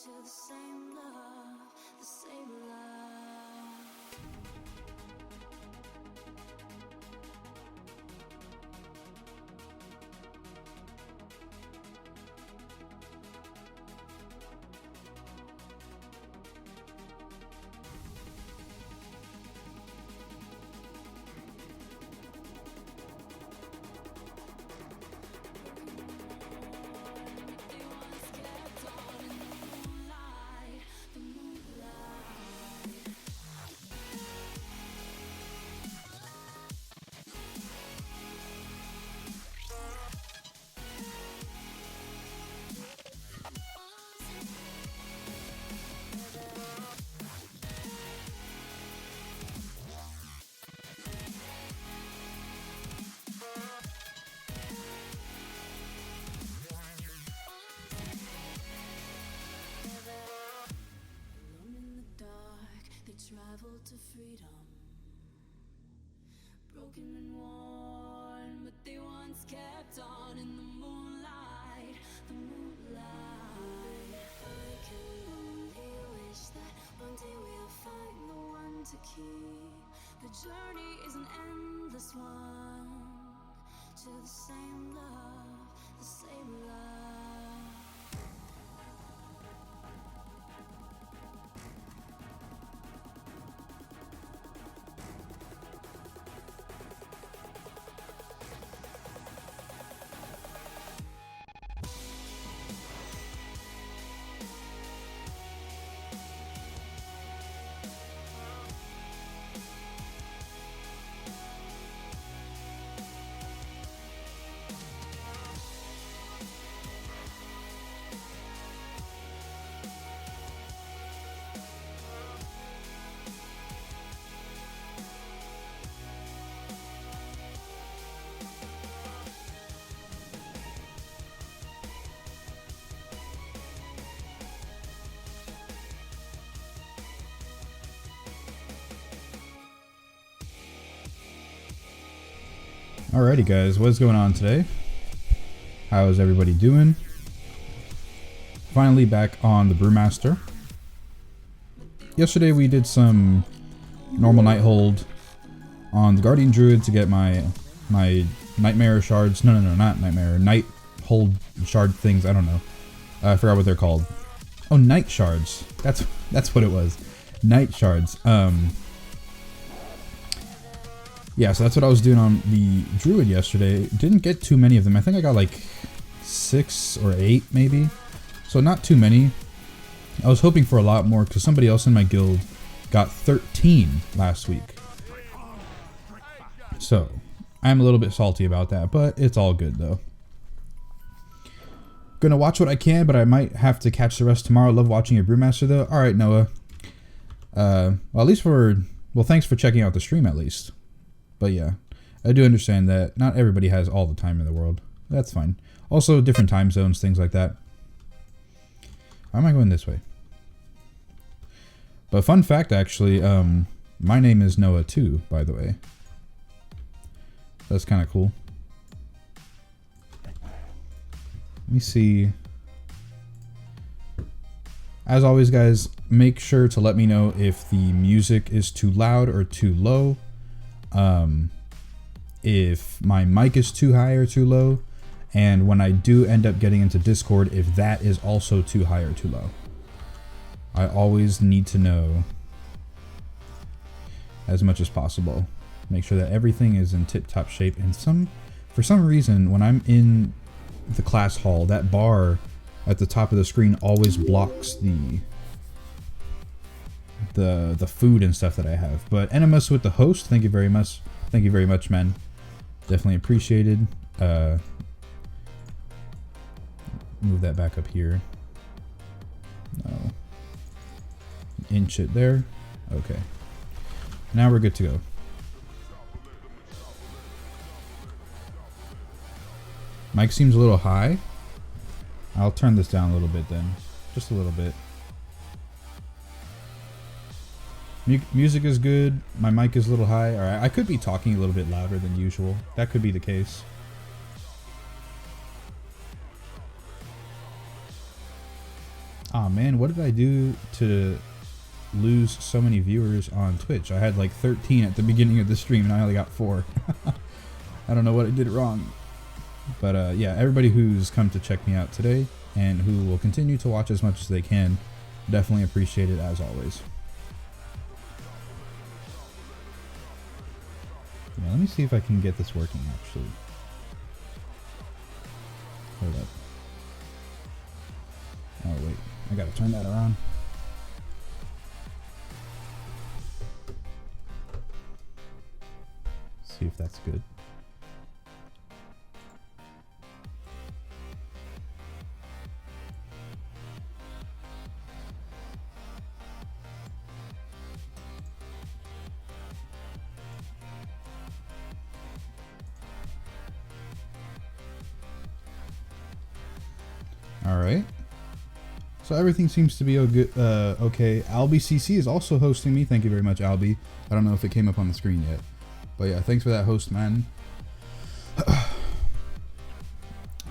to the same love, the same love. Travel to freedom, broken and worn, but they once kept on in the moonlight, the moonlight. I can only wish that one day we'll find the one to keep. The journey is an endless one, to the same love, the same love. Alrighty guys, what's going on today? How is everybody doing? Finally back on the Brewmaster. Yesterday we did some normal Nighthold on the Guardian Druid to get my Nightmare shards. No, not Nightmare. Nighthold shard things. I don't know. I forgot what they're called. Oh, Night shards. That's what it was. Night shards. Yeah, so that's what I was doing on the Druid yesterday. Didn't get too many of them. I think I got like 6 or 8 maybe. So not too many. I was hoping for a lot more because somebody else in my guild got 13 last week. So I'm a little bit salty about that, but it's all good though. Gonna watch what I can, but I might have to catch the rest tomorrow. Love watching your Brewmaster though. Alright, Noah. Well, at least thanks for checking out the stream at least. But yeah, I do understand that not everybody has all the time in the world. That's fine. Also, different time zones, things like that. Why am I going this way? But fun fact, actually, my name is Noah too, by the way. That's kind of cool. Let me see. As always, guys, make sure to let me know if the music is too loud or too low. If my mic is too high or too low, and when I do end up getting into Discord, if that is also too high or too low. I always need to know as much as possible. Make sure that everything is in tip-top shape. And for some reason, when I'm in the class hall, that bar at the top of the screen always blocks the food and stuff that I have. But Enemus with the host, thank you very much. Thank you very much, man. Definitely appreciated. Move that back up here. No. Inch it there. Okay. Now we're good to go. Mic seems a little high. I'll turn this down a little bit then. Just a little bit. Music is good. My mic is a little high. Alright, I could be talking a little bit louder than usual. That could be the case. Aw, man, what did I do to lose so many viewers on Twitch? I had like 13 at the beginning of the stream and I only got 4. I don't know what I did wrong. But yeah, everybody who's come to check me out today and who will continue to watch as much as they can, definitely appreciate it as always. Yeah, let me see if I can get this working actually. Hold up. Oh wait, I gotta turn that around. See if that's good. All right. So everything seems to be okay. Albie CC is also hosting me. Thank you very much, Albie. I don't know if it came up on the screen yet. But yeah, thanks for that host, man.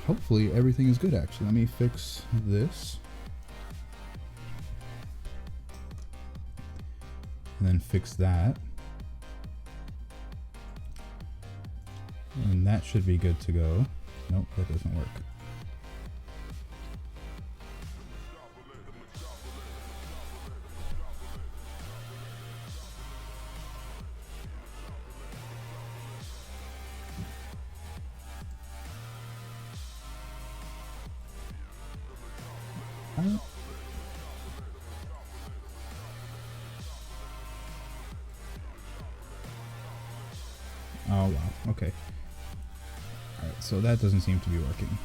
Hopefully everything is good, actually. Let me fix this. And then fix that. And that should be good to go. Nope, that doesn't work. Oh wow, okay. Alright, so that doesn't seem to be working.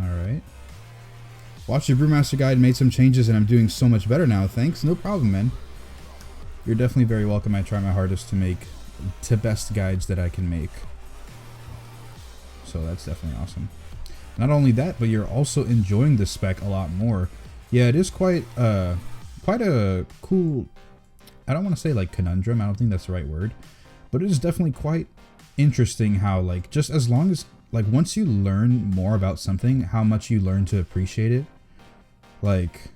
Alright. Watched your Brewmaster guide, made some changes, and I'm doing so much better now. Thanks, no problem, man. You're definitely very welcome. I try my hardest to make the best guides that I can make. So that's definitely awesome. Not only that, but you're also enjoying the spec a lot more. Yeah, it is quite a cool, I don't want to say like conundrum, I don't think that's the right word, but it is definitely quite interesting how like just as long as like once you learn more about something, how much you learn to appreciate it. Like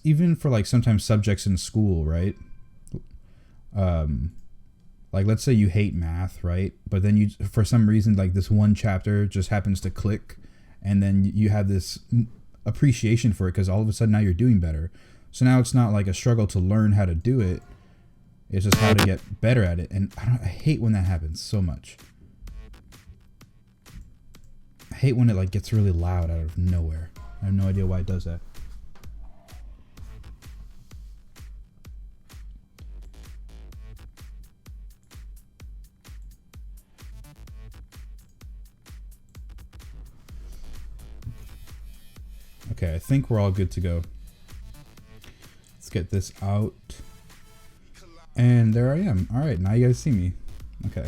even for like sometimes subjects in school, right? Like let's say you hate math, right? But then you, for some reason, like this one chapter just happens to click, and then you have this appreciation for it because all of a sudden now you're doing better. So now it's not like a struggle to learn how to do it. It's just how to get better at it. And I hate when that happens so much. I hate when it like gets really loud out of nowhere. I have no idea why it does that. Okay, I think we're all good to go. Let's get this out. And there I am. All right, now you guys see me. Okay,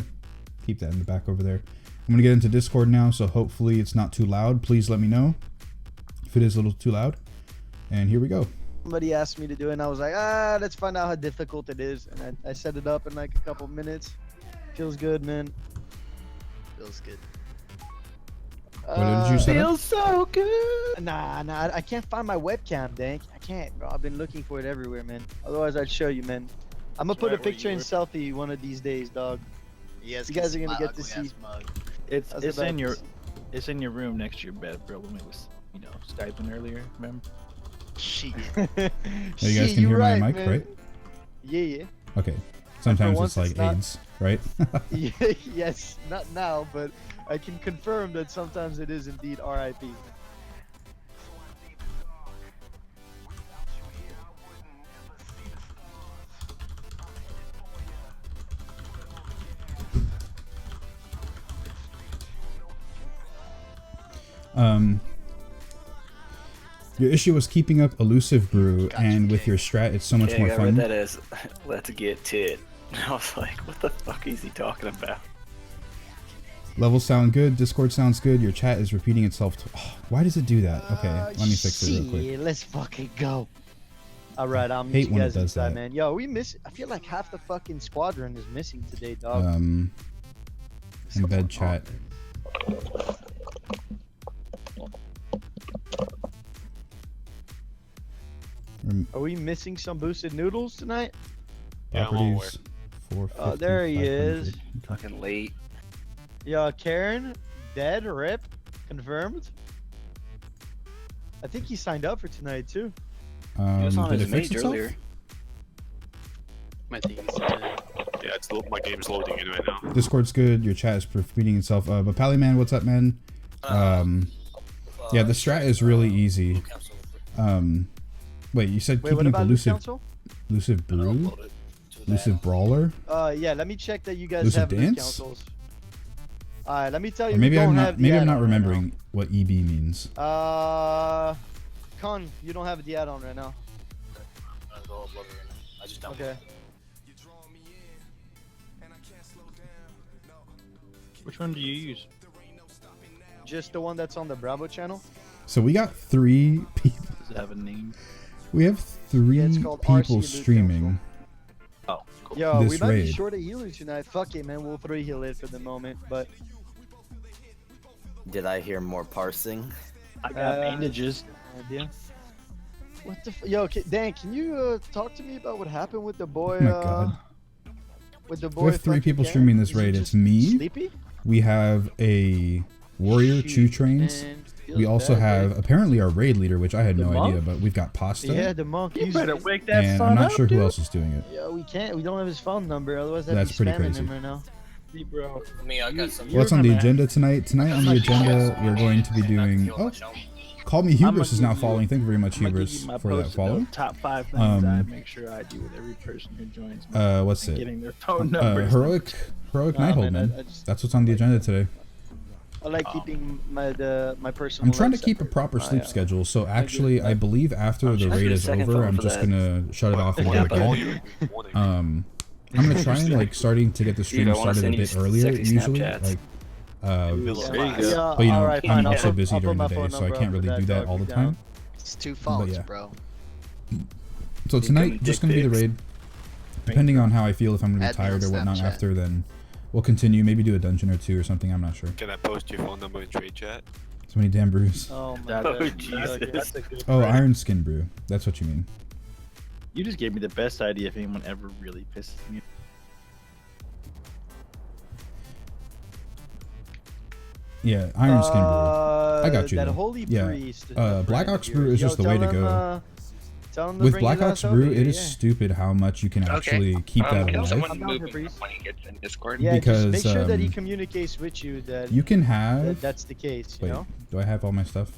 keep that in the back over there. I'm gonna get into Discord now, so hopefully it's not too loud. Please let me know if it is a little too loud. And here we go. Somebody asked me to do it, and I was like, let's find out how difficult it is. And I set it up in like a couple minutes. Feels good, man. Feels good. What did you set up? Feels so good. Nah, I can't find my webcam, Dank. I can't, bro. I've been looking for it everywhere, man. Otherwise, I'd show you, man. I'm gonna put a picture in selfie one of these days, dog. You guys are gonna get to see. It's in your room next to your bed, bro. When we was, you know, Skyping earlier, remember? Shit. You guys can hear my mic, man. right? Yeah. Okay. Sometimes once it's like it's not- AIDS, right? Yes, not now, but I can confirm that sometimes it is indeed RIP. Your issue was keeping up elusive brew, and with your strat, it's so much more I fun. read that as let's get tit. I was like, what the fuck is he talking about? Levels sound good. Discord sounds good. Your chat is repeating itself. Oh, why does it do that? Okay, let me fix it real quick. Let's fucking go. All right, I'll Hate meet you when it guys does inside, that. man. Yo, we miss. I feel like half the fucking squadron is missing today, dog. Embed chat. Are we missing some boosted noodles tonight? Yeah, I'm aware. Properties. 450, Oh, there he 500. is. Fucking late. Yo, Karen, dead, rip, confirmed. I think he signed up for tonight too. He was on Did his it fix mage itself? earlier. I think it's, Yeah, my game's loading in right now. Discord's good. Your chat is repeating itself. But Pallyman, what's up, man? Yeah, the strat is really easy. Wait, you said Wait, what keeping up about Loot elusive, Council? elusive brew, elusive brawler. Yeah, let me check that you guys Lucid have Loot Dance? Councils. Alright, let me tell you. Or maybe we I'm don't not. have the Maybe I'm not add-on right remembering what EB means. now. Con, you don't have the add-on right now. I just don't. Okay. Which one do you use? Just the one that's on the Bravo channel. So we got 3 people. Does it have a name? We have 3 Yeah, it's called RC people Loot streaming. Oh, cool. Yo, we This might be raid. short of healers tonight. Fuck it, man. We'll 3 heal it for the moment, but Did I hear more parsing? I got bandages. idea. What the? Yo, Dan, can you talk to me about what happened with the boy? Oh my God. With the boy. We have 3 fucking people Karen? streaming this Is he raid. It's just me. Sleepy? We have a warrior, 2 Shoot, trains. man. We Feels also bad, have dude. apparently our raid leader, which I had The no monk? idea, but we've got Pasta. Yeah, the monk. You he's- better wake that And son I'm not up, sure dude. who else is doing it. Yo, we can't. We don't have his phone number. Otherwise, I'd That's be pretty spamming crazy. him right now. See, bro. me, I got some. Well, what's on the You're agenda tonight? Tonight on the agenda, we're going to be doing. Oh, Call Me Hubris is now following. Thank you very much, I'm gonna give Hubris, you my for that post-it follow. note, Top 5 things I Um, make sure I do with every person who joins. What's it? Getting their phone numbers. Heroic Nah, Nighthold, man, man. I just- That's what's on the agenda today. I like keeping my personal. I'm trying to life keep a separate. proper sleep yeah. schedule, so actually, I believe after the should I raid get a is second over, phone I'm for just that? gonna shut it off and Yeah, go to but- bed. I'm gonna try and like starting to get the stream Dude, I wanna started a send you bit earlier sexy usually. Snapchats. Like, Yeah, but you know, alright, I'm fine, I'll also put- busy I'll put during my the day, phone so I number can't up for really that, do that dog. all the You down? time. It's 2 phones, yeah. bro. So tonight, just gonna be the raid. Depending on how I feel, if I'm gonna be Add me on tired or whatnot Snapchat. after, then we'll continue. Maybe do a dungeon or 2 or something. I'm not sure. Can I post your phone number in trade chat? So many damn brews. Oh my That- god. Jesus. That's a good Oh, raid. Iron Skin Brew. That's what you mean. You just gave me the best idea if anyone ever really pisses me. Yeah, Iron Skin Brew. I got you, That though. holy Yeah. priest. Black friend Ox of Brew yours. is just Yo, the way tell to him, go. tell him to With bring Black his Ox ass Brew, over it here, is yeah. stupid how much you can actually keep that Can alive. someone I'm down move for me breeze. when you get in Discord? Yeah, Because, just make sure that he um, communicates with you that, You can have. that's the case, you Wait, know? do I have all my stuff?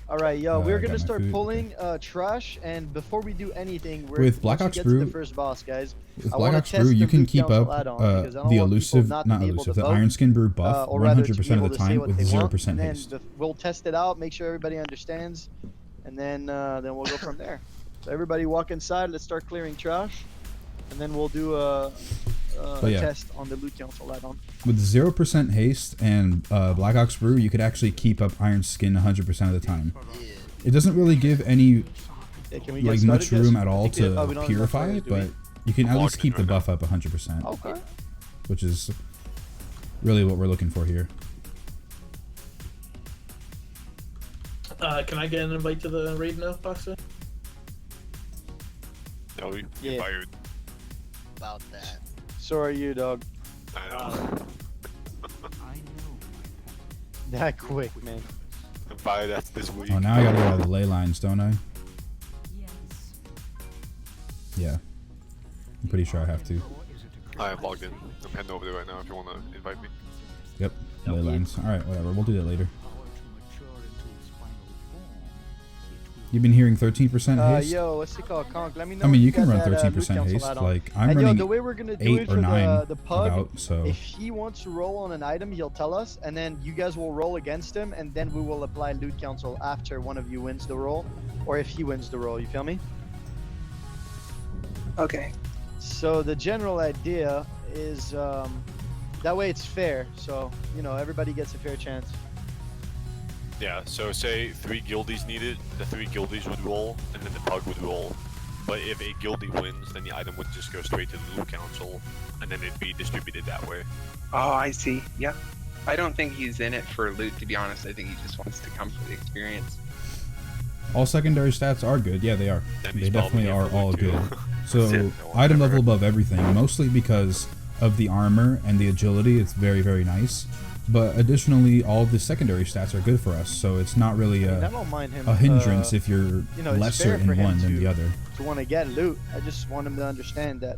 All right, yo, I we're got gonna my start food, pulling trash, and before we do anything, we're With Black once we Ox get to Brew- the first boss, guys. With I Black wanna Ox test Brew, you the can Loot keep Council up add-on, because I don't the want people elusive, not not to be able elusive, to the vote, Iron Skin Brew buff or rather to be 100% of able the to say time what with they 0% want, and haste. then we'll test it out, make sure everybody understands, and then we'll go from there. So everybody walk inside. Let's start clearing trash, and then we'll do a yeah. test on the Loot Council add-on. With 0% haste and Black Ox Brew, you could actually keep up Iron Skin 100% of the time. It doesn't really give any Yeah, can we get like started, much guys? room at I all think we don't to have enough purify players, it, do we? but you can at I'm least logged keep in the right buff up 100%, Okay. which is really what we're looking for here. Can I get an invite to the raid now, Foxa? No, you Yeah. fired. About that. So are you, dog. I know. That quick, man. I'm fired after this week. Oh, now I gotta go to the ley lines, don't I? Yeah. I'm pretty sure I have to. I am logged in. I'm heading over there right now if you want to invite me. Yep. Ley lines. Alright, whatever. We'll do that later. You've been hearing 13% haste? Yo, what's it called? Conk, let me know. I mean, if you can guys run had, Loot 13% Council haste. add-on. Like, I'm And yo, running the way we're gonna do 8 it or for 9 the pug, about, so... if he wants to roll on an item, he'll tell us, and then you guys will roll against him, and then we will apply Loot Council after one of you wins the roll, or if he wins the roll. You feel me? Okay. So the general idea is that way it's fair. So you know everybody gets a fair chance. Yeah, so say 3 guildies needed, the 3 guildies would roll, and then the pug would roll. But if a guildie wins, then the item would just go straight to the loot council, and then it'd be distributed that way. Oh, I see. Yeah. I don't think he's in it for loot, to be honest. I think he just wants to come for the experience. All secondary stats are good. Yeah, they are. Then They he's definitely probably are in all for loot, good. too. So No, item never. level above everything, mostly because of the armor and the agility. It's very, very nice. But additionally, all the secondary stats are good for us. So it's not really I a don't mind him. hindrance if you're you know, it's lesser fair for in him one than the other. to want to get loot. I just want him to understand that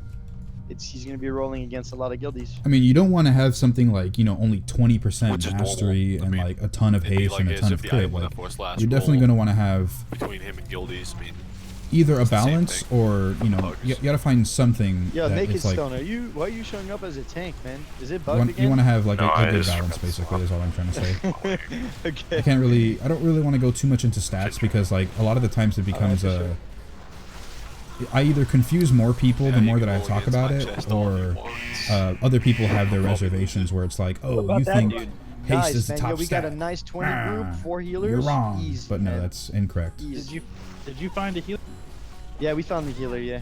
he's going to be rolling against a lot of guildies. I mean, you don't want to have something like, you know, only 20% Which is mastery normal. I and mean, like a ton of It'd be haste like and a as ton if of the crit. item went Like, up for his last you're definitely roll going to want to have between him and guildies. I mean, either a It's the same balance thing. or, you know, Bugs. you got to find something Yo, that Naked it's like, Stone, why are you showing up as a tank, man? Is it you bugged want, again? to have like No, a I good just balance, forgot basically, to is all I'm trying to say. Okay. I don't really want to go too much into stats because like a lot of the times it becomes for I either confuse more people yeah, the you more can that I roll talk against about my it, chest all you or want. other people have their Probably reservations where it's like, oh, about you that think dude? haste Guys, is the man, top yo, we stat. got a nice 20 group, Ah, 4 healers. You're wrong, Easy, but no, man. that's incorrect. Easy. Did you find a healer? Yeah, we found the healer, yeah.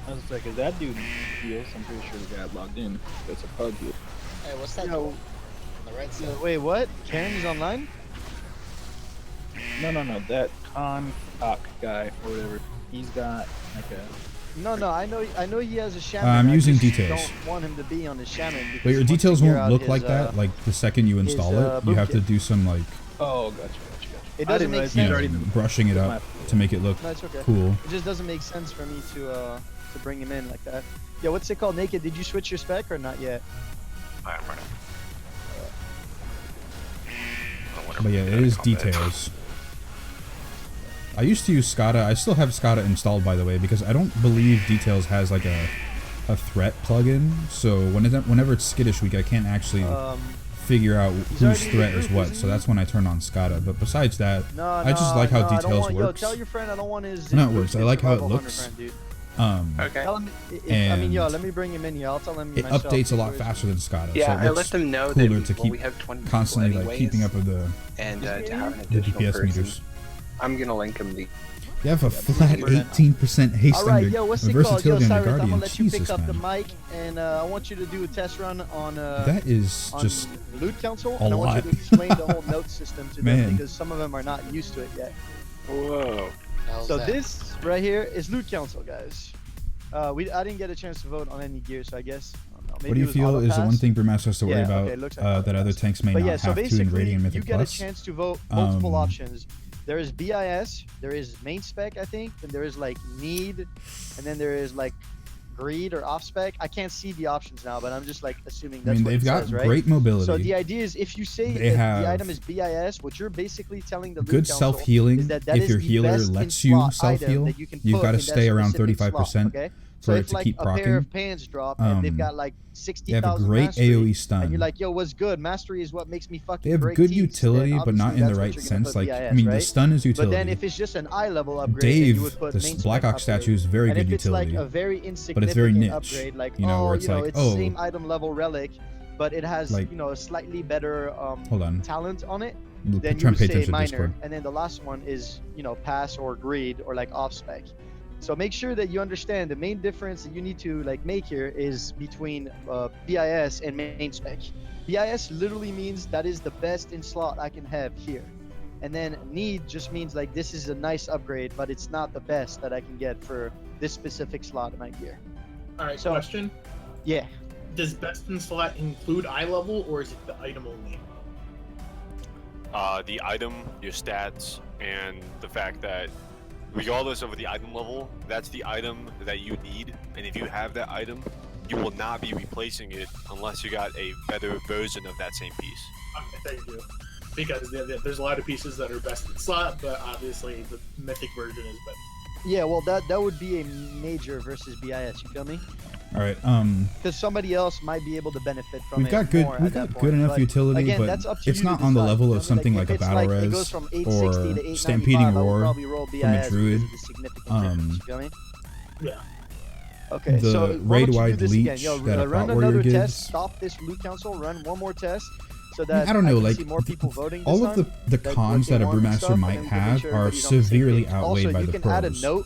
I was like, is that dude heals? I'm pretty sure the guy logged in. It's a pug heal. Hey, what's that Yo, on the right side? wait, what? Karen's online? No, that cock guy or whatever. He's got like a. No, I know he has a shaman. I'm I using just details. don't want him to be on the shaman. But because your once details we gear won't out look his, like that. Like the second you install it, you boom have to kit. do some like Oh, gotcha. It I doesn't didn't make realize you he'd sense. know, already been. brushing it up to make it look No, it's okay. cool. It just doesn't make sense for me to bring him in like that. Yeah, what's it called? Naked, did you switch your spec or not yet? I am right. But yeah, it is details. I used to use SCADA. I still have SCADA installed, by the way, because I don't believe Details has like a threat plugin. So whenever it's skittish week, I can't actually figure out whose already in the threat is group, what. isn't So he? that's when I turn on SCADA. But besides that, No, I just like how I don't Details want, works. Yo, tell your friend I don't want his. No, it works. I like how it survival hunter looks. friend, dude. Okay. Tell him, I mean, yo, And let me bring him in here. I'll tell him it myself updates a lot before faster than SCADA. Yeah, so I it let looks them know that cooler to we keep have 20 people constantly like anyways, keeping up with the and to have an the additional DPS person. meters. I'm gonna link him the. You have a flat 18% haste All on right, your yo, what's it called? Yo, versatility on your Cyrus, I'm Guardian. gonna let you Jesus, pick up the man. mic, and I want you to do a test run on That is on just Loot Council, a and I want lot. you to explain the whole note system to Man. them because some of them are not used to it yet. Whoa. How's So that? this right here is Loot Council, guys. I didn't get a chance to vote on any gear, so I guess. I don't know, maybe what do it you was feel auto is the one pass. thing Brewmaster has to worry Yeah, about okay, it looks like that other tanks may But not yeah, so have to in basically, Radiant Mythic you get Plus? a chance to vote multiple Um, options. There is BIS, there is main spec, I think, and there is like need, and then there is like greed or off spec. I can't see the options now, but I'm just like assuming I that's mean, what they've it got says, right? great mobility, So the idea is if you say They that have the item is BIS, what you're basically telling the Loot good Council self-healing. is that If is your the healer best lets in you slot self-heal, item that you can you've put got to in that stay around specific 35% slot, okay? for So it if to like keep a pair proccing. of pants drop and they've got like They have a 60,000 great mastery, AoE and stun. you're like, yo, what's good? Mastery is what makes me fucking They have break good teeth. utility, Then but not obviously in the that's what right you're gonna sense. put Like, BIS, I mean, the right? stun is But utility. then if it's just an eye level upgrade, then you Dave, would put the main Black spec Ox upgrade. statue is very And good if it's like utility. a very But insignificant it's very niche, upgrade, like you know, where it's like, it's oh, same item level relic, but it has like- a slightly better Hold on. talent on it, Try then and you would pay say attention to minor. Discord. And then the last one is pass or greed or like off spec. So make sure that you understand the main difference that you need to like make here is between BIS and main spec. BIS literally means that is the best in slot I can have here. And then need just means like this is a nice upgrade, but it's not the best that I can get for this specific slot in my gear. All right, So- question. Yeah. Does best in slot include eye level, or is it the item only? The item, your stats, and the fact that regardless of the item level, that's the item that you need. And if you have that item, you will not be replacing it unless you got a better version of that same piece. Okay, thank you. Because there's a lot of pieces that are best in slot, but obviously the mythic version is better. Yeah, well that would be a major versus BIS, you feel me? All right. Because somebody else might be able to benefit from We've it got good. more We've at that got point. good enough But utility, again, but that's up to it's you to not on the decide, level you of know? something Like, like if a it's battle like, it res goes from 860 to or 895, stampeding I would roar probably roll BIS from a because druid. of the significant difference, you feel me? Yeah. Okay, The so why don't you do raid-wide this leech again? Yo, that a run Pot Warrior another gives. test, stop this loot council, run one more test, so that I don't know, can like see more people voting this all of time, the that cons what that they a want and Brewmaster stuff, and might then we can make have sure are everybody's on the same severely page. outweighed also, by you the can add a pros. note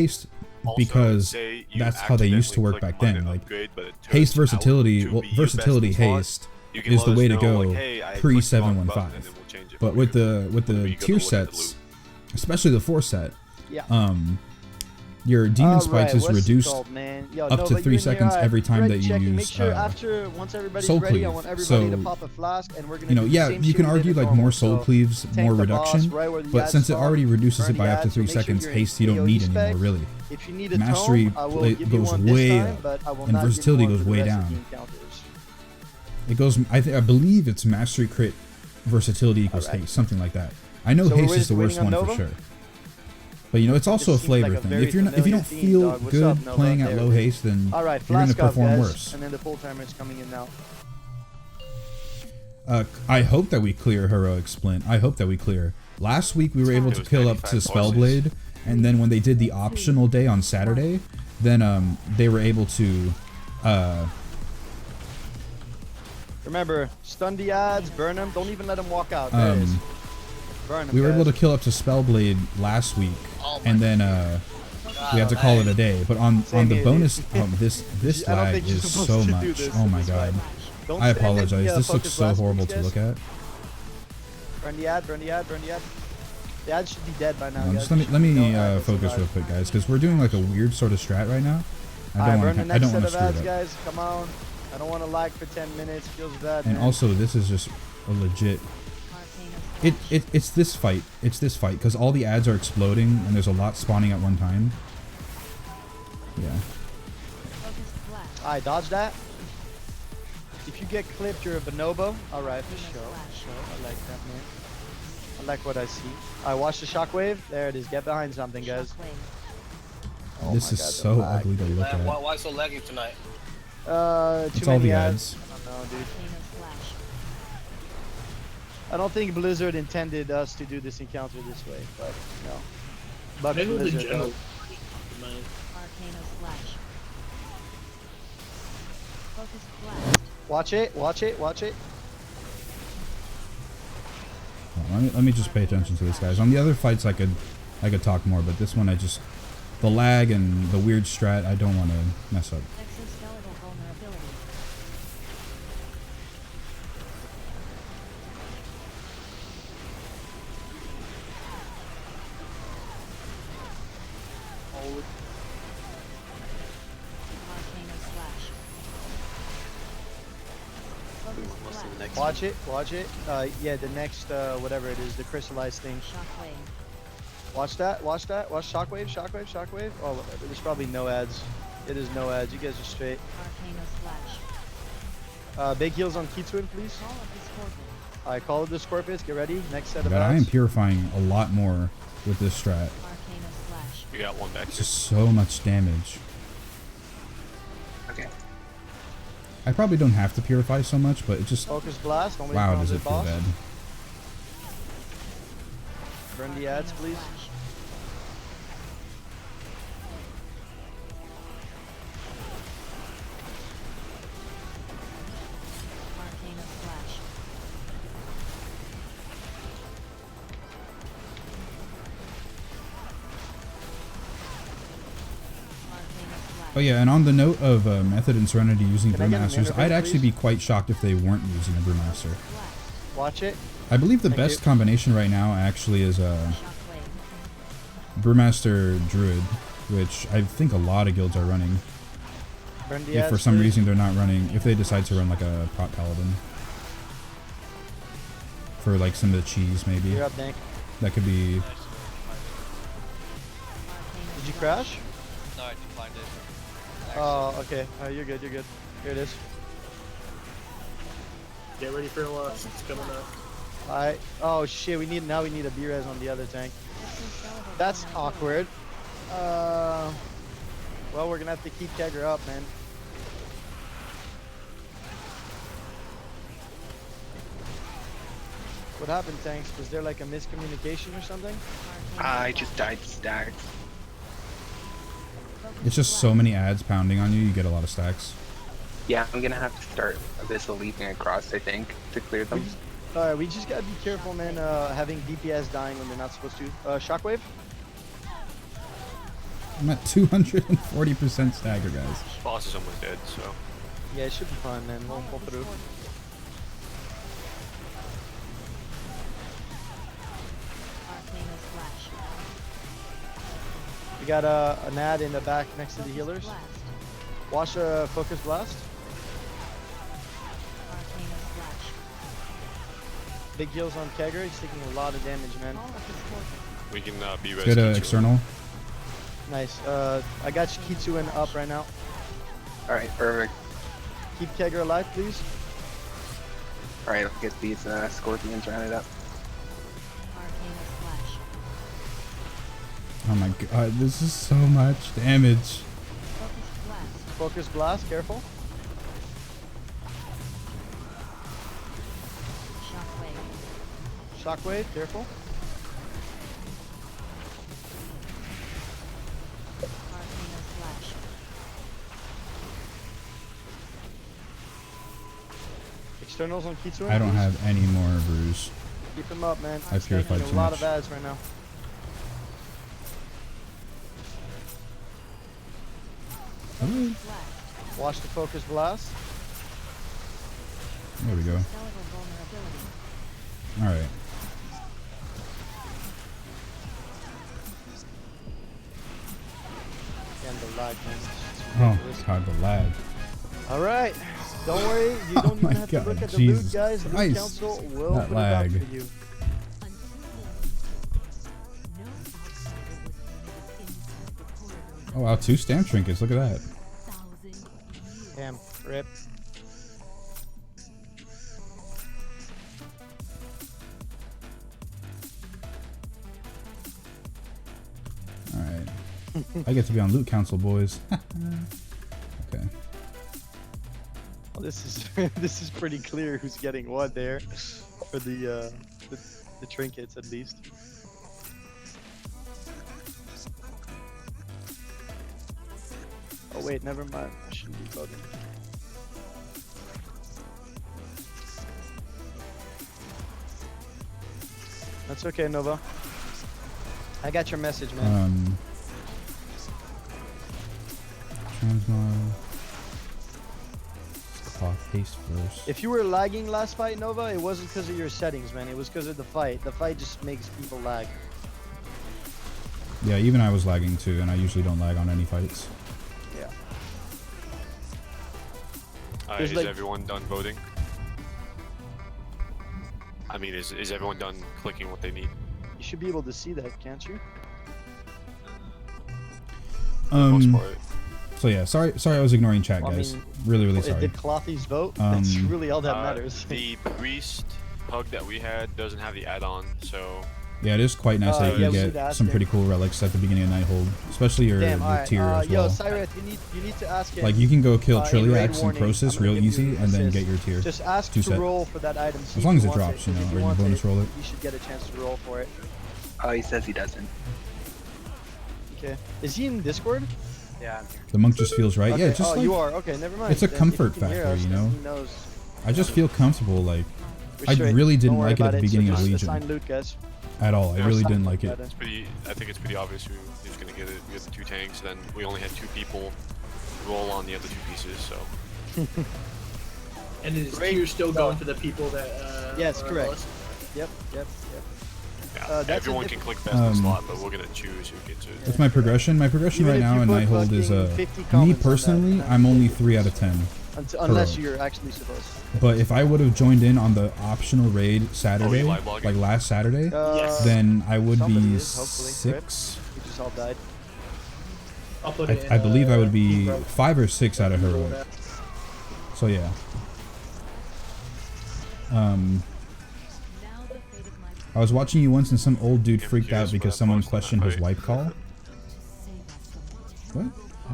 haste Also, because say you that's how they used to accidentally work click back on then. an Like upgrade, but it haste turns out versatility, to well, be your versatility best slot, haste you can is let the us way to know, go like, hey, I pre clicked the wrong button, and 715. then we'll change it But for with you the when we go to tier look at the sets, loot. especially the 4 set, Yeah. your demon spikes is what's it reduced called, man? Yo, up to Nova, 3 you in here? seconds Alright, every time ready that you checking. use Make sure after once everybody's soul ready, I cleave. want everybody to So, pop a flask, and we're gonna you know, do the yeah, same you shit can we did argue in like normal. more soul So, cleaves, tank more the boss reduction, right where the but ads since it spawn, already reduces burn it by the up to ads, 3 so make sure seconds, you're in haste you don't AoE need spec. anymore, really. If you need a Mastery tome, I will give you goes one this way time, up, but I will and not give you versatility one goes for the way rest of down. the encounters. It goes, I believe it's mastery crit versatility equals Alright. haste, something like that. I know So we're haste is the worst waiting on one for Nova? sure. But you know, it's also a This seems like flavor a thing. very If you're not, if you don't familiar theme, feel dog. What's good up, Nova? playing at There low it is. haste, then All right, you're gonna flask up, perform guys, worse. and then the full timer's coming in now. I hope that we clear heroic splint. I hope that we clear. Last week we were able It to was kill up to 95 Spellblade, and then when they did the optional day on Saturday, then they were able to Remember, stun the ads, burn them. Don't even let them walk out. There it is. Burn them. we were able to guys. kill up to Spellblade last week, Oh and then we had to call it a day. But on Same the here, bonus, dude. this I don't lag think you're is supposed so to do much. this Oh in my this god. fight. Don't I stand in apologize. the, This looks focus so blast, horrible please, to look at. Burn the ad, burn the ad, burn the ad. The ad should be dead by now. Just guys. let me No ad focus that's real alive. quick, guys, because we're doing like a weird sort of strat right now. Alright, burn the I next don't set want to of screw ads, it up. guys. Come on. I don't want to lag for 10 minutes. Feels bad. And man. also, this is just a legit. It's this fight. It's this fight because all the ads are exploding and there's a lot spawning at one time. Yeah. Alright, dodge that. If you get clipped, you're a bonobo. Alright, for sure. I like that, man. I like what I see. Alright, watch the shockwave. There it is. Get behind something, guys. Oh This my is God, the so lag. ugly to look Man, at. why so laggy tonight? Too It's all many the ads. ads. I don't know, dude. I don't think Blizzard intended us to do this encounter this way, but no. But Maybe the Blizzard, general. though. Watch it, watch it, watch it. Let me just pay attention to this, guys. On the other fights, I could talk more, but this one, the lag and the weird strat, I don't want to mess up. Watch it, watch it. Yeah, the next, whatever it is, the crystallized thing. Watch that, watch that. Watch shockwave, shockwave, shockwave. Oh, whatever. There's probably no ads. It is no ads. You guys are straight. Big heals on Key Twin, please. Alright, call it the Scorpius. Get ready. Next set of God, I am ads. purifying a lot more with this strat. We got one back It's here. just so much damage. Okay. I probably don't have to purify so much, but it just, Focus blast. Don't wait wow, for does the it feel boss. bad. Burn the ads, please. Oh yeah, and on the note of Method and Serenity using Can I get an Brewmasters, interface, I'd actually please? be quite shocked if they weren't using a Brewmaster. Watch it. I believe the Thank best you. combination right now actually is Brewmaster Druid, which I think a lot of guilds are running. Burn the If ads, for some please. reason they're not running, if they decide to run like a Prot Paladin. For like some of the cheese maybe. You're up, Dank. That could be, Did you crash? No, I declined it. Oh, okay. You're good, you're good. Here it is. Get ready for loss. It's coming up. Alright. Oh shit, we need a B-res on the other tank. That's awkward. Well, we're gonna have to keep Kegger up, man. What happened, tanks? Was there like a miscommunication or something? I just died stacked. it's just so many ads pounding on you, you get a lot of stacks. Yeah, I'm gonna have to start Abyssal leaping across, I think, to clear them. Alright, we just gotta be careful, man, having DPS dying when they're not supposed to. Shockwave? I'm at 240% stagger, guys. Boss is almost dead, so. Yeah, it should be fine, man. We'll pull through. We got an ad in the back next to the healers. Watch a focus blast. Big heals on Kegger. He's taking a lot of damage, man. We can be ready. Get a external. Nice. I got Kitsuin up right now. Alright, perfect. Keep Kegger alive, please. Alright, let's get these scorpions rounded up. Oh my god, this is so much damage. Focus blast, careful. Shockwave, careful. Externals on Kitsuin. I don't have any more brews. Keep him up, man. I purified Taking too a lot much. of ads right now. Watch the focus blast. There we go. Alright. And the lag, man. Oh god, the lag. Alright. Don't worry, you don't Oh my even have to God, look at the Jesus loot, guys. Loot Christ. Council will That put it out lag. for you. Oh wow, 2 stamp trinkets, look at that. Damn, rip. Alright. I get to be on Loot Council, boys. Okay. Well, this is this is pretty clear who's getting what there for the trinkets at least. Oh wait, never mind. I shouldn't be voting. That's okay, Nova. I got your message, man. Transmog. Cloth haste first. If you were lagging last fight, Nova, it wasn't because of your settings, man. It was because of the fight. The fight just makes people lag. Yeah, even I was lagging too, and I usually don't lag on any fights. Yeah. Is like- everyone done voting? I mean, is everyone done clicking what they need? You should be able to see that, can't you? For the most part. So yeah, sorry I was ignoring chat, Well, I guys. mean, Really sorry. Did Clothy's vote? That's really all that matters. The priest pug that we had doesn't have the add-on, so Yeah, it is quite nice that yeah, you we should get ask some him. pretty cool relics at the beginning of Nighthold, especially your Damn, alright. tier as Yo, well. Cyrus, you need to ask him. Like you can go kill in raid Trilliax and warning, Crosis I'm gonna real give easy, you and then assist. get your tier. Just ask Two to set. roll for that item. see As long if as he it wants drops, you 'cause know, if or he you wants bonus roll it. You should get a chance to roll for it. Oh, he says he doesn't. Okay. Is he in Discord? Yeah, I'm here. The monk just feels right. Okay. Yeah, just oh, like you are. Okay, never mind. it's a Then if comfort he can hear factor, us, you then know? He knows. I just feel comfortable. Like We're I straight. really didn't Don't worry like it at about the beginning so of just Legion assign loot, guys. at all. I Yeah, really assign didn't loot, like it. guys. I think it's pretty obvious who's gonna get it. We got the 2 tanks, then we only had 2 people roll on the other 2 pieces, so. And is Great. tier still going for the people that? Yes, are correct. lowest? Yep. Yeah, that's everyone a can diff- click best in slot, but we're gonna choose who gets it. That's my progression. My progression Even right if now you in put Nighthold is fucking 50 me comments on that, personally, then I'm only you'll 3 out of 10. Unless Pro. you're actually supposed to. But if I would have joined in on the optional raid Saturday, live logging? like last Saturday, Yes. then I would somebody be is, hopefully. 6. We just all died. I'll put it in, I believe I would be Bro. 5 or 6 out of heroic. So yeah. I was watching you once and some old dude freaked out because someone questioned his wipe call. What?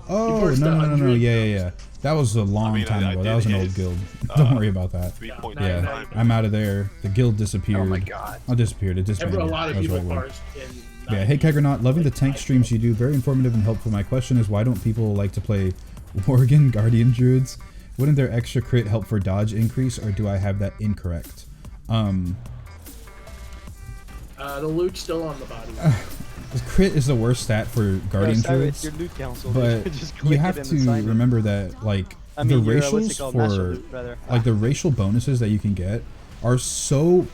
Oh, first no. 100. Yeah. That was a long time I ago. did That was an hit, old guild. Don't worry about that. 3.95. Yeah, I'm out of there. The guild disappeared. Oh my god. Oh, disappeared. It disbanded. A lot of That was people right word. parsed in. Yeah, hey Keggernaut, loving the tank streams you do. Very informative and helpful. My question is, why don't people like to play Worgen Guardian Druids? Wouldn't their extra crit help for dodge increase, or do I have that incorrect? The loot's still on the body. Crit is the worst stat for Guardian Cyrus, Druids, your loot council. but just you click have it to and assign it. remember that like I mean, the your, what's racials it called? Master for loot, rather. like the racial bonuses that you can get are so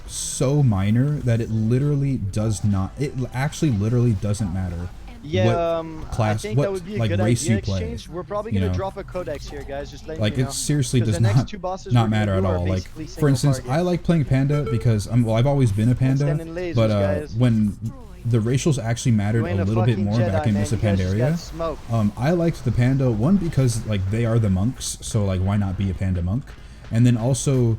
minor that it literally does not. It actually literally doesn't matter Yeah, class, I think what that would be a like good race idea you play. exchange. We're probably you gonna know? drop a codex here, guys. Just letting Like you know. it seriously 'Cause does the next two bosses not we're gonna matter do at are all. Like basically for single instance, target. I like playing Panda because well, I've always been a Panda, Sending lasers, but guys. when the racials actually mattered You a ain't a little bit fucking more Jedi, back in man. Missa You guys just got Pandaria, smoked. I liked the Panda one because like they are the monks, so like why not be a Panda monk? And then also,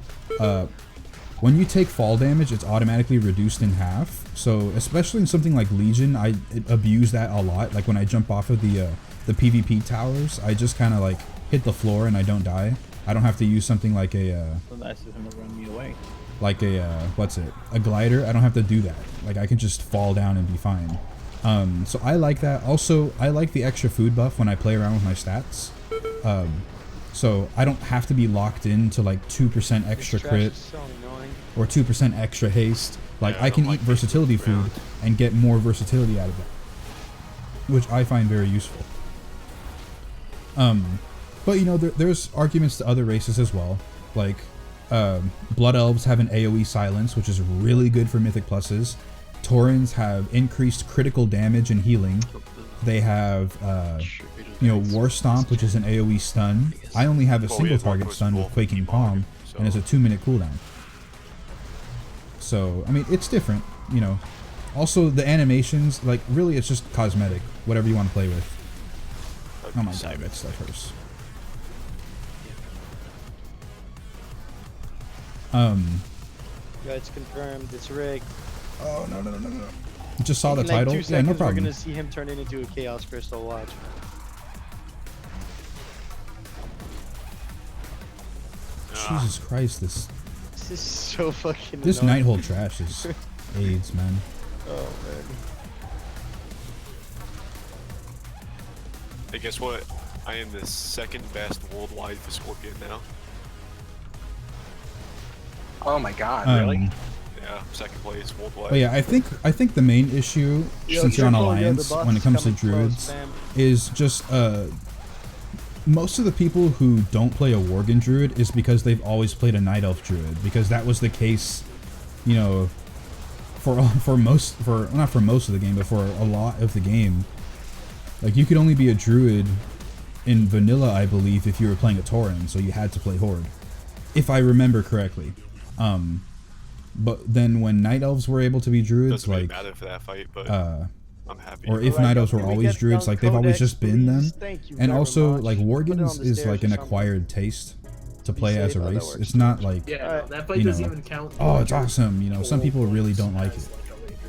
when you take fall damage, it's automatically reduced in half. So especially in something like Legion, I abuse that a lot. Like when I jump off of the PvP towers, I just kind of like hit the floor and I don't die. I don't have to use something like a So that's him to run me away. like a what's it, a glider. I don't have to do that. Like I can just fall down and be fine. So I like that. Also, I like the extra food buff when I play around with my stats. So I don't have to be locked into like 2% extra crit or 2% extra haste. Like Yeah, I can like eat versatility food and get more versatility out of it, which I find very useful. But you know, there's arguments to other races as well. Like Blood Elves have an AoE silence, which is really good for Mythic pluses. Taurens have increased critical damage and healing. They have, you know, War Stomp, which is an AoE stun. I only have a single target stun with Quaking Palm, and it's a 2-minute cooldown. So, I mean, it's different, you know. Also, the animations, like, really, it's just cosmetic. Whatever you want to play with. Oh my god, that stuff hurts. Yeah, it's confirmed. It's rigged. Oh, no. You just saw the In like title? 2 Yeah, seconds, no problem. We're gonna see him turn it into a Chaos Crystal. Watch. Jesus Christ, this This is so fucking This annoying. Nighthold trash is AIDS, man. Oh man. Hey, guess what? I am the second best worldwide for Skorpyron now. Oh my god. Really? Yeah, second place worldwide. But yeah, I think the main issue, since you're on Alliance, when it comes to Druids, is just most of the people who don't play a Worgen Druid is because they've always played a Night Elf Druid, because that was the case, you know, for most of the game, but for a lot of the game. Like, you could only be a Druid in vanilla, I believe, if you were playing a Tauren, so you had to play Horde, if I remember correctly. But then when Night Elves were able to be Druids, doesn't really like, matter for that fight, but I'm happy. or if Night Elves were always Druids, like, they've always just been them. And also, like, Put it on Worgens the is stairs like or an something. acquired taste to play safe. as a Oh, that race. works. It's not like, Yeah, no, that fight you doesn't know, even count. oh, it's awesome. You know, some people really don't like it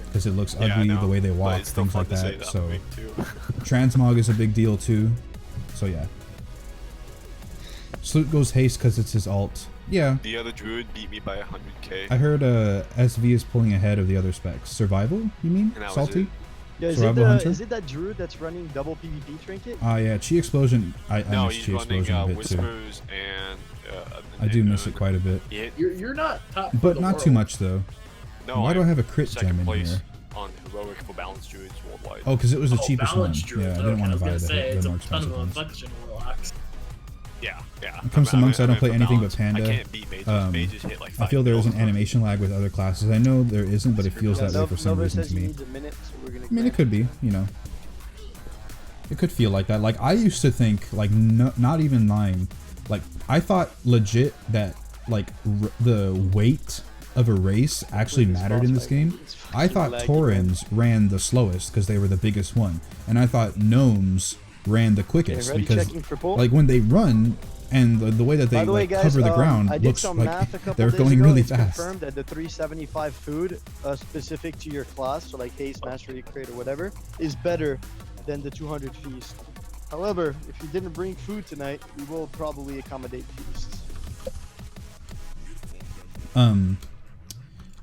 because it looks Yeah, I ugly, know, the way they but walk, it's still things fun like to say that. that So on me, too. Transmog is a big deal too. So yeah. Salute goes haste because it's his alt. Yeah. The other Druid beat me by 100k. I heard SV is pulling ahead of the other specs. Survival, you mean? And that was Salty? it. Yeah, Survival Hunter? is it that Druid that's running double PvP trinket? Yeah, Chi Explosion. I No, miss he's Chi running Explosion a bit too. Whispers and I do miss it quite a bit. Yeah. You're not top for But the not too world. much though. No, Why do I have a crit second gem in place here? on heroic for balanced druids worldwide. Oh, because it was the Oh, cheapest one. balanced Druid. Yeah, I didn't want to Okay, buy I was gonna say, the it's more a ton expensive of ones. inflection warlocks. Yeah. When it comes to monks, I don't play anything but I Panda. can't beat mages. Mages hit like I feel there is an animation lag with other classes. I know there isn't, but it feels that way for some Nova reason says to he me. needs a minute, so we're gonna I mean, it could be, you know. It could feel like that. Like, I used to think, like, not even lying, like, I thought legit that, like, the weight of a race actually mattered in this game. I thought Taurens ran the slowest because they were the biggest one. And I thought Gnomes ran the quickest ready, because, checking for pull? like, when they run and the way that they By the way, like, guys, cover the ground I did looks some like math a couple they're days going ago. really It's fast. confirmed that the 375 food specific to your class, so like haste, mastery, crate, or whatever, is better than the 200 feast. However, if you didn't bring food tonight, we will probably accommodate feasts.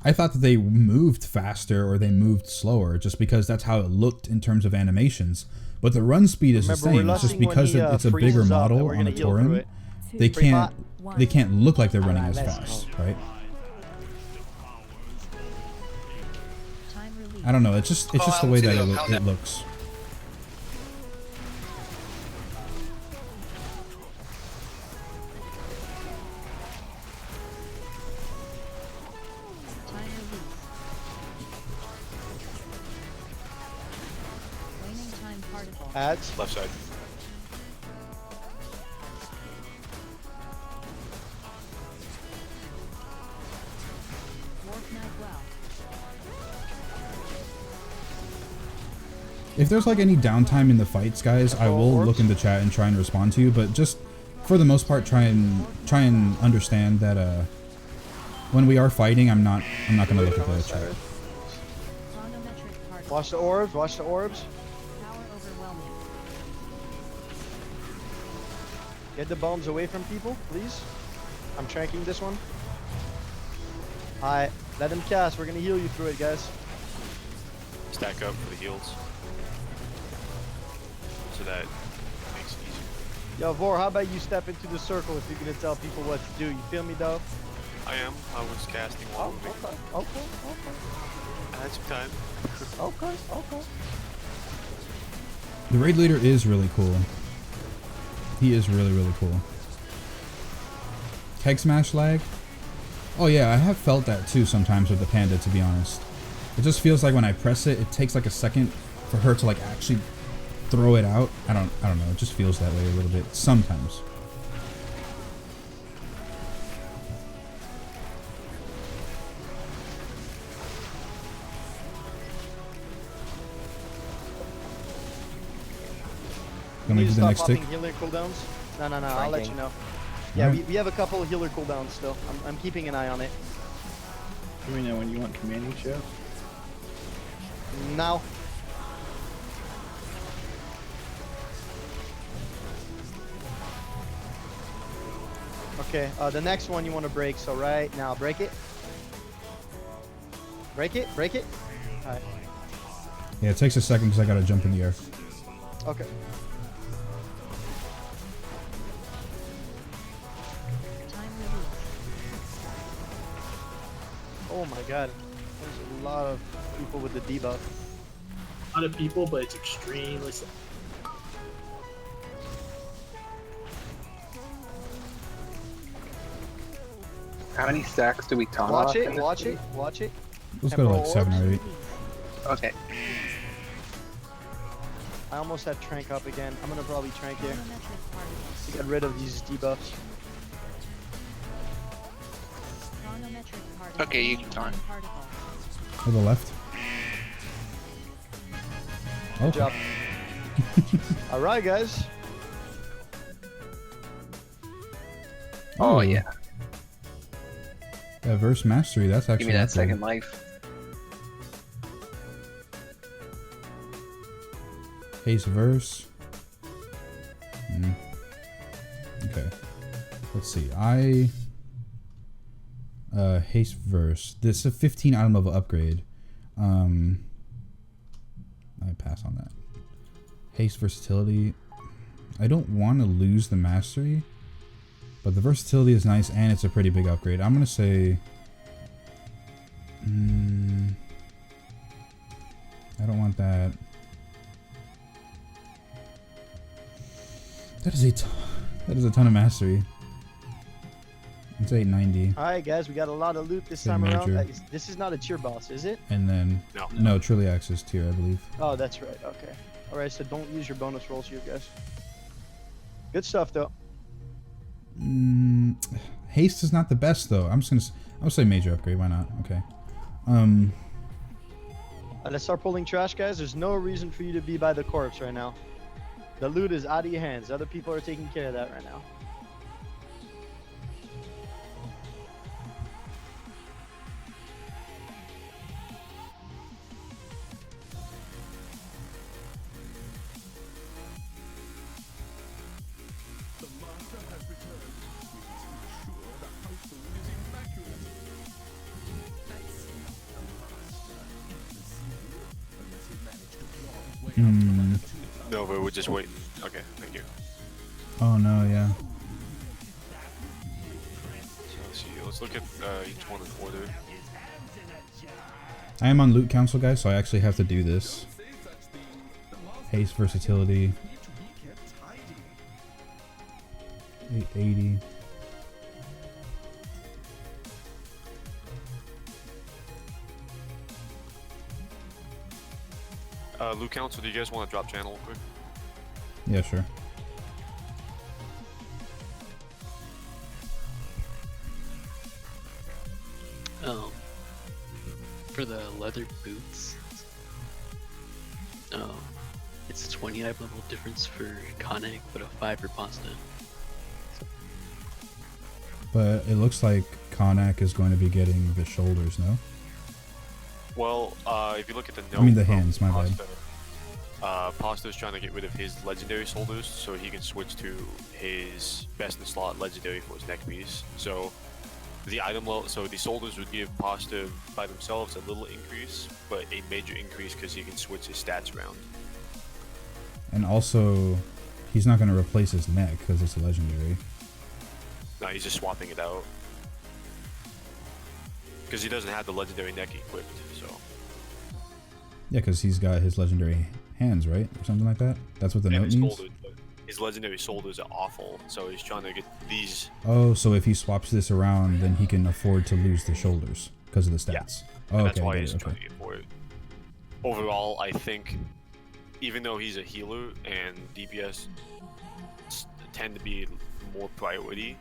I thought that they moved faster or they moved slower just because that's how it looked in terms of animations. But the run speed is the same. It's just because it's a bigger model on a Tauren. They can't look like they're running as fast, right? I don't know. It's just the way that it looks. Ads. Left side. If there's like any downtime in the fights, guys, I will look in the chat and try and respond to you. But just for the most part, try and understand that when we are fighting, I'm not gonna look at the chat. Watch the orbs. Watch the orbs. Get the bombs away from people, please. I'm tranking this one. Alright, let him cast. We're gonna heal you through it, guys. Stack up for the heals. So that makes it easier. Yo, Vor, how about you step into the circle if you're gonna tell people what to do? You feel me, though? I am. I was casting while moving. Okay. I had some time. Okay. The raid leader is really cool. He is really, really cool. Keg smash lag? Oh yeah, I have felt that too sometimes with the panda, to be honest. It just feels like when I press it, it takes like a second for her to like actually throw it out. I don't know, it just feels that way a little bit sometimes. Gonna do the next tick. Healer cooldowns? No, I'll let you know. Yeah, we have a couple of healer cooldowns still. I'm keeping an eye on it. Let me know when you want commanding show. Now. Okay, the next one you want to break, so right now, break it. Break it. Alright. Yeah, it takes a second because I gotta jump in the air. Okay. Oh my god, there's a lot of people with the debuff. A lot of people, but it's extremely slow. How many stacks do we talk Watch about? it. Let's go to like 7 or 8. Okay. I almost had Trank up again. I'm gonna probably Trank here to get rid of these debuffs. Okay, you keep on. To the left. Good job. Alright, guys. Oh Ooh. yeah. Yeah, verse mastery, that's actually Give me that not good. second life. Haste verse. Okay. Let's see. Haste verse. This is a 15 item level upgrade. I pass on that. Haste versatility. I don't want to lose the mastery, but the versatility is nice and it's a pretty big upgrade. I'm gonna say. I don't want that. That is a ton of mastery. It's 890. Alright, guys, we got a lot of loot this time around. This is not a tier boss, is it? And then no, Trilliax is tier, I believe. Oh, that's right. Okay. Alright, so don't use your bonus rolls here, guys. Good stuff, though. Haste is not the best though. I'm gonna say major upgrade. Why not? Okay. Let's start pulling trash, guys. There's no reason for you to be by the corpse right now. The loot is out of your hands. Other people are taking care of that right now. No, but we'll just wait. Okay, thank you. Oh no, yeah. So let's see. Let's look at each one in order. I am on loot council, guys, so I actually have to do this. Haste versatility. 880. Loot council, do you guys want to drop channel real quick? Yeah, sure. For the leather boots, it's a 20 eye level difference for Conic, but a 5 for Pasta. But it looks like Konak is going to be getting the shoulders, no? Well, if you look at the note, I mean the hands, my bad. Pasta's trying to get rid of his legendary shoulders so he can switch to his best in slot legendary for his neck piece. So the item level, so the shoulders would give Pasta by themselves a little increase, but a major increase because he can switch his stats around. And also, he's not going to replace his neck because it's a legendary. No, he's just swapping it out. Because he doesn't have the legendary neck equipped, so. Yeah, because he's got his legendary hands, right? Or something like that? That's what the note means? His legendary shoulders are awful, so he's trying to get these. Oh, so if he swaps this around, then he can afford to lose the shoulders because of the stats. Yeah. Oh, that's okay, why he's okay. trying to get for it. Overall, I think, even though he's a healer and DPS tend to be more priority,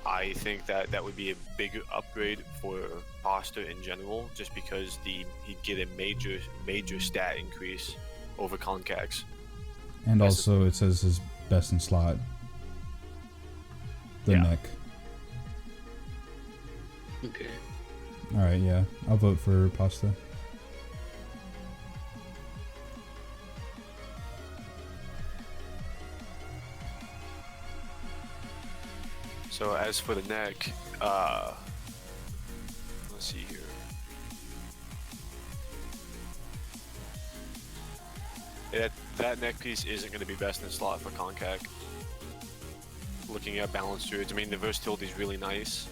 I think that that would be a big upgrade for Pasta in general, just because he'd get a major stat increase over Concax. And also, it says his best in slot. The neck. Okay. Alright, yeah. I'll vote for Pasta. So as for the neck, let's see here. That neck piece isn't going to be best in slot for Concac. Looking at balance druids, I mean the versatility is really nice,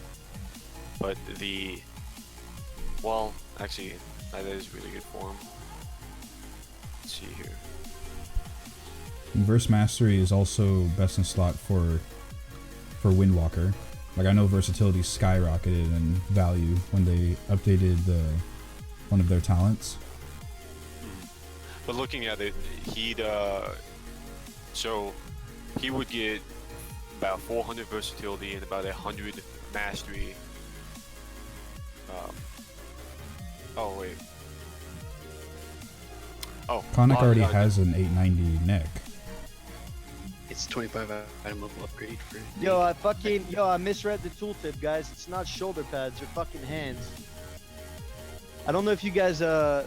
but well, actually that is really good for him. Let's see here. And Verse Mastery is also best in slot for Windwalker. Like, I know versatility skyrocketed in value when they updated one of their talents. But looking at it, so he would get about 400 versatility and about 100 mastery. Oh wait. Oh, Conic already has an 890 neck. It's 25 item level upgrade for. I misread the tooltip, guys. It's not shoulder pads, they're fucking hands. I don't know if you guys So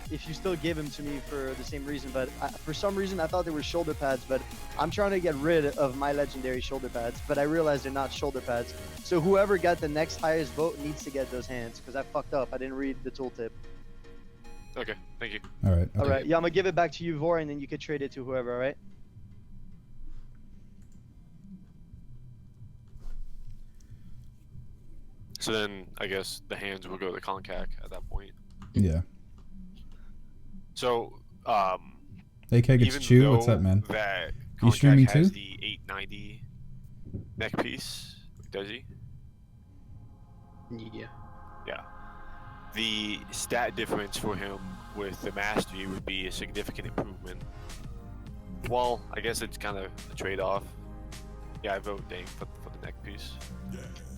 if you still give them to me for the same reason, but for some reason I thought they were shoulder pads, but I'm trying to get rid of my legendary shoulder pads, but I realized they're not shoulder pads. So whoever got the next highest vote needs to get those hands, because I fucked up. I didn't read the tooltip. Okay, thank you. Alright. All right, yeah, I'm gonna give it back to you, Vor, and then you can trade it to whoever. All right. So then, I guess the hands will go to Concac at that point. Yeah. So, Hey, Keg, it's Chew. What's up, man? That You streaming has too? the 890 neck piece, does he? Yeah. Yeah. The stat difference for him with the mastery would be a significant improvement. Well, I guess it's kind of a trade-off. Yeah, I vote Dang for the neck piece.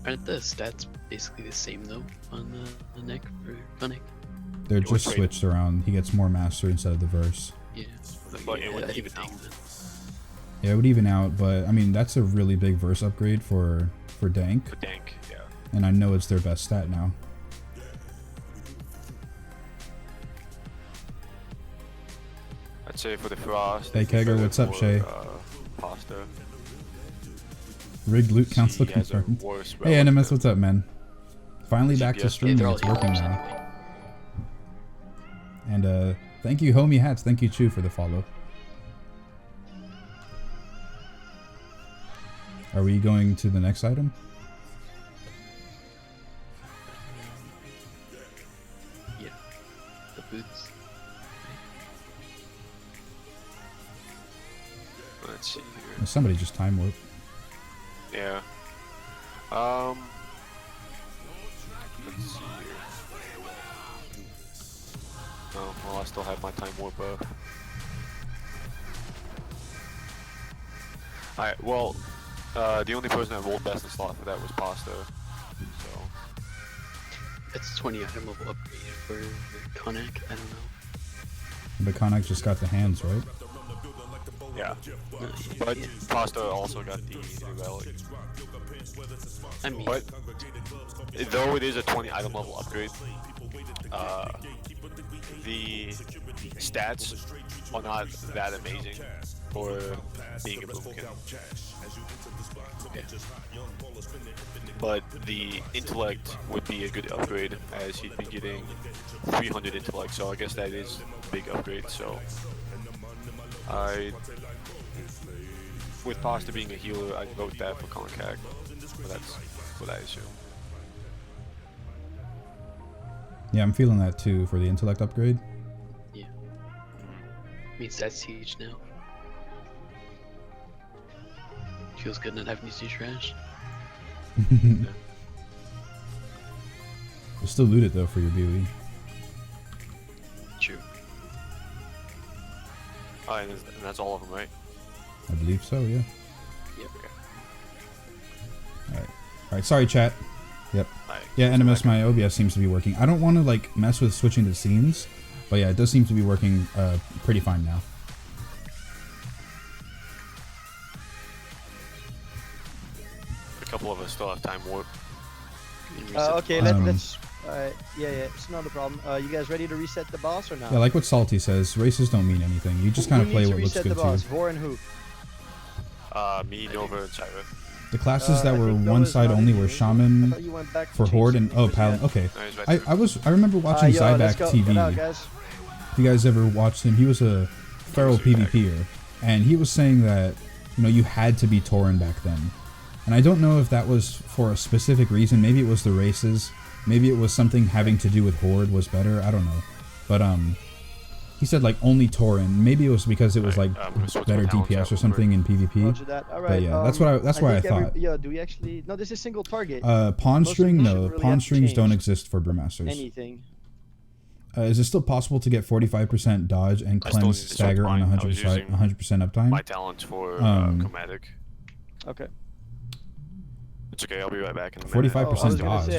Aren't the stats basically the same though on the neck for Conic? They're just switched around. He gets more mastery instead of the verse. Yeah. But it would even out. Yeah, it would even out, but I mean that's a really big verse upgrade for Dank. For Dank, yeah. And I know it's their best stat now. I'd say for the Frost. Hey Kegger, what's up, Shay? Pasta. Rigged loot council He has a confirmed. worse Hey relic Animus, than- what's up, man? Finally back to GPS. streaming. they're all It's working healers now. anyway. And thank you, Homie Hats. Thank you, Chew, for the follow. Are we going to the next item? Yeah. The boots. Let's see here. Somebody just time warp. Yeah. Let's see here. Oh, well, I still have my time warp up. Alright, well, the only person that rolled best in slot for that was Pasta. So. It's 20 item level upgrade for Konak. I don't know. But Konak just got the hands, right? Yeah. But Pasta also got the relic. I mean, But though it is a 20 item level upgrade, the stats are not that amazing for being a boomkin. But the intellect would be a good upgrade, as he'd be getting 300 intellect, so I guess that is a big upgrade. So with Pasta being a healer, I'd vote that for Konkak, but that's what I assume. Yeah, I'm feeling that too for the intellect upgrade. yeah. Means that's siege now. Feels good not having to see trash. You'll still loot it though for your BOE. True. Alright, and that's all of them, right? I believe so, yeah. Yep. Alright. Alright, sorry chat. Yep. Alright. Yeah, NMS, my OBS seems to be working. I don't want to like mess with switching to scenes, but yeah, it does seem to be working pretty fine now. A couple of us still have time warp. Okay, let's. Alright, yeah, it's not a problem. You guys ready to reset the boss or not? Yeah, like what Salty says, races don't mean anything. You just kind of play what looks good to you. Vor and who? Me, Nova, and Syra. The classes that were one side only were Shaman for Horde and Paladin. Okay, I remember watching Zyback TV. If you guys ever watched him, he was a feral PvPer, and he was saying that you had to be Tauren back then, and I don't know if that was for a specific reason. Maybe it was the races, maybe it was something having to do with Horde was better. I don't know, but he said like only Tauren. Maybe it was because it was like better DPS or something in PvP. But yeah, that's why I thought. Yeah, do we actually? No, this is single target. Pawn string, no. Pawn strings don't exist for Brewmasters. Anything. Is it still possible to get 45% dodge and cleanse stagger on 100% uptime? My talents for Chronomatic. Okay. It's okay. I'll be right back in a minute. 45% dodge.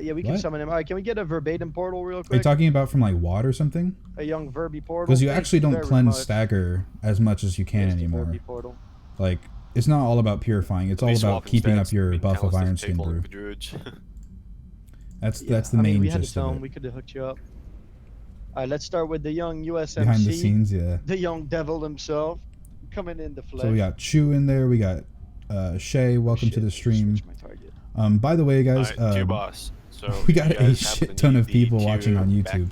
Yeah, we can summon him. Alright, can we get a verbatim portal real quick? Are you talking about from like WoD or something? A young Verbi portal? Because you actually don't cleanse stagger as much as you can anymore. Like, it's not all about purifying. It's all about keeping up your buff of Iron Skin Brew. That's the main gist of it. We could have hooked you up. Alright, let's start with the young USMC. Behind the scenes, yeah. The young devil himself. Coming in the flesh. So we got Chu in there. We got Shay. Welcome to the stream. By the way, guys, so we got a shit ton of people watching on YouTube.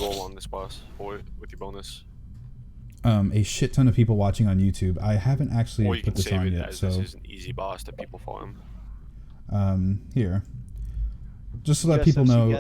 Roll on this boss with your bonus. A shit ton of people watching on YouTube. I haven't actually put this on yet, so this is an easy boss that people farm. Here, just to let people know,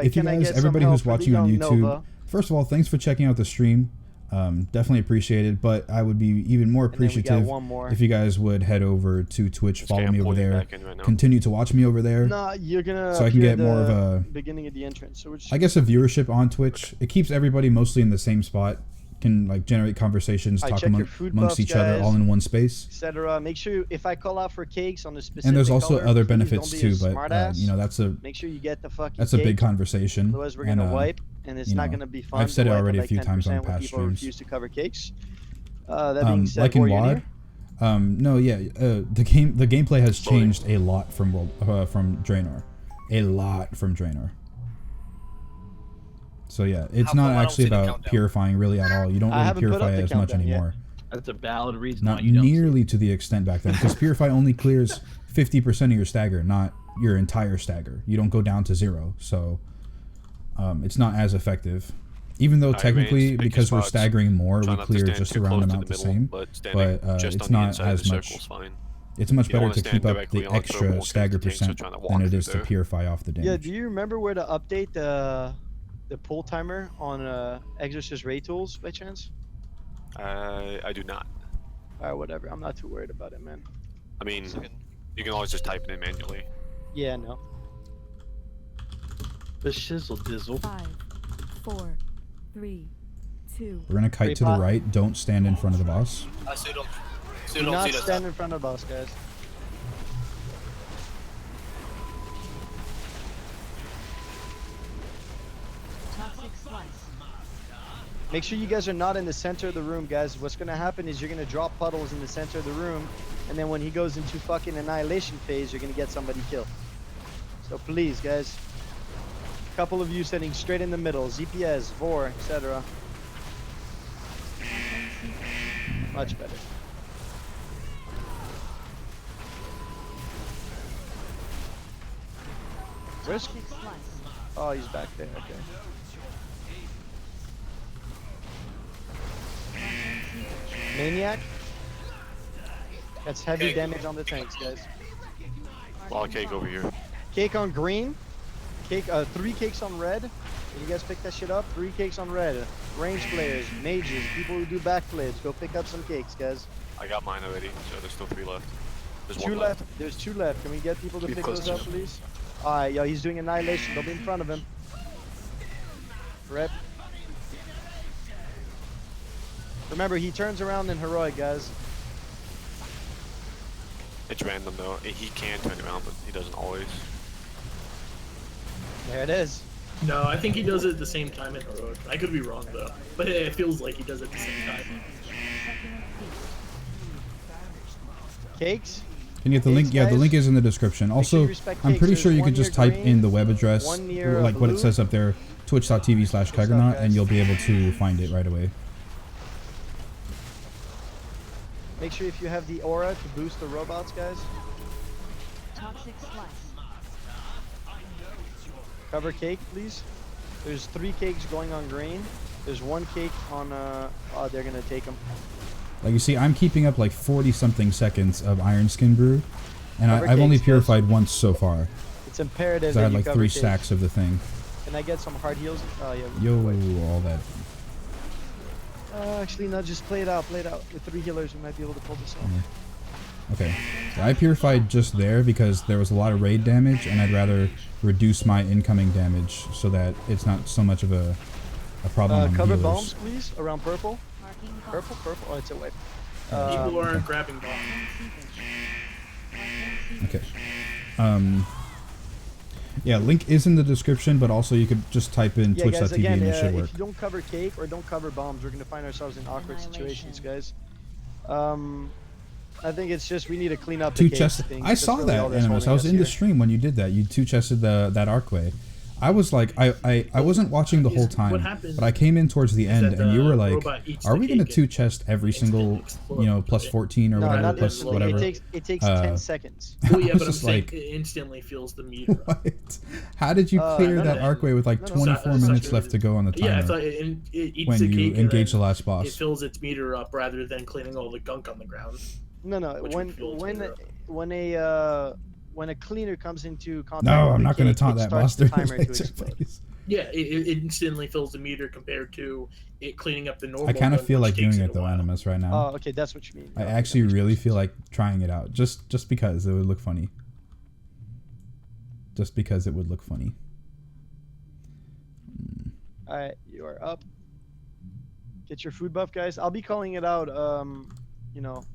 if you guys, everybody who's watching on YouTube, first of all, thanks for checking out the stream. Definitely appreciate it, but I would be even more appreciative if you guys would head over to Twitch, follow me over there, continue to watch me over there, so I can get more of a beginning of the entrance. So I guess a viewership on Twitch. It keeps everybody mostly in the same spot, can like generate conversations, talk amongst each other, all in one space, etc. Make sure if I call out for cakes on a specific and there's also color, other benefits too, but that's a make sure you get the fucking that's a big conversation. Otherwise we're gonna wipe, and it's not gonna be fun. I've said it already a few times on past people streams. Refuse to cover cakes. That being said, like in WoD, no, yeah, the gameplay has changed a lot from Draenor, So yeah, it's not actually about purifying really at all. You don't really purify as much anymore. That's a valid reason. Not nearly to the extent back then, because purify only clears 50% of your stagger, not your entire stagger. You don't go down to 0, so it's not as effective. Even though technically, because we're staggering more, we clear just around about the same, but it's not as much. It's much better to keep up the extra stagger percent than it is to purify off the damage. Yeah, do you remember where to update the pull timer on Exorcist Ray Tools by chance? I do not. Alright, whatever. I'm not too worried about it, man. I mean, you can always just type it in manually. Yeah, no. The shizzle dizzle. 5, 4, 3, 2. We're gonna kite to the right. Don't stand in front of the boss. Still Do don't not see the stand top. in front of us, guys. Make sure you guys are not in the center of the room, guys. What's gonna happen is you're gonna drop puddles in the center of the room, and then when he goes into fucking annihilation phase, you're gonna get somebody killed. So please, guys. A couple of you sitting straight in the middle, ZPS, Vor, etc. Much better. Where's... Oh, he's back there. Okay. Maniac. That's heavy Cake. damage on the tanks, guys. A lot of cake over here. Cake on green. Cake. 3 cakes on red. Can you guys pick that shit up? 3 cakes on red. Range players, mages, people who do backflips. Go pick up some cakes, guys. I got mine already, so there's still 3 left. There's 2 one left. There's 2 left. Can we get people to Be pick close those to up, him. please? Alright, yo, he's doing annihilation. Don't be in front of him. Rep. Remember, he turns around in heroic, guys. It's random though. He can turn around, but he doesn't always. There it is. No, I think he does it at the same time in heroic. I could be wrong though, but it feels like he does it at the same time. Cakes. Can you get the link? Yeah, the link is in the description. Also, respect I'm cakes. pretty There's sure you one could just near type green, in the web address, one near, like what it blue. says up there, twitch.tv/Kaigernaut, and you'll be able to find it right away. Make sure if you have the aura to boost the robots, guys. Toxic slice. Cover cake, please. There's 3 cakes going on green. There's 1 cake on, oh, they're gonna take them. Like you see, I'm keeping up like 40-something seconds of Iron Skin Brew, and Cover I've only cakes, guys. purified once so far. It's imperative Because I that had you like cover 3 cakes. stacks of the thing. Can I get some hard heals? Oh, yeah. Yo, all that. Actually, no, just play it out, play it out. With 3 healers, we might be able to pull this off. Okay. So I purified just there because there was a lot of raid damage, and I'd rather reduce my incoming damage so that it's not so much of a problem on Cover healers. bombs, please, around purple. Purple, purple. Oh, it's a whip. People aren't okay. grabbing bombs. Okay. Yeah, link is in the description, but also you could just type in Yeah, guys, twitch.tv again, and it should work. if you don't cover cake or don't cover bombs, we're going to find ourselves in awkward situations, guys. I think it's just we need to clean up the Two cake chest. thing. I That's saw really that, all that's Animus. I holding was us in the here. stream when you did that. You 2-chested that arcway. I was like, I wasn't watching the whole time, happens but I came in towards the end, that and you the were like, robot eats "Are the we gonna cake and 2-chest every single, explode, you know, plus right? 14 or No, whatever, not plus instantly. whatever?" It takes Uh, 10 seconds. Well, yeah, I was but I'm just saying like, it instantly fills the meter up. "What? How did you clear no, that no. arcway with like No, no, 24 it's not- minutes left to go on the timer Yeah, I thought it eats when the you cake and engage the then last it boss?" fills its meter up rather than cleaning all the gunk on the ground. No, Which would fill its meter up. when a cleaner comes into contact No, with I'm the not gonna cake, taunt it that starts monster. the timer to explode. Yeah, it instantly fills the meter compared to it cleaning up the normal. I kind of gunk, feel which like takes doing it it a though, while. Animus, right now. Oh, okay, that's what you mean. I Okay, actually that makes really sense. feel like trying it out, just because it would look funny. Just because it would look funny. All right, you are up. Get your food buff, guys. I'll be calling it out, you know,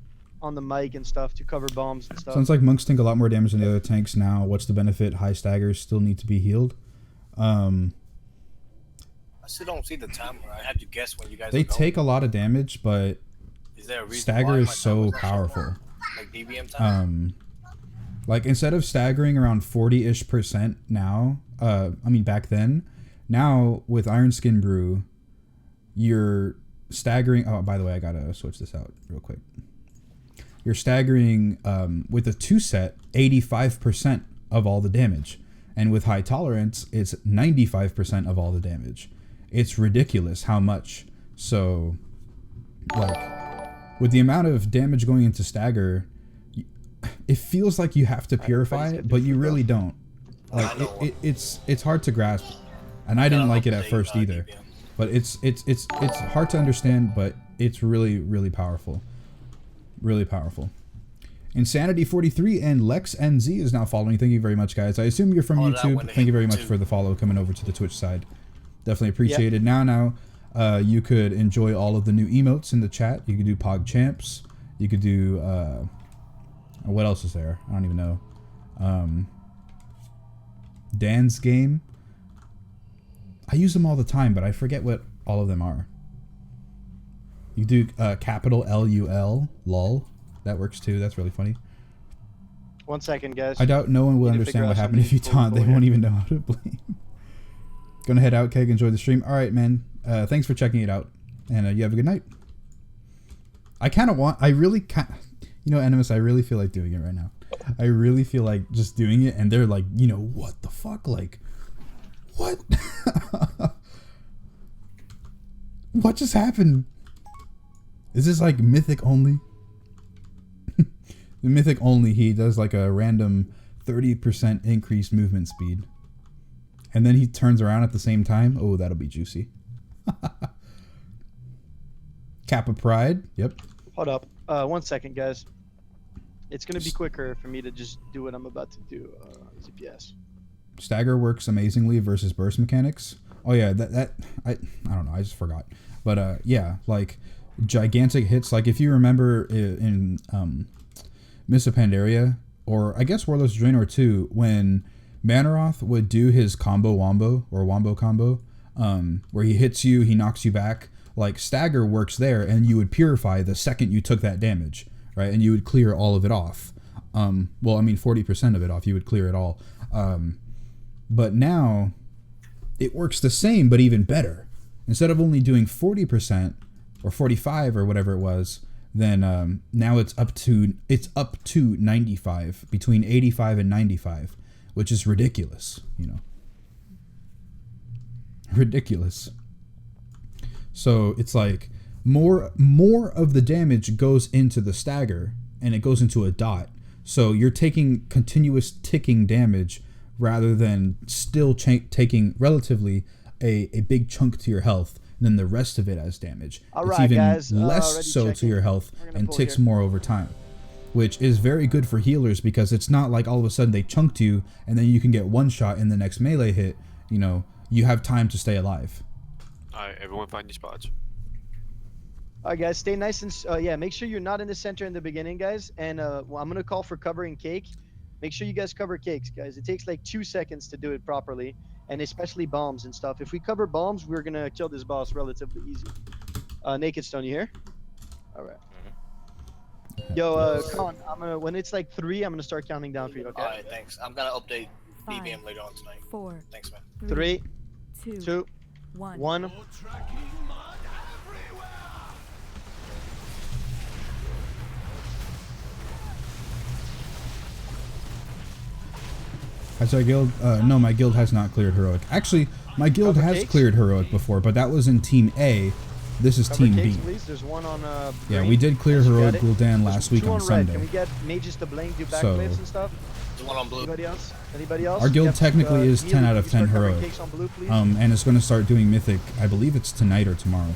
on the mic and stuff to cover bombs and stuff. Sounds like monks take a lot more damage than the other tanks now. What's the benefit? High staggers still need to be healed. I still don't see the timer. I had to guess when you guys. They are going. take a lot of damage, but Is there a reason stagger why is my so timer's not showing? powerful. Like DBM time. Like instead of staggering around 40-ish% now, I mean back then, now with Iron Skin Brew, you're staggering. Oh, by the way, I gotta switch this out real quick. You're staggering with a 2-set 85% of all the damage, and with high tolerance, it's 95% of all the damage. It's ridiculous how much. So, like, with the amount of damage going into stagger, it feels like you have to purify it, but you really don't. Like, it's hard to grasp, and I didn't like it at first either. But it's hard to understand, but it's really, really powerful. Really powerful. Insanity 43 and Lex NZ is now following. Thank you very much, guys. I assume you're from YouTube. Thank you very much for the follow coming over to the Twitch side. Definitely appreciate it. Now, you could enjoy all of the new emotes in the chat. You can do Pog Champs. You could do what else is there? I don't even know. Dan's game. I use them all the time, but I forget what all of them are. You do capital LUL, lol. That works too. That's really funny. 1 second, guys. I doubt no one will Need to understand figure what out happened if you something taunt. They cool won't here. even know how to blame. Gonna head out, Keg. Enjoy the stream. All right, man. Thanks for checking it out, and you have a good night. I really you know, Animus, I really feel like doing it right now. I really feel like just doing it, and they're like, you know, what the fuck? Like, what? What just happened? Is this like Mythic only? The Mythic only, he does like a random 30% increased movement speed. And then he turns around at the same time. Oh, that'll be juicy. Kappa Pride. Yep. Hold up. 1 second, guys. It's going to be quicker for me to just do what I'm about to do. ZPS. Stagger works amazingly versus burst mechanics. Oh yeah, I don't know, I just forgot. But yeah, like gigantic hits. Like if you remember in Miss Pandaria, or I guess Warlord's Draenor 2, when Manaroth would do his combo wombo or wombo combo, where he hits you, he knocks you back. Like Stagger works there, and you would purify the second you took that damage, right? And you would clear all of it off. Well, I mean 40% of it off. You would clear it all. But now it works the same, but even better. Instead of only doing 40% or 45 or whatever it was, then now it's up to 95, between 85 and 95, which is ridiculous, you know. Ridiculous. So it's like more of the damage goes into the stagger, and it goes into a dot. So you're taking continuous ticking damage rather than still taking relatively a big chunk to your health, and then the rest of it as damage. All it's right, even guys, less so checking. to your health and pull ticks here. more over time, which is very good for healers, because it's not like all of a sudden they chunked you and then you can get one shot in the next melee hit. You know, you have time to stay alive. Alright, everyone find your spots. All right, guys, stay nice and yeah. Make sure you're not in the center in the beginning, guys. And well, I'm gonna call for covering cake. Make sure you guys cover cakes, guys. It takes like 2 seconds to do it properly, and especially bombs and stuff. If we cover bombs, we're gonna kill this boss relatively easy. Naked Stone, you here? All right. Yo, Colin, I'm gonna when it's like 3, I'm gonna start counting down for you. Okay. All right, thanks. I'm gonna update 5, BBM later on tonight. 4, Thanks, man. 3, 2, 2, 1. 1. Has our guild? No, my guild has not cleared heroic. Actually, my guild Cover has cakes? cleared heroic before, but that was in Team A. This is Cover Team cakes, B. please. There's one on Yeah, green. we did clear Yes, you got heroic it. Gul'dan There's last week 2 on red. Sunday. Can we get mages to bling, do So- backflips and stuff? There's one on blue. Anybody else? Anybody else? Our guild Yep, technically is Neil, 10 out can of you 10 start covering heroic. cakes on blue, please? And it's going to start doing mythic. I believe it's tonight or tomorrow.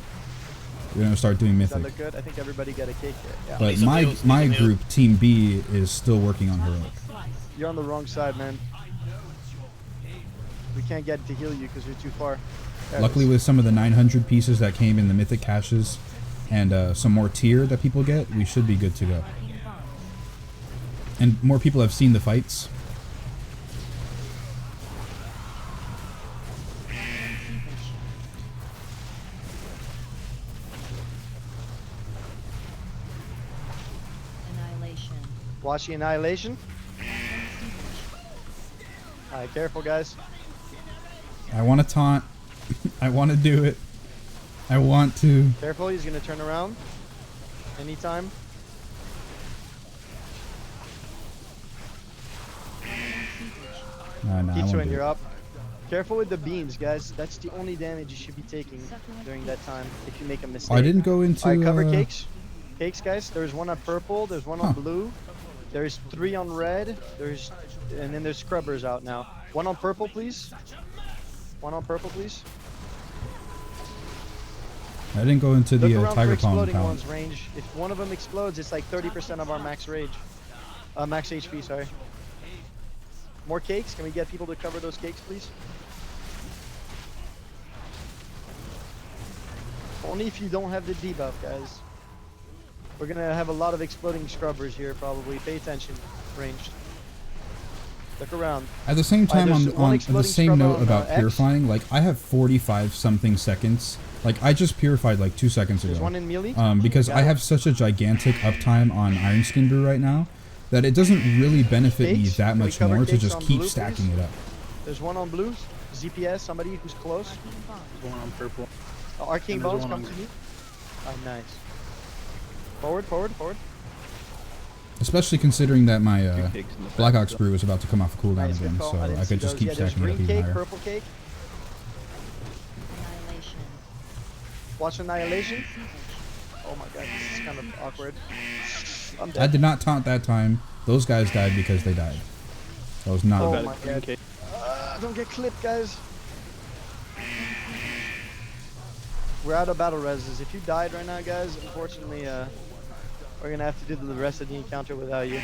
We're going to start doing Does that mythic. look good? I think everybody got a cake here. Yeah. But Lisa my Mills, my Lisa Mills. group, Team B, is still working on heroic. You're on the wrong side, man. We can't get to heal you because you're too far. There it Luckily, is. with some of the 900 pieces that came in the mythic caches and some more tier that people get, we should be good to go. And more people have seen the fights. Annihilation. Watch the annihilation. Alright, careful, guys. I want to taunt. I want to do it. I want to. Careful, he's gonna turn around. Anytime. No, I Keep won't swing, do you're it. up. Careful with the beams, guys. That's the only damage you should be taking during that time if you make a mistake. Oh, I didn't go into. Alright, cover cakes. Cakes, guys. There's one on purple. There's one on Huh. blue. There's 3 on red. And then there's scrubbers out now. One on purple, please. One on purple, please. I didn't go into Look the around for Tiger Palm exploding count. ones range. If one of them explodes, it's like 30% of our max rage. Max HP, sorry. More cakes? Can we get people to cover those cakes, please? Only if you don't have the debuff, guys. We're gonna have a lot of exploding scrubbers here, probably. Pay attention, ranged. Look around. At the same time, there's one on the exploding same scrubber note on, about X. purifying, like I have 45 something seconds. Like I just purified like 2 seconds ago. There's one in melee. Because Got I it. have such a gigantic uptime on Iron Skin Brew right now that it doesn't really benefit me Cakes? that Can we much cover more to cakes just on keep blue, stacking please? it up. There's one on blues. ZPS, somebody who's close. There's one on purple. Arcane And there's Bones, one come on to me. Oh, nice. Forward, forward, forward. Especially considering that my Two cakes in the Black back, Ox so- Brew is about to come off a cooldown Nice, good again, call. so I didn't I see could just those. keep Yeah, there's stacking it up green even cake, higher. purple cake. Watch Annihilation. Oh my god, this is kind of awkward. I'm I dead. did not taunt that time. Those guys died because they died. That was not Oh a my Green god. cake. Don't get clipped, guys. We're out of battle reses. If you died right now, guys, unfortunately, we're gonna have to do the rest of the encounter without you.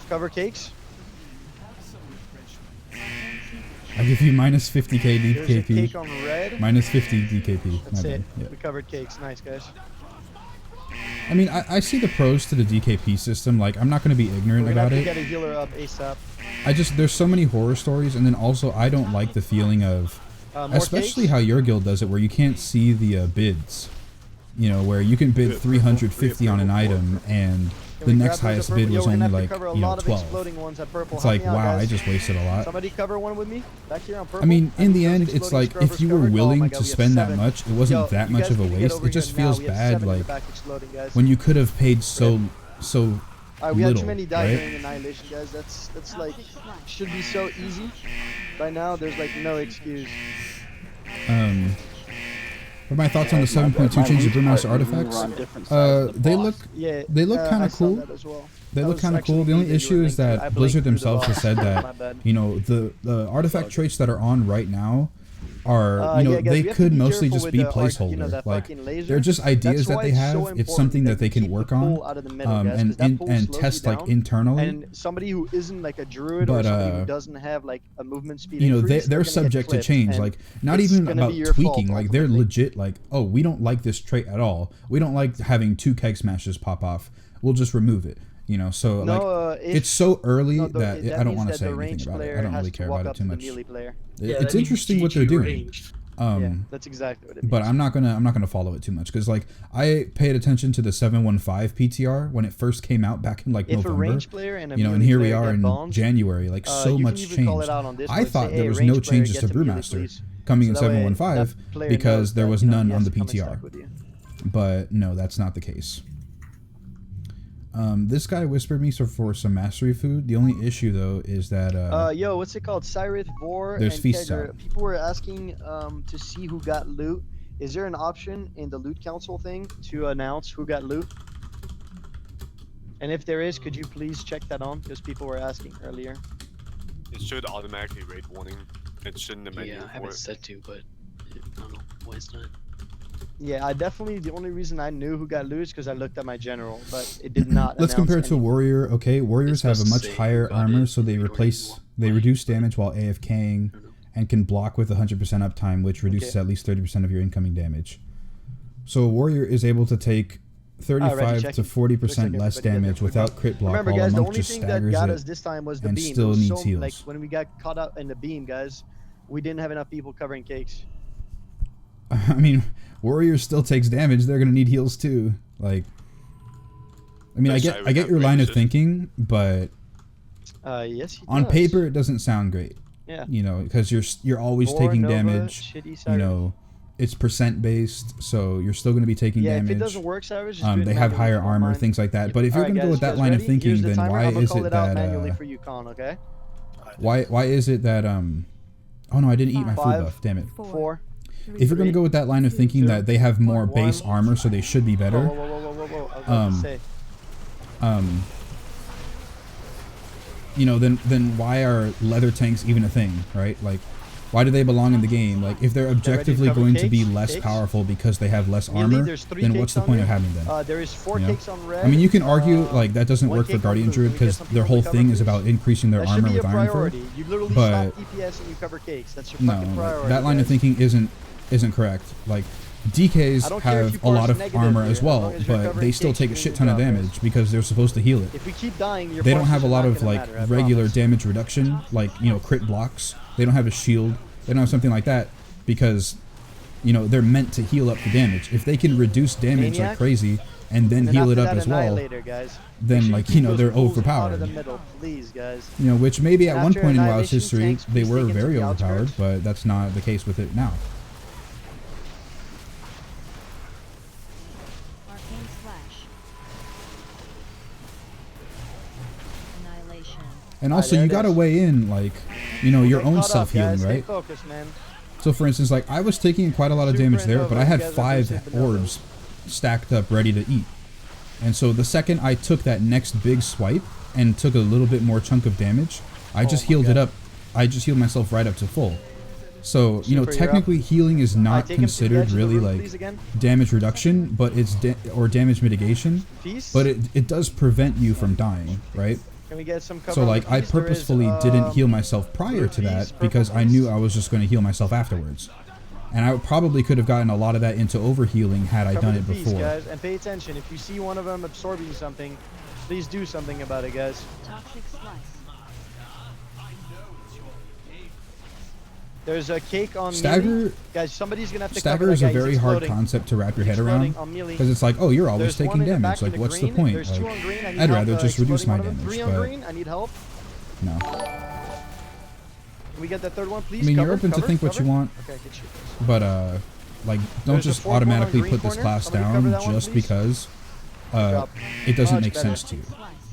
Cover cakes. I give you minus 50k There's a DKP. cake on red. Minus 50 DKP. That's My it. bad. Yeah. We covered cakes. Nice, guys. I mean, I see the pros to the DKP system. Like, I'm not going to be ignorant We're gonna about have to it. get a healer up ASAP. There's so many horror stories, and then also I don't like the feeling of, More especially cakes? how your guild does it, where you can't see the bids. You know, where you can bid 350 on an item, and Can the we next grab those highest at bid purple? Yo, was we're gonna only have like, to cover a you know, lot of 12. exploding ones at purple. It's Help like, me out, wow, guys. I just wasted a lot. Somebody cover one with me. Back here on purple. I mean, in the Those end, it's exploding like, if scrubbers you were covered. Oh willing my to God, we have spend that 7. much, it wasn't Yo, that you much guys of a need to get waste. over It just here now. feels We have bad, 7 in the like, back exploding, guys. when you could have paid so Alright, we had little, too many die right? during Annihilation, guys. That's like should be so easy. By now, there's like no excuse. What are my thoughts on the 7.2 change of Brewmaster artifacts? They look Yeah, kind I of saw cool. that as well. They That look was kind of actually cool. The me only that you issue were is linked to. I that blinked Blizzard through the themselves has box. said My that, bad. you know, the artifact traits that are on right now are, you know, yeah, guys, they we have to could be mostly careful just with be the arc, placeholder. you know, that Like, fucking laser. they're just ideas That's that why they it's have. so It's important something that they you can keep work the on, pull out of the middle, guys, 'cause that pull and slows test you like down. internally. And somebody who isn't like a druid But, or somebody who doesn't have like a movement speed you know, increase, they're gonna get subject to clipped, change. and Like, not it's even gonna about be your fault, tweaking. Like, they're ultimately. legit. Like, oh, we don't like this trait at all. We don't like having 2 keg smashes pop off. We'll just remove it. You know, so No, like, if- it's so early No, that I don't means want to that say the anything ranged about it. player I don't has really to care walk about it up too to the much. melee player. It's interesting what they're doing. Yeah, that's exactly what it means. But I'm not gonna follow it too much because like I paid attention to the 715 PTR when it first came out back in like If a November. ranged player and a You know, and melee here we player are get in bones, January. Like so you can much even call changed. it out on I Discord, thought say, there "Hey, was ranged no player changes to gets a melee, Brewmaster please." coming So in that way 715 that player because knows there that, was you know, none he on has the to come and PTR. stack with you. But no, that's not the case. This guy whispered me for some mastery food. The only issue though is that yo, what's it called? Cyrith, Vor, there's and feasts Kegger. out. People were asking to see who got loot. Is there an option in the loot council thing to announce who got loot? And if there is, could you please check that on? Because people were asking earlier. It should automatically raid warning. It shouldn't have menu Yeah, I for have it it. set to, but I don't know why it's not. Yeah, I definitely. The only reason I knew who got loot is because I looked at my general, but it did not. Let's announce compare it to anything. warrior. Okay, warriors It's have a supposed to much say who higher got armor, it, so they or they reduce damage while AFKing I don't know. and can block with 100% uptime, which reduces at least 30% of your incoming damage. So a warrior is able to take 35 to 40% less damage without crit block, Remember, while guys, a the monk only just thing that staggers got it us this time was the and beam. still It was needs so, heals. like when we got caught up in the beam, guys, we didn't have enough people covering cakes. I mean, warrior still takes damage. They're gonna need heals too. Like, I mean, I get your line of thinking, but Yes, he on does. paper it doesn't sound great. Yeah. You know, because you're always Vor, taking Nova, damage. shitty You Cyrus. know, it's percent based, so you're still going to be taking Yeah, damage. if it doesn't work, Cyrus, just do it They have manually, higher if you don't armor, mind. things like that. But if you're Alright, going to go guys, with that you guys line of ready? thinking, Here's the then timer. why I'm gonna is call it it out that manually for you, Con, okay? why is it that oh no, I didn't eat my food 5, buff. Damn it. 4. If you're going to go with that line of thinking 2, that they have more 1. base armor, so they should be better. Whoa, whoa, whoa, whoa, whoa, whoa. I was about to say. You know, then why are leather tanks even a thing, right? Like, why do they belong in the game? Like, if they're objectively cover going to be cakes? less Cakes? powerful because they have less Melee, armor, there's 3 then cakes what's the on point of there. having them? There is 4 You know? cakes on red. I mean, you can argue like that doesn't 1 work for cake on Guardian blue. Druid Can we get because some their people whole to cover, thing is please? about increasing their That should armor be a with Iron Fur. priority. You literally But stop DPS and you cover cakes. That's your no, fucking priority. that line of guys. thinking isn't correct. Like, DKs I don't care if you have a lot parse of negative armor here, as as well, long as you're but covering they still cakes, take a you're shit doing ton of your job, damage because they're supposed to heal it. If we keep dying, your They don't have a parses are lot not of gonna like matter, I regular promise. damage reduction, like, you know, crit blocks. They don't have a shield. They don't have something like that because, you know, they're meant to heal up the damage. If they can reduce damage Maniac? like crazy and then And heal after it up that, as well, Annihilator, guys. Make then, sure like, keep you know, those they're fools Out overpowered. of the middle, please, guys. You know, which maybe at And one after point in WoW's Annihilation, history, tanks, they please were take it to very the overpowered, outskirts. but that's not the case with it now. Arcane slash. Annihilation. And also, there you it gotta is. weigh in, like, you know, your Get own caught up, self-healing, guys. Stay right? focused, man. So, for instance, like, I was taking quite a lot of Super damage there, and but I Nova, had you guys are 5 boosted Bonobos. orbs stacked up ready to eat. And so the second I took that next big swipe and took a little bit more chunk of damage, I just my healed it God. up. I just healed myself right up to full. So, you know, Super, you're technically healing is not take him to the considered edge of the really room, like please, again. damage reduction, but it's or damage mitigation. Feast? But it does prevent you from dying, right? Can we get some cover So on the like I feast? There is, purposefully didn't heal myself blue prior to that feast, purple because I knew feast. I was just going to heal myself afterwards. And I probably could have gotten a lot of that into overhealing had I Cover done the it feast, before. guys, and pay attention. If you see one of them absorbing something, please do something about it, guys. Toxic slice. There's a cake on Stagger, melee. Guys, somebody's gonna have to stagger cover that is a guy. He's very hard exploding. concept to wrap your He's head around exploding on melee. because it's like, oh, you're always There's one taking in the back damage. Like, in the what's the green. point? There's two Like, on green. I need I'd help, rather just reduce exploding my one of them. damage, 3 on but green. I need help. no. Can we get that third one, please? I mean, cover, you're open cover, to think what cover. you want, Okay, good shit. but like, don't There's a just fourth one on automatically green put this corner. class Somebody cover down that one, just please. because job. it doesn't Much make better. sense to you.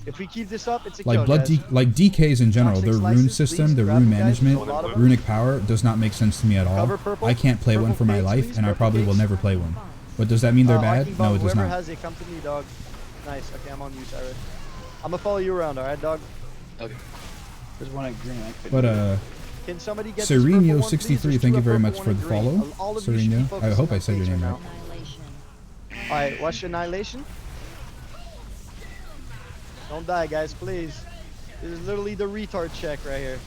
If we keep this up, it's a Like kill, guys. like DKs in general, Toxic their rune slices, system, please, their grab rune them, guys. management, There's a lot of them. runic power does not make sense to me at all. Cover purple. I can't play one Purple for my cakes, life, please. and I Purple probably will cakes. never play one. But does that mean they're bad? Hiking No, bomb, it does whoever not. has it, come to me, dog. Nice. Okay, I'm on you, Cyrus. I'm gonna follow you around, alright, dog? Okay. There's one at green. I couldn't But Can somebody get this purple one, please? Sereno63, There's thank two you very purple, much one for in the green. follow. All of you should be Sereno, I focusing hope on I said your cakes name right right. now. Annihilation. Alright, watch Annihilation. Don't die, guys, please. This is literally the retard check right here.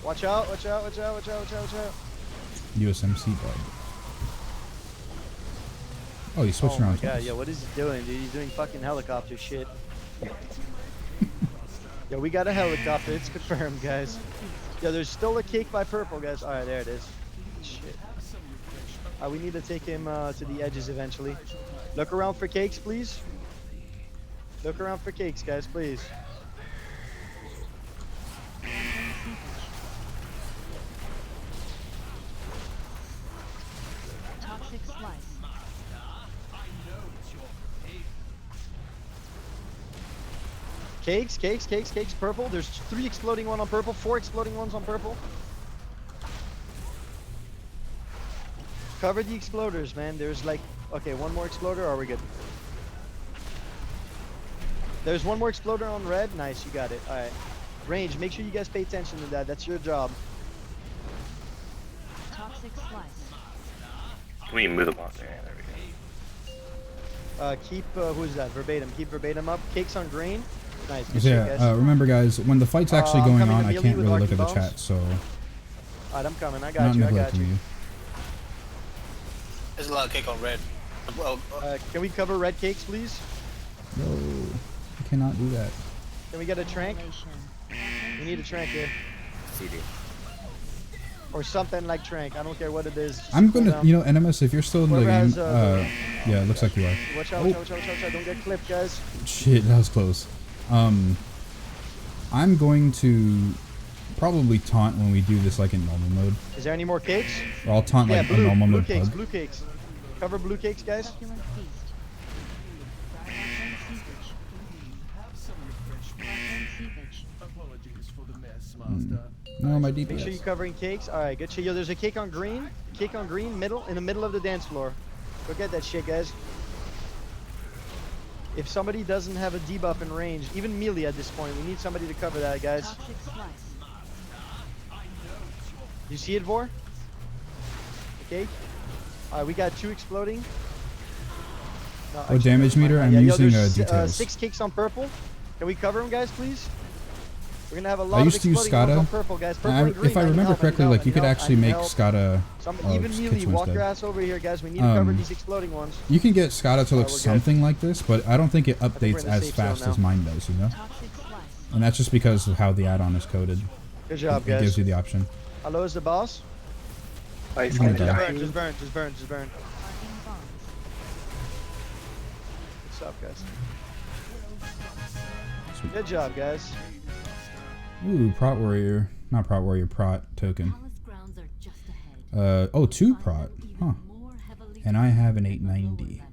Watch out, watch out, watch out, watch out, watch out, watch out. USMC bug. Oh, he switched Oh my around. god, twice. yo, what is he doing, dude? He's doing fucking helicopter shit. Yo, we got a helicopter, it's confirmed, guys. Yo, there's still a cake by purple, guys. Alright, there it is. Shit. We need to take him to the edges eventually. Look around for cakes, please. Look around for cakes, guys, please. Toxic slice. Cakes, cakes, cakes, cakes, purple. There's 3 exploding one on purple, 4 exploding ones on purple. Cover the exploders, man. There's like, okay, one more exploder, or are we good? There's one more exploder on red. Nice, you got it. Alright. Range, make sure you guys pay attention to that. That's your job. Toxic slice. Can we move the block there? There we go. Keep, who is that? Verbatim. Keep verbatim up. Cakes on green. Nice. Good So shit, yeah, guys. remember guys, when the fight's actually I'm going coming on, to I melee can't with really look arcing at the bombs. chat, so Alright, I'm coming. I I'm got not you. I got neglecting you. you. There's a lot of cake on red. Well, Can we cover red cakes, please? No, you cannot do that. Can we get a trank? Annihilation. We need a trank here. CD. Or something like trank. I don't care what it is. Just I'm cool gonna, down. you know, NMS, if you're still in the Whoever game, has, yeah, it looks like you are. Watch out, watch out, watch out, watch out, watch out. Don't get clipped, guys. Shit, that was close. I'm going to probably taunt when we do this like in normal mode. Is there any more cakes? Or I'll taunt Yeah, like a blue, normal blue mode cakes, pug. blue cakes. Cover blue cakes, guys. Succulent feast. Arcane seepage. Arcane seepage. No, my Make sure you're DPS. covering cakes. Alright, good shit. Yo, there's a cake on green. Cake on green, middle, in the middle of the dance floor. Go get that shit, guys. If somebody doesn't have a debuff in range, even melee at this point, we need somebody to cover that, guys. Toxic slice. You see it, Vor? Okay. Alright, we got 2 exploding. No, Oh, damage never mind. meter? I'm Yeah, yo, using there's, details. 6 cakes on purple. Can we cover them, guys, please? We're gonna have a lot I of used to use exploding ones on Skada. purple, guys. Purple and green. If I need remember help, correctly, need like help, you could need actually help, make help. Skada. Even melee, walk dead. grass over here, guys. We need to cover these exploding ones. You can get Skada to look we're good. something like this, but I don't think it think we're updates in the as safe zone fast now. as mine does, you know? And that's just because of how the add-on is coded. Good job, It guys. gives you the option. Hello, is the boss? Ice gonna Candy. die. Just burn. Good stuff, guys. Sweet. Good job, guys. Ooh, Prot Warrior. Not Prot Warrior, Prot token. Palace grounds are just ahead. Oh, 2 Find Prot. even Huh. more heavily And I have an in the lower 890. levels.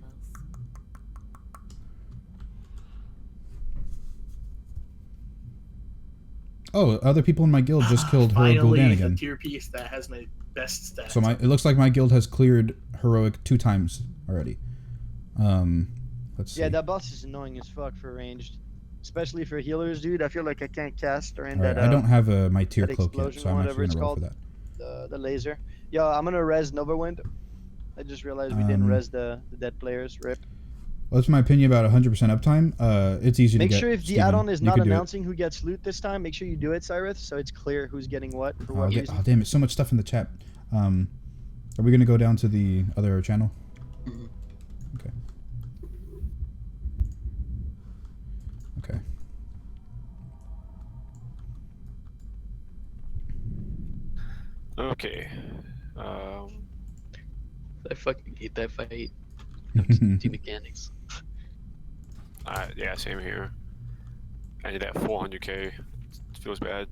Oh, other people in my guild just killed Heroic Finally, Gul'dan the again. tier piece that has my best stats. So it looks like my guild has cleared Heroic 2 times already. Let's see. Yeah, that boss is annoying as fuck for ranged. Especially for healers, dude. I feel like I can't cast during Alright, that. I don't have my tier that cloak yet, explosion so or I'm whatever actually it's gonna roll for called. that. The laser. Yo, I'm gonna res Novawind. I just realized we didn't res the dead players. Rip. Well, that's my opinion about 100% uptime. It's easy to Make get. sure if the Steven. add-on is You not could do it. announcing who gets loot this time, make sure you do it, Cyrus, so it's clear who's getting what for what reason. Oh damn it! So much stuff in the chat. Are we gonna go down to the other channel? Okay. Okay. Okay. I fucking hate that fight. Team mechanics. Yeah, same here. I need that 400k. It feels bad.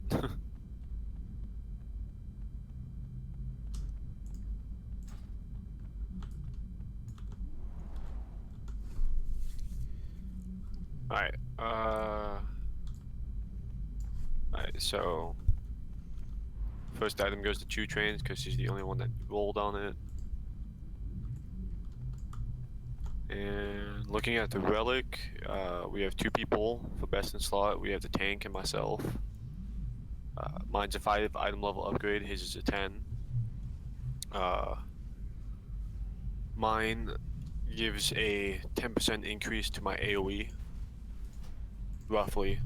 Alright, alright, so first item goes to Chew Trains because she's the only one that rolled on it. And looking at the relic, we have 2 people for best in slot. We have the tank and myself. Mine's a 5 item level upgrade, his is a 10. Mine gives a 10% increase to my AoE, roughly,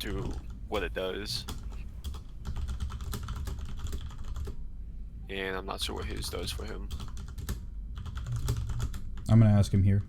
to what it does. And I'm not sure what his does for him. I'm gonna ask him here.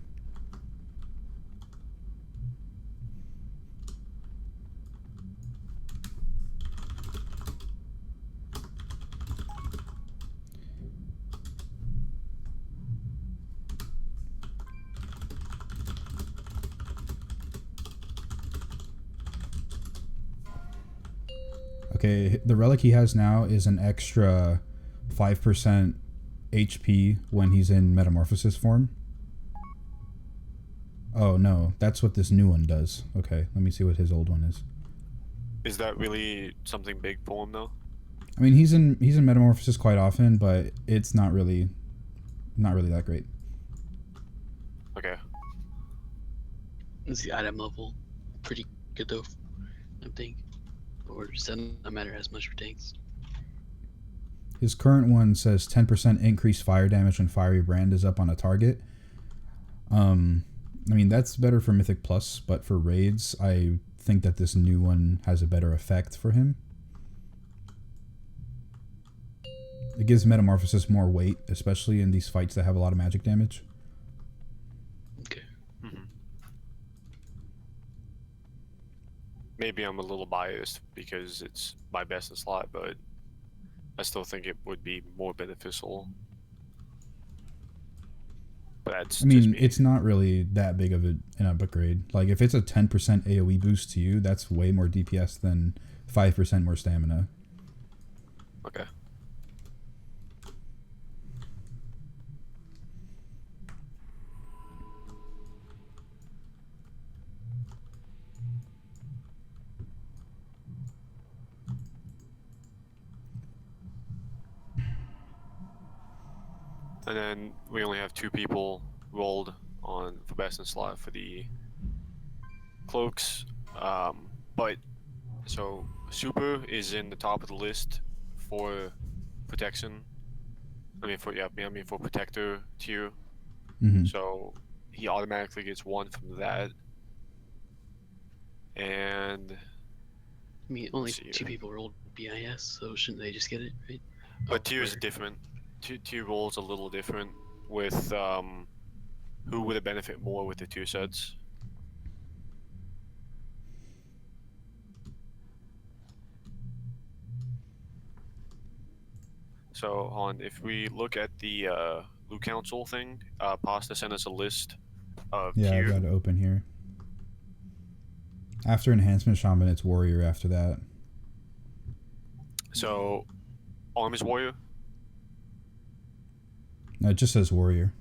Okay, the relic he has now is an extra 5% HP when he's in metamorphosis form. Oh no, that's what this new one does. Okay, let me see what his old one is. Is that really something big for him though? I mean, he's in metamorphosis quite often, but it's not really that great. Okay. Is the item level pretty good though? I think, or does that not matter as much for tanks? His current one says 10% increased fire damage when fiery brand is up on a target. I mean, that's better for Mythic Plus, but for raids, I think that this new one has a better effect for him. It gives Metamorphosis more weight, especially in these fights that have a lot of magic damage. Okay. Maybe I'm a little biased because it's my best in slot, but I still think it would be more beneficial. But that's I mean, just me. it's not really that big of an upgrade. Like, if it's a 10% AoE boost to you, that's way more DPS than 5% more stamina. Okay. And then we only have 2 people rolled on for best in slot for the cloaks. But so super is in the top of the list for protection. For protector tier. Mm-hmm. So he automatically gets 1 from that. And I mean, only See 2 here. people rolled BIS, so shouldn't they just get it, right? But Oh, tiers are word. different. Tier rolls a little different with who would it benefit more with the 2 sets. So on, if we look at the Loot Council thing, Pasta sent us a list of Yeah, tier. I've got it open here. After Enhancement Shaman, it's Warrior after that. So, Arm is Warrior. No, it just says Warrior.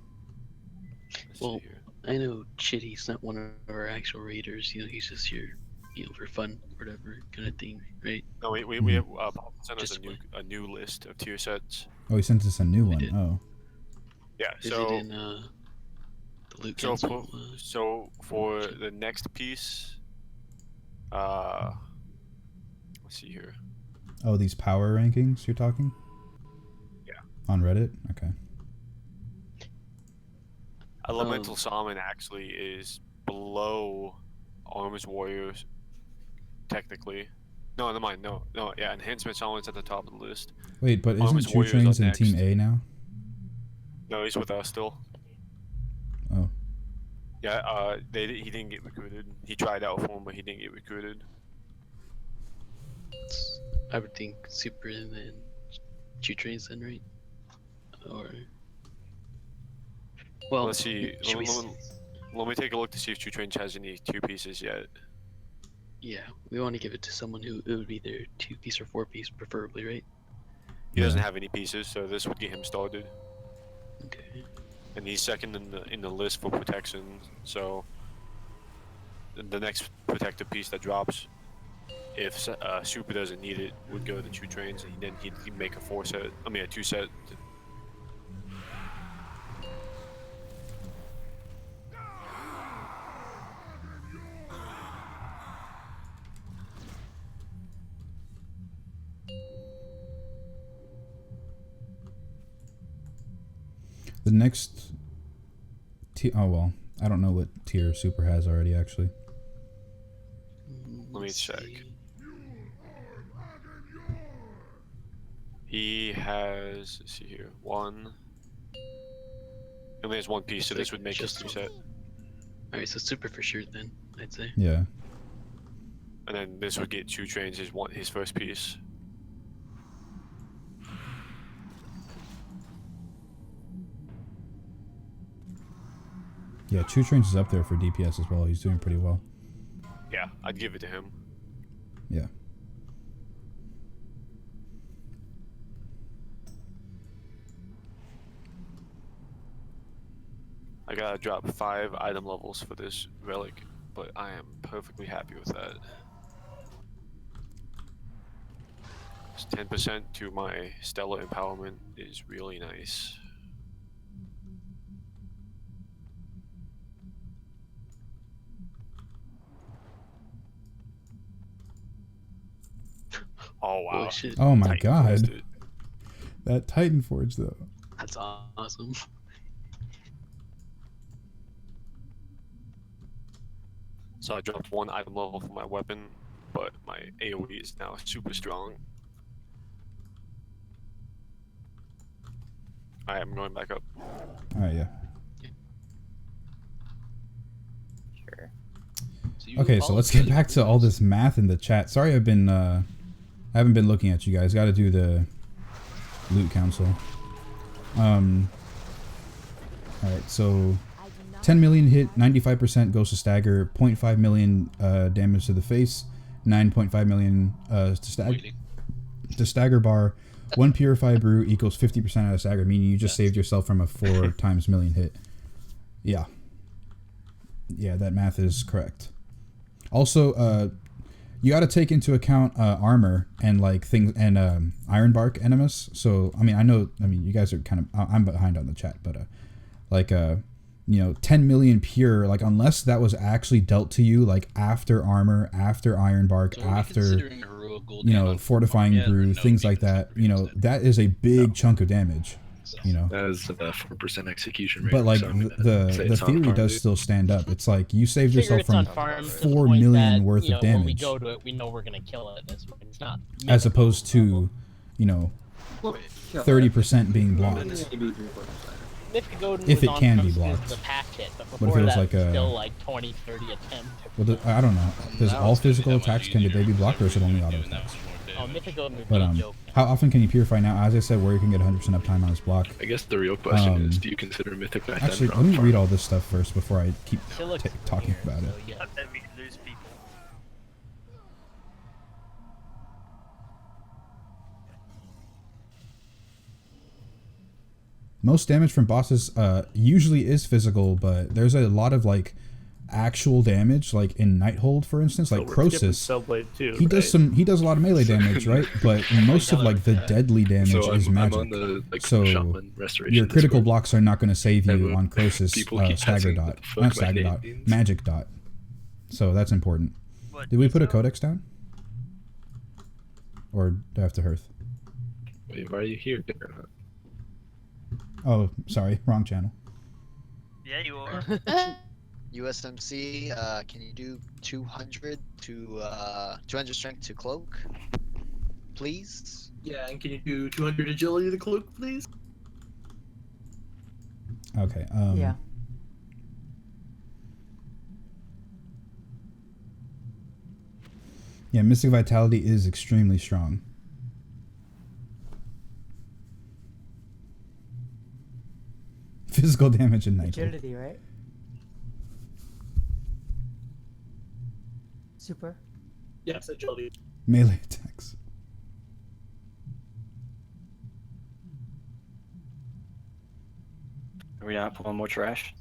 Let's Well, see here. I know Chitty's not one of our actual raiders. You know, he's just here, for fun, whatever kind of thing, right? No, we Mhm. have Pasta sent us Just a new list of tier sets. Oh, he sent us a new one. did. Oh. Yeah. Is So it in the loot so council? for the next piece, let's see here. Oh, these power rankings you're talking? Yeah. On Reddit? Okay. Elemental Salmon actually is below Arms Warriors, technically. No, never mind. No. Yeah, Enhancement Salmon's at the top of the list. Wait, but isn't Arms Two Warriors Trains are in Team next. A now? No, he's with us still. Oh. Yeah, he didn't get recruited. He tried out for him, but he didn't get recruited. I would think Super and then 2 trains then, right? Or well, Let's see. should we? Let me take a look to see if True Trains has any 2 pieces yet. Yeah, we want to give it to someone who it would be their 2-piece or 4-piece, preferably, right? He doesn't have any pieces, so this would get him started. Okay. And he's second in the list for protection. So the next protective piece that drops, if Super doesn't need it, would go to 2 trains, and then he'd make a 2 set. The next oh well, I don't know what tier Super has already actually. Let me Let's check. see. He has, let's see here, 1. He only has 1 piece, so this would make his Just 2 one. set. Alright, so Super for sure then, I'd say. Yeah. And then this would get 2 trains his first piece. Yeah, Two Trains is up there for DPS as well. He's doing pretty well. Yeah, I'd give it to him. Yeah. I gotta drop 5 item levels for this relic, but I am perfectly happy with that. It's 10% to my stellar empowerment is really nice. Oh wow. Holy shit. Oh my Titan god. Forged it. That Titan Forge though. That's awesome. So I dropped 1 item level for my weapon, but my AoE is now super strong. Alright, I'm going back up. Alright, yeah. Sure. Okay, so let's get back to all this math in the chat. Sorry I haven't been looking at you guys. Gotta do the loot council. Alright, so 10 million hit, 95% goes to stagger, 0.5 million damage to the face, 9.5 million to stagger bar, 1 purify brew equals 50% out of stagger, meaning you just saved yourself from a 4 times million hit. Yeah. Yeah, that math is correct. Also, you got to take into account armor and like things and iron bark enemies. So I mean you guys are kind of I'm behind on the chat, but like 10 million pure, like unless that was actually dealt to you like after armor, after iron bark, So after fortifying brew, things like that. That is a big chunk of damage. You know, as a 4% execution rate. but like so I'm gonna say the it's on theory farm, does dude. still stand up. It's like you saved Figure yourself it's on from farm to the 4 point million that, worth you know, of when we damage, go to it, we know we're gonna kill it. It's not as opposed to, you know, 30% being blocked. Mythic If it was can on be is blocked. the patch hit, but What before if it was that, like it's a- still like 20, 30 attempts. Well, I don't know. Does all physical attacks can they be blocked, or is it only auto attacks? Oh, Mythic would be But a joke. how often can you purify now? As I said, Warrior can get 100% uptime on his block. I guess the real question is, do you consider Mythic back then Actually, for let me on read farm? all this stuff first before I keep Silic's talking here, about it. so yeah. Then we lose people. Most damage from bosses usually is physical, but there's a lot of like actual damage, like in Nighthold, for instance, like we're skipping Croesus. Cellblade too, He does right? he does a lot of melee damage, right? But most of like the deadly damage So is I'm magic. on the, like, So Shaman Restoration your critical Discord. blocks are not going to save you And on Croesus people keep stagger asking dot, what the fuck not my stagger name dot, means. magic dot. So that's important. What, Did we put a Nico? codex down? Or do I have to hearth? Wait, why are you here? Oh, sorry, wrong channel. Yeah, you are. USMC, can you do 200 to 200 strength to cloak, please? Yeah, and can you do 200 agility to the cloak, please? Okay. Yeah. Yeah, Mystic Vitality is extremely strong. Physical damage in Nighthold. Agility, right? Super. Yes, agility. Melee attacks. Are we not pulling more trash?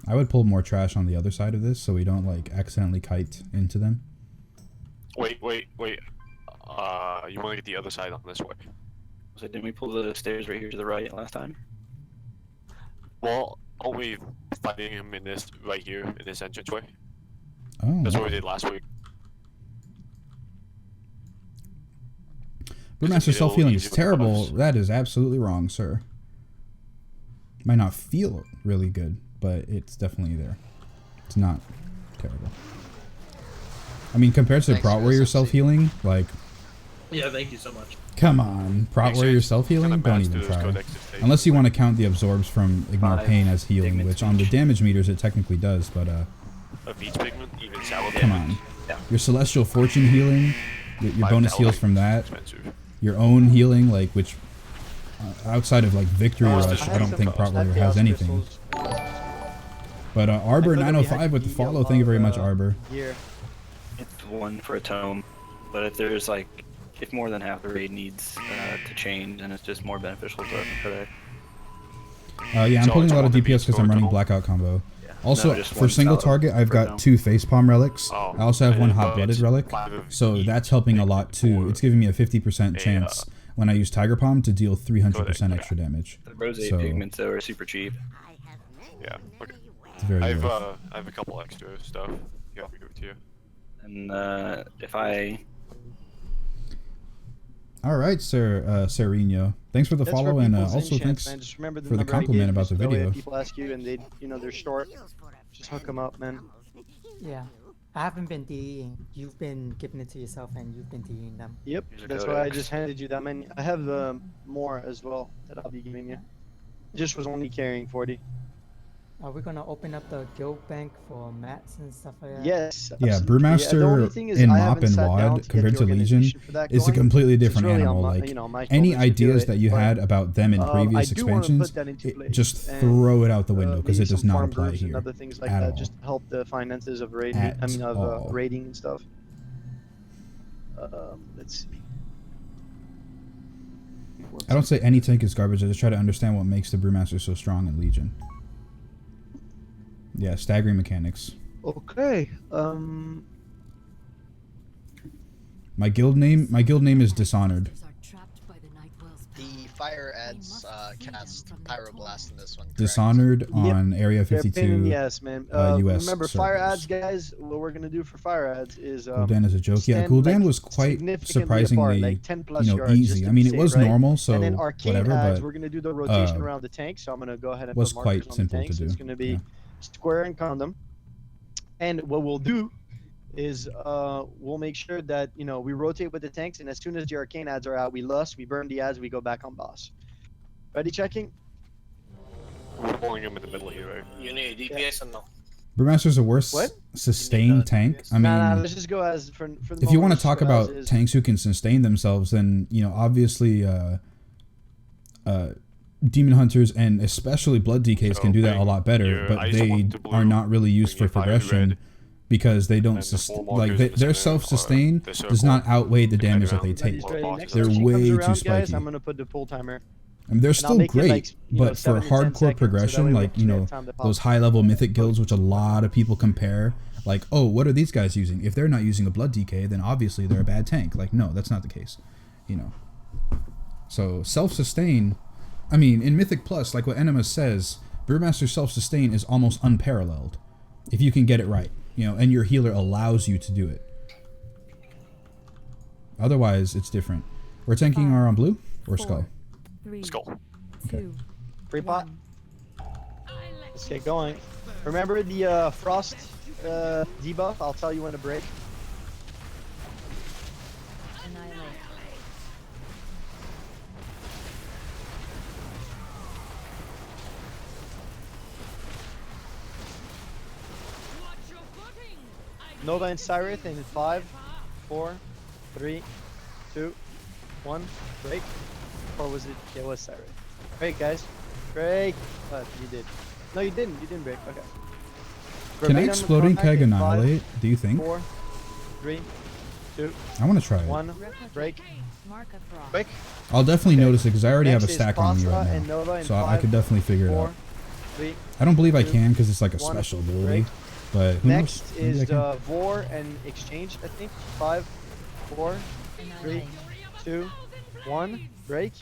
I would pull more trash on the other side of this so we don't like accidentally kite into them. Wait. You want to get the other side on this way? So didn't we pull the stairs right here to the right last time? Well, aren't we fighting him in this right here in this entranceway? Oh. That's what we did last week. Brewmaster self-healing is terrible. That is absolutely wrong, sir. Might not feel really good, but it's definitely there. It's not terrible. I mean, compared to Prot Warrior self-healing, like, Yeah, thank you so much. come on. Prot Warrior self-healing? Don't even try. Unless you want to count the absorbs from Ignore Pain as healing, which on the damage meters it technically does, but Of each pigment, even salad. come on. Your Celestial Fortune healing, your bonus heals from that, your own healing, like, which outside of like Victory Rush, I don't think Prot Warrior has anything. But Arbor 905 with the follow, thank you very much, Arbor. It's one for a tome, but if there's like, if more than half the raid needs to change, then it's just more beneficial for that. Yeah, I'm pulling a lot of DPS because I'm running Blackout combo. Also, just for one single salad target, I've per got tome. 2 Facepalm relics. Oh, I also have I 1 didn't know Hot-Blooded it's relic, 5 of so each that's helping a lot too. for It's giving me a 50% chance when I use Tiger Palm to deal 300% extra damage. The rosé So, pigments though are super cheap. Yeah. Okay. it's very I good. have a couple extra stuff. Yeah, I'll give it to you. And if I All right, Sir Sereno. Thanks for the That's follow, for and people's also enchants, thanks man. Just remember the for the number I compliment gave you, about the so that way video. if people ask you and they, they're short, just hook them up, man. Yeah. I haven't been DEing. You've been giving it to yourself and you've been DEing them. Yep, that's why I just handed you that many. I have more as well that I'll be giving you. Just was only carrying 40. Are we gonna open up the guild bank for mats and stuff like that? Yes. Yeah, absolutely. The only Brewmaster thing is in I Mop haven't and sat down Wad to get compared the to Legion organization for that is a going. completely It's different really animal. on my- Like my any shoulders to do ideas it, that you but, had about them in previous I do wanna expansions, put that into place, just and, throw it out the window because maybe it does some not farm apply brews and here other things like at that, all. just to help the finances of raiding. At all. Raiding and stuff. Let's see. I don't say any tank is garbage. I just try to understand what makes the Brewmaster so strong in Legion. Yeah, staggering mechanics. Okay. My guild name is Dishonored. The fire ads cast Pyroblast in this one. Correct? Dishonored on Area They're a pain 52. in the ass, man. US Remember, fire circles. ads, guys. What we're gonna do for fire ads is Gul'dan is a joke. Yeah, stand, Gul'dan like, was quite significantly surprisingly, apart, like 10 plus you know, yards, just easy. to I be mean, it safe, was right? normal, so And then arcane whatever. ads, But we're gonna do the rotation around the tank. So I'm gonna go ahead and was put markers quite on the simple to tanks. do. It's gonna be Yeah. square and condom. And what we'll do is we'll make sure that we rotate with the tanks, and as soon as the arcane ads are out, we lust, we burn the ads, we go back on boss. Ready? Checking. We're pulling him in the middle here, right? You need DPS or no? Brewmaster's a worse sustained tank. I mean, Nah, let's just go as for the if you want moment, to talk let's go as about is. tanks who can sustain themselves, then obviously demon hunters and especially blood DKs can do that a lot better, but they are not really used for progression because they don't their self-sustain does not outweigh the damage that they take. They're way too Guys, spiky. I'm gonna put the pull timer. I mean, they're And I'll still make it, great, like, but for 7 to 10 hardcore seconds, so that progression, way we like have time to pop. those high-level mythic guilds, which a lot of people compare, like, oh, what are these guys using? If they're not using a blood DK, then obviously they're a bad tank. Like, no, that's not the case, So self-sustain, I mean, in Mythic Plus, like what Enema says, Brewmaster self-sustain is almost unparalleled if you can get it right, and your healer allows you to do it. Otherwise, it's different. We're tanking our on blue or skull? Skull. Okay. Free pot. Let's get going. Remember the frost debuff? I'll tell you when to break. Nova and Cyrith in 5, 4, 3, 2, 1. Break. Or was it? Yeah, it was Cyrith. Break, guys. Break. You did. No, you didn't. You didn't break. Okay. Can Exploding Keg annihilate, do you think? 4, 3, 2, I want to try it. 1. Break. Break. I'll definitely notice it because I already have a Next is stack on me Pasta right and Nova now, in so I 5, could definitely figure it 4, out. 3, I don't believe I 2, can because it's like a 1. special ability, Break. but who Next knows? Maybe I is can. Vor and Exchange, I think. 5, 4, 3, 2, 1. Break.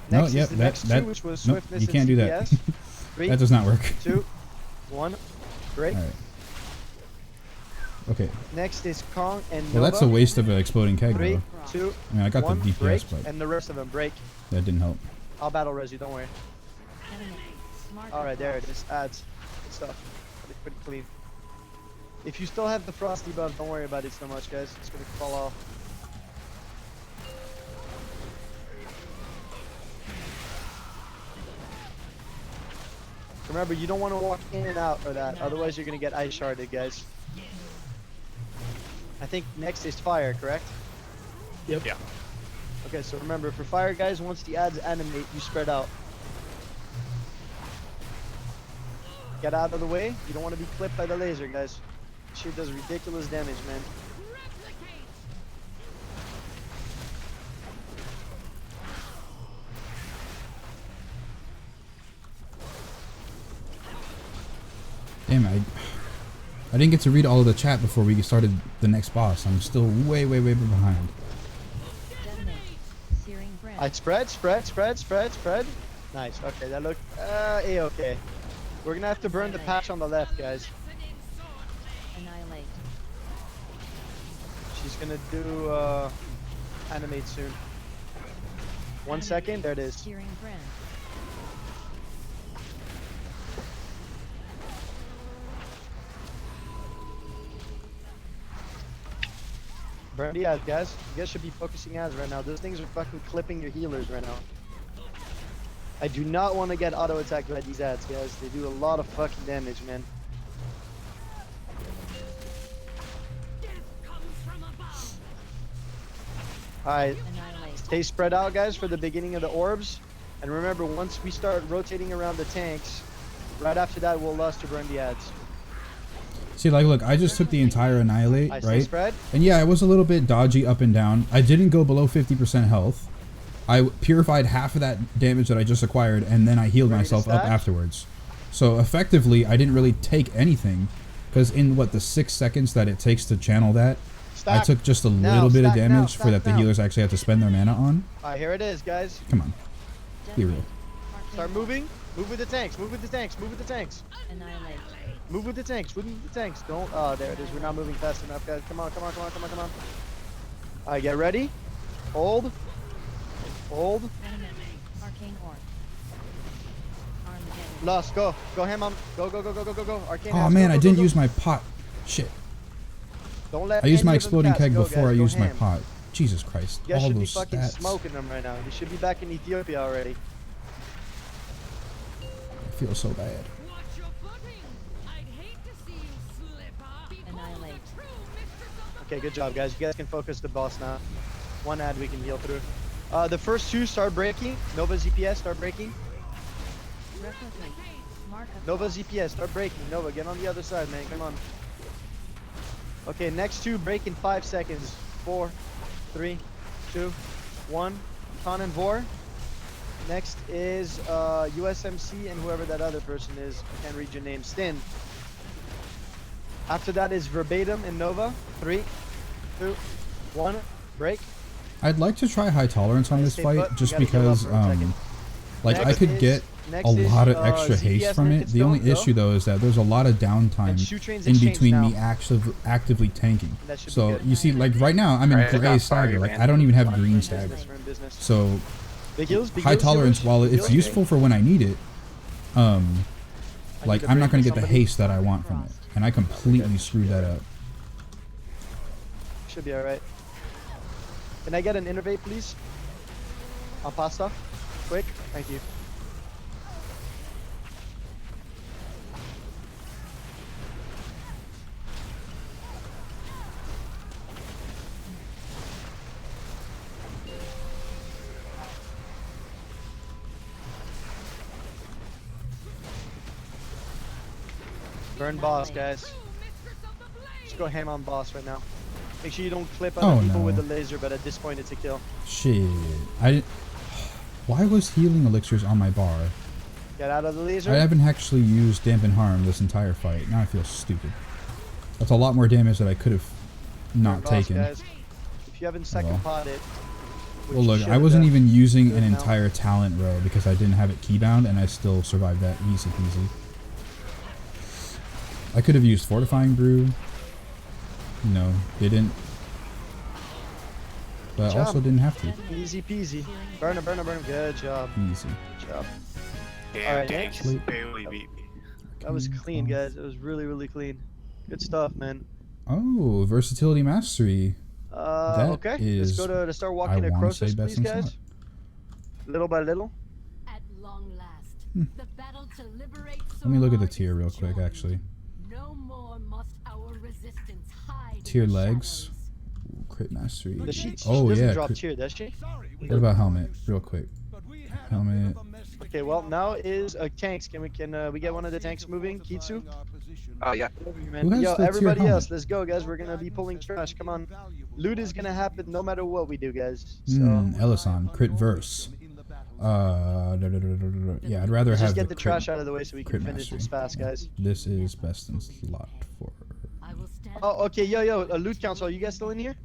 No, Next yep, is the that next two, which was nope, Swiftness you and can't do that. CPS. 3, That does not work. 2, 1. Break. All right. Okay. Next is Kong and Well, Nova. that's a waste of an exploding keg, 3, though. 2, I mean, I got 1. the DPS, break, but and the rest of them break. that didn't help. I'll battle res you, don't worry. Alright, there it is. Ads. Good stuff. Pretty clean. If you still have the frost debuff, don't worry about it so much, guys. It's gonna fall off. Remember, you don't want to walk in and out of that, otherwise you're gonna get ice sharded, guys. I think next is fire, correct? Yep. Yeah. Okay, so remember, for fire, guys, once the ads animate, you spread out. Get out of the way. You don't want to be clipped by the laser, guys. Shit does ridiculous damage, man. Damn, I didn't get to read all of the chat before we started the next boss. I'm still way behind. I spread. Nice. Okay, that looked a-okay. We're gonna have to burn the patch on the left, guys. She's gonna do animate soon. 1 second. There it is. Burn the ads, guys. You guys should be focusing ads right now. Those things are fucking clipping your healers right now. I do not want to get auto attacked by these ads, guys. They do a lot of fucking damage, man. Alright, stay spread out, guys, for the beginning of the orbs. And remember, once we start rotating around the tanks, right after that, we'll lust to burn the ads. See, like, look, I just took the entire annihilate, I see right? spread. And yeah, it was a little bit dodgy up and down. I didn't go below 50% health. I purified half of that damage that I just acquired, and then I healed myself up afterwards. So effectively, I didn't really take anything, because in what the 6 seconds that it takes to channel that, I took just a little bit of damage for that the healers actually have to spend their mana on. Alright, here it is, guys. Come on. Be real. Start moving. Move with the tanks. Move with the tanks. Move with the tanks. Annihilate. Move with the tanks. Move with the tanks. Don't. Oh, there it is. We're not moving fast enough, guys. Come on, come on, come on, come on, come on. Alright, get ready. Hold. Hold. Arcane Orb. Lost. Go. Go ham on. Go, go, go, go, go, go, go. Arcane Oh Orb. man, Go, I go, didn't go, use go. my pot. Shit. Don't let I used any my of them exploding cast. keg Go, before guys. I Go used my ham. pot. Jesus Christ. You guys All should be those fucking stats. smoking them right now. You should be back in Ethiopia already. I feel so bad. Annihilate. Okay, good job, guys. You guys can focus the boss now. One ad we can heal through. The first two start breaking. Nova ZPS, start breaking. Replicate. Mark of Nova ZPS, start breaking. Nova, get on the other side, man. Come on. Okay, next two break in 5 seconds. 4, 3, 2, 1. Khan and Vor. Next is USMC and whoever that other person is. I can't read your name. Stin. After that is Verbatim and Nova. 3, 2, 1. Break. I'd like to try high tolerance on this Stay fight put. just You gotta heal up because for a second. like I Next could is- get next a is, lot of extra ZPS haste from Nick it. and The only Stone, go. issue though is that there's a lot of downtime shoe trains in exchange between now. me actively tanking. That should be So good. you see, like right now I'm in Alright, I gray got stagger. fire, Like man. I don't even have green stagger. Business, we're in business. So Big heals, big high heals, tolerance, healers, while big it's heals. useful for when I need it, like to I'm not break gonna get the somebody. haste that I want from it, and I completely screwed that up. Should be alright. Can I get an innervate, please? On pasta? Quick. Thank you. Burn boss, guys. Just go ham on boss right now. Make sure you don't clip other Oh, people no. with the laser, but at this point it's a kill. Shit, why was healing elixirs on my bar? Get out of the laser. I haven't actually used dampen harm this entire fight. Now I feel stupid. That's a lot more damage that I could have not Burn boss, taken. guys. If you haven't second potted, Well, look, I wasn't even using an entire talent row because I didn't have it keybound, and I still survived that easy peasy. I could have used fortifying brew. No, didn't. But Good also job. didn't have to. Easy peasy. Burn him, burn him, burn him. Good job. Easy. Good job. Damn, Alright, dang, next. just barely beat me. That was clean, guys. It was really, really clean. Good stuff, man. Oh, versatility mastery. That Okay. Let's is, go to start I walking to wanna say Croesus, best please, in guys. slot. Little by little. At long last, the battle to liberate Let me look at the Soror tier is real quick, joined. actually. No more must our resistance hide in Tier the legs. Ooh, crit mastery. Does she Oh doesn't yeah. drop crit- tier, does she? What about helmet? Real quick. Helmet. Okay, well now is tanks. Can we get one of the tanks moving? Kitsu? Oh yeah. Who has Yo, the tier everybody helmet? else, let's go, guys. We're gonna be pulling trash. Come on. Loot is gonna happen no matter what we do, guys. So Ellison, crit verse. Yeah, I'd rather let's have just get the the crit, trash out of the way so we can crit finish mastery. this fast, guys. This is best in slot for. Oh, okay, yo, loot council. Are you guys still in here?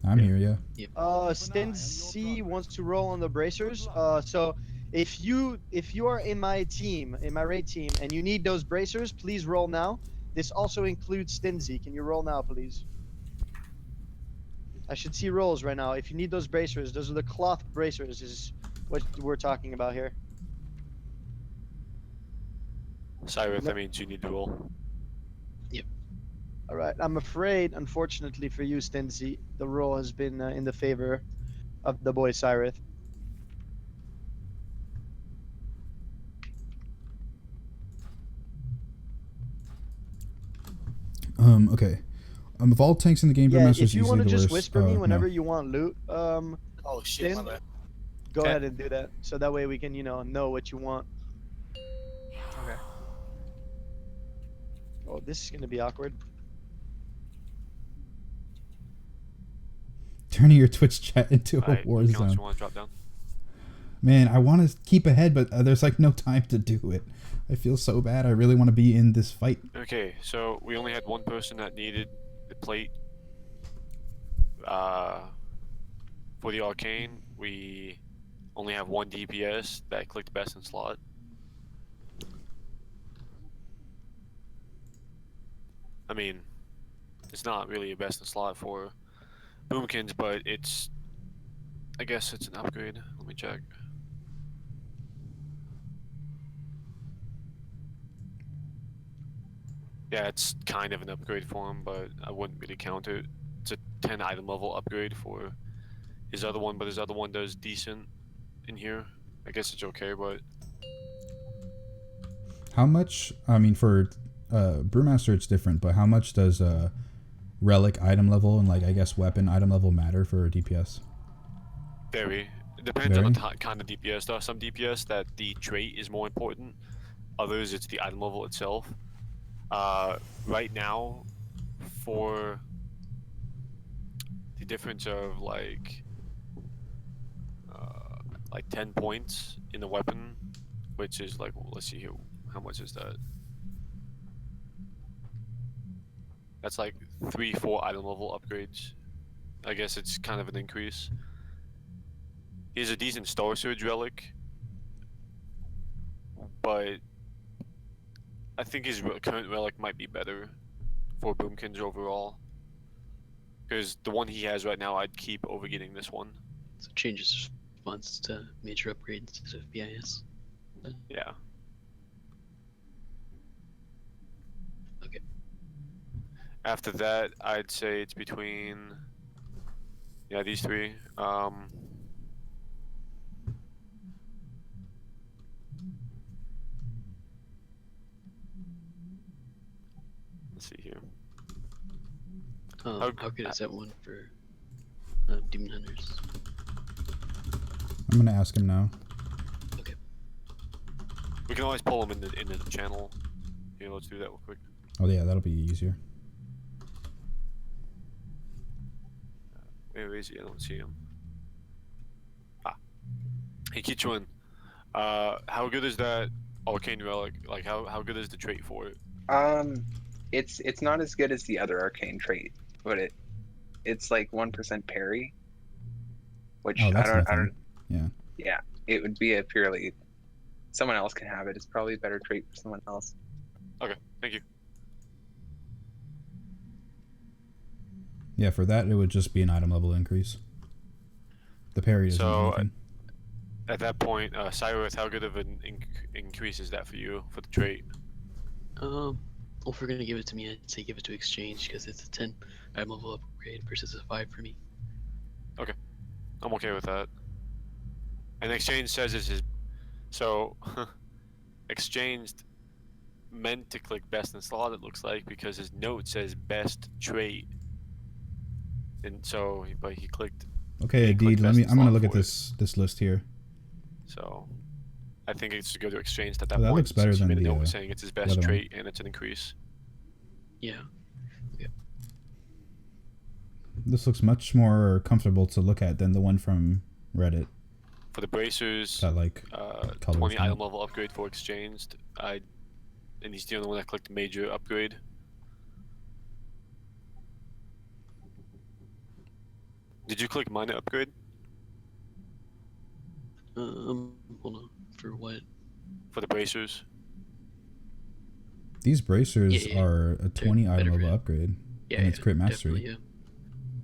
I'm here, yeah. Stin C wants to roll on the bracers. So if you are in my team, in my raid team, and you need those bracers, please roll now. This also includes Stinzy. Can you roll now, please? I should see rolls right now. If you need those bracers, those are the cloth bracers. Is what we're talking about here. Cyrus, that means you need to roll. All right. I'm afraid, unfortunately for you, Stinzy, the roll has been in the favor of the boy Cyrith. Okay. Of all tanks in the game, Yeah, Brewmaster's if you easily want to the just worst. whisper me No. whenever you want loot, Oh shit, Stin, my bad. go Okay. ahead and do that. So that way we can, know what you want. Okay. Oh, this is gonna be awkward. Turning your Twitch chat into a Alright, war unless zone. you want to drop down. Man, I want to keep ahead, but there's like no time to do it. I feel so bad. I really want to be in this fight. Okay, so we only had one person that needed the plate. For the arcane, we only have one DPS that clicked best in slot. I mean, it's not really a best in slot for Boomkins, but it's, I guess it's an upgrade. Let me check. Yeah, it's kind of an upgrade for him, but I wouldn't really count it. It's a 10 item level upgrade for his other one, but his other one does decent in here. I guess it's okay, but How much? I mean, for Brewmaster, it's different, but how much does relic item level and like I guess weapon item level matter for DPS? It depends on the kind of DPS. There are some DPS that the trait is more important. Others, it's the item level itself. Right now, for the difference of like 10 points in the weapon, which is like, let's see here, how much is that? That's like 3-4 item level upgrades. I guess it's kind of an increase. He's a decent Star Surge relic, but I think his current relic might be better for Boomkins overall. Because the one he has right now, I'd keep over getting this one. So changes response to major upgrades of BIS. Yeah. Okay. After that, I'd say it's between, yeah, these three. Let's see here. How good is that one for Demon Hunters? I'm gonna ask him now. Okay. We can always pull him into the channel. Here, let's do that real quick. Oh yeah, that'll be easier. Where is he? I don't see him. Ah. Hey, Kichuan. How good is that arcane relic? Like, how good is the trait for it? It's not as good as the other arcane trait, but it's like 1% parry, which Oh, that's I nothing. don't. Yeah. Yeah, it would be a purely. Someone else can have it. It's probably a better trait for someone else. Okay, thank you. Yeah, for that it would just be an item level increase. The parry doesn't do So, anything. at that point, Cyrus, how good of an increase is that for you for the trait? Well, if we're gonna give it to me, I'd say give it to Exchange because it's a 10 item level upgrade versus a 5 for me. Okay, I'm okay with that. And Exchange says it's his. So, Exchanged meant to click best in slot, it looks like, because his note says best trait. And so, but he clicked. Okay, Deed, I'm gonna look at this list here. So, I think it's to go to Exchange at that Oh, that point. looks better since he than made a the, note saying it's his best other one. trait and it's an increase. Yeah. Okay. This looks much more comfortable to look at than the one from Reddit. For the bracers, That, like, color 20 scheme. item level upgrade for Exchanged. And he's the only one that clicked major upgrade. Did you click minor upgrade? Hold on. For what? For the bracers? These bracers Yeah. are a 20 item better level crit. upgrade. Yeah, and it's crit definitely, mastery. yeah.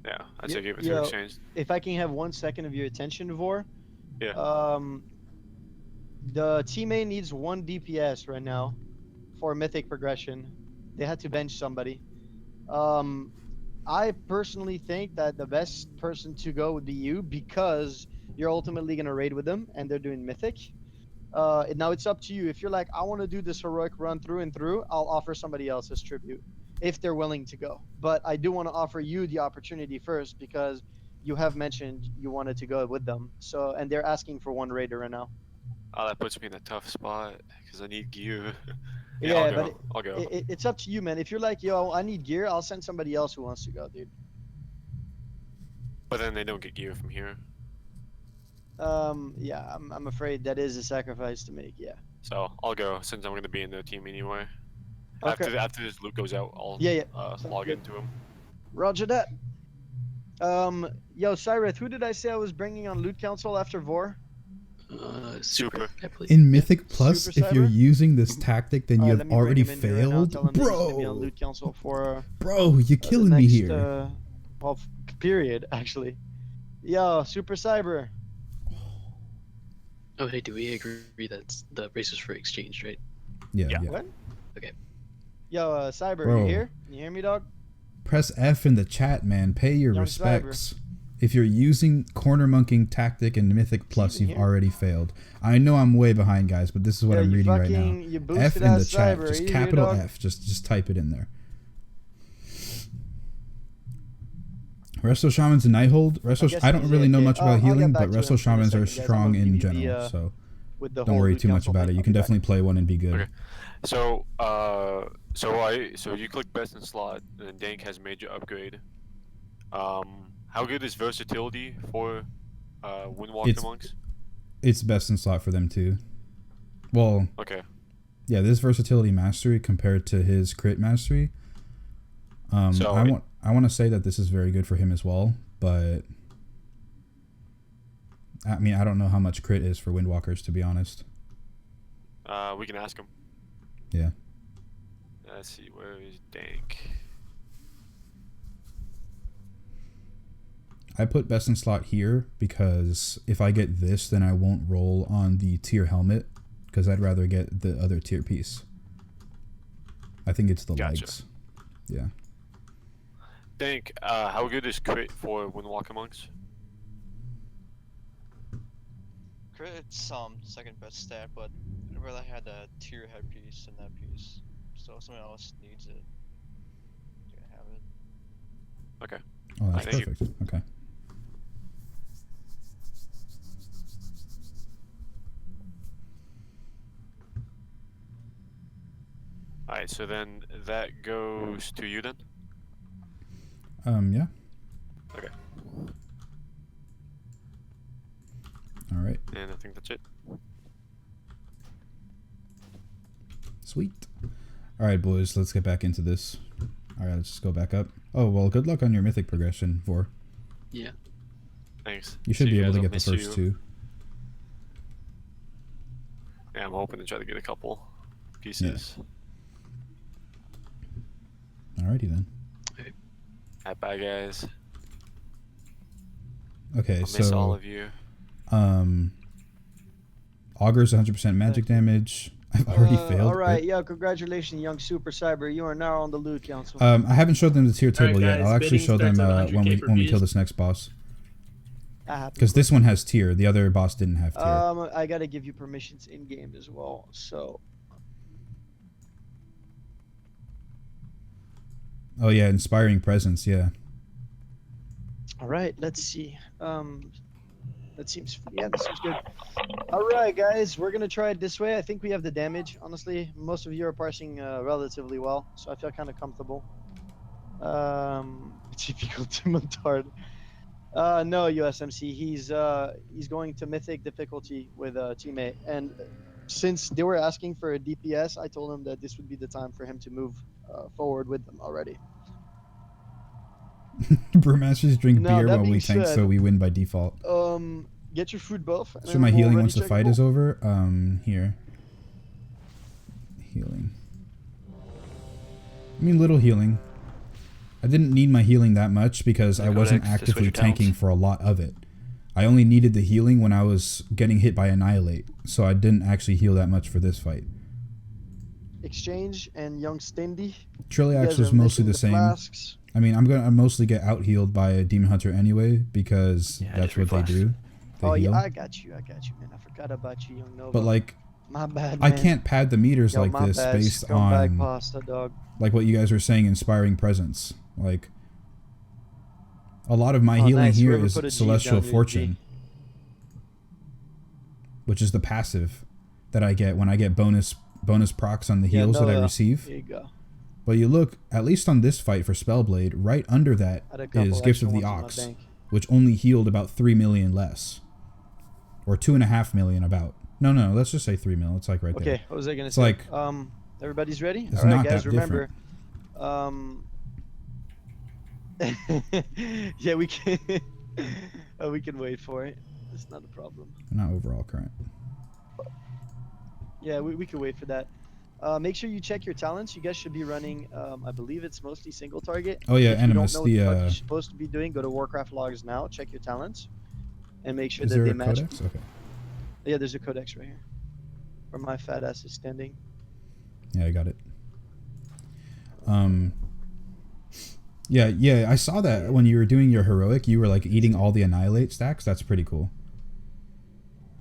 Yeah, I'd say give it to Yo, Exchange. if I can have 1 second of your attention, Vor. Yeah. The teammate needs 1 DPS right now for mythic progression. They had to bench somebody. I personally think that the best person to go would be you because you're ultimately gonna raid with them and they're doing mythic. Now it's up to you. If you're like, I want to do this heroic run through and through, I'll offer somebody else as tribute if they're willing to go. But I do want to offer you the opportunity first because you have mentioned you wanted to go with them. So, and they're asking for 1 raider right now. Oh, that puts me in a tough spot because I need gear. Yeah, I'll but go. I'll go. it's up to you, man. If you're like, yo, I need gear, I'll send somebody else who wants to go, dude. But then they don't get gear from here. Yeah, I'm afraid that is a sacrifice to make. Yeah. So I'll go since I'm going to be in their team anyway. Okay. After this loot goes out, I'll Yeah. log into him. Roger that. Yo, Cyrus, who did I say I was bringing on Loot Council after Vor? Super. I believe. In Mythic Plus, Super if you're Cyber? using this tactic, then you Let have me bring already him in here right now, failed. tell him that he's gonna be on Bro, Loot Council for bro, you're the killing me next, here. well, period, actually. Yo, Super Cyber. Oh, hey, do we agree that the race is for exchange, right? Yeah. What? Okay. Yo, Cyber, Bro. you here? Can you hear me, dog? Press F in the chat, man. Pay your Young respects. If you're using corner monking tactic in Mythic Plus, you've already failed. I know I'm way behind, guys, but this is what I'm reading right now. You F boosted in the ass chat, Cyber. just Are you here, capital dog? F. Just type it in there. Resto Shamans and Nighthold. I don't really know much about healing, but Resto Shamans are strong in general, so don't worry too much about it. You can definitely play one and be good. Okay. So you click best in slot, and Dank has major upgrade. How good is versatility for Windwalker monks? It's best in slot for them too. Well, okay. Yeah, this versatility mastery compared to his crit mastery. I want to say that this is very good for him as well, but I mean, I don't know how much crit is for Windwalkers, to be honest. We can ask him. Yeah. Let's see, where is Dank? I put best in slot here because if I get this, then I won't roll on the tier helmet because I'd rather get the other tier piece. I think it's the legs. Yeah. Dank, how good is crit for Windwalker monks? Crit's second best stat, but I'd rather had a tier headpiece than that piece. So if someone else needs it, you can have it. Okay. Oh, that's Thank perfect. you. Okay. Alright, so then that goes to you then? Yeah. Okay. All right. And I think that's it. Sweet. All right, boys, let's get back into this. All right, let's just go back up. Oh, well, good luck on your mythic progression, Vor. Yeah. Thanks. You should See be you able to guys. get I'll the miss first you. two. Yeah, I'm hoping to try to get a couple pieces. Alrighty then. Alright, bye guys. Okay, I'll so miss all of you. Augur's 100% magic damage. I've already failed. All right, right? yo, congratulations, young Super Cyber. You are now on the Loot Council. I haven't showed them the tier table yet. guys, I'll actually bidding show them starts at when 100K we per kill piece. this next boss. Ah, Because this one has tier. The other boss didn't have tier. I gotta give you permissions in game as well. So Oh yeah, inspiring presence. Yeah. all right, let's see. That seems good. All right, guys, we're gonna try it this way. I think we have the damage. Honestly, most of you are parsing relatively well, so I feel kind of comfortable. Typical Timotard. No, USMC. He's going to mythic difficulty with a teammate, and since they were asking for a DPS, I told him that this would be the time for him to move forward with them already. Brewmasters drink Now, beer that while we being tank, said, so we win by default. Get your food buff. and Show then my we'll healing ready once the check fight both. is over. Here. Healing. I mean, little healing. I didn't need my healing that much because I wasn't Codex to switch actively your tanking talents. for a lot of it. I only needed the healing when I was getting hit by Annihilate, so I didn't actually heal that much for this fight. Exchange and young Stindy. Trilliax was mostly the same. Flasks. I mean, I'm gonna mostly get out healed by a Demon Hunter anyway because that's what they do. They Oh heal. yeah, I got you, man. I forgot about you, young Nova. But like, my bad. I Man. can't pad the meters Yo, like my this bad. based Scumbag on pasta, dog. like what you guys were saying, inspiring presence. Like, a lot of my Oh, healing nice. here Whoever is put a G Celestial down your Fortune, which is the passive that I get when I get bonus procs on the heals that I receive. There you go. But you look, at least on this fight for Spellblade, right under that Had a couple is Gift extra of the ones in my Ox, bank. which only healed about 3 million less. Or 2.5 million about. No, let's just say 3 million. It's like right there. Okay, what was I gonna It's say? like, Everybody's ready? it's All right, not guys, that remember, Yeah, we can. We can wait for it. It's not a problem. Not overall current. Yeah, we can wait for that. Make sure you check your talents. You guys should be running. I believe it's mostly single target. Oh yeah, If you don't Animus. know what the fuck The you're supposed to be doing, go to Warcraft logs now. Check your talents, and make sure is that there they a match. codex? Okay. Yeah, there's a codex right here, where my fat ass is standing. Yeah, I got it. Yeah, I saw that when you were doing your heroic, you were like eating all the annihilate stacks. That's pretty cool.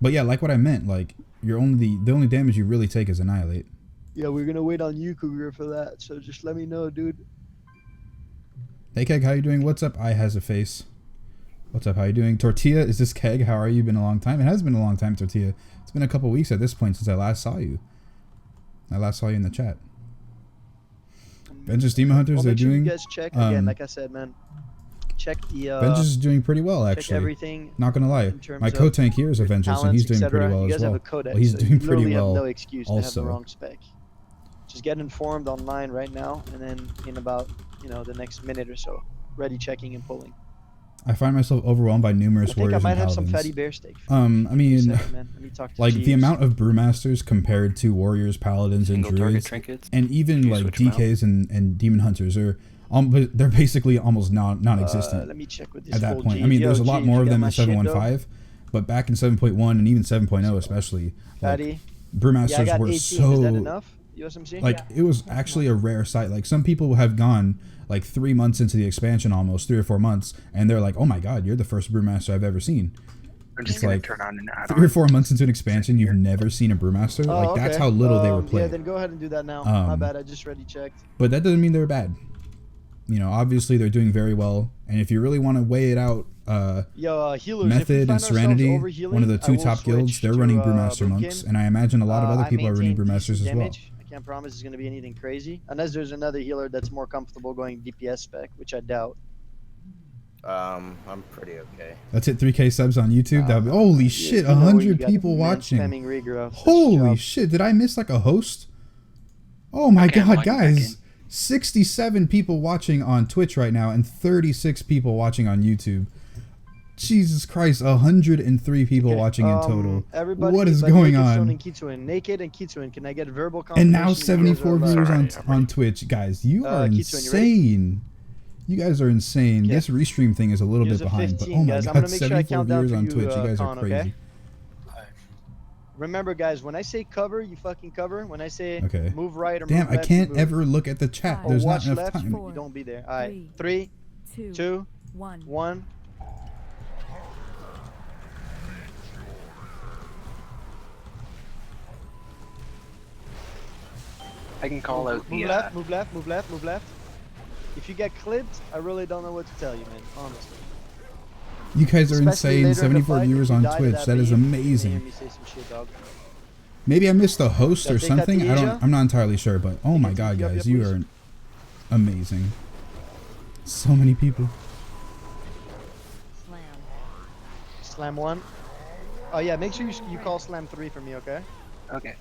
But yeah, like what I meant, like you're only the only damage you really take is annihilate. Yeah, we're gonna wait on you, Cougar, for that. So just let me know, dude. Hey Keg, how you doing? What's up? I has a face. What's up? How you doing? Tortilla, is this Keg? How are you? Been a long time. It has been a long time, Tortilla. It's been a couple weeks at this point since I last saw you. I last saw you in the chat. Vengeance Demon Hunters, Well, they're make sure doing. you guys check again. Like I said, man. Check the. Vengeance is doing pretty well, check actually. everything Not gonna lie, in terms my of co-tank here is a Vengeance, and he's doing talents, pretty etc. well You as guys well. have a codex, Well, he's so doing you pretty literally well. have no excuse to have the Also, wrong spec. Just get informed online right now, and then in about the next minute or so, ready checking and pulling. I find myself overwhelmed by numerous I think warriors I might and have some paladins. fatty bear steak. I mean, man. Let me talk to like the Jeeves. amount of brewmasters compared to warriors, paladins, and Single target druids, trinkets? and even like switch 'em out? DKs and demon hunters are, they're basically almost non-existent. Let me check with this at that full point. I Jeeves. mean, Yo, there's a lot Jeeves, more you of got them my in shit, 7.15, but back in 7.1 and even 7.0 especially, like, Fatty. brewmasters Yeah, I got were 18. so Is that enough? USMC? like it was actually a rare sight. Like some people have gone like 3 months into the expansion, almost 3 or 4 months, and they're like, "Oh my god, you're the first brewmaster I've ever seen." I'm just It's gonna like turn on an add-on. 3 or 4 months into an expansion, you've never seen a brewmaster. Oh, Like that's okay. how little they were Yeah, played. then go ahead and do that now. My Um, bad. I just ready checked. But that doesn't mean they're bad. Obviously they're doing very well, and if you really want to weigh it out, Yo, healers, if we Method find and ourselves Serenity, overhealing, one of the I 2 will top guilds, switch they're to, running Brewmaster Bootkin. monks, and I imagine a lot of other I people are running maintain Brewmasters decent as well. damage. I can't promise it's going to be anything crazy, unless there's another healer that's more comfortable going DPS spec, which I doubt. I'm pretty okay. Let's hit 3K subs on YouTube. That'd be, holy shit, you know where you 100 got people man watching. spamming regrowth. That's Holy your job. shit, did I miss like a host? Oh my Okay, I'm god, logging back guys. 67 people watching on Twitch right now and 36 people watching on YouTube. Jesus Christ, 103 people watching in total. Everybody, What is but going Naked, Stone, on? and Kitsune. Naked and Kitsune. Can I get verbal And confirmation? now that you guys 74 are alive? viewers on Twitch. Guys, you are Kitsune, you ready? insane. You guys are insane. Okay. This restream thing is a little Here's bit a behind, but 15, oh my guys. I'm god, gonna make sure I 74 count down viewers for on you, Twitch. You guys are Con, crazy. okay? Remember, guys, when I say cover, you fucking cover. When I say Okay. move right or Damn, move I left, you can't move. ever look at the chat. Or There's not watch enough left, time. you don't be there. All right, 3, 2, 1. I can call out Move the. left, move left, move left, move left. If you get clipped, I really don't know what to tell you, man. Honestly. You guys are Especially insane. later in the 74 fight, viewers if you on die to Twitch. That is beam, you hear amazing. me say some shit, dog. Maybe I missed a host Yeah, or take that something. to I don't. Asia. I'm not entirely sure, but oh my god, Yep, guys, yep, you please. are amazing. So many people. Slam 1. Oh yeah, make sure you call slam 3 for me, okay? Okay.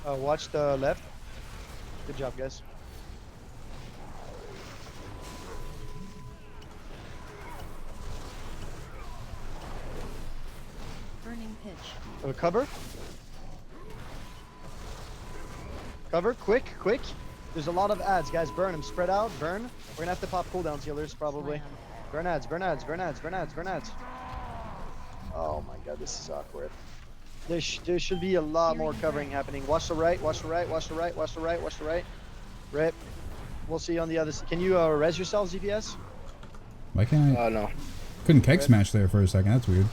Watch the left. Good job, guys. Burning pitch. Cover. Cover, quick, quick. There's a lot of ads, guys. Burn them, spread out, burn. We're gonna have to pop cooldowns, healers, probably. Burn ads, burn ads, burn ads, burn ads, burn ads. Oh my god, this is awkward. There should be a lot more covering happening. Watch the right, watch the right, watch the right, watch the right, watch the right. Rip. We'll see you on the other side. Can you res yourself, ZPS? Why can't I? no. Couldn't keg smash there for a second. That's weird.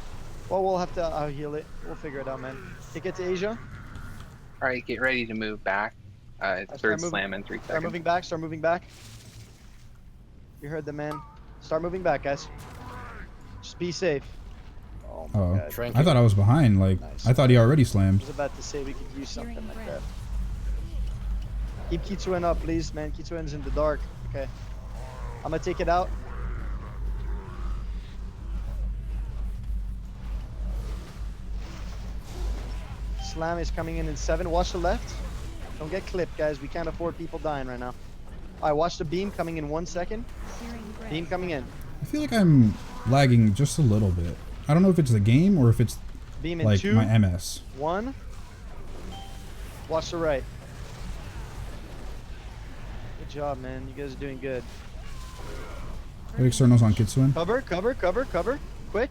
Well, we'll have to heal it. We'll figure it out, man. Take it to Asia. All right, get ready to move back. Third slam in 3 seconds. Start moving back, start moving back. You heard the man. Start moving back, guys. Just be safe. Oh my Oh, god. I thought I was behind. Like I thought he already I slammed. was about to say we could use something like that. Keep Kitsuen up, please, man. Kitsuen's in the dark. Okay. I'm gonna take it out. Slam is coming in 7. Watch the left. Don't get clipped, guys. We can't afford people dying right now. Alright, watch the beam coming in 1 second. Beam coming in. I feel like I'm lagging just a little bit. I don't know if it's the game or if it's Beam in like 2, my MS. 1. Watch the right. Good job, man. You guys are doing good. Hit externals on Kitsune. Cover. Quick.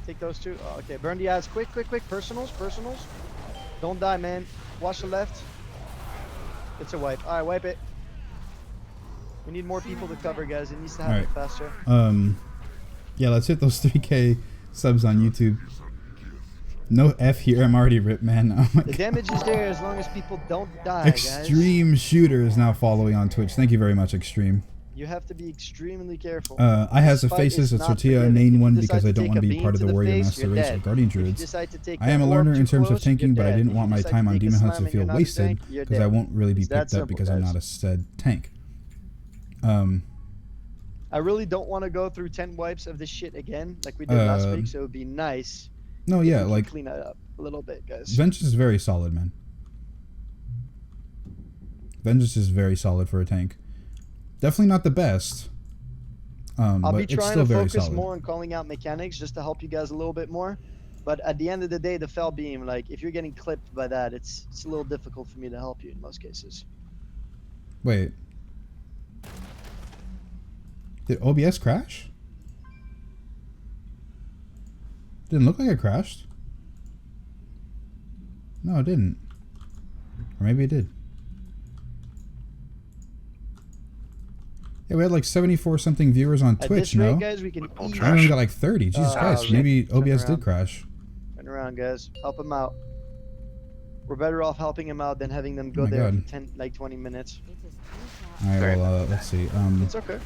Take those 2. Oh, okay, burn the ads. Quick. Personals. Don't die, man. Watch the left. It's a wipe. Alright, wipe it. We need more people to cover, guys. It needs to happen faster. Yeah, let's hit those 3K subs on YouTube. No F here. I'm already ripped, man. Oh my The God. damage is there as long as people don't die, guys. Extreme Shooter is now following on Twitch. Thank you very much, Extreme. You have to be extremely careful. I has a This fight faces is a not tortilla forgiving. main If one you because decide I to don't take want a to be beam part of to the Warrior face, Master you're race dead. of Guardian If you Druids. decide to take I am a that learner orb in too terms of close, you're tanking, but I dead. didn't If want you my decide time to on take a Demon Hunts to slam and feel you're not a wasted tank, you're because I dead. won't really be It's that picked up simple, because I'm guys. not a said tank. I really don't want to go through 10 wipes of this shit again, like we did last week. So it would be nice. No, if yeah, we can like clean it up a little bit, guys. Vengeance is very solid, man. Vengeance is very solid for a tank. Definitely not the best. I'll but be it's trying still to very focus solid. more on calling out mechanics just to help you guys a little bit more. But at the end of the day, the fell beam, like if you're getting clipped by that, it's a little difficult for me to help you in most cases. Wait. Did OBS crash? Didn't look like it crashed. No, it didn't. Or maybe it did. Yeah, we had like 74 something viewers on At Twitch, this rate, no? guys, we can I only got like 30. Jesus Christ, maybe Turn OBS around. did crash. Turn around, guys. Help him out. We're better off helping him out than having them go my there God. for 20 minutes. Alright, well, let's see. It's okay.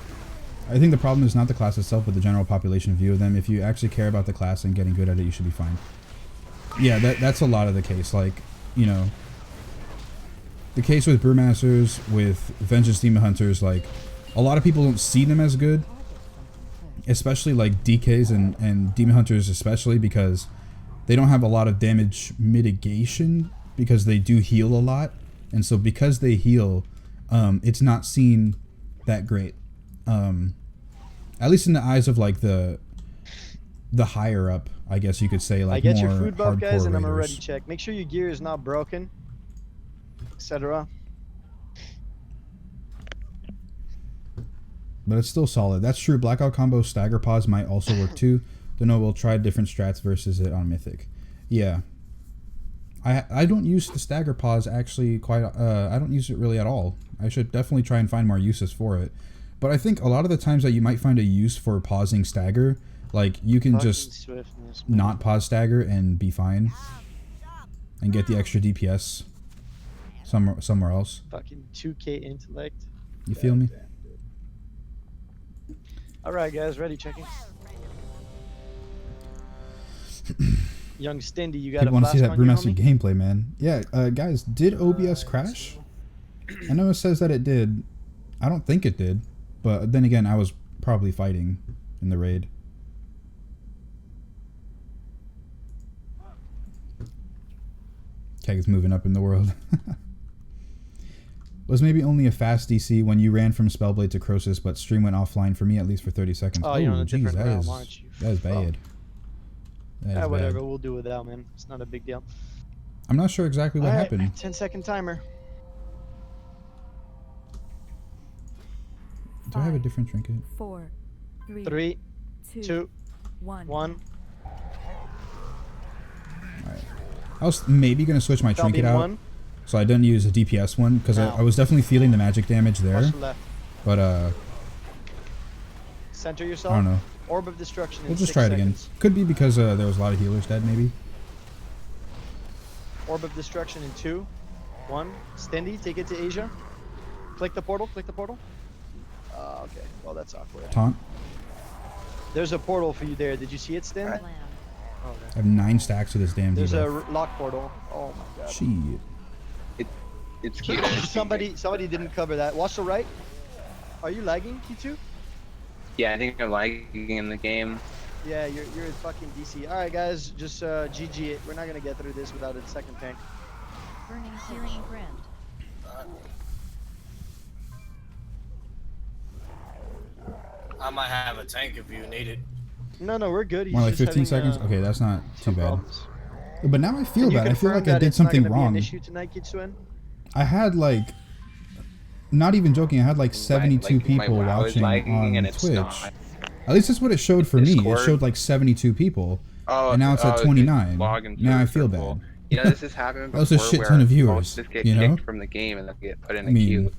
I think the problem is not the class itself, but the general population view of them. If you actually care about the class and getting good at it, you should be fine. Yeah, that's a lot of the case. Like, you know, the case with Brewmasters, with Vengeance Demon Hunters, like, a lot of people don't see them as good. Especially, like, DKs and Demon Hunters especially, because they don't have a lot of damage mitigation, because they do heal a lot. And so because they heal, it's not seen that great. At least in the eyes of like the higher up, I guess you could say, like, I get your more food buff, guys, hardcore and I'm a raiders. ready check. Make sure your gear is not broken, etc. But it's still solid. That's true. Blackout combo stagger pause might also work too. Don't know. We'll try different strats versus it on Mythic. Yeah. I don't use the stagger pause actually quite. I don't use it really at all. I should definitely try and find more uses for it. But I think a lot of the times that you might find a use for pausing stagger, like you can just swiftness, man. not pause stagger and be fine, and get the extra DPS somewhere else. Fucking 2K intellect. You feel me? All right, guys, ready checking. Young Stindy, you got People a want to see flask that on you, Brewmaster homie? gameplay, man. Yeah, guys, did OBS crash? I know it says that it did. I don't think it did, but then again, I was probably fighting in the raid. Keg is moving up in the world. Was maybe only a fast DC when you ran from Spellblade to Croesus, but stream went offline for me at least for 30 seconds. Oh, you're on a geez, different that realm, is aren't you? that is bad. That is Whatever, bad. we'll do without, man. It's not a big deal. I'm not sure exactly what Alright, happened. 10-second timer. Do I have a different trinket? 4, 3, 2, 1. Alright. I was maybe going to switch my That'll trinket be out. one. So I didn't use a DPS one, because I was definitely feeling the magic damage there. Watch the left. But, Center yourself. I don't know. Orb of Destruction in We'll just 6 try it seconds. again. Could be because there was a lot of healers dead, maybe. Orb of Destruction in 2, 1. Stindy, take it to Asia. Click the portal, click the portal. Okay, well that's awkward. Taunt. There's a portal for you there. Did you see it, Stin? I have 9 stacks of this damn There's debuff. a lock portal. Oh my god. Shit. It's cute. somebody didn't cover that. Watch the right. Are you lagging, T2? Yeah, I think I'm lagging in the game. Yeah, you're at fucking DC. All right, guys, just GG it. We're not gonna get through this without a second tank. Burning Searing Brand. I might have a tank if you need it. No, we're good. He's More like just 15 having, seconds? Okay, that's not too bad. problems. But now I feel Can you bad. I feel confirm like I that did it's not something gonna be an wrong. issue tonight, Kitsuen? I had like, not even joking, I had like 72 people WoW is watching lagging on and it's Twitch. not. At least that's what it showed for me. It Discord. showed like 72 people. Oh, and now it's at the 29. login Now I servers feel are bad. full. You know, this has happened That was a before shit where ton of most viewers, just get you know? kicked from the game and then get put in I a mean, queue.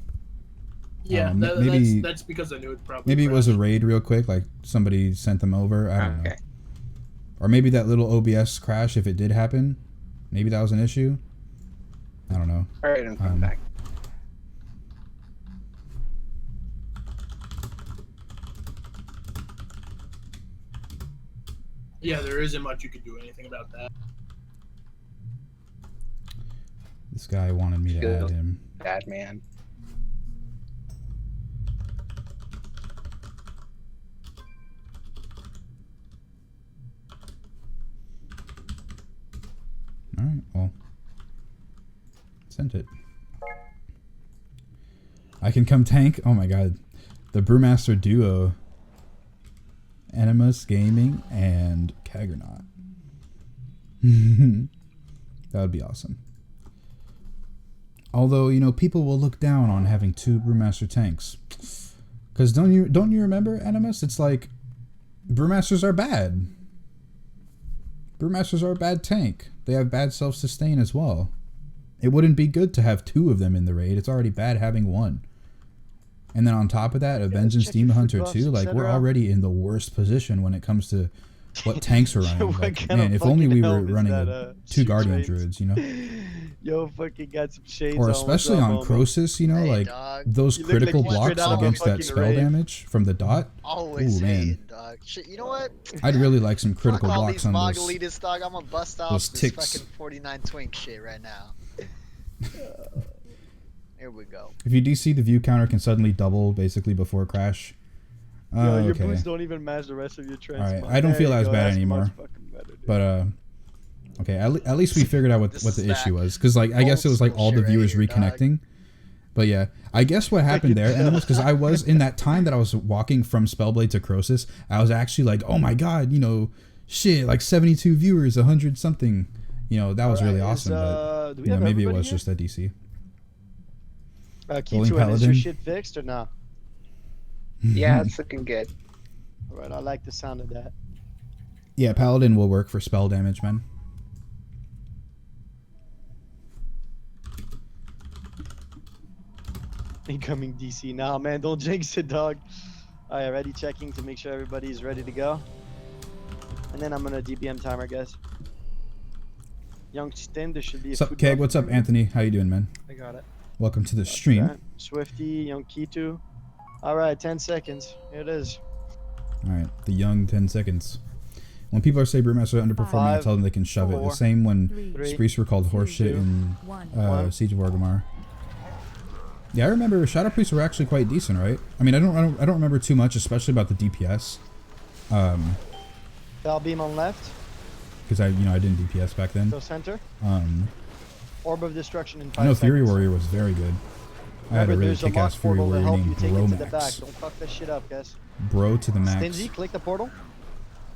Yeah, maybe that's because I knew it probably. maybe it was a raid real quick, like somebody sent them over. I don't know. Okay. Or maybe that little OBS crash, if it did happen, maybe that was an issue. I don't know. All right, I'm coming back. Yeah, there isn't much you could do anything about that. This guy wanted me to add him. Bad man. Alright, well. Sent it. I can come tank. Oh my god. The Brewmaster duo. Animus Gaming and Kaggernaut. That would be awesome. Although, you know, people will look down on having 2 Brewmaster tanks. Because don't you remember, Animus? It's like, Brewmasters are bad. Brewmasters are a bad tank. They have bad self-sustain as well. It wouldn't be good to have 2 of them in the raid. It's already bad having 1. And then on top of that, a Vengeance Demon Hunter too. Like, we're already in the worst position when it comes to what tanks are running. Like, man, if only we were running 2 Guardian Druids, you know? Yo, fucking got some shades Or on. especially on Crosis, you know, like those You look like critical you straight blocks out of a against that fucking spell rave. damage from the dot. Always Ooh, man. hating, dog. Shit, you know what? I'd really like some critical Fuck all blocks these on those. Mogalitas, dog. I'm gonna bust off those this ticks. fucking 49 twink shit right now. Here we go. If you DC, the view counter can suddenly double basically before crash. Yo, your Okay. boots don't even match the rest of your trends. Alright, I don't feel as bad anymore. But, okay, at least we figured out what the issue was. Because, like, I guess it was, like, all the viewers reconnecting. But, yeah, I guess what happened there, Animals, because I was, in that time that I was walking from Spellblade to Crosis, I was actually like, oh my god, you know, shit, like 72 viewers, 100 something. You know, that was really awesome. But, you know, maybe it was just that DC. Kitsuen, is your Paladin. shit fixed or not? Yeah, it's looking good. Alright, I like the sound of that. Yeah, Paladin will work for spell damage, man. Incoming DC. Nah, man, don't jinx it, dog. Alright, ready checking to make sure everybody's ready to go. And then I'm gonna DPM timer, guys. Young Stin, there should be a What's up, food Keg? buff What's for up, you. Anthony? How you doing, man? I got it. Welcome to the stream. That. Swifty, Young Kitu. Alright, 10 seconds. Here it is. Alright, the young 10 seconds. When people are say Brewmaster underperforming, I tell them they can shove it. The same when Sprees were called horseshit in Siege of Orgrimmar. Yeah, I remember Shadow Priests were actually quite decent, right? I mean, I don't remember too much, especially about the DPS. Bell beam on left. Because I didn't DPS back then. Go center. Orb of Destruction in 5 I know seconds. Fury Warrior was very good. I had a really there's kick-ass mock Fury portal to Warrior help you named take it to the back. Bromax. Don't fuck that shit up, guys. Bro to the max. Stingy, click the portal.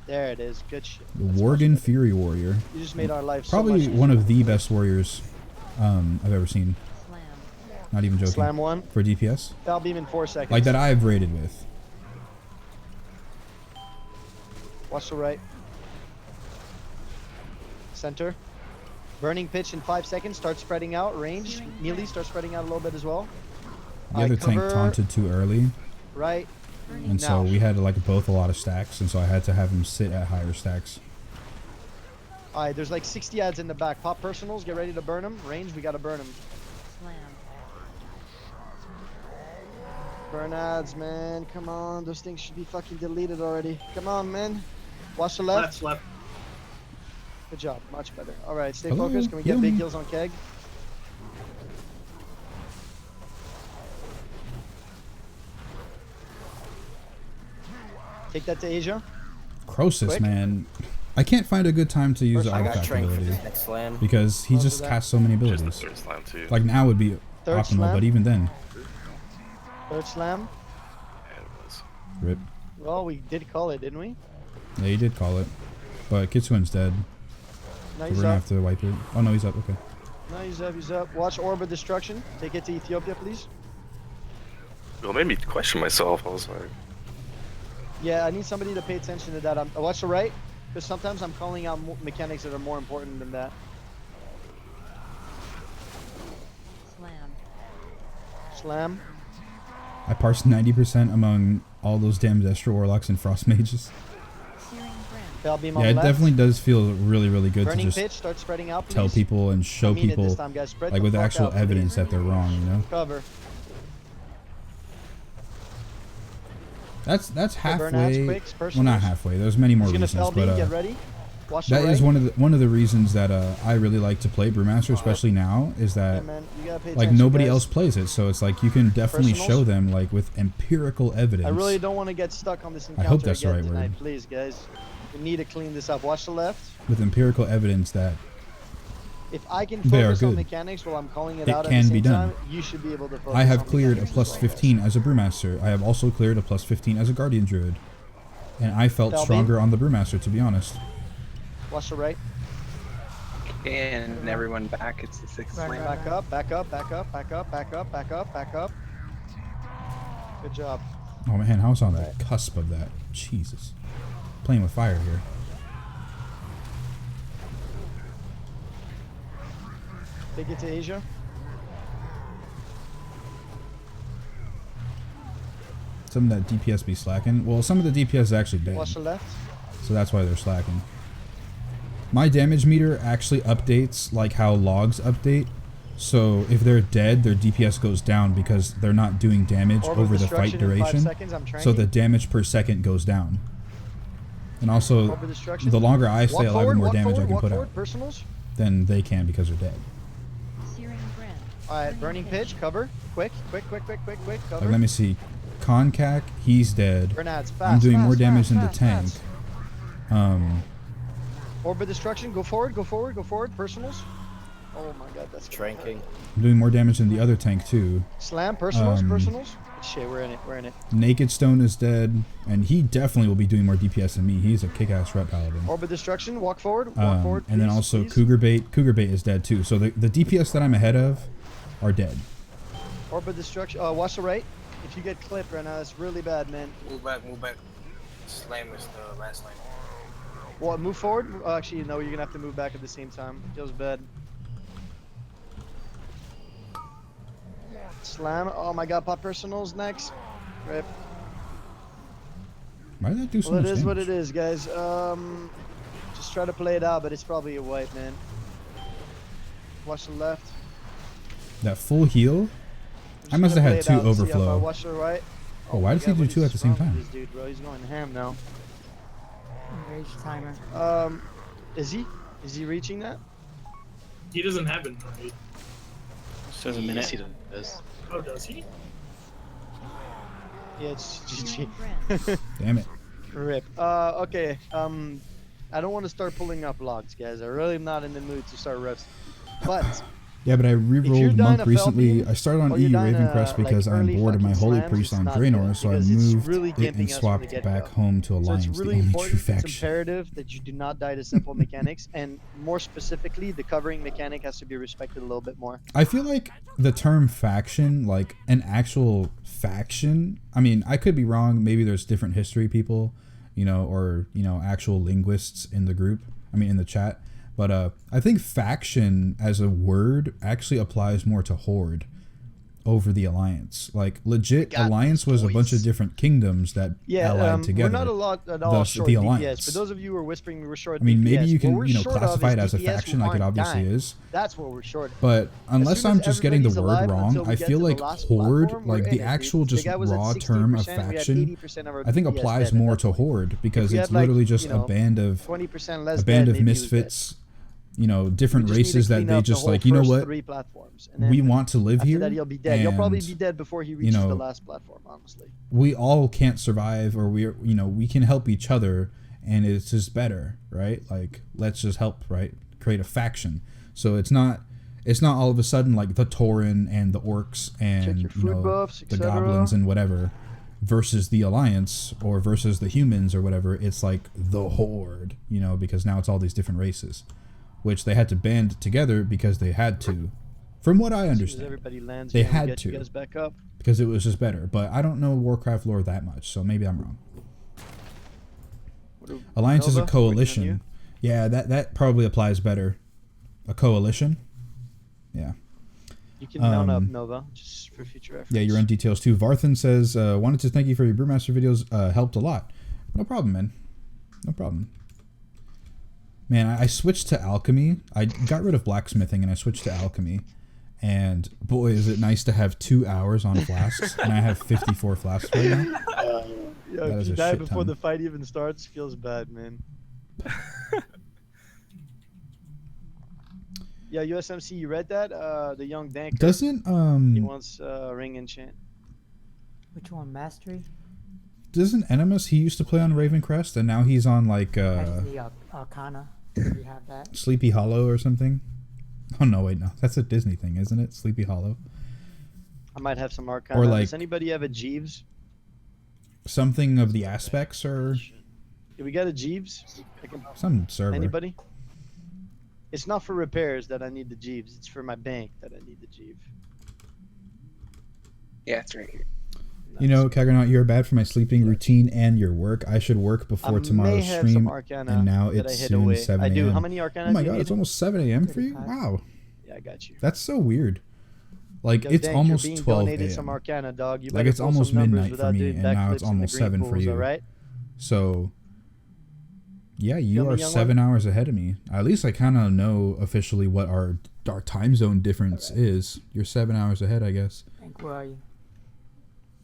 There it is. Good shit. The Worgen Fury Warrior. You just made our life so Probably much one of easier. the best warriors I've ever seen. Not even joking. Slam one. For DPS. Bell beam in 4 seconds. Like that I've raided with. Watch the right. Center. Burning pitch in 5 seconds. Start spreading out. Range. Melee. Start spreading out a little bit as well. The other tank cover taunted too early. Right. And so we had like both a lot of stacks, and so I had to have him sit at higher stacks. Alright, there's like 60 ads in the back. Pop personals. Get ready to burn them. Range. We gotta burn them. Burn ads, man. Come on. Those things should be fucking deleted already. Come on, man. Watch the left. Left. Good job. Much better. Alright, stay Hello, focused. Can we heal get big me. heals on Keg? Take that to Asia. Crosis, Quick. man. I can't find a good time to use the I got artifact trained for ability. this next slam. Because he just that. casts so many abilities. Third slam too. Like now would be Third optimal, slam. but even then. Third slam. Rip. Well, we did call it, didn't we? Yeah, you did call it. But Kitsuen's dead. No, So he's we're gonna up. have to wipe it. Oh no, he's up, okay. No, he's up, he's up. Watch Orb of Destruction. Take it to Ethiopia, please. Well, it made me question myself. I was like, Yeah, I need somebody to pay attention to that. Watch the right, because sometimes I'm calling out mechanics that are more important than that. Slam. Slam. I parsed 90% among all those damn Destro Warlocks and Frost Mages. Bell beam on Yeah, the it left. definitely does feel really, really good Burning to just pitch, start spreading out, tell please. people and show I mean it people, this time, guys. Spread like the with fuck actual out, please. evidence that they're wrong, you know? Cover. That's Burnouts, halfway. quicks, Well, personals. not halfway. There's many more He's gonna reasons, fell but beam, get ready. Watch the that right. is one of the reasons that I really like to play Brewmaster, especially now, is that man, you gotta pay like attention, nobody guys. else plays it, so it's like you can definitely Personals. show them like with empirical evidence. I really don't want to get stuck on this encounter hope that's the again right tonight, word. please, guys. We need to clean this up. Watch the left. With empirical evidence that If I can They are focus on good. mechanics while I'm calling it It out at can the same be done. time, you should be able to focus I have on cleared a mechanics plus as well, 15 as a Brewmaster. I have also cleared a plus 15 as a Guardian Druid. And I felt Fell beam. stronger on the Brewmaster, to be honest. guys. Watch the right. And everyone back. It's the 6th slam. Back up, back up, back up, back up, back up, back up, back up. Good job. Oh man, I was on the cusp of that. Jesus. Playing with fire here. Take it to Asia. Some of that DPS be slacking. Well, some of the DPS is actually dead. Watch the left. So that's why they're slacking. My damage meter actually updates like how logs update. So if they're dead, their DPS goes down because they're not doing damage Orb of over the fight Destruction in 5 duration. seconds, I'm So the tranking. damage per second goes down. And also, Orb of Destruction. the longer I Walk stay alive, the forward, more walk damage forward, I can walk put forward, out. Personals. Then they can because they're dead. Searing brand. Alright, burning pitch, cover. Quick, quick, quick, quick, quick, quick, cover. Like, let me see. Concac, he's dead. Grenades, I'm fast, doing fast, more damage fast, than the fast, tank. fast. Orb of Destruction, go forward, go forward, go forward. Personals. Oh my god, that's Tranking. I'm doing more damage than the other tank too. Slam, personals, Um, personals. Shit, we're in it, we're in it. Naked Stone is dead, and he definitely will be doing more DPS than me. He's a kick-ass rep paladin. Orb of Destruction, walk forward, walk forward. And then please, also please. Cougar Bait is dead too. So the DPS that I'm ahead of are dead. Orb of Destruction, watch the right. If you get clipped right now, that's really bad, man. Move back, move back. Slam is the last line. Well, move forward. Actually, no, you're gonna have to move back at the same time. Feels bad. Slam. Oh my god, pop personals next. Rip. Why did that do so Well, much it is what damage? it is, guys. Just try to play it out, but it's probably a wipe, man. Watch the left. That full heal? I Just must gonna have play had it 2 out and see how far- overflow. Watch the right. Oh, why my does he God, do what 2 is at the same wrong with time? This dude, bro, he's going ham now. Rage timer. Is he? Is he reaching that? He doesn't have inventory. Says a minute. Yes, he does. Oh, does he? Yeah, it's GG. Damn it. Rip. Okay. I don't want to start pulling up logs, guys. I really am not in the mood to start refs. But Yeah, but I you're re-rolled dying Monk a recently. Felbeam, I started on or you're EU dying Ravencrest like because I'm early bored of my fucking Holy slams, Priest it's on not Draenor, good, so I because it's moved really it gimping and us from swapped the back get-go. home to So Alliance, it's the really only important, true it's faction. imperative that you do not die to simple mechanics, and more specifically, the covering mechanic has to be respected a little bit more. I feel like the term faction, like an actual faction, I mean, I could be wrong. Maybe there's different history people, or, actual linguists in the group. I mean, in the chat. But I think faction as a word actually applies more to Horde over the Alliance. Like, legit, Alliance was a bunch of different kingdoms that allied together. We're not a lot at all thus short the DPS. Alliance. For those of you who are whispering we were short I mean, DPS, maybe you what can, we're short of classify it is as a DPS faction who like it aren't obviously dying. is. That's what we're short of. But unless soon I'm as just getting the everybody's word alive wrong, until we I get feel to the like last Horde, platform, we're like in the it, dude. actual The just guy was at raw term of 16%, we had faction, 80% of our I think DPS applies dead at more that to point. Horde because If we it's had, like, literally just you a know, band of 20% less a band dead, of maybe he was misfits, different We just need to races that clean they up the just whole like, you know first what, 3 platforms, and we then want to live after here. that he'll be dead. He'll probably and, be dead before he reaches the last platform, honestly. we all can't survive, or we can help each other, and it's just better, right? Like, let's just help, right? Create a faction. So it's not all of a sudden like the Tauren and the orcs and your food buffs, the etc. goblins and whatever. versus the Alliance or versus the humans or whatever. It's like the Horde, you know, because now it's all these different races, which they had to band together because they had to. From what I understand, everybody lands, they man, we had get you to guys back up. because it was just better. But I don't know Warcraft lore that much, so maybe I'm wrong. Alliance is a Nova, coalition. Yeah, that probably applies better. A coalition. Yeah. You can mount up Nova just for future reference. Yeah, you're on details too. Varthan says, wanted to thank you for your Brewmaster videos. Helped a lot. No problem, man. No problem. Man, I switched to alchemy. I got rid of blacksmithing and I switched to alchemy. And boy, is it nice to have 2 hours on flasks. And I have 54 flasks right now. Yo, if you die before the fight even starts, feels bad, man. Yeah, USMC, you read that? The young Dank. Doesn't He wants ring enchant. Which one, Mastery? Doesn't Enemus, he used to play on Ravencrest and now he's on like Actually, Arcana. Do you have that? Sleepy Hollow or something? Oh no, wait, no. That's a Disney thing, isn't it? Sleepy Hollow. I might have some Arcana. Or like Does anybody have a Jeeves? something of the aspects or Do we got a Jeeves? some server. Anybody? It's not for repairs that I need the Jeeves. It's for my bank that I need the Jeeve. Yeah, it's right here. You know, Kaggernaut, you're bad for my sleeping routine and your work. I should work before tomorrow's stream, and now it's soon 7 a.m. I do. How many Arcana Oh my do you god, need? it's almost 7 a.m. for you? Wow. Yeah, I got you. That's so weird. Like, Yo, it's Dank, almost you're being 12 donated some a.m. Arcana, dog. You Like, better it's pull almost some numbers midnight for without me, doing and now backflips it's in the almost green 7 for pools, you. alright? So, yeah, you Feel me, are young 7 one? hours ahead of me. At least I kind of know officially what our time zone difference is. You're 7 hours ahead, I guess. Hank, where are you?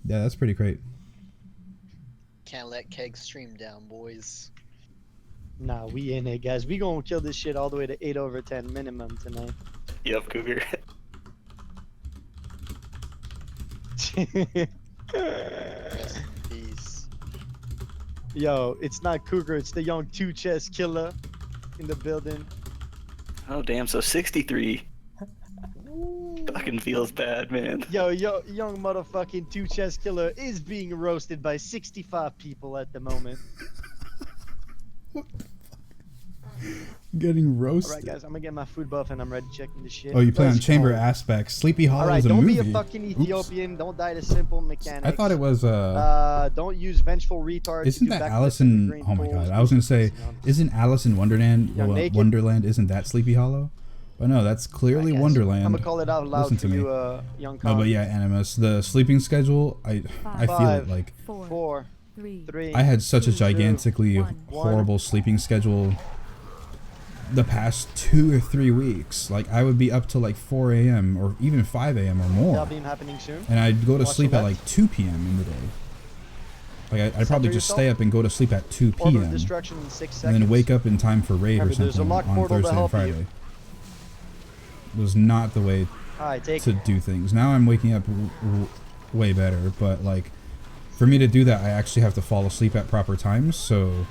Yeah, that's pretty great. Can't let Keg stream down, boys. Nah, we in it, guys. We gonna kill this shit all the way to 8/10 minimum tonight. Yep, Cougar. Peace. Yo, it's not Cougar, it's the young two-chest killer in the building. Oh damn, so 63. Fucking feels bad, man. Yo, young motherfucking two-chest killer is being roasted by 65 people at the moment. Getting roasted. Alright, guys, I'm gonna get my food buff and I'm ready to check into shit. Oh, you play on Let's Chamber go. Aspects. Sleepy Hollow Alright, is a don't movie. be a fucking Oops. Ethiopian. Don't die to simple mechanics. I thought it was don't use vengeful retards. Isn't to do that backflips Alice in in? the green Oh my pools. god! I was gonna say, isn't Alice in Wonderland? You're naked? Wonderland isn't that Sleepy Hollow? But no, that's clearly Wonderland. I'm gonna call it out loud Listen for to you, me. young No, but yeah, Animus. The sleeping schedule, I feel it like. 4, 3. I had such a gigantically horrible sleeping schedule the past 2 or 3 weeks. Like, I would be up till like 4 a.m. or even 5 a.m. or more. That'll be happening soon. And I'd go to Watch sleep the at left. like 2 p.m. in the day. Like, I'd probably just yourself. stay up and go to sleep at 2 Orb of p.m. destruction in 6 and seconds. then wake up in time for raid Remember, or there's a something lock on portal to Thursday and help you. Friday. Was not the way Alright, take to do things. Now I'm waking up way better, but like for me to do that, I actually have to fall asleep at proper times. So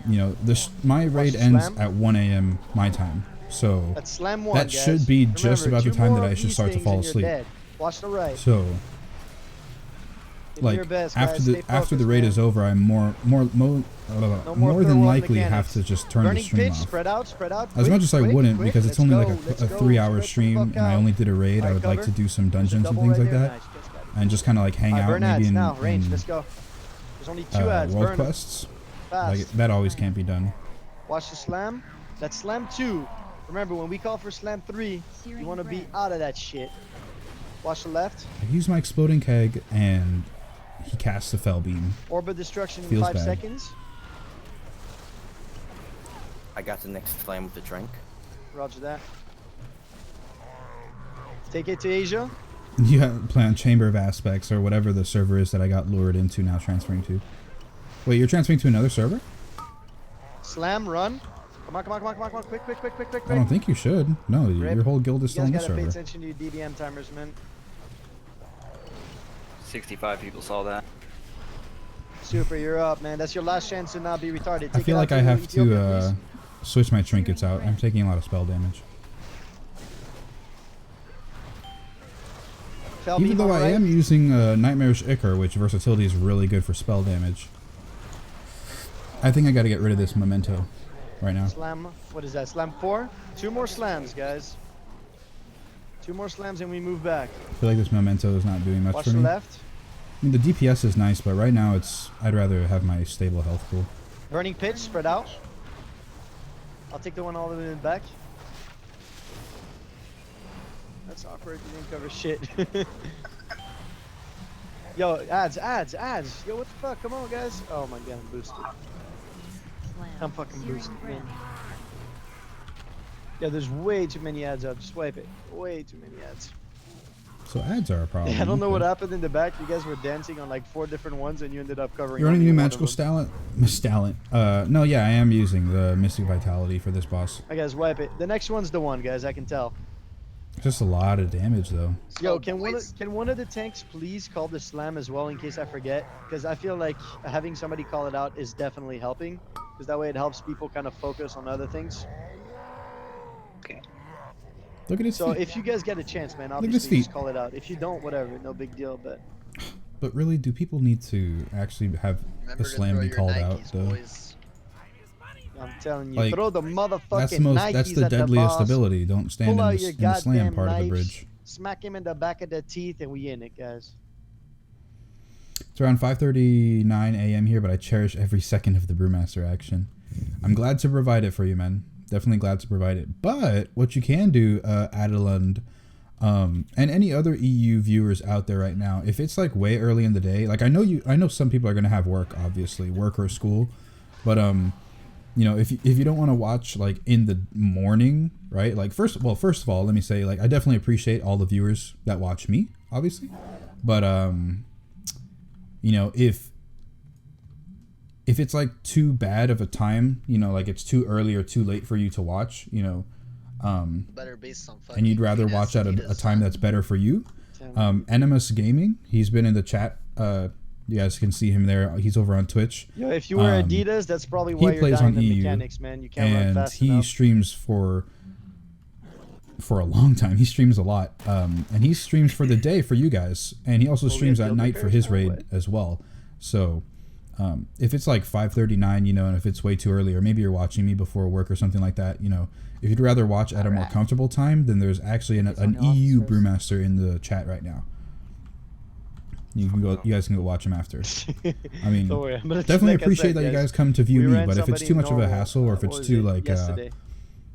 you know, my raid ends slam. at 1 a.m. my time. So That's slam 1, that guys. should be just Remember, about the 2 time more that I of should these start to things fall and you're asleep. dead. Watch the right. So Give me like your best, after guys. the Stay after the focused, raid man. is over, I'm more more than thorough likely have mechanics. to just turn Burning the stream pitch, off. spread out. As much as I wouldn't, because it's only like a let's go, 3-hour spread the stream fuck and I out. only did a raid, I Alright, would like cover. to do some There's a dungeons and double things right like there. that. Nice, just got it. And just kind of like hang Alright, out burn maybe ads in, now. Range, in let's go. There's only 2 ads. world Burn 'em. quests. Fast. Like, that always can't be done. Watch the slam. That's slam 2. Remember, when we call for slam 3, you want to be out of that shit. Watch the left. I use my exploding keg and he casts a fell beam. Orb of destruction in Feels 5 bad. seconds. I got the next flame with the drink. Roger that. Take it to Asia. Yeah, play on Chamber of Aspects or whatever the server is that I got lured into now transferring to. Wait, you're transferring to another server? Slam, run. Come on, come on, come on, come on, come on. Quick, quick, quick, quick, quick, I quick. don't think you should. No, Rip. your whole guild is still You on guys the gotta pay server. attention to your DBM timers, man. 65 people saw that. Super, you're up, man. That's your last chance to not be retarded. I Take feel it out like I have Ethiopia, to switch my trinkets out. I'm taking a lot of spell damage. please. Even though I am using Nightmarish Ichor, which versatility is really good for spell damage. I think I gotta get rid of this memento right now. Slam. What is that? Slam 4? 2 more slams, guys. 2 more slams and we move back. I feel like this memento is not doing much Watch for the me. left. I mean, the DPS is nice, but right now I'd rather have my stable health pool. Burning pitch, spread out. I'll take the one all the way in the back. That's awkward. You didn't cover shit. Yo, ads. Yo, what the fuck? Come on, guys. Oh my god, I'm boosted. I'm fucking boosted, man. Yeah, there's way too many ads up. Just wipe it. Way too many ads. So ads are a problem. Yeah, I don't know what okay. happened in the back. You guys were dancing on like 4 different ones and you ended up covering. You're running only new one magical of them. talent. No, yeah, I am using the Mystic Vitality for this boss. Alright, guys, wipe it. The next one's the one, guys. I can tell. Just a lot of damage, though. Yo, can one of the tanks please call the slam as well in case I forget? Because I feel like having somebody call it out is definitely helping. Because that way it helps people kind of focus on other things. Okay. Look at his So feet. if you guys get a chance, man, at his obviously just feet. call it out. If you don't, whatever, no big deal. But But really, do people need to actually have a slam be called out, though? I'm telling you, Like, throw the motherfucking that's Nikes the at deadliest boss. ability. Don't stand Pull in out the, your in the slam goddamn part of the knives, bridge. Smack him in the back of the teeth, and we in it, guys. It's around 5:39 a.m. here, but I cherish every second of the Brewmaster action. I'm glad to provide it for you, man. Definitely glad to provide it. But what you can do, Adelund, and any other EU viewers out there right now, if it's like way early in the day, like I know some people are gonna have work, obviously, work or school, but you know, if you don't want to watch like in the morning, right? Like first of all, let me say, like, I definitely appreciate all the viewers that watch me, obviously, but you know, if it's like too bad of a time, you know, like it's too early or too late for you to watch, you know, Better based on and you'd rather watch at a time that's better for you, Animus Gaming, he's been in the chat. You guys can see him there. He's over on Twitch. Yo, if you wear Adidas, that's probably why he you're plays dying on the EU, mechanics, man. You can't run and fast he enough. streams for a long time. He streams a lot, and he streams for the day for you guys, and he also streams at night for his raid as well. So if it's like 5:39, you know, and if it's way too early, or maybe you're watching me before work or something like that, you know, if you'd rather watch at a more comfortable time, then there's actually an EU Brewmaster in the chat right now. You guys can go watch him after. I mean, Don't worry, definitely like I appreciate said, that you guys, guys come to view we me, ran but if it's somebody too much of a normal, hassle, or if what it's was too it, like yesterday.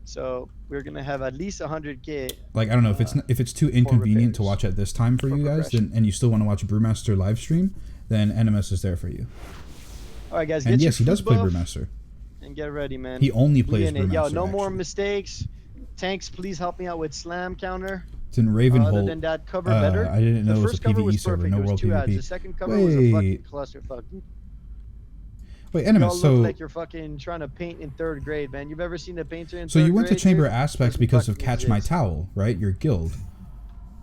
So we're gonna have at least 100K. like I don't know, if it's too inconvenient to watch at this time for you guys, then, and you still want to watch a Brewmaster live stream, then Animus is there for you. All right, guys. And Get yes, he your does food play buff Brewmaster. And get ready, man. He only We plays in it. Yo, Brewmaster, no more actually. mistakes. Tanks, please help me out with slam counter. It's in Ravenhold. Other than that, cover better. I didn't know the it was first a cover PvE was server, perfect. no It was world 2 ads. PvP. The second cover was a fucking clusterfuck. Wait, Y'all Animus, look so like you're fucking trying to paint in 3rd grade, man. You've ever seen a painter in 3rd so grade? you went to Chamber dude? Aspects Doesn't because of fucking Catch My exist. Towel, right? Your guild.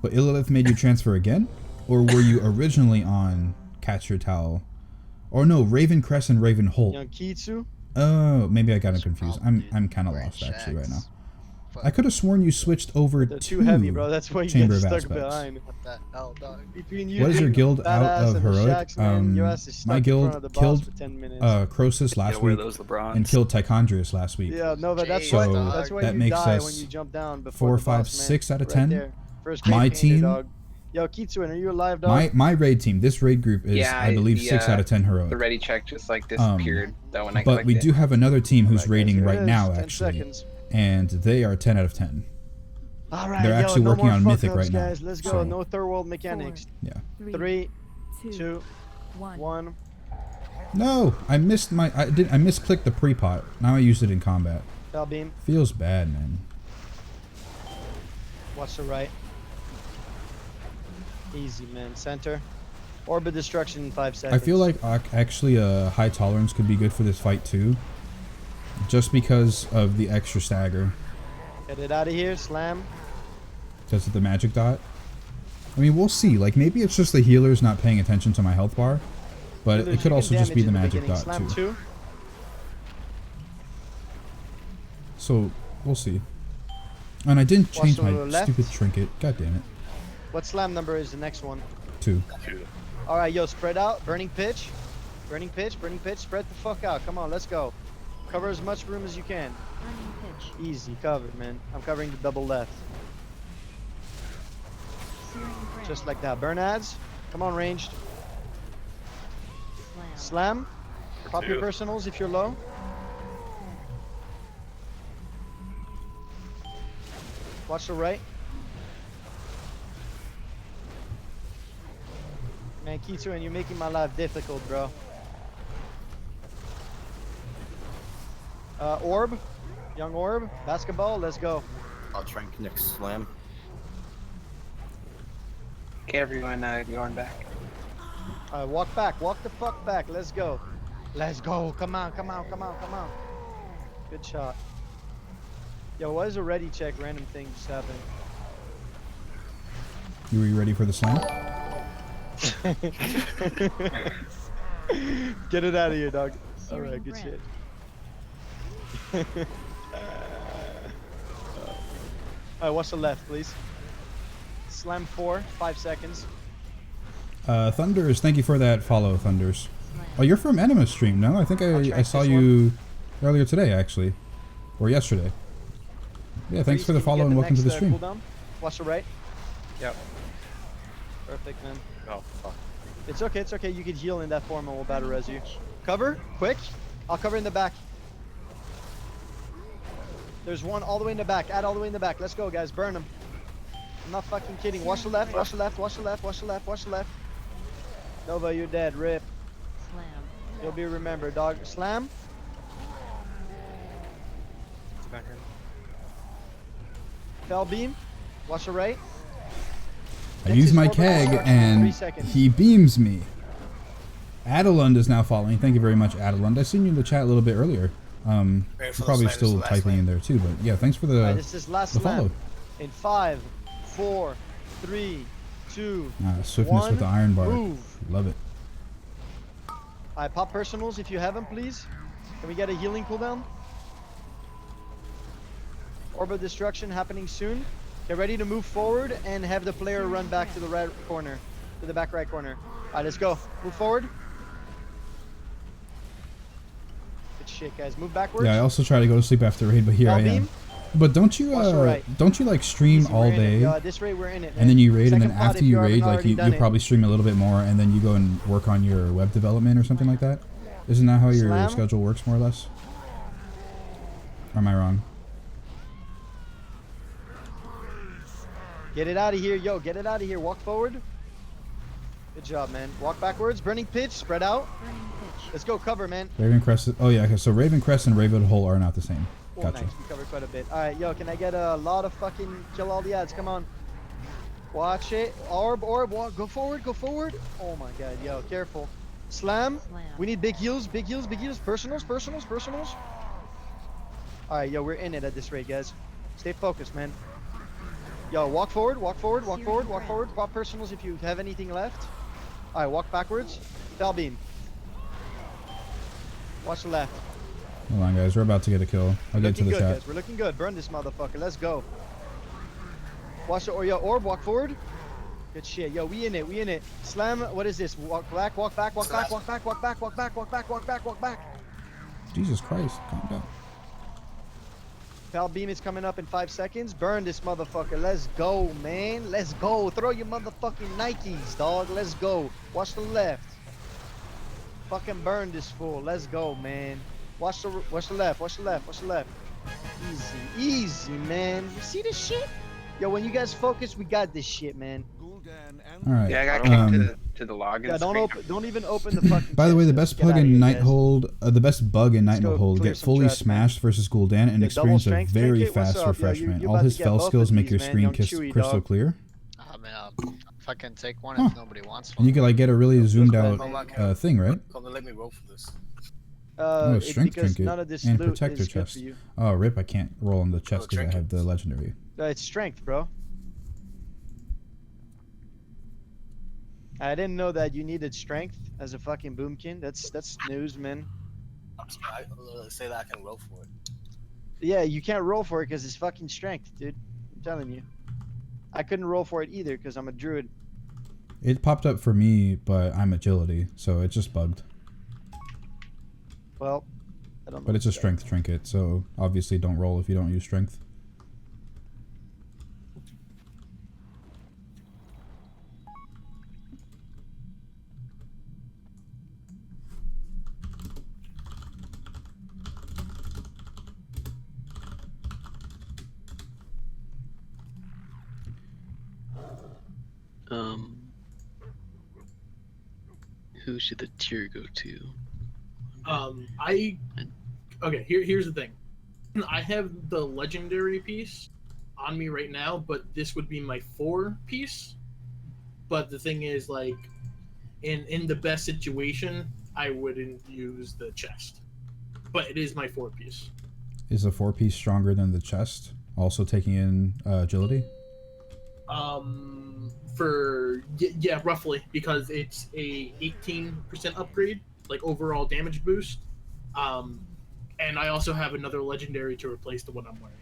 But Illithid made you transfer again? Or were you originally on Catch Your Towel? Or no, Raven Crest and Raven Holt. Young Kitsu? Oh, maybe I got him confused. I'm kind of lost actually right now. I could have sworn you switched over They're to too heavy, bro. That's why you Chamber get of stuck Aspects. behind. What the hell, dog? Between you What is your being guild out badass of and the heroic? Shacks, man, your ass is stuck My in front guild of the boss killed for 10 minutes. Croesus last wear week those LeBrons. and killed Tichondrius last week. Yeah, no, but that's so why. That's why that you makes die us when you jump down before 4, the 5, boss, man. 6 out of Right 10. there. First grade My painter, team, dog. Yo, Kitsuin, are you alive, dog? my raid team, this raid group is Yeah, I believe the, 6 out of 10 heroic. The ready check just like disappeared. That when I But we clicked do it. have another team who's raiding here it right is, now 10 actually, seconds. and they are 10 out of 10. All right, They're yo, actually no working more on fuck Mythic ups, right now. guys. Let's go. So, No third world mechanics. yeah. 3, 2, 1. No, I misclicked the pre-pot. Now I used it in combat. Fell beam. Feels bad, man. Watch the right. Easy, man. Center. Orbit destruction in 5 seconds. I feel like actually high tolerance could be good for this fight too, just because of the extra stagger, Get it out of here. Slam. because of the magic dot. I mean, we'll see. Like maybe it's just the healers not paying attention to my health bar, but Healers, it could you also can just be the damage in magic beginning. dot Slam too. 2. So we'll see. And I didn't Watch change to my the left. stupid trinket. God damn it. What slam number is the next one? 2. All right, yo, spread out. Burning pitch. Burning pitch. Burning pitch. Spread the fuck out. Come on, let's go. Cover as much room as you can. Burning pitch. Easy covered, man. I'm covering the double left. Searing brand. Just like that. Burn ads. Come on, ranged. Slam. Slam. Pop your 2. personals if you're low. Watch the right. Man, Kitsu, and you're making my life difficult, bro. Orb. Young Orb. Basketball. Let's go. I'll try and connect slam. Okay, everyone, going back. Walk back. Walk the fuck back. Let's go. Let's go. Come on. Come on. Come on. Come on. Good shot. Yo, what is a ready check? Random thing just happened. You were you ready for the slam? Get it out of here, dog. Searing Alright, good brand. shit. Alright, watch the left, please. Slam 4, 5 seconds. Thunders, thank you for that follow, Thunders. Oh, you're from Enema Stream, no? I think I saw this you earlier today, actually. Or yesterday. Yeah, thanks for the follow and welcome to the stream. Cooldown. Watch the right. Yep. Perfect, man. Oh, fuck. It's okay, it's okay. You can heal in that form and we'll battle res you. Cover, quick. I'll cover in the back. There's one all the way in the back. Add all the way in the back. Let's go, guys. Burn them. I'm not fucking kidding. Watch the left, watch the left, watch the left, watch the left, watch the left. Nova, you're dead. Rip. Slam. You'll be remembered, dog. Slam. Fell beam. Watch the right. I use my keg and he beams me. Adelund is now following. Thank you very much, Adelund. I seen you in the chat a little bit earlier. You're probably still typing in there too, but yeah, thanks for the, Alright, this is last the follow. slam. In 5, 4, 3, 2, Swiftness 1. with the iron bar. Move. Love it. Alright, pop personals if you have them, please. Can we get a healing cooldown? Orb of Destruction happening soon. Get ready to move forward and have the player run back to the right corner. To the back right corner. Alright, let's go. Move forward. Good shit, guys. Move backwards. Yeah, I also try to go to sleep after raid, but here I am. beam. But don't you don't you like stream Easy, all we're in it. day? Yo, at this rate, we're in it, and then you raid, and Second then pot after if you haven't raid, like already you done it. probably stream a little bit more, and then you go and work on your web development or something like that. Isn't that how your Slam. schedule works, more or less? Or am I wrong? Get it out of here, yo. Get it out of here. Walk forward. Good job, man. Walk backwards. Burning pitch. Spread out. Burning pitch. Let's go. Cover, man. Ravencrest. Oh yeah, okay. So Ravencrest and Ravenhold are not the same. Oh, Gotcha. nice. We covered quite a bit. All right, yo. Can I get a lot of fucking kill all the ads? Come on. Watch it. Orb. Walk. Go forward. Go forward. Oh my god, yo. Careful. Slam. Slam. We need big heals. Big heals. Big heals. Personals. All right, yo. We're in it at this rate, guys. Stay focused, man. Yo, walk forward. Pop personals if you have anything left. Alright, walk backwards. Fell beam. Watch the left. Hold on, guys. We're about to get a kill. I'll get to the good, chat. guys. We're looking good. Burn this motherfucker. Let's go. Watch the orb. Walk forward. Good shit. Yo, we in it. Slam. What is this? Walk back. Walk back. Jesus Christ. Calm down. Foul beam is coming up in 5 seconds. Burn this motherfucker. Let's go, man. Let's go. Throw your motherfucking Nikes, dog. Let's go. Watch the left. Fucking burn this fool. Let's go, man. Watch the left. Easy, man. You see this shit? Yo, when you guys focus, we got this shit, man. All right. Yeah, I got kicked to the login. Yeah, screen. don't even open the fucking. By the way, the text. best Get bug outta in here, guys. Nighthold, the best bug in Let's go Nighthold, clear get some fully trash, man. smashed versus Gul'dan and Yeah, double experience a strength, very drink it. What's fast up? Yo, refreshment. you're All about his to get spell both skills of make these, your man. screen Young Chewy, crystal dog. clear. I mean, if I can take one Huh. if nobody wants one. And you can like get a really zoomed out man. thing, right? Come let me roll for this. Oh, It's strength because trinket none of this and loot protector is good chest. for you. Oh, rip! I can't roll on the chest because I have the legendary. It's strength, bro. I didn't know that you needed strength as a fucking boomkin. That's news, man. I'm sorry. Say that I can roll for it. Yeah, you can't roll for it because it's fucking strength, dude. I'm telling you. I couldn't roll for it either because I'm a druid. It popped up for me, but I'm agility, so it's just bugged. Well, I don't know. But it's a strength trinket, so obviously don't roll if you don't use strength. Who should the tier go to? Okay, here's the thing. I have the legendary piece on me right now, but this would be my 4 piece. But the thing is, like, in the best situation, I wouldn't use the chest. But it is my 4 piece. Is a 4-piece stronger than the chest? Also taking in agility? Yeah, roughly, because it's a 18% upgrade, like overall damage boost. And I also have another legendary to replace the one I'm wearing.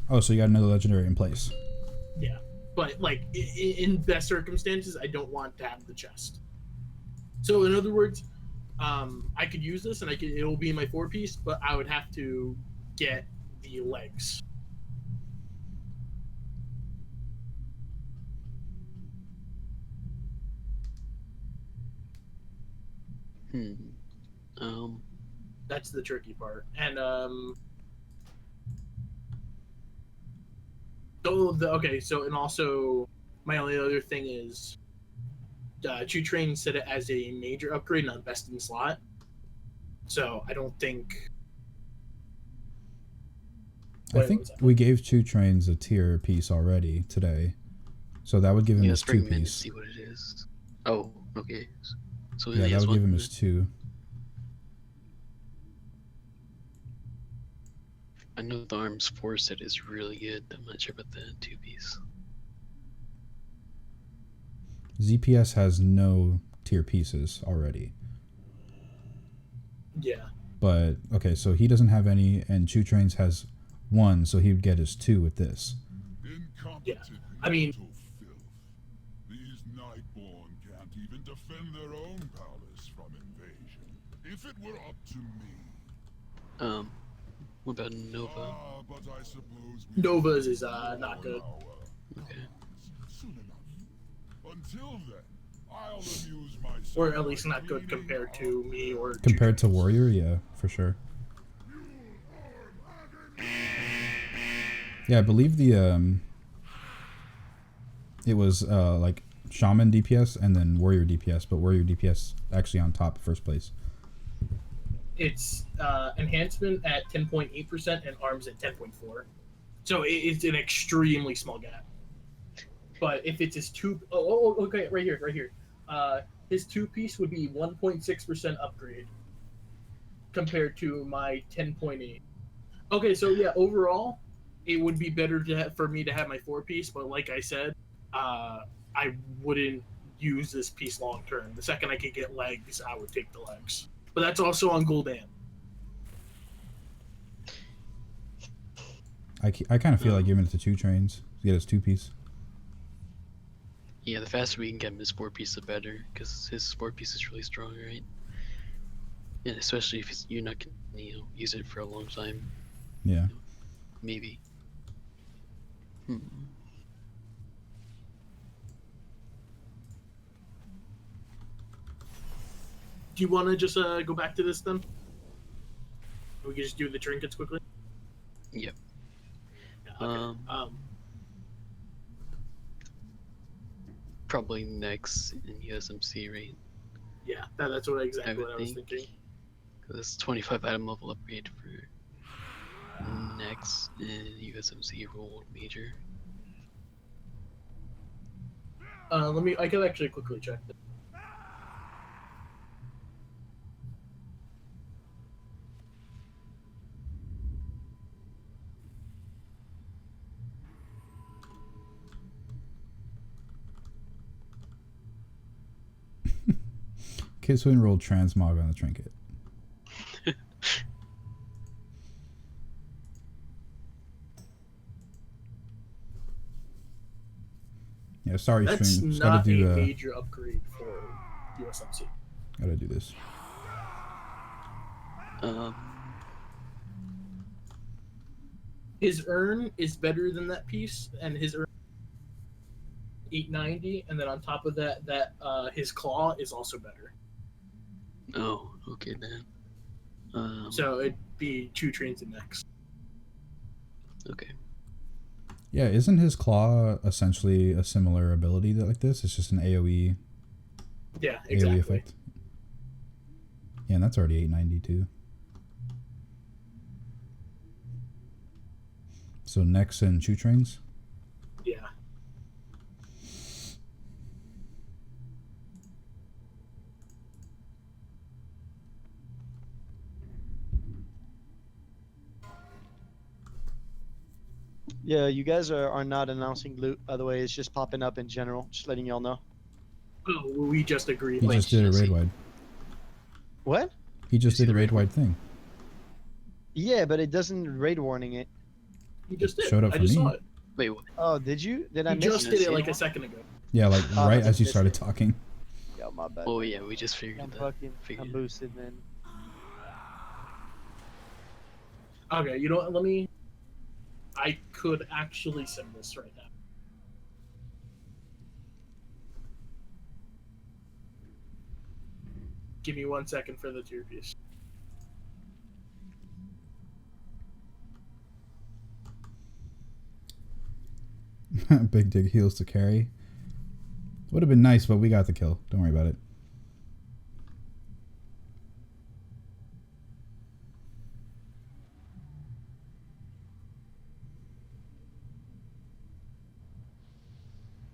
Oh, so you got another legendary in place. Yeah, but like in best circumstances, I don't want to have the chest. So in other words, I could use this and it'll be my 4 piece, but I would have to get the legs. That's the tricky part. And so and also my only other thing is Chew Train set it as a major upgrade, not best in slot. So I don't think. I think we gave 2 trains a tier piece already today, so that would give him his 2 piece. See what it is. Oh, okay. So yeah, that would give him his 2. I know the Arms 4 set is really good. I'm not sure about the 2 piece. ZPS has no tier pieces already. Yeah. But okay, so he doesn't have any, and Chew Trains has 1, so he would get his 2 with this. Yeah, I mean, these Nightborn can't even defend their own palace from invasion. If it were up to me. What about Nova? But I suppose Nova's is not good. Okay. Soon enough. Until then, I'll amuse myself. Or at least not good compared to me or Compared to Warrior, yeah, for sure. Yeah, I believe the it was like Shaman DPS and then Warrior DPS, but Warrior DPS actually on top first place. It's enhancement at 10.8% and arms at 10.4%. So it's an extremely small gap. But if it's his 2... okay, right here. His 2-piece would be 1.6% upgrade compared to my 10.8. Okay, so yeah, overall, it would be better for me to have my 4-piece, but like I said, I wouldn't use this piece long term. The second I could get legs, I would take the legs. But that's also on Gul'dan. I kind of feel like giving it to 2 trains to get his 2-piece. Yeah, the faster we can get him his 4-piece, the better, because his 4-piece is really strong, right? And especially if you're not gonna use it for a long time. Yeah. Maybe. Do you want to just go back to this then? We can just do the trinkets quickly. Yep. Yeah, okay. Probably next in USMC, right? Yeah, that's exactly what I was thinking. This 25 item level upgrade for next in USMC World Major. I can actually quickly check this. Kids who enrolled transmog on the trinket. Yeah, sorry, That's stream. Just not gotta do a major upgrade for USMC. Gotta do this. His urn is better than that piece, and his urn 890, and then on top of that, his claw is also better. Oh, okay then. So it'd be 2 trains and next. Okay. Yeah, isn't his claw essentially a similar ability like this? It's just an AoE. Yeah, exactly. AoE effect. Yeah, and that's already 892. So Nex and Chew Trains? Yeah. Yeah, you guys are not announcing loot, by the way. It's just popping up in general. Just letting y'all know. Oh, we just agreed. He just did a raid wide. What? He just did a raid wide thing. Yeah, but it doesn't raid warning it. He just did. Showed up I for just me. saw it. Wait, what? Oh, did you? Did I He miss just did it like a second ago. Yeah, like Oh, right I as you missed started it. talking. Yo, my bad. Oh yeah, we just figured I'm that. fucking, I'm boosted, man. Okay, you know what? Let me. I could actually send this right now. Give me 1 second for the tier piece. Big Dig heals to carry. Would have been nice, but we got the kill. Don't worry about it.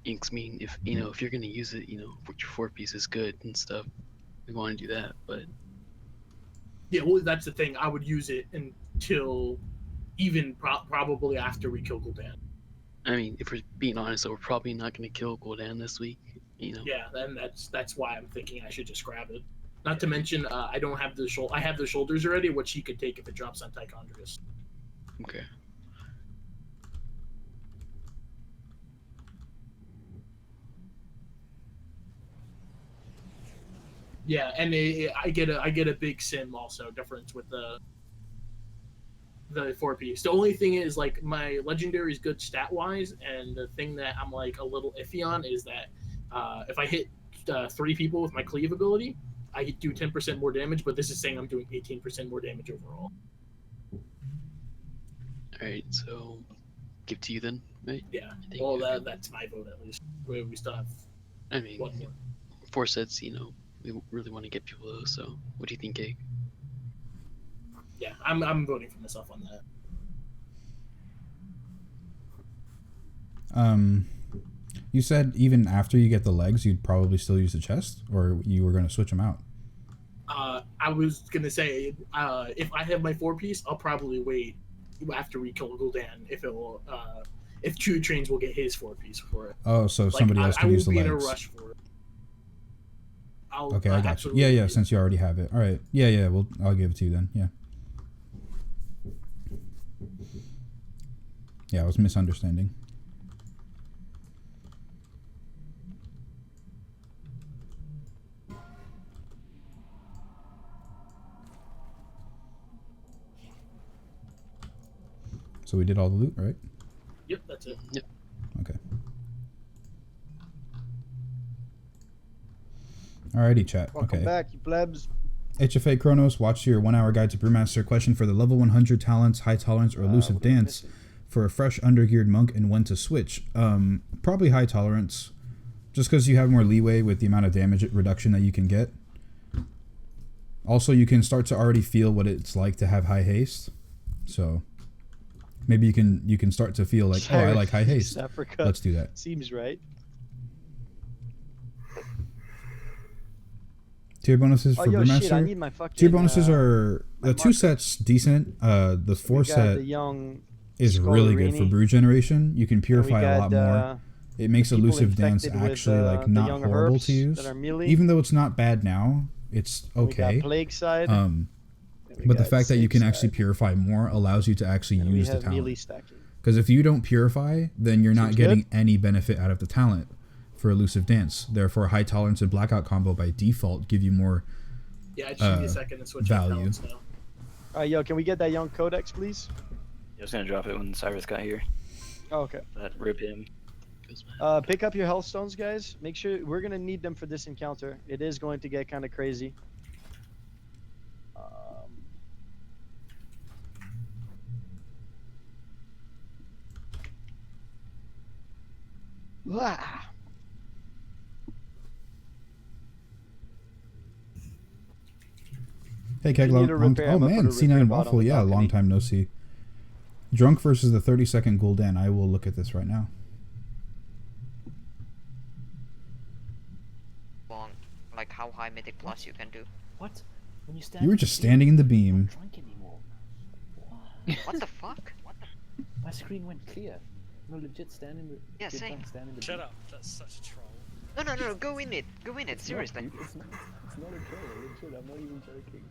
Inks mean if if you're gonna use it, which your 4-piece is good and stuff, we want to do that. But Yeah, well, that's the thing. I would use it until even probably after we kill Gul'dan. I mean, if we're being honest, though, we're probably not gonna kill Gul'dan this week. Yeah, then that's why I'm thinking I should just grab it. Not to mention, I don't have the I have the shoulders already, which he could take if it drops on Tichondrius. Okay. Yeah, and I get a big sim also difference with the 4-piece. The only thing is, like, my legendary is good stat wise, and the thing that I'm like a little iffy on is that if I hit 3 people with my cleave ability, I do 10% more damage. But this is saying I'm doing 18% more damage overall. All right, so give to you then, right? Yeah. Well, that's my vote at least. We still have. I mean, 4 sets. We really want to get people those. So, what do you think, Gag? Yeah, I'm voting for myself on that. You said even after you get the legs, you'd probably still use the chest, or you were going to switch them out? I was gonna say if I have my 4-piece, I'll probably wait after we kill Gul'dan if Chew Trains will get his 4-piece for it. Oh, so somebody else can use the legs. I won't be in a rush for it. Okay, I got you. Yeah, since you already have it. All right. Yeah. Well, I'll give it to you then. Yeah. Yeah, I was misunderstanding. So we did all the loot, right? Yep, that's it. Yep. Okay. Alrighty, chat. Welcome back, you plebs. HFA Chronos, watch your 1-hour guide to Brewmaster. Question for the level 100 talents, high tolerance, or elusive dance for a fresh undergeared monk, and when to switch. Probably high tolerance, just because you have more leeway with the amount of damage reduction that you can get. Also, you can start to already feel what it's like to have high haste. So maybe you can start to feel like, oh, I like high haste. Africa. Let's do that. Seems right. Tier bonuses for Brewmaster. Shit, I need my fucking, tier bonuses are the 2 sets decent. The 4 set is really good for brew generation. You can purify a lot more. It makes elusive dance actually like not horrible to use. Even though it's not bad now, it's okay. We got Plague Side. But the fact that you can actually purify more allows you to actually use the talent. Because if you don't purify, then you're not getting any benefit out of the talent. for Elusive Dance. Therefore, High Tolerance and Blackout combo by default give you more Yeah, it should be a second to switch out value. talents now. Alright, yo, can we get that young Codex, please? I was gonna drop it when Cyrus got here. Oh, okay. But rip him. Pick up your health stones, guys. Make sure we're gonna need them for this encounter. It is going to get kind of crazy. Ah. Hey, You Keglo. need a repair, Oh, I'm gonna man. put a repair C9 bot on Waffle. the Yeah, long balcony. time no see. Drunk versus the 30-second Gul'dan. I will look at this right now. Long, like how high Mythic Plus you can do. What? When you stand You were just standing in the beam. drunk anymore. What the fuck? My screen went clear. No, legit stand in the. Yeah, get same. drunk, stand in the Shut beam. up. That's such a troll. No, go in it. Go in it, seriously. It's not a troll, legit. I'm not even joking.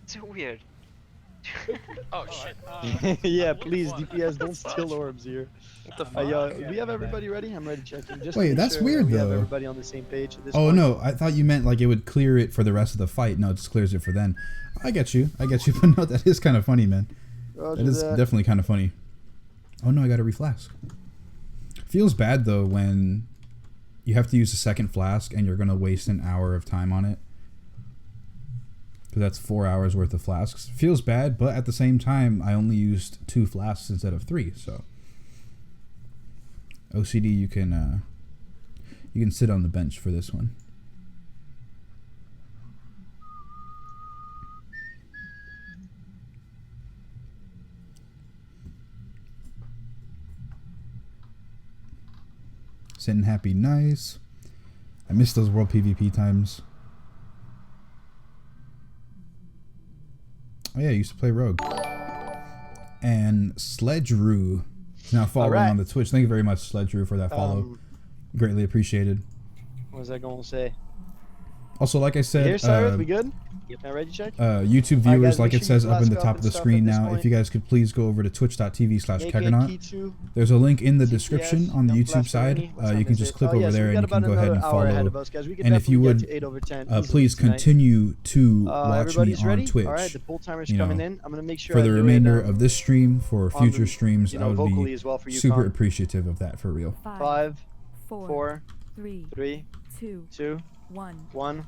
So weird. Oh shit. Yeah, please, DPS, don't steal orbs here. We have everybody ready? I'm ready checking. Just to Wait, make that's sure weird, we have though. everybody on the same page at this Oh point. no, I thought you meant like it would clear it for the rest of the fight. No, it just clears it for then. I get you, but no, that is kind of funny, man. Roger That is that. definitely kind of funny. Oh no, I got a reflask. Feels bad though when you have to use a second flask and you're gonna waste an hour of time on it. Because that's 4 hours worth of flasks. Feels bad, but at the same time, I only used 2 flasks instead of 3, so. OCD, you can sit on the bench for this one. Sitting happy, nice. I miss those World PvP times. Oh yeah, I used to play Rogue. And Sledgeroo is now following Alright. on the Twitch. Thank you very much, Sledgeroo, for that follow. Greatly appreciated. What was I going to say? Also, like I said, Here, Cyrus, we good? Am I ready to check? YouTube Alright, viewers, guys, like make it sure you says up in flask the up top and of the stuff screen at this now, point. if you guys could please go over to twitch.tv/Kaganaut. K2, There's a link in the CPS, description on the don't YouTube flash side. Bernie. What You time can is just it? click Oh, over yes, there we and got you can about go ahead and another hour ahead of follow. us, guys. We can And if you definitely would, get to 8 over 10 easily please tonight. continue to watch me Everybody's on ready? Twitch. Alright, the pull timer's you know, coming in. I'm gonna make sure for I the do it, remainder of this stream, for on future the- streams, you I know, would vocally be as well for you, super Con. appreciative of that, for real. 5, 4, 4, 3, 3, 2, 2, 1. 1.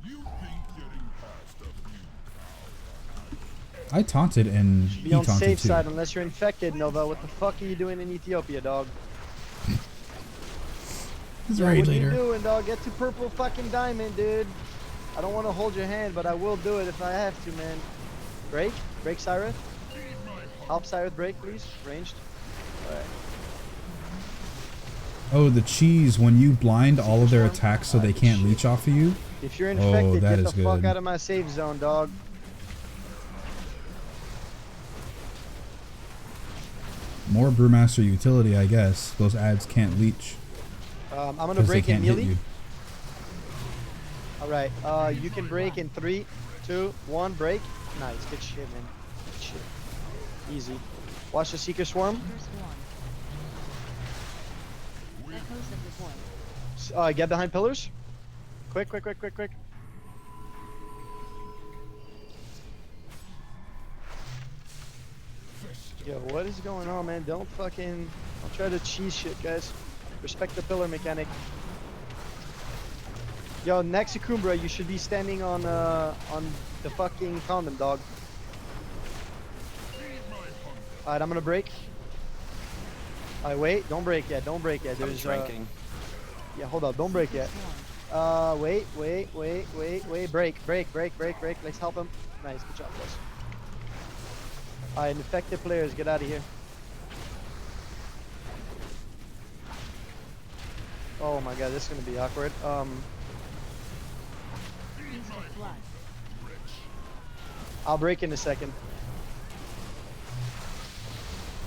I taunted and he Be on taunted safe too. side unless you're infected, Nova. What the fuck are you doing in Ethiopia, dog? He's Yo, right what later. you doing, dog? Get to purple fucking diamond, dude. I don't want to hold your hand, but I will do it if I have to, man. Break? Break, Cyrus? Help Cyrus break, please. Ranged. Alright. Oh, the cheese, when you blind all of their attacks so they can't leech off of you. If you're Oh, infected, that get is the fuck good. out of my safe zone, dog. More Brewmaster utility, I guess. Those ads can't leech. I'm gonna 'cause they break in can't hit melee. you. Alright, you can break in 3, 2, 1, break. Nice, good shit, man. Good shit. Easy. Watch the Seeker Swarm. Get behind pillars. Quick, quick, quick, quick, quick. Yo, what is going on, man? Don't try to cheese shit, guys. Respect the pillar mechanic. Yo, next to Kumbra, you should be standing on the fucking condom, dog. Alright, I'm gonna break. Alright, wait, don't break yet, don't break yet. There's shrinking. Yeah, hold up, don't break yet. Wait, break. Let's help him. Nice, good job, guys. Alright, infected players, get out of here. Oh my god, this is gonna be awkward. I'll break in a second.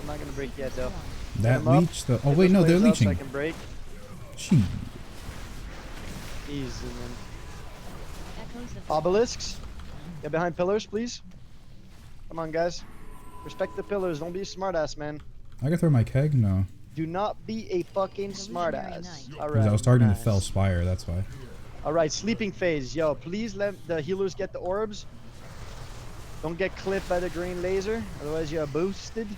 I'm not gonna break yet though. That Get 'em up. leech, though. Oh Get wait, those no, they're players up so I leeching. can break. Gee. Easy, man. Obelisks, get behind pillars, please. Come on, guys. Respect the pillars. Don't be a smartass, man. I can throw my keg? No. Do not be a fucking smartass. All Because right. I was targeting nice. the Fell Spire, that's why. All right, sleeping phase. Yo, please let the healers get the orbs. Don't get clipped by the green laser, otherwise you're boosted.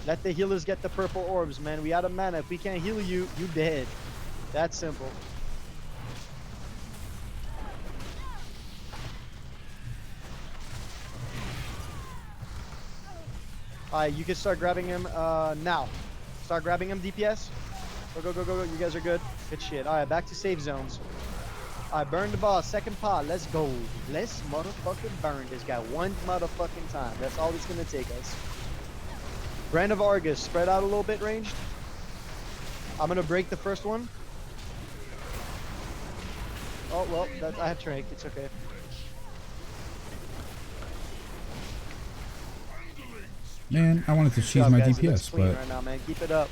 Let the healers get the purple orbs, man. We out of mana. If we can't heal you, you dead. That's simple. Alright, you can start grabbing him now. Start grabbing him, DPS. Go, go, go, go, go. You guys are good. Good shit. Alright, back to safe zones. Alright, burn the boss. Second pod. Let's go. Let's motherfucking burn this guy one motherfucking time. That's all it's gonna take us. Brand of Argus. Spread out a little bit ranged. I'm gonna break the first one. Oh, well, I have Trank. It's okay. Man, I wanted to cheese Good job, my guys. It looks DPS, clean but right now, man. Keep it up.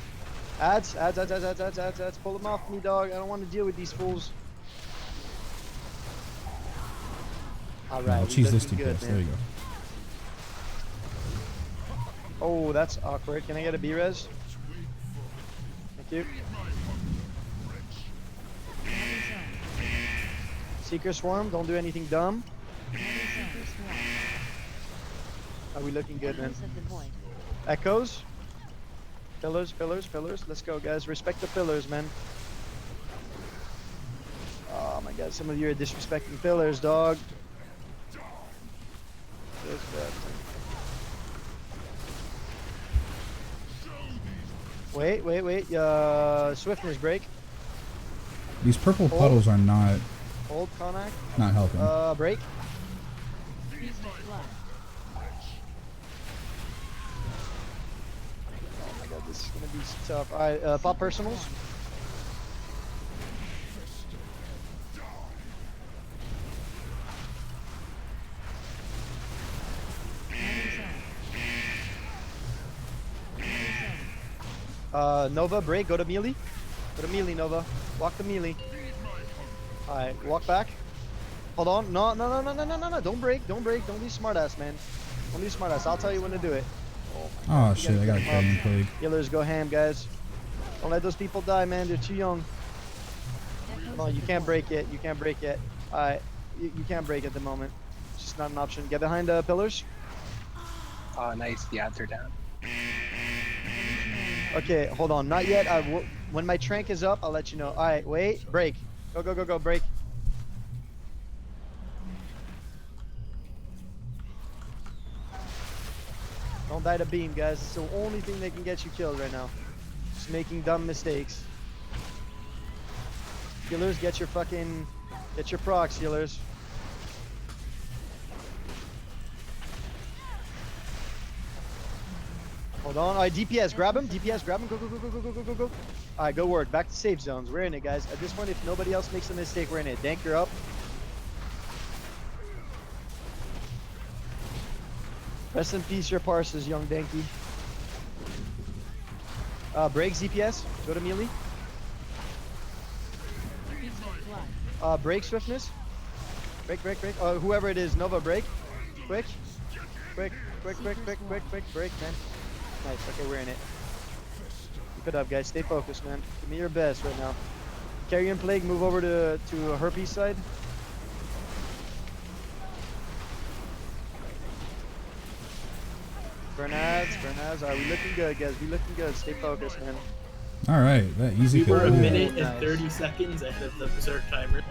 Ads. Pull them off me, dog. I don't want to deal with these fools. All right. I'll cheese this looking DPS. good, There you man. go. Oh, that's awkward. Can I get a B-res? Thank you. Seeker Swarm. Don't do anything dumb. Are we looking good, man? Echoes. Pillars. Let's go, guys. Respect the pillars, man. Oh my god, some of you are disrespecting pillars, dog. Wait. Swiftness break. These purple puddles are not Hold, Connacht. not helping. Break. Oh my god, this is gonna be tough. Alright, pop personals. Nova, break, go to melee. Go to melee, Nova. Walk the melee. Alright, walk back. Hold on. No. Don't break. Don't be smartass, man. Don't be smartass. I'll tell you when to do it. Oh shit, I got a Carrion Plague. Healers, go ham, guys. Don't let those people die, man. They're too young. Come on, you can't break it. Alright, you can't break at the moment. It's just not an option. Get behind the pillars. Oh, nice. The odds are down. Okay, hold on. Not yet. When my trank is up, I'll let you know. Alright, wait. Break. Go. Break. Don't die to beam, guys. It's the only thing that can get you killed right now. Just making dumb mistakes. Healers, get your procs, healers. Hold on. Alright, DPS, grab him. Go. Alright, go work. Back to safe zones. We're in it, guys. At this point, if nobody else makes a mistake, we're in it. Dank, you're up. Rest in peace, your parses, young Danky. Break ZPS. Go to melee. Break swiftness. Break. Whoever it is, Nova, break. Quick, break, man. Nice. Okay, we're in it. Keep it up, guys. Stay focused, man. Give me your best right now. Carrion Plague, move over to Herpes side. Burn ads. Are we looking good, guys? We looking good. Stay focused, man. Alright, that easy We kill. were a Ooh. minute and 30 seconds ahead of the berserk timer.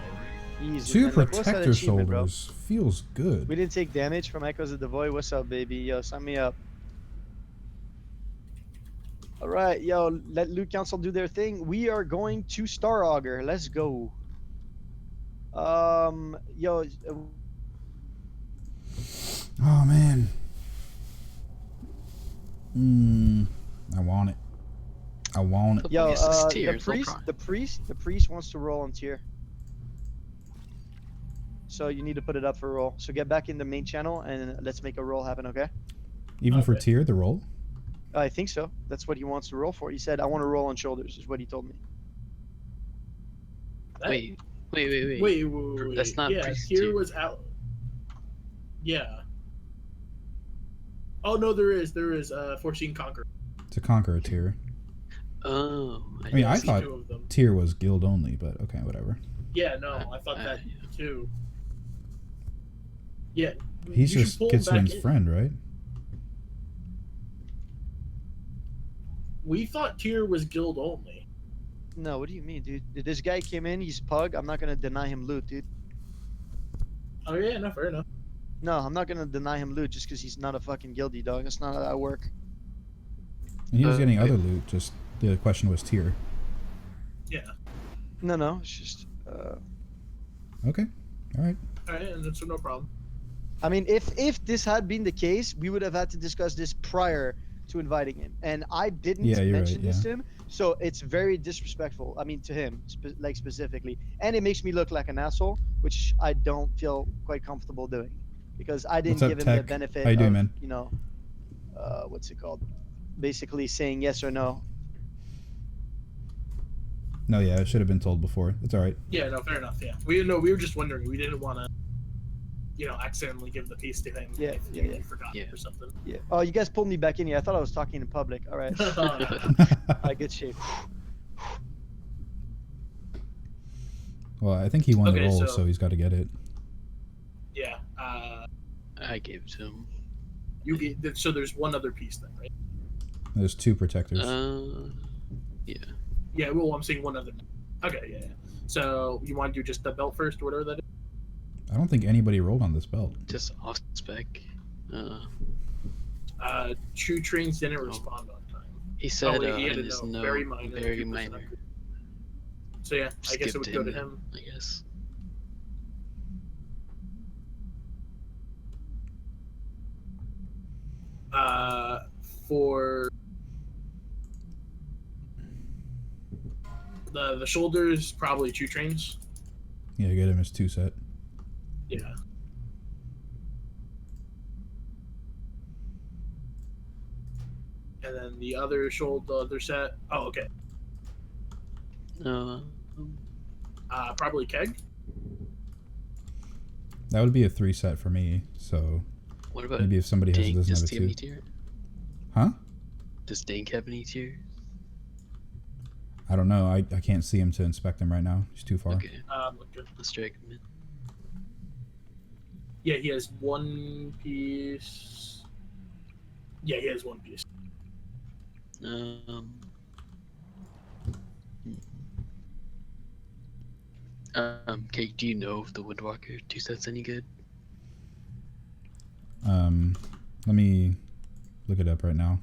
Easy, 2 man. Look, what's that Protector achievement, bro? Shoulders. Feels good. We didn't take damage from Echoes of the Void. What's up, baby? Yo, sign me up. Alright, yo, let Loot Council do their thing. We are going to Star Augur. Let's go. Yo. Oh man. I want it. Yo, the priest wants to roll on tier. So you need to put it up for roll. So get back in the main channel and let's make a roll happen, okay? Even for tier, the roll? I think so. That's what he wants to roll for. He said, I want to roll on shoulders, is what he told me. Wait. That's not yeah, priest tier tier. was out. Yeah. Oh no, there is 14 Conquer. To conquer a tier. Oh. I mean, I see thought two of them. tier was guild only, but okay, whatever. Yeah, no, I thought that too. Yeah. He's you should just pull him back Kitsune's in. friend, right? We thought tier was guild only. No, what do you mean, dude? This guy came in, he's pug. I'm not gonna deny him loot, dude. Oh yeah, no, fair enough. No, I'm not gonna deny him loot just because he's not a fucking guildy dog. That's not how that work. And he was getting other loot. Just the question was tier. Yeah. No, it's just. Okay. All right. All right, and that's no problem. I mean, if this had been the case, we would have had to discuss this prior to inviting him, and I didn't Yeah, you're mention right, this yeah. to him, so it's very disrespectful. I mean, to him, like specifically, and it makes me look like an asshole, which I don't feel quite comfortable doing, because I didn't What's up, give him the Tech? benefit How you doing, of, man? you know, what's it called? Basically saying yes or no. No, yeah, it should have been told before. It's all right. Yeah, no, fair enough. Yeah, we were just wondering. We didn't want to, accidentally give the piece to him. Yeah, if yeah, you yeah. forgot or something. Yeah. Oh, you guys pulled me back in here. I thought I was talking in public. All right. All right, good shape. Well, I think he won the Okay, roll, so- so he's got to get it. Yeah. I gave it to him. So there's one other piece then, right? There's 2 protectors. Yeah. Yeah. Well, I'm saying one other. Okay. Yeah. So you want to do just the belt first, or whatever that is? I don't think anybody rolled on this belt. Just off spec. True Trains didn't respond on time. He said he had in a his note, note, very minor. very 2% minor. upgrade. So yeah, I guess it would Skipped go to him. I guess. For the shoulders, probably 2 trains. Yeah, get him his 2 set. Yeah. And then the other set. Oh, okay. Probably keg. That would be a 3 set for me. So What about maybe if somebody Dank? doesn't Does have he a have any 2. tier? Huh? Does Dank have any tier? I don't know. I can't see him to inspect him right now. He's too far. Okay. Good. Let's drag him in. Yeah, he has 1 piece. Yeah, he has 1 piece. Kate, do you know if the Woodwalker 2 set's any good? Let me look it up right now.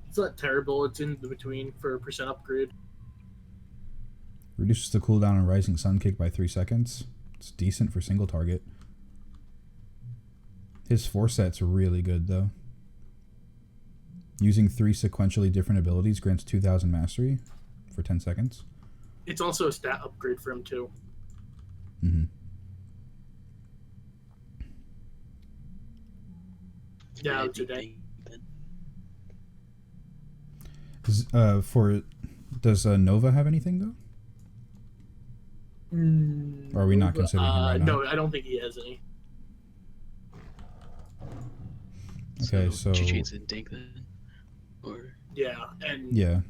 It's not terrible. It's in between for a percent upgrade. Reduces the cooldown on Rising Sun Kick by 3 seconds. It's decent for single target. His 4 set's really good though. Using 3 sequentially different abilities grants 2000 mastery for 10 seconds. It's also a stat upgrade for him too. Mm-hmm. Yeah, today. Does Nova have anything though? Or are we not considering him right now? No, I don't think he has any. Okay, so 2 chains and Dank then? Or yeah, and yeah,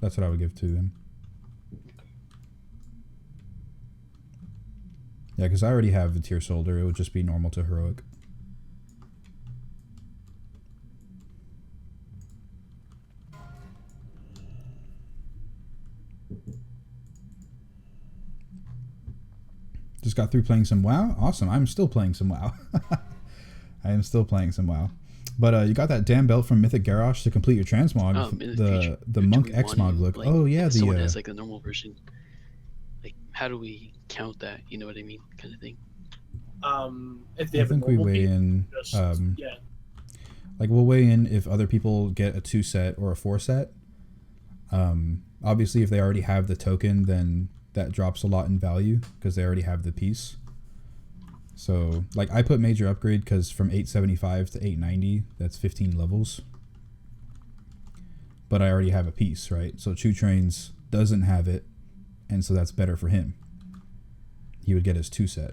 that's what I would give to him. Yeah, because I already have the tier soldier. It would just be normal to heroic. Just got through playing some WoW. Awesome. I'm still playing some WoW. I am still playing some WoW. But you got that damn belt from Mythic Garrosh to complete your transmog. The Monk Xmog look. Like, oh yeah, if someone the has like the normal version. Like, how do we count that? You know what I mean, kind of thing. If they I have a think we normal weigh piece, in. yeah. Like we'll weigh in if other people get a 2 set or a 4 set. Obviously, if they already have the token, then that drops a lot in value because they already have the piece. So, like, I put major upgrade because from 875 to 890, that's 15 levels. But I already have a piece, right? So True Trains doesn't have it, and so that's better for him. He would get his 2 set.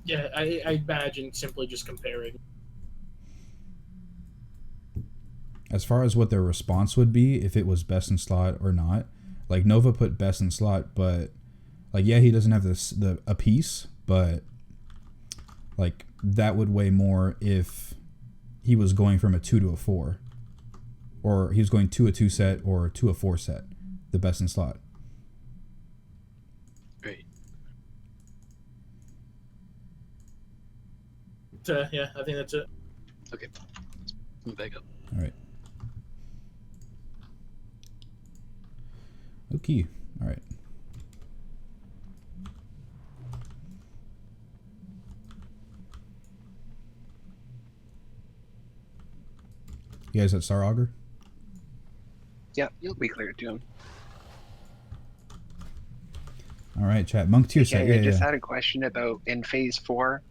Yeah, I imagine simply just comparing. as far as what their response would be if it was best in slot or not, like Nova put best in slot, but like yeah, he doesn't have a piece, but like that would weigh more if he was going from a 2 to a 4, or he was going to a 2 set or to a 4 set, the best in slot. Great. Yeah, I think that's it. Okay. Move back up. All right. Okay. All right. You guys at Star Augur? Yep, we cleared to him. All right, chat. Monk tier set. I just had a question about in phase 4.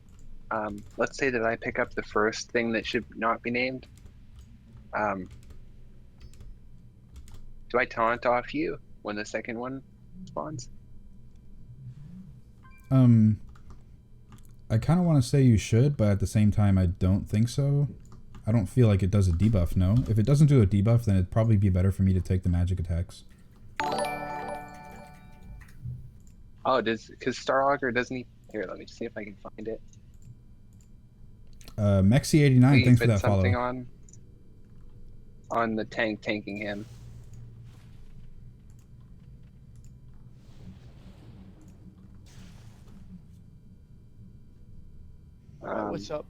Let's say that I pick up the first thing that should not be named. Do I taunt off you when the second one spawns? I kind of want to say you should, but at the same time, I don't think so. I don't feel like it does a debuff, no. If it doesn't do a debuff, then it'd probably be better for me to take the magic attacks. Oh, because Star Augur doesn't he? Here, let me just see if I can find it. Mexi89, thanks for that follow. Something on the tanking him. What's up?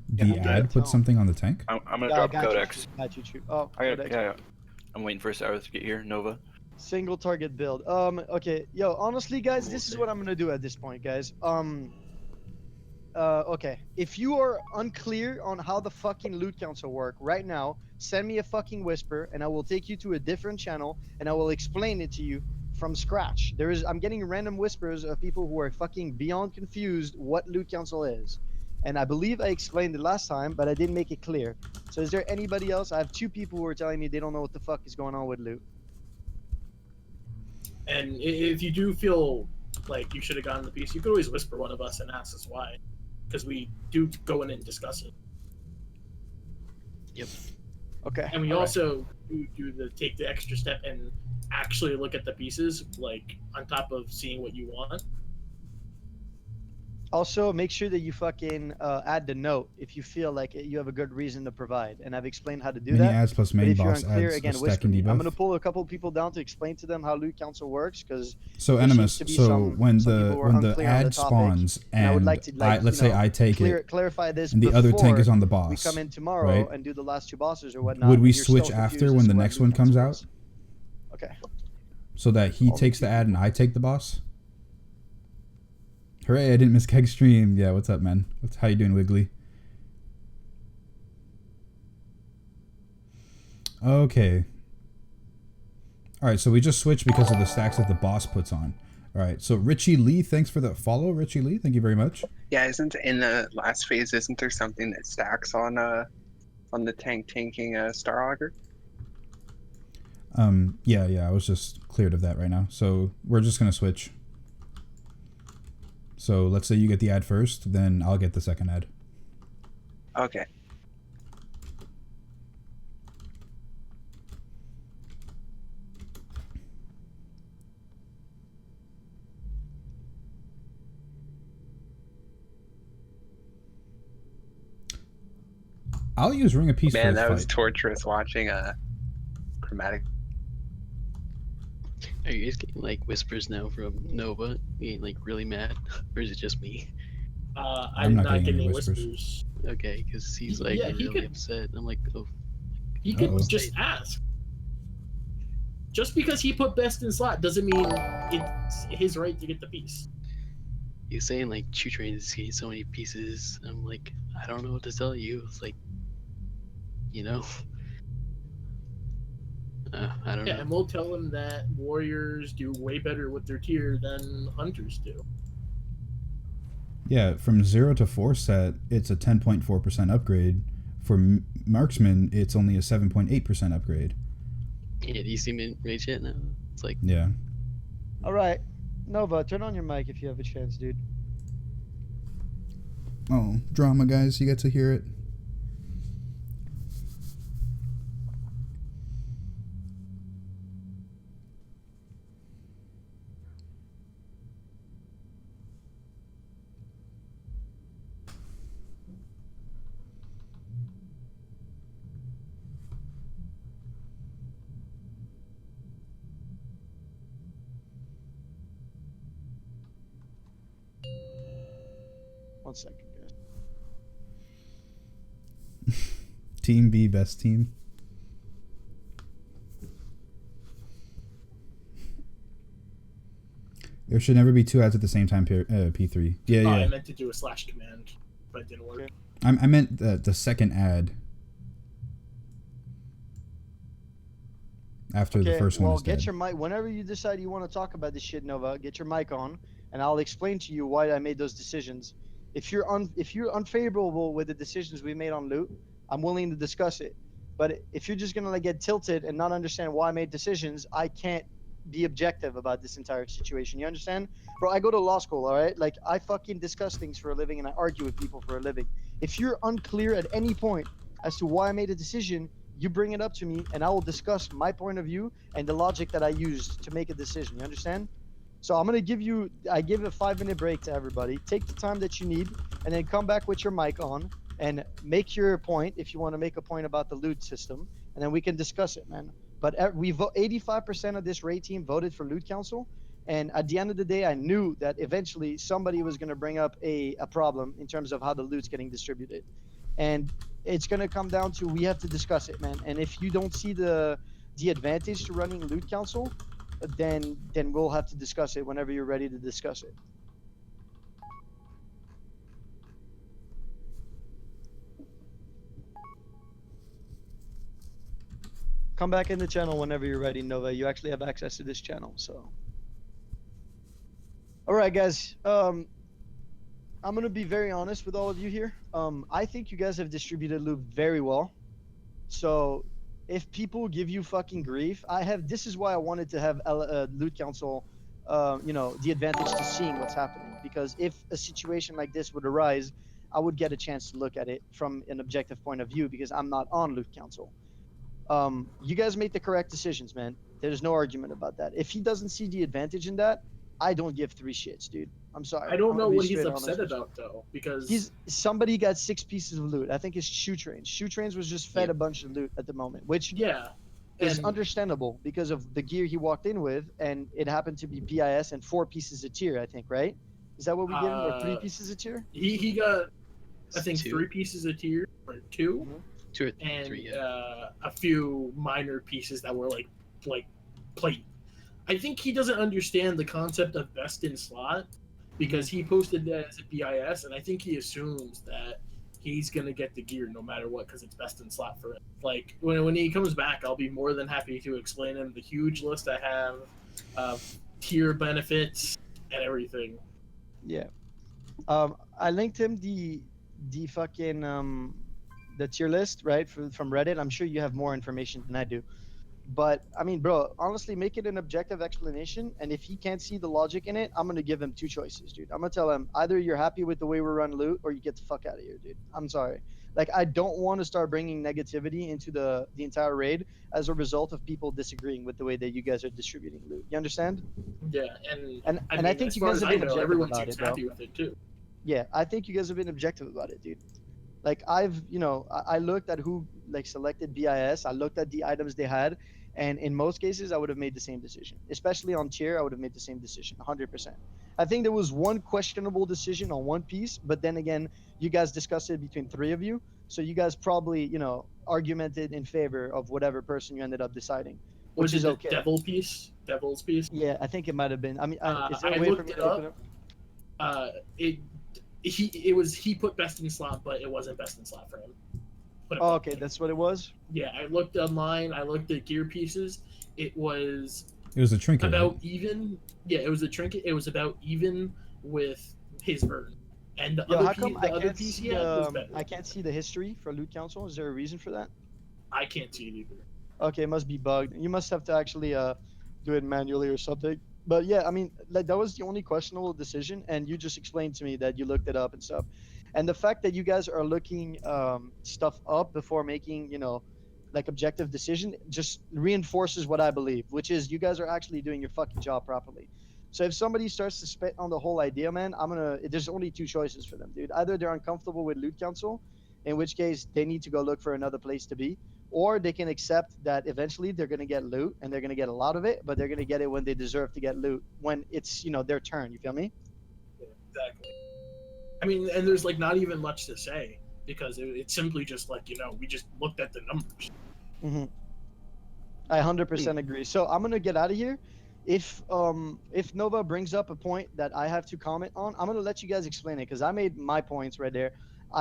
The ad put something on the tank? I'm gonna drop Codex. Oh, Codex. Yeah. I'm waiting for Sarah to get here. Nova. Single target build. Okay. Yo, honestly, guys, this is what I'm gonna do at this point, guys. Okay. If you are unclear on how the fucking loot council work right now, send me a fucking whisper, and I will take you to a different channel, and I will explain it to you from scratch. I'm getting random whispers of people who are fucking beyond confused what loot council is. And I believe I explained it last time, but I didn't make it clear. So is there anybody else? I have 2 people who are telling me they don't know what the fuck is going on with loot. And if you do feel like you should have gotten the piece, you could always whisper one of us and ask us why. Because we do go in and discuss it. Yep. Okay. And we also take the extra step and actually look at the pieces, like on top of seeing what you want. Also, make sure that you fucking add the note if you feel like you have a good reason to provide. And I've explained how to do Mini that. ads plus But main if you're boss unclear, adds again, a whisper stack and me. I'm debuff. gonna pull a couple people down to explain to them how loot council works, because So Animus, when the ad spawns and I would like to, let's say I take it, clarify this and the other tank is on the before boss. We come in tomorrow right? and do the last 2 bosses or whatnot. Would we and you're still switch after confused when as the to what next loot one comes council out? is. Okay. So that he takes the ad and I take the boss? Hooray, I didn't miss Keg stream. Yeah, what's up, man? How you doing, Wiggly? Okay. Alright, so we just switched because of the stacks that the boss puts on. Alright, so Richie Lee, thanks for the follow, Richie Lee. Thank you very much. Yeah, isn't in the last phase, isn't there something that stacks on the tanking Star Augur? Yeah, I was just cleared of that right now. So we're just gonna switch. So let's say you get the ad first, then I'll get the second ad. Okay. I'll use Ring of Peace for Man, this that was fight. torturous watching Chromatic. Are you guys getting like whispers now from Nova? You getting like really mad, or is it just me? I'm not getting any whispers. Okay, because he's like Yeah, he really could- upset. I'm like, oh. He could just ask. Just because he put best in slot doesn't mean it's his right to get the piece. He's saying like Chew Train is getting so many pieces. I'm like, I don't know what to tell you. It's like, you know. I don't Yeah, know. and we'll tell him that warriors do way better with their tier than hunters do. Yeah, from 0 to 4 set, it's a 10.4% upgrade. For marksman, it's only a 7.8% upgrade. Yeah, do you see me in rage yet now? It's like, Yeah. All right, Nova, turn on your mic if you have a chance, dude. Oh, drama, guys. You get to hear it. 1 second, guys. Team B, best team. There should never be 2 ads at the same time. P3. Yeah, yeah. I meant to do a slash command, but it didn't work. Okay. I meant the second ad. After the first one is dead. Get your mic. Whenever you decide you want to talk about this shit, Nova, get your mic on, and I'll explain to you why I made those decisions. If you're unfavorable with the decisions we made on loot, I'm willing to discuss it. But if you're just gonna like get tilted and not understand why I made decisions, I can't be objective about this entire situation. You understand? Bro, I go to law school, all right? Like, I fucking discuss things for a living and I argue with people for a living. If you're unclear at any point as to why I made a decision, you bring it up to me and I will discuss my point of view and the logic that I used to make a decision. You understand? So I'm gonna give a 5-minute break to everybody. Take the time that you need and then come back with your mic on and make your point if you want to make a point about the loot system, and then we can discuss it, man. But 85% of this raid team voted for loot council, and at the end of the day, I knew that eventually somebody was going to bring up a problem in terms of how the loot's getting distributed, and it's going to come down to we have to discuss it, man. And if you don't see the advantage to running loot council, then we'll have to discuss it whenever you're ready to discuss it. Come back in the channel whenever you're ready, Nova. You actually have access to this channel, so. All right, guys. I'm gonna be very honest with all of you here. I think you guys have distributed loot very well. So, if people give you fucking grief, this is why I wanted to have loot council, the advantage to seeing what's happening. Because if a situation like this would arise, I would get a chance to look at it from an objective point of view because I'm not on loot council. You guys made the correct decisions, man. There's no argument about that. If he doesn't see the advantage in that, I don't give 3 shits, dude. I'm sorry. I don't know what he's upset about though, because somebody got 6 pieces of loot. I think it's Shoe Trains. Shoe Trains was just fed a bunch of loot at the moment, which is understandable because of the gear he walked in with, and it happened to be BIS and 4 pieces of tier, I think, right? Is that what we gave him, or 3 pieces of tier? He got, I think, 3 pieces of tier, or 2. Mm-hmm. 2 or 3, and yeah. A few minor pieces that were like plate. I think he doesn't understand the concept of best in slot because he posted that as a BIS, and I think he assumes that he's gonna get the gear no matter what because it's best in slot for him. Like when he comes back, I'll be more than happy to explain him the huge list I have of tier benefits and everything. Yeah, I linked him the fucking the tier list, right, from Reddit. I'm sure you have more information than I do. But, I mean, bro, honestly, make it an objective explanation. And if he can't see the logic in it, I'm going to give him 2 choices, dude. I'm going to tell him either you're happy with the way we run loot or you get the fuck out of here, dude. I'm sorry. Like, I don't want to start bringing negativity into the entire raid as a result of people disagreeing with the way that you guys are distributing loot. You understand? Yeah, and I think you guys have been objective about it, bro. Happy with it too. Yeah, I think you guys have been objective about it, dude. Like, I looked at who, like, selected BIS. I looked at the items they had. And in most cases, I would have made the same decision. Especially on tier, I would have made the same decision, 100%. I think there was one questionable decision on one piece, but then again, you guys discussed it between 3 of you. So you guys probably, argumented in favor of whatever person you ended up deciding, which is okay. Devil's piece? Yeah, I think it might have been. I mean, is there a I way for looked me it to open up. He put best in slot, but it wasn't best in slot for him. Oh, okay, that's what it was? Yeah, I looked online, I looked at gear pieces. It was a trinket. About even. Yeah, it was a trinket. It was about even with his burn. And the other piece he had was better. I can't see the history for Loot Council. Is there a reason for that? I can't see it either. Okay, it must be bugged. You must have to actually do it manually or something. But yeah, I mean, like, that was the only questionable decision, and you just explained to me that you looked it up and stuff. And the fact that you guys are looking stuff up before making, like, objective decision just reinforces what I believe, which is you guys are actually doing your fucking job properly. So if somebody starts to spit on the whole idea, man, there's only 2 choices for them, dude. Either they're uncomfortable with Loot Council, in which case they need to go look for another place to be, or they can accept that eventually they're going to get loot and they're going to get a lot of it, but they're going to get it when they deserve to get loot, when it's, their turn. You feel me? Yeah, exactly. I mean, and there's like not even much to say because it's simply just like we just looked at the numbers. Mm-hmm. I 100% agree. So I'm gonna get out of here. If Nova brings up a point that I have to comment on, I'm gonna let you guys explain it because I made my points right there.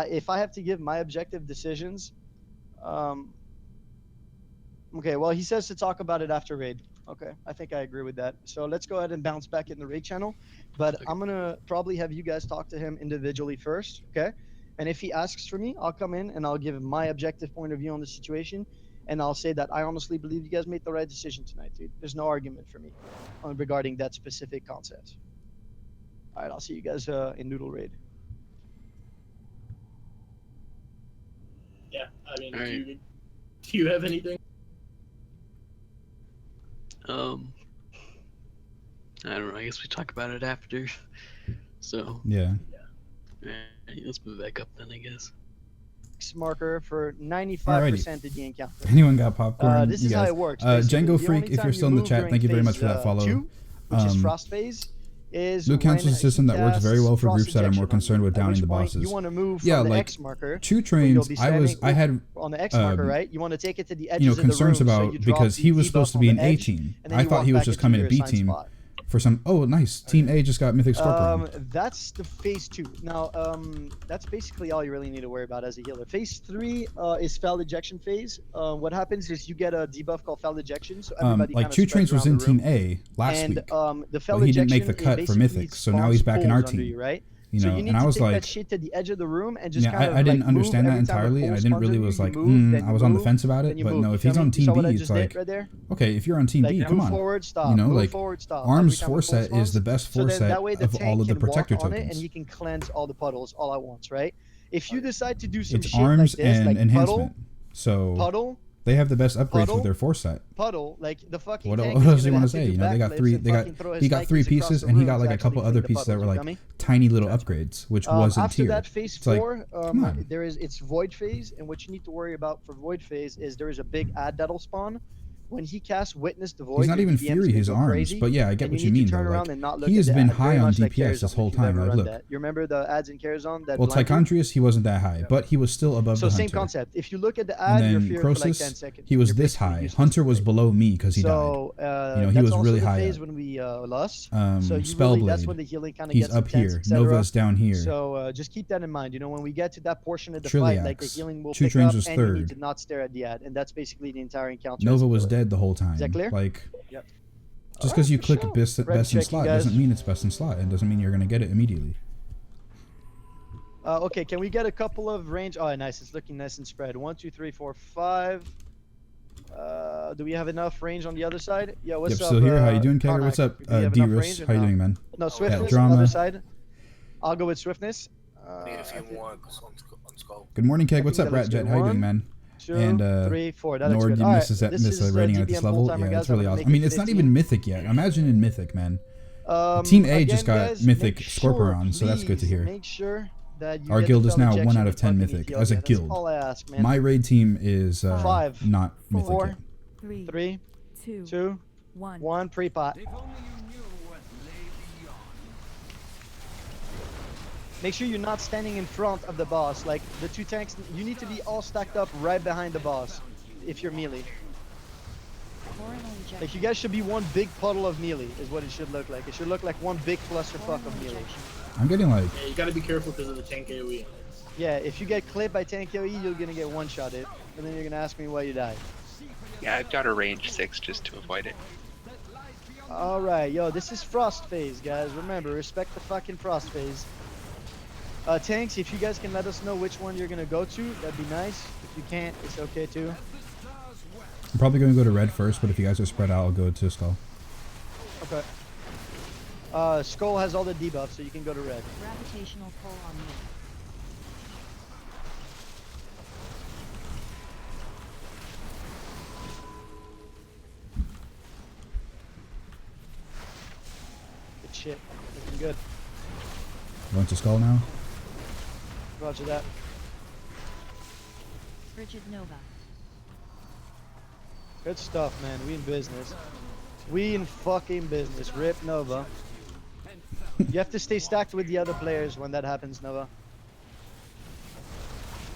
If I have to give my objective decisions, okay. Well, he says to talk about it after raid. Okay, I think I agree with that. So let's go ahead and bounce back in the raid channel. But I'm gonna probably have you guys talk to him individually first, okay? And if he asks for me, I'll come in and I'll give my objective point of view on the situation, and I'll say that I honestly believe you guys made the right decision tonight, dude. There's no argument for me regarding that specific concept. All right, I'll see you guys in Noodle Raid. Yeah, I mean, do you have anything? I don't know. I guess we talk about it after. So. Yeah. Alright, let's move back up then, I guess. Marker for 95% of the encounter. Anyone got popcorn? This you is guys. how it works. Django Freak, if you're still in the chat, thank you very much for that follow. 2, which is Frost Phase, is Luke Council's a system that works very well for groups that are more concerned with downing the bosses. You want to move from yeah, the like X marker. 2 trains. I had on the X marker, right? You want to take it to the edges of the concerns room, about so because he was supposed to be an A team. I thought he was just coming to B team. For some, oh nice, Team A just got Mythic Skorpyron. That's the phase 2. Now, that's basically all you really need to worry about as a healer. Phase 3 is Foul Ejection phase. What happens is you get a debuff called Foul Ejection, so everybody like 2 trains was in Team A last week. The Foul he didn't Ejection make the cut for Mythic, so now he's back in our team. You, right? You so know, you need and I to was take like, that shit to the edge of the room and just kind of I didn't like understand that move every time entirely, a and I pole didn't really spawns was on like, you, I was on the fence about it. you But move. no, You if he's feel on me? Team You saw B, what I it's just like, did right there? okay, if you're on Team Like, B, move come on. forward, stop. You know, Move like forward, stop. Arm's Every time a force pole set is the spawns. best So force then set that way the of all tank of the can walk protector on it tokens. and he can cleanse all the puddles all at once, right? If you decide to do some It's shit arms like this, and like enhancement. So puddle, they have the best upgrades with their force set. puddle, like the fucking What tank else is do you gonna want to have say? do You know, they got backflips 3. and They got fucking throw his he got 3 Nikes across pieces, the and he room got to like a actually couple clean other the pieces that puddles, were you like feel me? tiny little upgrades, which wasn't After tier. that, phase It's like, 4, come on. it's Void Phase, and what you need to worry about for Void Phase is there is a big ad that'll spawn. When he casts Witness the Void, He's not your even DPM's Fury, gonna his go arms, crazy, but yeah, I get and what you you need mean to turn though. around Like, and not look he at has the been ad, very high on much like DPS this Karazhan, whole if you've time. ever Like, run look. that. You remember the ads in Karazhan that Well, blind you? Tychondrius, he wasn't that high, but he was still above So the same Hunter. concept. If you look at the And ad, you're then feared for like 10 Croesus, seconds. he was You're this basically high. useless. Hunter was below me because he So, died. You know, he that's was also really the high phase up. when we lost. So you really, Spellblade, that's when the healing kind of he's gets up intense, here. etc. Nova's down here. So just keep that in mind. You know, when we get to that portion of the fight, like the Trilliax. healing will 2 pick trains up, was and you need third. to not stare at the ad, and that's basically the entire encounter. Nova was dead the whole time. Is that clear? Like, Yep. just because you click best in checking, slot guys. doesn't mean it's best in slot. It doesn't mean you're gonna get it immediately. Okay, can we get a couple of range? Oh, nice. It's looking nice and spread. 1, 2, 3, 4, 5. Do we have enough range on the other side? Yeah, what's Yep, up? still here. How you doing, Kegger? Karnak? What's up, Do we have enough range D-Rus? or How you doing, man? No, Swiftness Drama. on the other side. I'll go with Swiftness. Need a few more on Skull. Good morning, Keg. I What's think up, that looks Ratjet? good. How you doing, 1, man? 2, And 3, 4. That looks Nord, good. you All misses right, that this miss is rating at GBM this level. full-timer, Yeah, guys. that's really I'm gonna awesome. I mean, make it's it not 15. even Mythic yet. Imagine in Mythic, man. Team A just Again, got guys, Mythic make sure, Skorpyron, so that's good to please heal. Make sure that you Our get guild the is now Foul 1 out of Ejection 10 and fucking Mythic Ethiopia. as a That's guild. all I ask, man. My raid team is 5, not Mythic 4, yet. 3, 2, 1. Pre-pot. Make sure you're not standing in front of the boss. Like the 2 tanks, you need to be all stacked up right behind the boss if you're melee. Like you guys should be one big puddle of melee is what it should look like. It should look like one big clusterfuck of melee. I'm getting like... Yeah, you gotta be careful because of the tank AoE. Yeah, if you get clipped by tank AoE, you're gonna get one-shotted. And then you're gonna ask me why you died. Yeah, I've got a range 6 just to avoid it. Alright, yo, this is Frost Phase, guys. Remember, respect the fucking Frost Phase. Tanks, if you guys can let us know which one you're gonna go to, that'd be nice. If you can't, it's okay too. I'm probably going to go to red first, but if you guys are spread out, I'll go to Skull. Okay. Skull has all the debuffs, so you can go to red. Gravitational pull on me. Good shit. Looking good. Going to Skull now. Roger that. Frigid Nova. Good stuff, man. We in business. We in fucking business. Rip Nova. You have to stay stacked with the other players when that happens, Nova.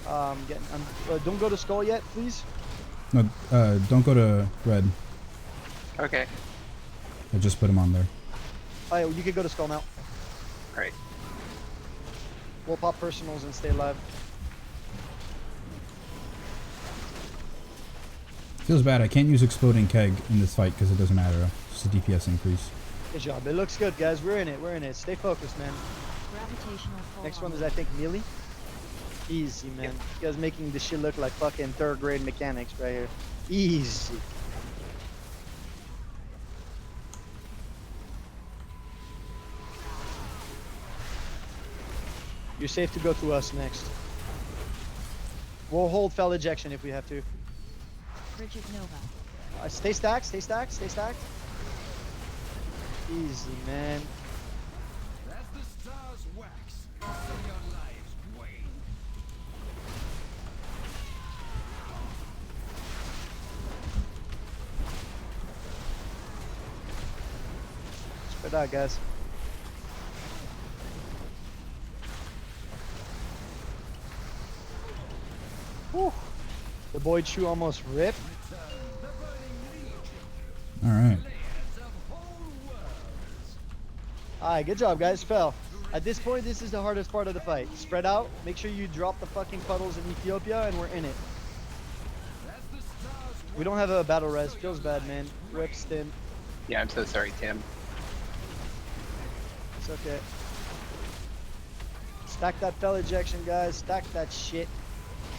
Don't go to Skull yet, please. No, don't go to red. Okay. I just put him on there. Alright, you can go to Skull now. Alright. We'll pop personals and stay alive. Feels bad. I can't use exploding keg in this fight because it doesn't matter. It's just a DPS increase. Good job. It looks good, guys. We're in it. We're in it. Stay focused, man. Next one is, I think, melee. Easy, man. You guys making this shit look like fucking third grade mechanics right here. Easy. You're safe to go to us next. We'll hold fell ejection if we have to. Bridget Nova. Stay stacked, stay stacked, stay stacked. Easy, man. As the stars wax, so your lives wane. Spread out, guys. Whew. The Void Shoe almost ripped. Alright. Alright, good job, guys. Fell. At this point, this is the hardest part of the fight. Spread out. Make sure you drop the fucking puddles in Ethiopia, and we're in it. We don't have a battle res. Feels bad, man. Rip, Stim. Yeah, I'm so sorry, Tim. It's okay. Stack that fell ejection, guys. Stack that shit.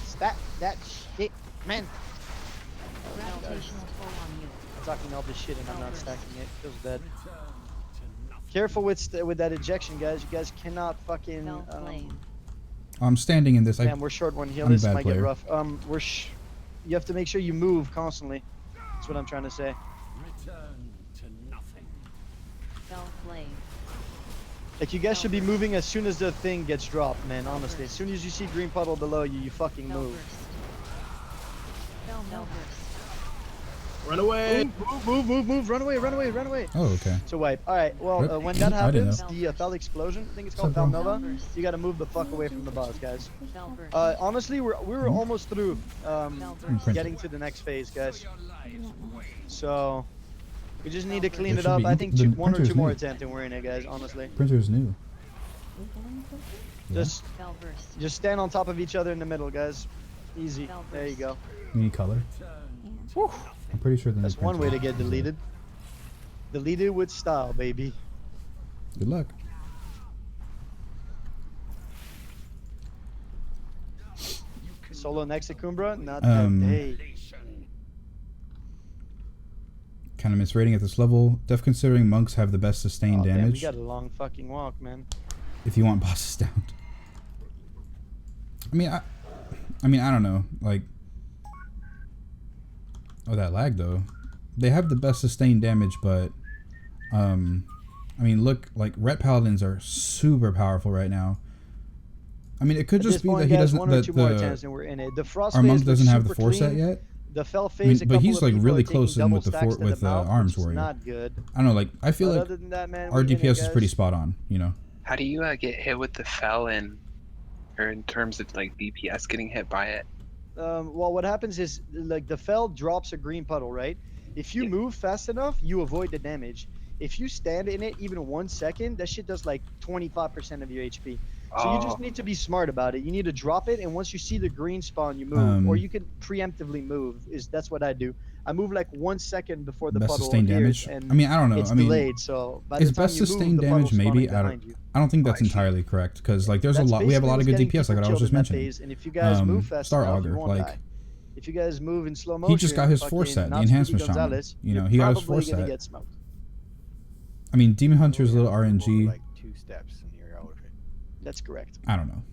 Stack that shit, man. Gravitational pull on you. I'm talking all this shit and I'm not stacking it. Feels bad. Careful with that ejection, guys. You guys cannot fucking. I'm standing in this. Damn, we're short one heal. I'm a This bad might player. get rough. You have to make sure you move constantly. That's what I'm trying to say. Return to nothing. Fell flame. Like, you guys should be moving as soon as the thing gets dropped, man. Honestly, as soon as you see green puddle below you, you fucking move. Fell no burst. Run away! Move! Run away! Oh, okay. So wipe. All right. Well, Rip. when that I didn't happens, know. the fell explosion. I think it's called What's fell up, bro? nova. You gotta move the fuck away from the boss, guys. Honestly, we were almost through getting to the next phase, guys. So we just need to clean There it should up. be I think the one or printer's two more new. attempts and we're in it, guys. Honestly, Printer's new. just stand on top of each other in the middle, guys. Easy. There you go. You need color? Whew. I'm pretty sure the new That's one way printer to get is deleted. Deleted with style, baby. Good luck. Solo next to Kumbra? Not Um, today. Kind of misrating at this level. Def considering monks have the best sustained Damn, we damage. got a long fucking walk, man. If you want bosses down. I mean, I don't know. Like, oh, that lag though. They have the best sustained damage, but I mean, look, like ret paladins are super powerful right now. I mean, it could At just this be point, that he guys, doesn't. one or two more attempts The and we're in it. The frost our phase monk looks doesn't have the super force set clean. yet. The fell I phase, mean, but he's like really close in with the double stacks to the mouth, arms which is warrior. not good. I don't know, like I feel But like other than that, man, our we in it, DPS is pretty guys. spot on. You know. How do you get hit with the fell or in terms of like DPS getting hit by it? Well, what happens is, like, the fell drops a green puddle, right? If you move fast enough, you avoid the damage. If you stand in it even 1 second, that shit does like 25% of your HP. So you just need to be smart about it. You need to drop it, and once you see the green spawn, you move. Or you could preemptively move. That's what I do. I move like 1 second before the Best puddle sustained appears, damage. and I mean, I don't know. it's I mean, delayed. So by is the time best you move, sustained the damage puddle's maybe? spawning behind you. I don't think that's entirely correct because like there's a That's lot. We have a lot of good basically DPS, like what's what I was just getting people killed in that mentioning. phase, and if you guys move fast Star enough, Augur, you won't like die. If you guys move in slow motion, he just got his fucking force set, the not enhancement Speedy shaman. Gonzalez, You know, you're he got his probably force gonna set. get smoked. I mean, Demon Hunter's a little RNG. Like 2 steps and you're out of it. That's correct. I don't know.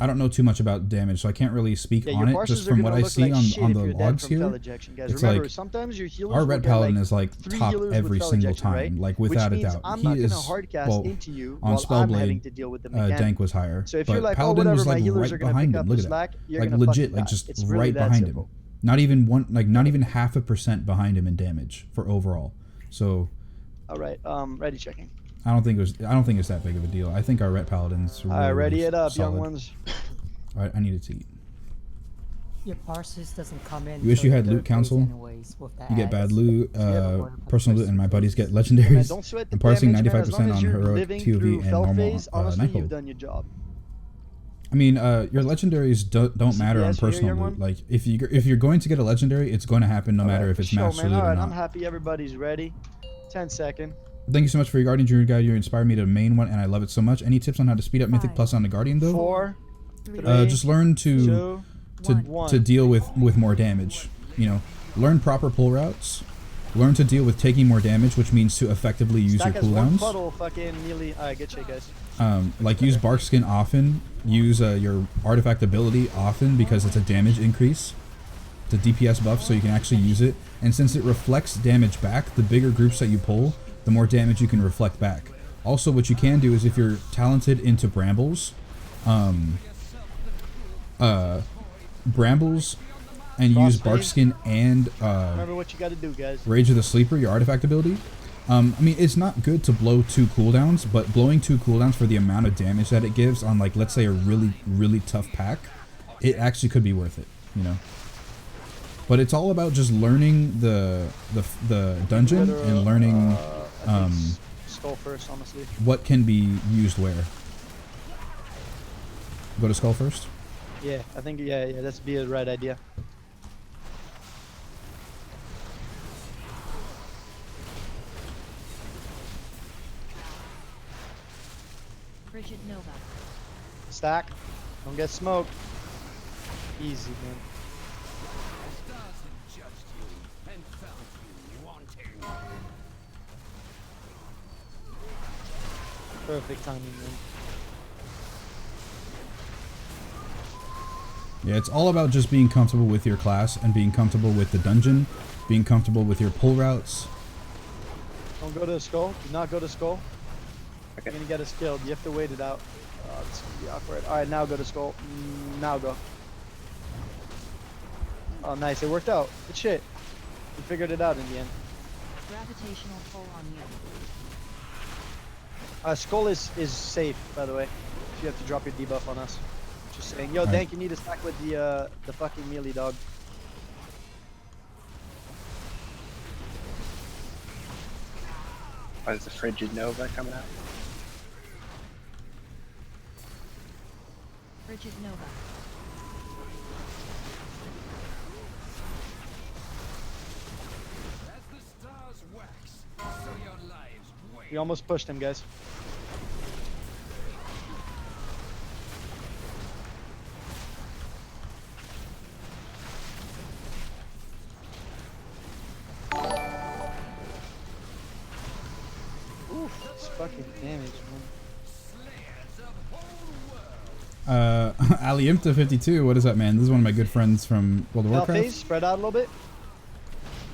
I don't know too much about damage, so I can't really speak Yeah, on your it. Just parses are from what gonna I look see like on shit on if the you're dead logs from here. fell ejection, guys. It's Remember, like sometimes your healers our will red get, paladin like, is like 3 top healers with every fell single ejection, right? time, like Which without a means doubt. I'm He not gonna is hardcast well into you on while I'm having Spellblade. to deal with the mechanic. Dank was higher, So if but you're like, oh, Paladin whatever, was my like healers right are gonna behind pick him. up Look the at slack, that, you're like gonna legit, fucking like die. just It's really right that behind simple. him. Not even one, like not even 0.5% behind him in damage for overall. So, all right, ready checking. I don't think it's that big of a deal. I think our ret paladins. Really, Alright, ready really it up, solid. young ones. All right, I needed to eat. Your parses doesn't come in. You wish till you the had third loot phase council. anyways with the You get bad ads. loot, So you have a more of a personal loot, and my buddies get legendaries. Yeah, man, don't sweat the I'm parsing damage, man. As 95% long as on you're heroic, living TOV, through and fel normal phase, honestly, you've Nighthold. done your job. I mean, your legendaries don't matter on CPS, you hear, personal young loot. one? Like if you're going to get a legendary, it's going to happen no matter if it's Show, master man. loot or Alright, not. I'm happy everybody's ready. 10 second. Thank you so much for your Guardian Druid guide. You inspired me to main one, and I love it so much. Any tips on how to speed up Mythic Plus on the Guardian, though? 4, 3, just learn to 1. deal with more damage. You know, learn proper pull routes. Learn to deal with taking more damage, which means to effectively use Stack your has one cooldowns. puddle, fucking melee. Alright, good shit, guys. Like use Bark Skin often. Use your artifact ability often because it's a damage increase. It's a DPS buff, so you can actually use it. And since it reflects damage back, the bigger groups that you pull, the more damage you can reflect back. Also, what you can do is if you're talented into brambles, brambles, and use Bark Skin and Remember what you gotta do, guys. Rage of the Sleeper, your artifact ability. I mean, it's not good to blow 2 cooldowns, but blowing 2 cooldowns for the amount of damage that it gives on, like, let's say a really, really tough pack, it actually could be worth it, you know? But it's all about just learning the dungeon and learning Skull first, honestly. what can be used where. Go to Skull first? Yeah, I think, yeah, that's be a right idea. Frigid Nova. Stack. Don't get smoked. Easy, man. Perfect timing, man. Yeah, it's all about just being comfortable with your class and being comfortable with the dungeon, being comfortable with your pull routes. Don't go to the skull. Do not go to skull. You're gonna get us killed. You have to wait it out. It's gonna be awkward. Alright, now go to skull. Now go. Oh, nice. It worked out. Good shit. We figured it out in the end. Gravitational pull on you. Skull is safe, by the way. If you have to drop your debuff on us. Just saying. Yo, Dank, you need to stack with the fucking melee dog. Oh, is the Frigid Nova coming out? Frigid Nova. We almost pushed him, guys. Oof, it's fucking damage, man. Aliimta 52, what is that, man? This is one of my good friends from World of Warcraft. Phase, spread out a little bit.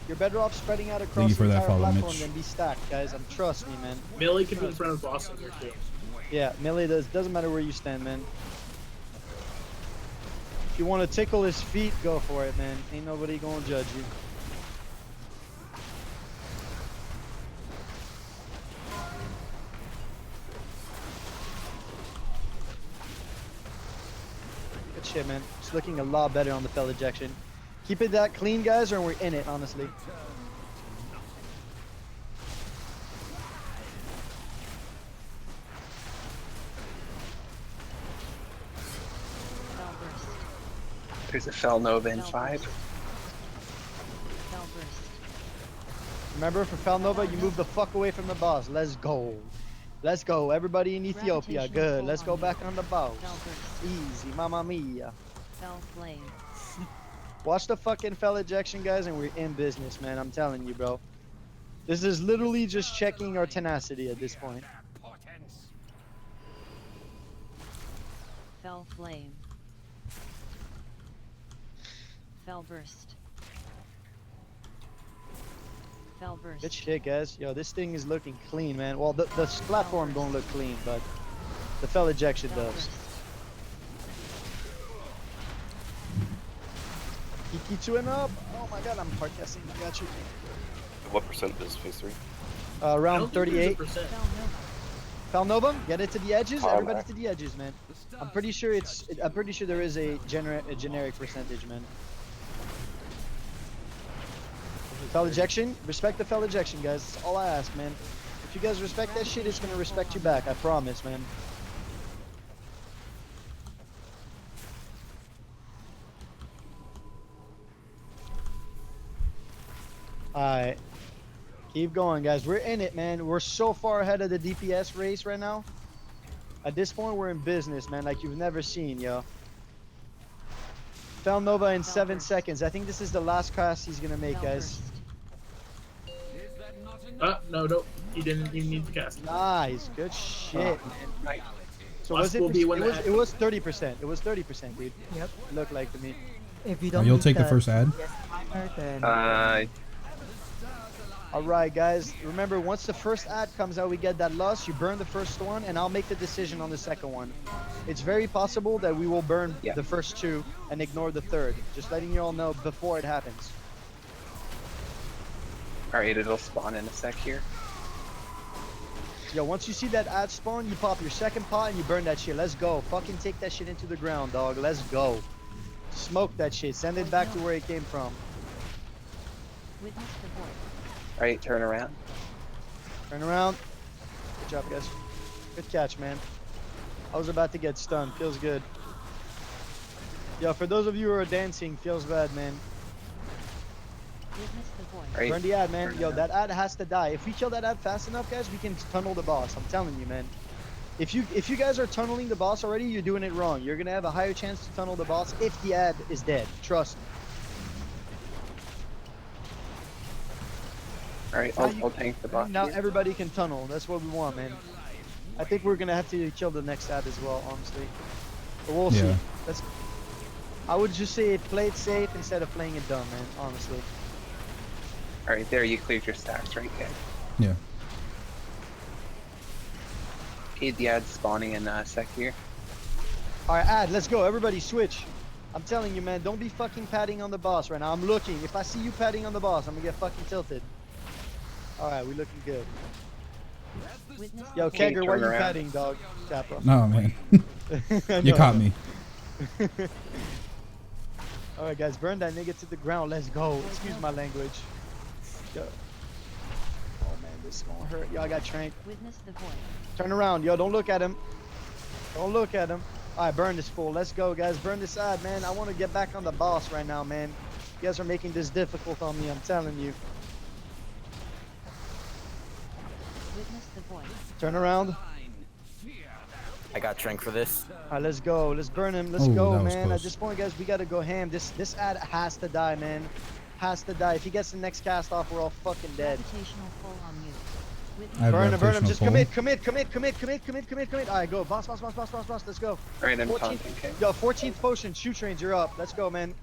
You're better off spreading out across Thank you for the that entire follow, platform Mitch. than be stacked, guys. Trust me, man. Melee can be in front of bosses here too. Yeah, melee doesn't matter where you stand, man. If you want to tickle his feet, go for it, man. Ain't nobody gonna judge you. Good shit, man. It's looking a lot better on the fell ejection. Keep it that clean, guys, or we're in it, honestly. There's a Fel Nova in 5. Remember, for Fel Nova, you move the fuck away from the boss. Let's go. Let's go. Everybody in Ethiopia. Good. Let's go back on the boss. Easy. Mamma mia. Fell Flame. Watch the fucking fell ejection, guys, and we're in business, man. I'm telling you, bro. This is literally just checking our tenacity at this point. Fell Flame. Fell Burst. Fell Burst. Good shit, guys. Yo, this thing is looking clean, man. Well, the platform don't look clean, but the fell ejection does. Kiki and up. Oh my god, I'm hardcasting. I got you. What percent is phase 3? Around 38. Falnova, get it to the edges. Everybody to the edges, man. I'm pretty sure there is a generic percentage, man. Fell ejection. Respect the fell ejection, guys. That's all I ask, man. If you guys respect that shit, it's gonna respect you back. I promise, man. Alright. Keep going, guys. We're in it, man. We're so far ahead of the DPS race right now. At this point, we're in business, man, like you've never seen, yo. Fell Nova in 7 seconds. I think this is the last cast he's gonna make, guys. No. He didn't even need to cast. Nice. Good shit, man. So Plus was it? will be It when was. the It was 30%. It was 30%, dude. Yep. Looked like to me. If you don't You'll need take the first ad? timer, then Alright, guys. Remember, once the first ad comes out, we get that loss. You burn the first one, and I'll make the decision on the second one. It's very possible that we will burn the first two and ignore the third. Just letting you all know before it happens. Alright, it'll spawn in a sec here. Yo, once you see that ad spawn, you pop your second pot and you burn that shit. Let's go. Fucking take that shit into the ground, dog. Let's go. Smoke that shit. Send it back to where it came from. Witness the void. Alright, turn around. Turn around. Good job, guys. Good catch, man. I was about to get stunned. Feels good. Yo, for those of you who are dancing, feels bad, man. Witness the void. Right. Burn the ad, man. Yo, that ad has to die. If we kill that ad fast enough, guys, we can tunnel the boss. I'm telling you, man. If you guys are tunneling the boss already, you're doing it wrong. You're gonna have a higher chance to tunnel the boss if the ad is dead. Trust me. Alright, I'll tank the boss. Now here. everybody can tunnel. That's what we want, man. I think we're gonna have to kill the next ad as well, honestly. But we'll see. I would just say play it safe instead of playing it dumb, man. Honestly. Alright, there you cleared your stacks right there. Yeah. Okay, the ad's spawning in a sec here. Alright, ad, let's go. Everybody switch. I'm telling you, man, don't be fucking patting on the boss right now. I'm looking. If I see you patting on the boss, I'm gonna get fucking tilted. Alright, we looking good. Yo, Kegger, why are you patting, dog? Kappa. No, man. You caught me. Alright, guys, burn that nigga to the ground. Let's go. Excuse my language. Yo. Oh, man, this is gonna hurt. Yo, I got tranked. Witness the void. Turn around. Yo, don't look at him. Don't look at him. Alright, burn this fool. Let's go, guys. Burn this ad, man. I want to get back on the boss right now, man. You guys are making this difficult on me, I'm telling you. Witness the void. Turn around. I got Trank for this. Alright, let's go. Let's burn him. Let's go, man. At this point, guys, we gotta go ham. This ad has to die, man. Has to die. If he gets the next cast off, we're all fucking dead. Gravitational pull on you. Burn him, burn him. Just pull. commit. Alright, go. Boss. Let's go. Alright, I'm 14th, taunting, okay? yo, 14th potion. Shoot trains, you're up. Let's go, man.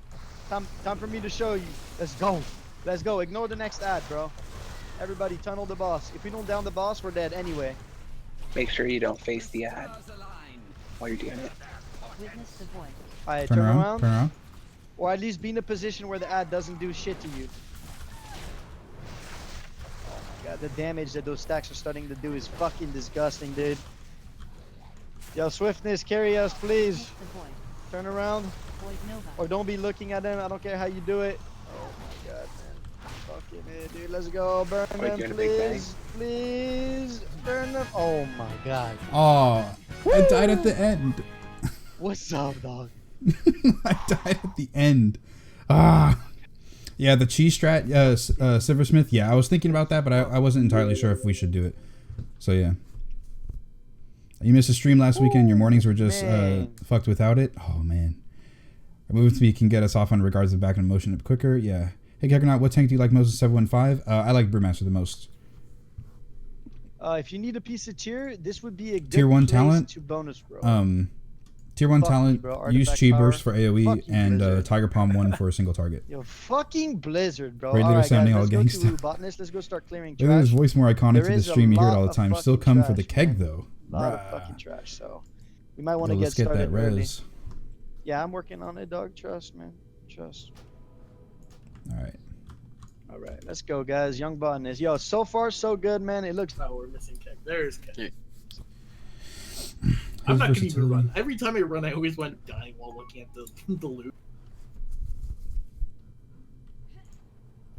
Time for me to show you. Let's go. Let's go. Ignore the next ad, bro. Everybody tunnel the boss. If we don't down the boss, we're dead anyway. Make sure you don't face the ad while you're doing it. Witness the void. Alright, Turn turn around. around. Turn around. Or at least be in a position where the ad doesn't do shit to you. Oh my god, the damage that those stacks are starting to do is fucking disgusting, dude. Yo, Swiftness, carry us, please. Witness the void. Turn around. Void Nova. Or don't be looking at them. I don't care how you do it. Oh my god, man. Fucking it, dude. Let's go. Burn Are we them, doing a big bang? please. Please. Burn them. Oh my god. Oh, I died at the end. What's up, dog? I died at the end. Ah. Yeah, the cheese strat, Silversmith. Yeah, I was thinking about that, but I wasn't entirely sure if we should do it. So yeah. You missed a stream last weekend. Your mornings were just fucked without it. Oh man. A move speed can get us off on regards of back and motion up quicker. Yeah. Hey Keggernaut, what tank do you like most of 715? I like Brewmaster the most. If you need a piece of tier, this would be a good Tier 1 place talent. to bonus, bro. Tier 1 Fuck you, talent, bro. use Artifact Chi power. Burst for AoE Fuck you, and Blizzard. Tiger Palm 1 for a single target. Yo, fucking Blizzard, bro. Right, All they're right, guys, sounding all let's go to gangsta. Botanist. Let's go start clearing Look at his trash. voice more iconic There to the is a stream. You hear it lot all the of time. Still fucking come for the trash, keg man. though. A lot of Bruh. fucking trash, so we might want to Yo, get let's get started that early. res. Yeah, I'm working on it, dog. Trust, man. Trust. Alright. All right, let's go, guys. Young Botanist. Yo, so far so good, man. It looks. Oh, we're missing Keg. There's Keg. I'm His not gonna even versatility. run. Every time I run, I always went dying while looking at the loot.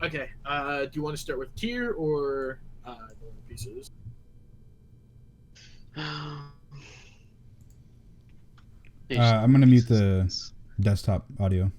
Okay. Do you want to start with tier or normal pieces? I'm gonna mute the desktop audio.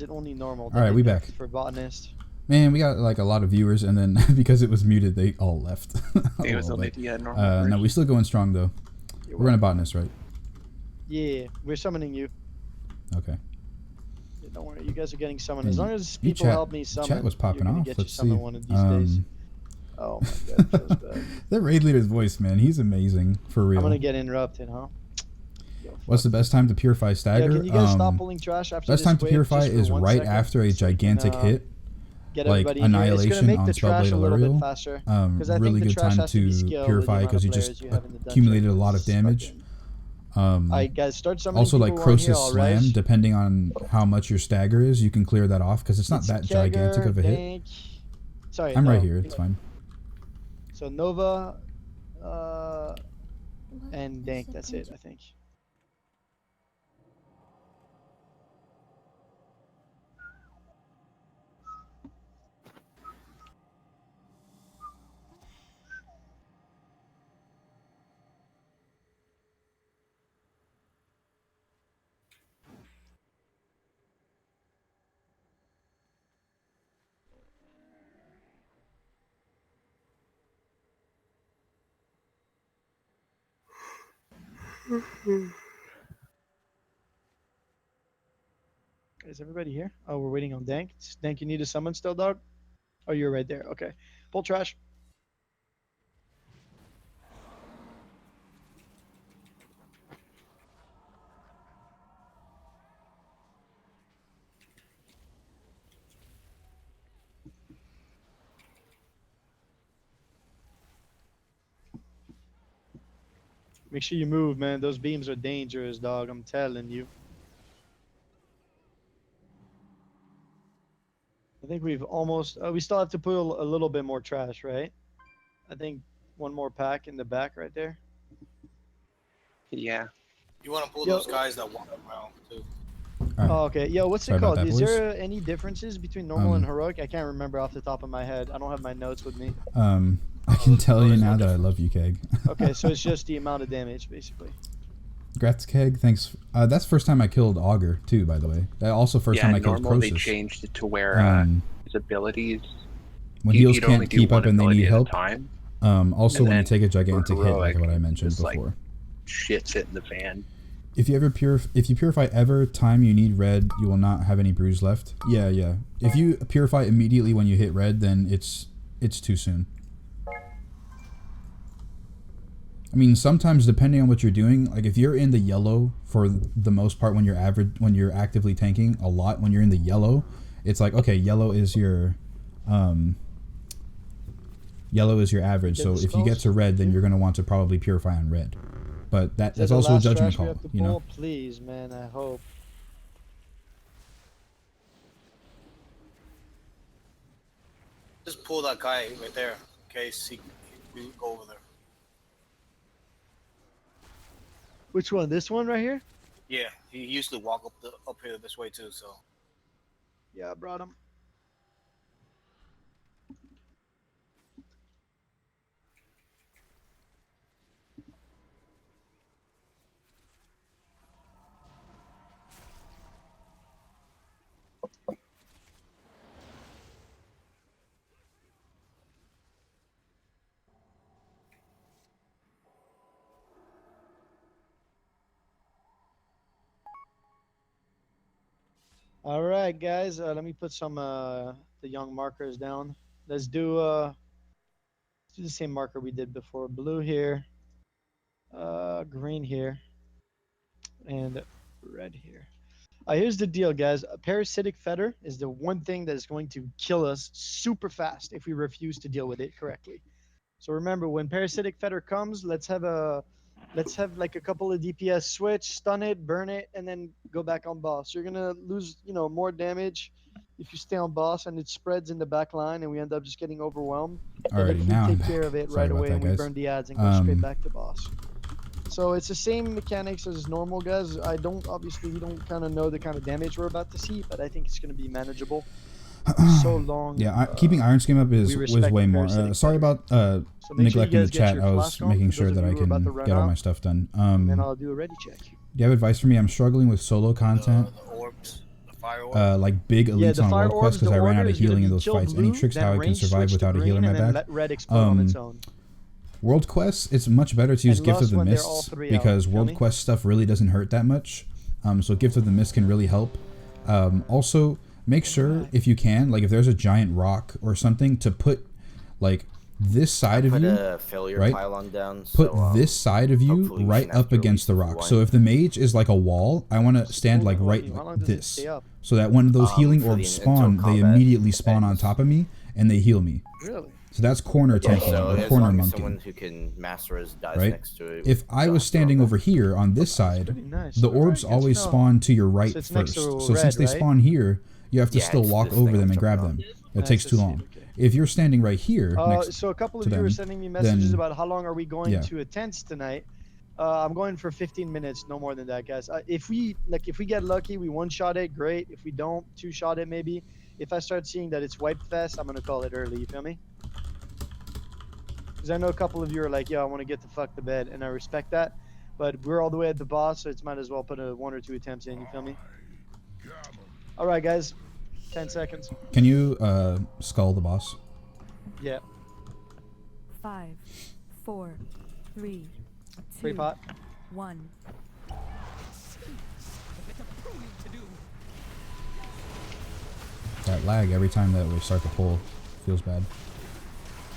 it only normal? All right, we back. For Botanist. Man, we got like a lot of viewers, and then because it was muted, they all left. It was only normal. No, we're still going strong though. We're running Botanist, right? Yeah, we're summoning you. Okay. Yeah, don't worry, you guys are getting summoned. And As long as people help me summon, chat was popping you're gonna off. get Let's you summoned see. one of these days. Oh my god, feels bad. The raid leader's voice, man, he's amazing for real. I'm gonna get interrupted, huh? What's the best time to purify stagger? Yeah, can you guys stop pulling trash after best this time to wave, purify just for is 1 right second, after a gigantic hit, get like everybody in here. It's gonna Annihilation make on the trash Spellblade a little bit Alarial. faster, 'cause I think Really the good trash time has to be to skilled with the purify amount because of you players just you have in the dungeon. accumulated a lot of damage. Alright, guys, start summoning Also, like people who aren't here, Croesus all Slam, right? depending on how much your stagger is, you can clear that off because it's not that gigantic of a hit. Dank. Sorry, I'm no. right here. It's fine. So Nova, and Dank. That's it, I think. Is everybody here? Oh, we're waiting on Dank. Dank, you need a summon still, dog? Oh, you're right there. Okay. Pull trash. Make sure you move, man. Those beams are dangerous, dog. I'm telling you. I think we've almost... we still have to put a little bit more trash, right? I think one more pack in the back right there. Yeah. You want to pull those guys that walk around too. Oh, okay. Yo, what's Sorry it about called? that, Is boys. there any differences between normal and heroic? I can't remember off the top of my head. I don't have my notes with me. I can tell you now that I love you, Keg. Okay, so it's just the amount of damage, basically. Grats, Keg. Thanks. That's the first time I killed Augur, too, by the way. That also first time I killed normal Croesus. they changed it to where his abilities... When heals you'd only can't do keep one up and they ability need at a help. time. Also, And when you then take a gigantic hit, like heroic, what I mentioned just, like, before. shit's hitting the fan. If you ever if you purify ever time you need red, you will not have any brews left. Yeah. If you purify immediately when you hit red, then it's too soon. I mean, sometimes depending on what you're doing, like if you're in the yellow for the most part when you're actively tanking a lot, when you're in the yellow, it's like, okay, yellow is your average. So if you get to red, then you're going to want to probably purify on red. But that's also a judgment call, you know. Please, man, I hope. Just pull that guy right there in case he can go over there. Which one? This one right here? Yeah, he used to walk up here this way too. So. Yeah, I brought him. All right, guys. Let me put some the young markers down. Let's do the same marker we did before. Blue here, green here, and red here. Here's the deal, guys. A parasitic fetter is the one thing that is going to kill us super fast if we refuse to deal with it correctly. So remember, when parasitic fetter comes, let's have like a couple of DPS switch, stun it, burn it, and then go back on boss. You're gonna lose, more damage if you stay on boss and it spreads in the back line and we end up just getting overwhelmed. Alrighty, If now we I'm take care back. of it Sorry right about away that, and we guys. burn the ads and go straight back to boss. So it's the same mechanics as normal, guys. We don't kind of know the kind of damage we're about to see, but I think it's gonna be manageable. So long. Yeah, keeping Iron Skim up was way more. Sorry about make sure you neglecting the guys get chat. your I was flask on making for sure those that of I you who are about to can run get all out. my stuff done. And then I'll do a ready check. Do you have advice for me? I'm struggling with solo content. like big elites on world quest because I ran out of healing in those fights. Any tricks how I can survive without a healer in my back? World quests, it's much better to use Gift of the Mist because world quest stuff really doesn't hurt that much. So Gift of the Mist can really help. Also, make sure if you can, like if there's a giant rock or something, to put like this side of you, right? Put this side of you right up against the rock. So if the mage is like a wall, I want to stand like right like this, so that when those healing orbs spawn, they immediately spawn on top of me and they heal me. Really? So that's corner tanking or corner monking. Someone who can master his dice Right? next to it. If I was standing over here on this side, the orbs always spawn to your right first. So since they spawn here, you have to still walk over them and grab them. It takes too long. If you're standing right here next so a couple of to you them, are sending me messages then- about how long are we going to a tents tonight. I'm going for 15 minutes, no more than that, guys. If we get lucky, we one-shot it, great. If we don't, two-shot it maybe. If I start seeing that it's wipe fest, I'm gonna call it early. You feel me? Because I know a couple of you are like, yo, I want to get the fuck to bed, and I respect that. But we're all the way at the boss, so it's might as well put a 1 or 2 attempts in. You feel me? All right, guys. 10 seconds. Can you skull the boss? Yeah. 5, 4, 3, Free 2, pot. 1. That lag every time that we start to pull feels bad.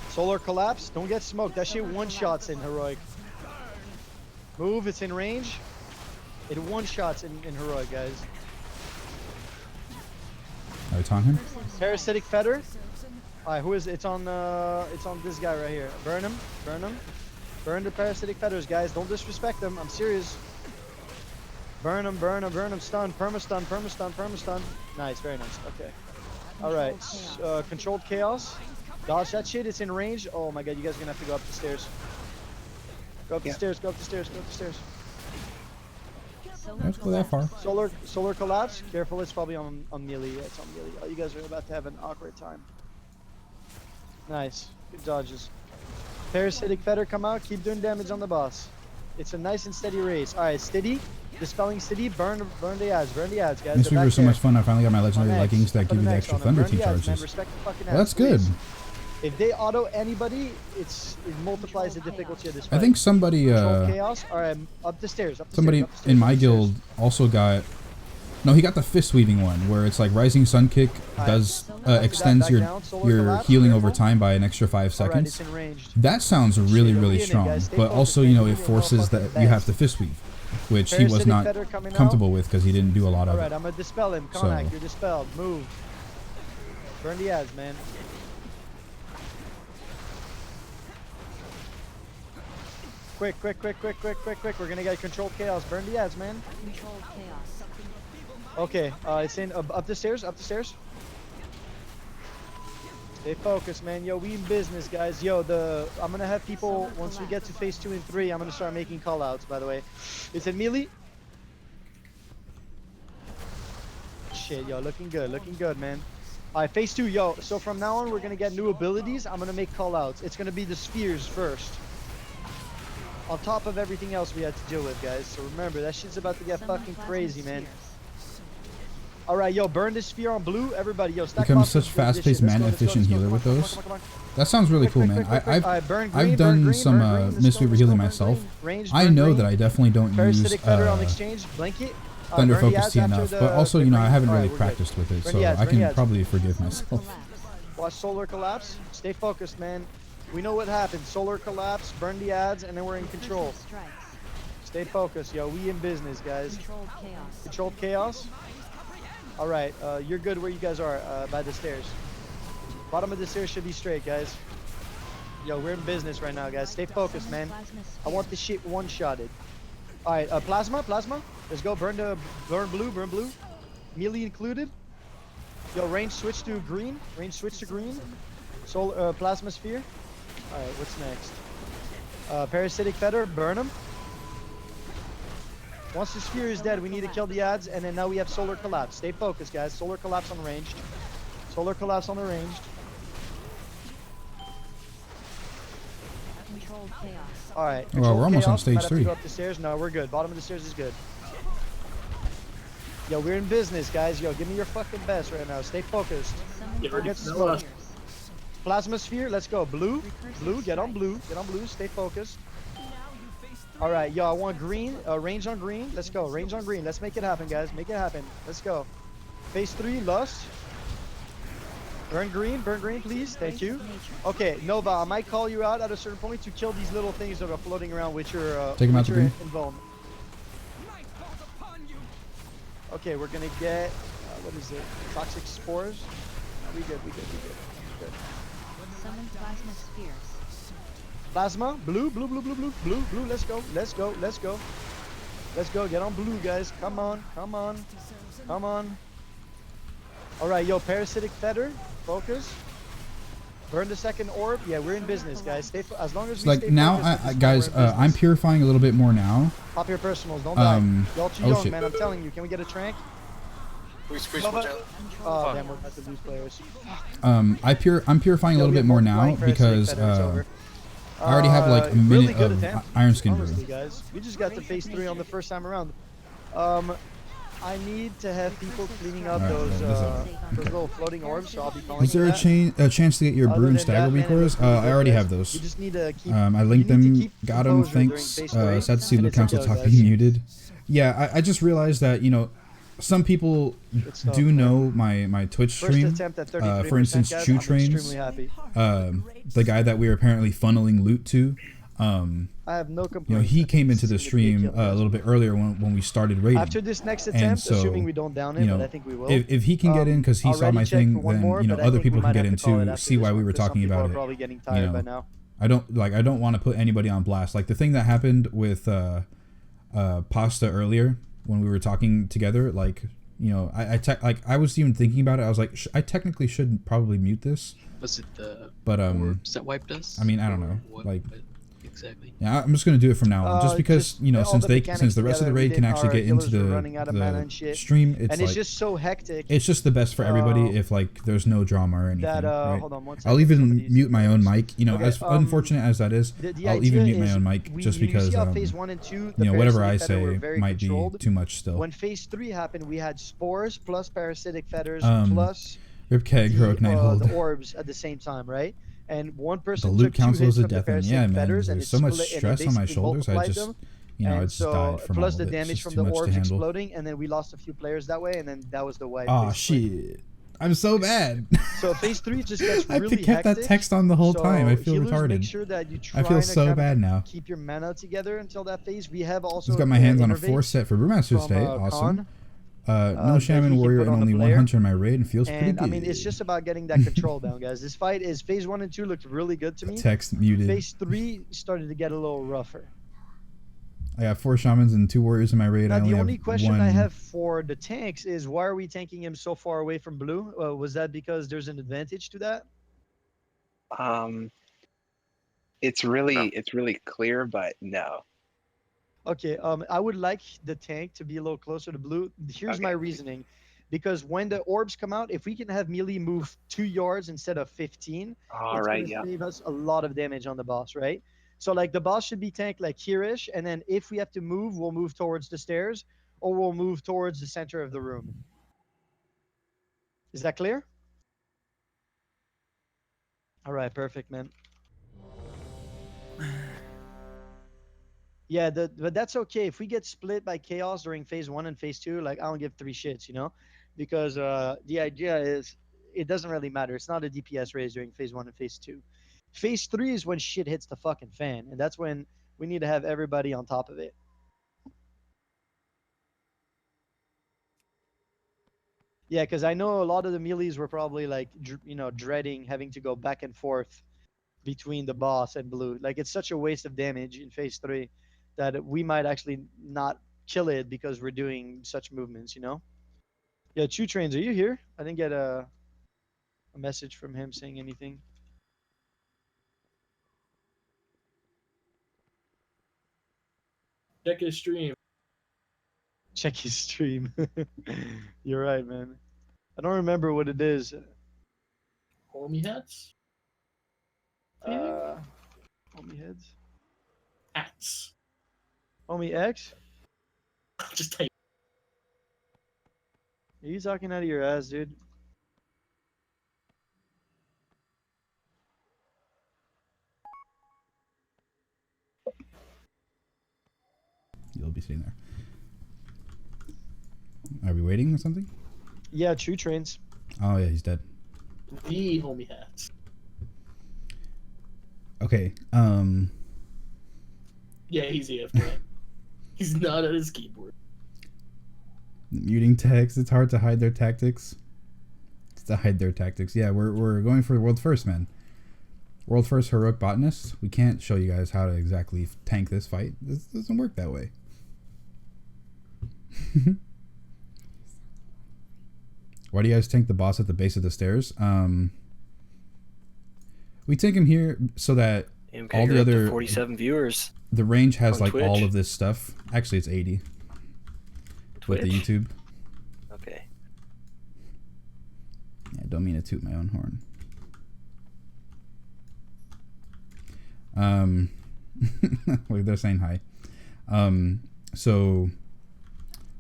Solar collapse. Don't get smoked. That shit one-shots in heroic. Move. It's in range. It one-shots in heroic, guys. Are we taunting him? Parasitic fetter. All right, who is it? It's on this guy right here. Burn him. Burn him. Burn the parasitic feathers, guys. Don't disrespect them. I'm serious. Burn him. Burn him. Burn him. Stun. Perma-stun. Perma-stun. Perma-stun. Nice. Very nice. Okay. All right. Controlled chaos. Dodge that shit. It's in range. Oh my god, you guys are gonna have to go up the stairs. Go up the stairs. Go up the stairs. Go up the stairs. Let's go that far. Solar collapse. Careful, it's probably on melee. Yeah, it's on melee. Oh, you guys are about to have an awkward time. Nice. Good dodges. Parasitic fetter come out. Keep doing damage on the boss. It's a nice and steady race. All right, steady. Dispelling city. Burn the ads. Burn the ads, guys. This week was so much fun. I finally got my legendary Next. leggings that give you the extra thunder T charges. Well, that's good. If they auto anybody, it multiplies the difficulty of this fight. I think somebody chaos. All right, up the stairs. Up the somebody stairs, up the stairs, in my up the stairs. guild also got. No, he got the fist weaving one where it's like rising sun kick does extends your healing over time by an extra 5 seconds. That sounds really strong, but also it forces that you have to fist weave, which he was not comfortable with because he didn't do a lot of Alright, it. I'm gonna dispel him. Konak, you're dispelled. Move. Burn the ads, man. Quick. We're gonna get controlled chaos. Burn the ads, man. Controlled chaos. Okay, it's in up the stairs. Up the stairs. Stay focused, man. Yo, we in business, guys. Yo, I'm gonna have people once we get to phase 2 and 3. I'm gonna start making callouts. By the way, it's in melee. Shit, yo, looking good, man. All right, phase 2, yo. So from now on, we're gonna get new abilities. I'm gonna make callouts. It's gonna be the spheres first, on top of everything else we had to deal with, guys. So remember, that shit's about to get fucking crazy, man. All right, yo, burn this sphere on blue. Everybody, yo, stack Become such fast-paced, mana-efficient healer with those. That sounds really cool, man. I've done some Mistweaver healing myself. I know that I definitely don't use Thunder Focus Tea enough, but also, I haven't really practiced with it, so I can probably forgive myself. Watch solar collapse. Stay focused, man. We know what happens. Solar collapse, burn the ads, and then we're in control. Stay focused, yo. We in business, guys. Controlled chaos. All right, you're good where you guys are, by the stairs. Bottom of the stairs should be straight, guys. Yo, we're in business right now, guys. Stay focused, man. I want this shit one-shotted. All right, plasma. Let's go. Burn blue. Melee included. Yo, range switch to green. Solar plasma sphere. All right, what's next? Parasitic fetter. Burn them. Once the sphere is dead, we need to kill the ads, and then now we have solar collapse. Stay focused, guys. Solar collapse on ranged. Solar collapse on the ranged. Controlled chaos. All right. Well, we're almost on chaos. stage Might have to 3. go up the stairs. No, we're good. Bottom of the stairs is good. Yo, we're in business, guys. Yo, give me your fucking best right now. Stay focused. Forget smoke. Plasma sphere, let's go. Blue, get on blue. Get on blue. Stay focused. All right, yo, I want green. Range on green. Let's go. Range on green. Let's make it happen, guys. Make it happen. Let's go. Phase 3, Lust. Burn green, please. Thank you. Okay, Nova, I might call you out at a certain point to kill these little things that are floating around with your Take him out the green. invuln. Okay, we're gonna get what is it? Toxic spores. We good. Summon plasma spheres. Plasma, blue. Let's go. Get on blue, guys. Come on. All right, yo, parasitic feather. Focus. Burn the second orb. Yeah, we're in business, guys. Stay as long as we stay now, focused, guys, I'm purifying a little bit more now. Pop your personals. Don't die. Y'all too young, shit. man. I'm telling you. Can we get a trank? Oh, damn, we're about to lose players. I'm purifying a little bit more now because I already have like a minute of Iron Skin Brew. Guys, we just got to phase 3 on the first time around. I need to have people cleaning up those little floating orbs, so I'll be calling. Is there a chance to get your brew and stagger recores? I already have those. You just need to keep, I linked them, got them, thanks. Sad to see Loot Council talk being muted. Yeah, I just realized that, you know, some people do know my Twitch stream. For instance, Chew Trains, the guy that we were apparently funneling loot to. I have no complaints. You know, he came into the stream a little bit earlier when we started raiding. After this next attempt, so, assuming we don't down it, but I think we will. If he can get in because he saw my thing, then you know other people can get in too. See why we were talking about it. Probably getting tired by now. I don't want to put anybody on blast. Like the thing that happened with Pasta earlier when we were talking together, like. You know, I was even thinking about it. I was like, I technically should probably mute this. Was it the orbs that wiped us? I mean, I don't know. Like, exactly. Yeah, I'm just gonna do it from now on, just because you know, since the rest of the raid can actually get into the stream, it's just so hectic. It's just the best for everybody if like there's no drama or anything. Right? Hold on one second. I'll even mute my own mic. You know, as unfortunate as that is, I'll even mute my own mic just because you know whatever I say might be too much still. When phase 3 happened, we had spores plus parasitic feathers plus Ripkeg, heroic Nighthold, the orbs at the same time, right? And one person the loot took 2 council hits is a from the death end. parasitic Yeah, man. feathers, and There's so much split, stress on my shoulders. I just, you know, it's died from plus all the of it. damage It's from too the much to orbs handle. exploding, and then we lost a few players that way, and then that was the wipe. Oh shit! I'm so bad. So phase 3 just gets I really kept hectic. that text on the whole time. I feel healers, retarded. Make sure that you I feel so bad now. Keep your mana together until that phase. We have also. I've got my hands on a 4 set for Brewmaster's Day. Awesome. No Shaman Warrior and only 1 Hunter in my raid, and feels pretty good. I mean, it's just about getting that control down, guys. This fight is phase 1 and 2 looked really good to me. Text muted. Phase 3 started to get a little rougher. I got 4 Shamans and 2 Warriors in my raid. Now, I only the only have question 1... I have for the tanks is why are we tanking him so far away from blue? Was that because there's an advantage to that? It's really clear, but no. Okay, I would like the tank to be a little closer to blue. Here's my reasoning. Because when the orbs come out, if we can have melee move 2 yards instead of 15, it's going to save us a lot of damage on the boss, right? So like the boss should be tanked like here-ish, and then if we have to move, we'll move towards the stairs, or we'll move towards the center of the room. Is that clear? All right, perfect, man. Yeah, but that's okay. If we get split by chaos during phase 1 and phase 2, like I don't give 3 shits, you know? Because the idea is it doesn't really matter. It's not a DPS raise during phase 1 and phase 2. Phase 3 is when shit hits the fucking fan, and that's when we need to have everybody on top of it. Yeah, because I know a lot of the melees were probably like, you know, dreading having to go back and forth between the boss and blue. Like it's such a waste of damage in phase 3 that we might actually not kill it because we're doing such movements, you know? Yeah, Chew Trains, are you here? I didn't get a message from him saying anything. Check his stream. Check his stream. You're right, man. I don't remember what it is. Homie hats? Homie heads? Hats. Homie X? Just type. Are you talking out of your ass, dude? You'll be sitting there. Are we waiting or something? Yeah, True Trains. Oh yeah, he's dead. The homie hats. Okay. Yeah, he's AFK. He's not at his keyboard. Muting text. It's hard to hide their tactics. It's to hide their tactics. Yeah, we're going for world first, man. World first heroic botanist. We can't show you guys how to exactly tank this fight. This doesn't work that way. Why do you guys tank the boss at the base of the stairs? We take him here so that Okay, all you're the up to other 47 viewers. The range has on like Twitch. all of this stuff. Actually, it's 80 with the Twitch? YouTube. Okay. Yeah, don't mean to toot my own horn. Look, they're saying hi. So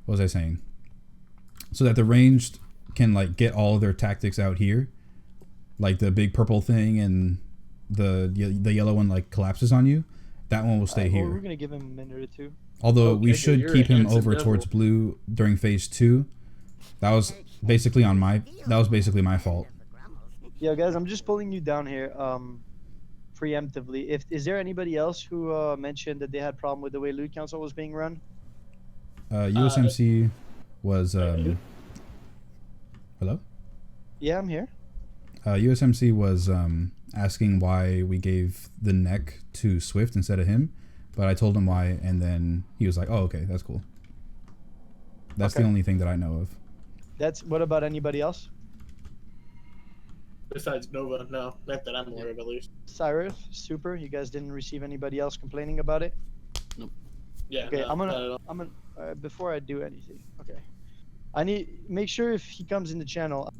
what was I saying? So that the ranged can like get all of their tactics out here, like the big purple thing and the yellow one like collapses on you. That one will stay Well, here. we're gonna give him a minute or two. Although we Okay, should you're keep a him handsome over devil. towards blue during phase 2. That was basically my fault. Yeah, guys, I'm just pulling you down here, preemptively. Is there anybody else who mentioned that they had problem with the way loot council was being run? USMC was hello? Yeah, I'm here. USMC was asking why we gave the neck to Swift instead of him, but I told him why, and then he was like, "Oh, okay, that's cool." That's Okay. the only thing that I know of. What about anybody else? Besides Nova, no. Not that I'm aware of, at least. Cyrus, Super, you guys didn't receive anybody else complaining about it? Yeah, Okay, no, I'm not at all. gonna before I do anything. Okay, I need make sure if he comes in the channel.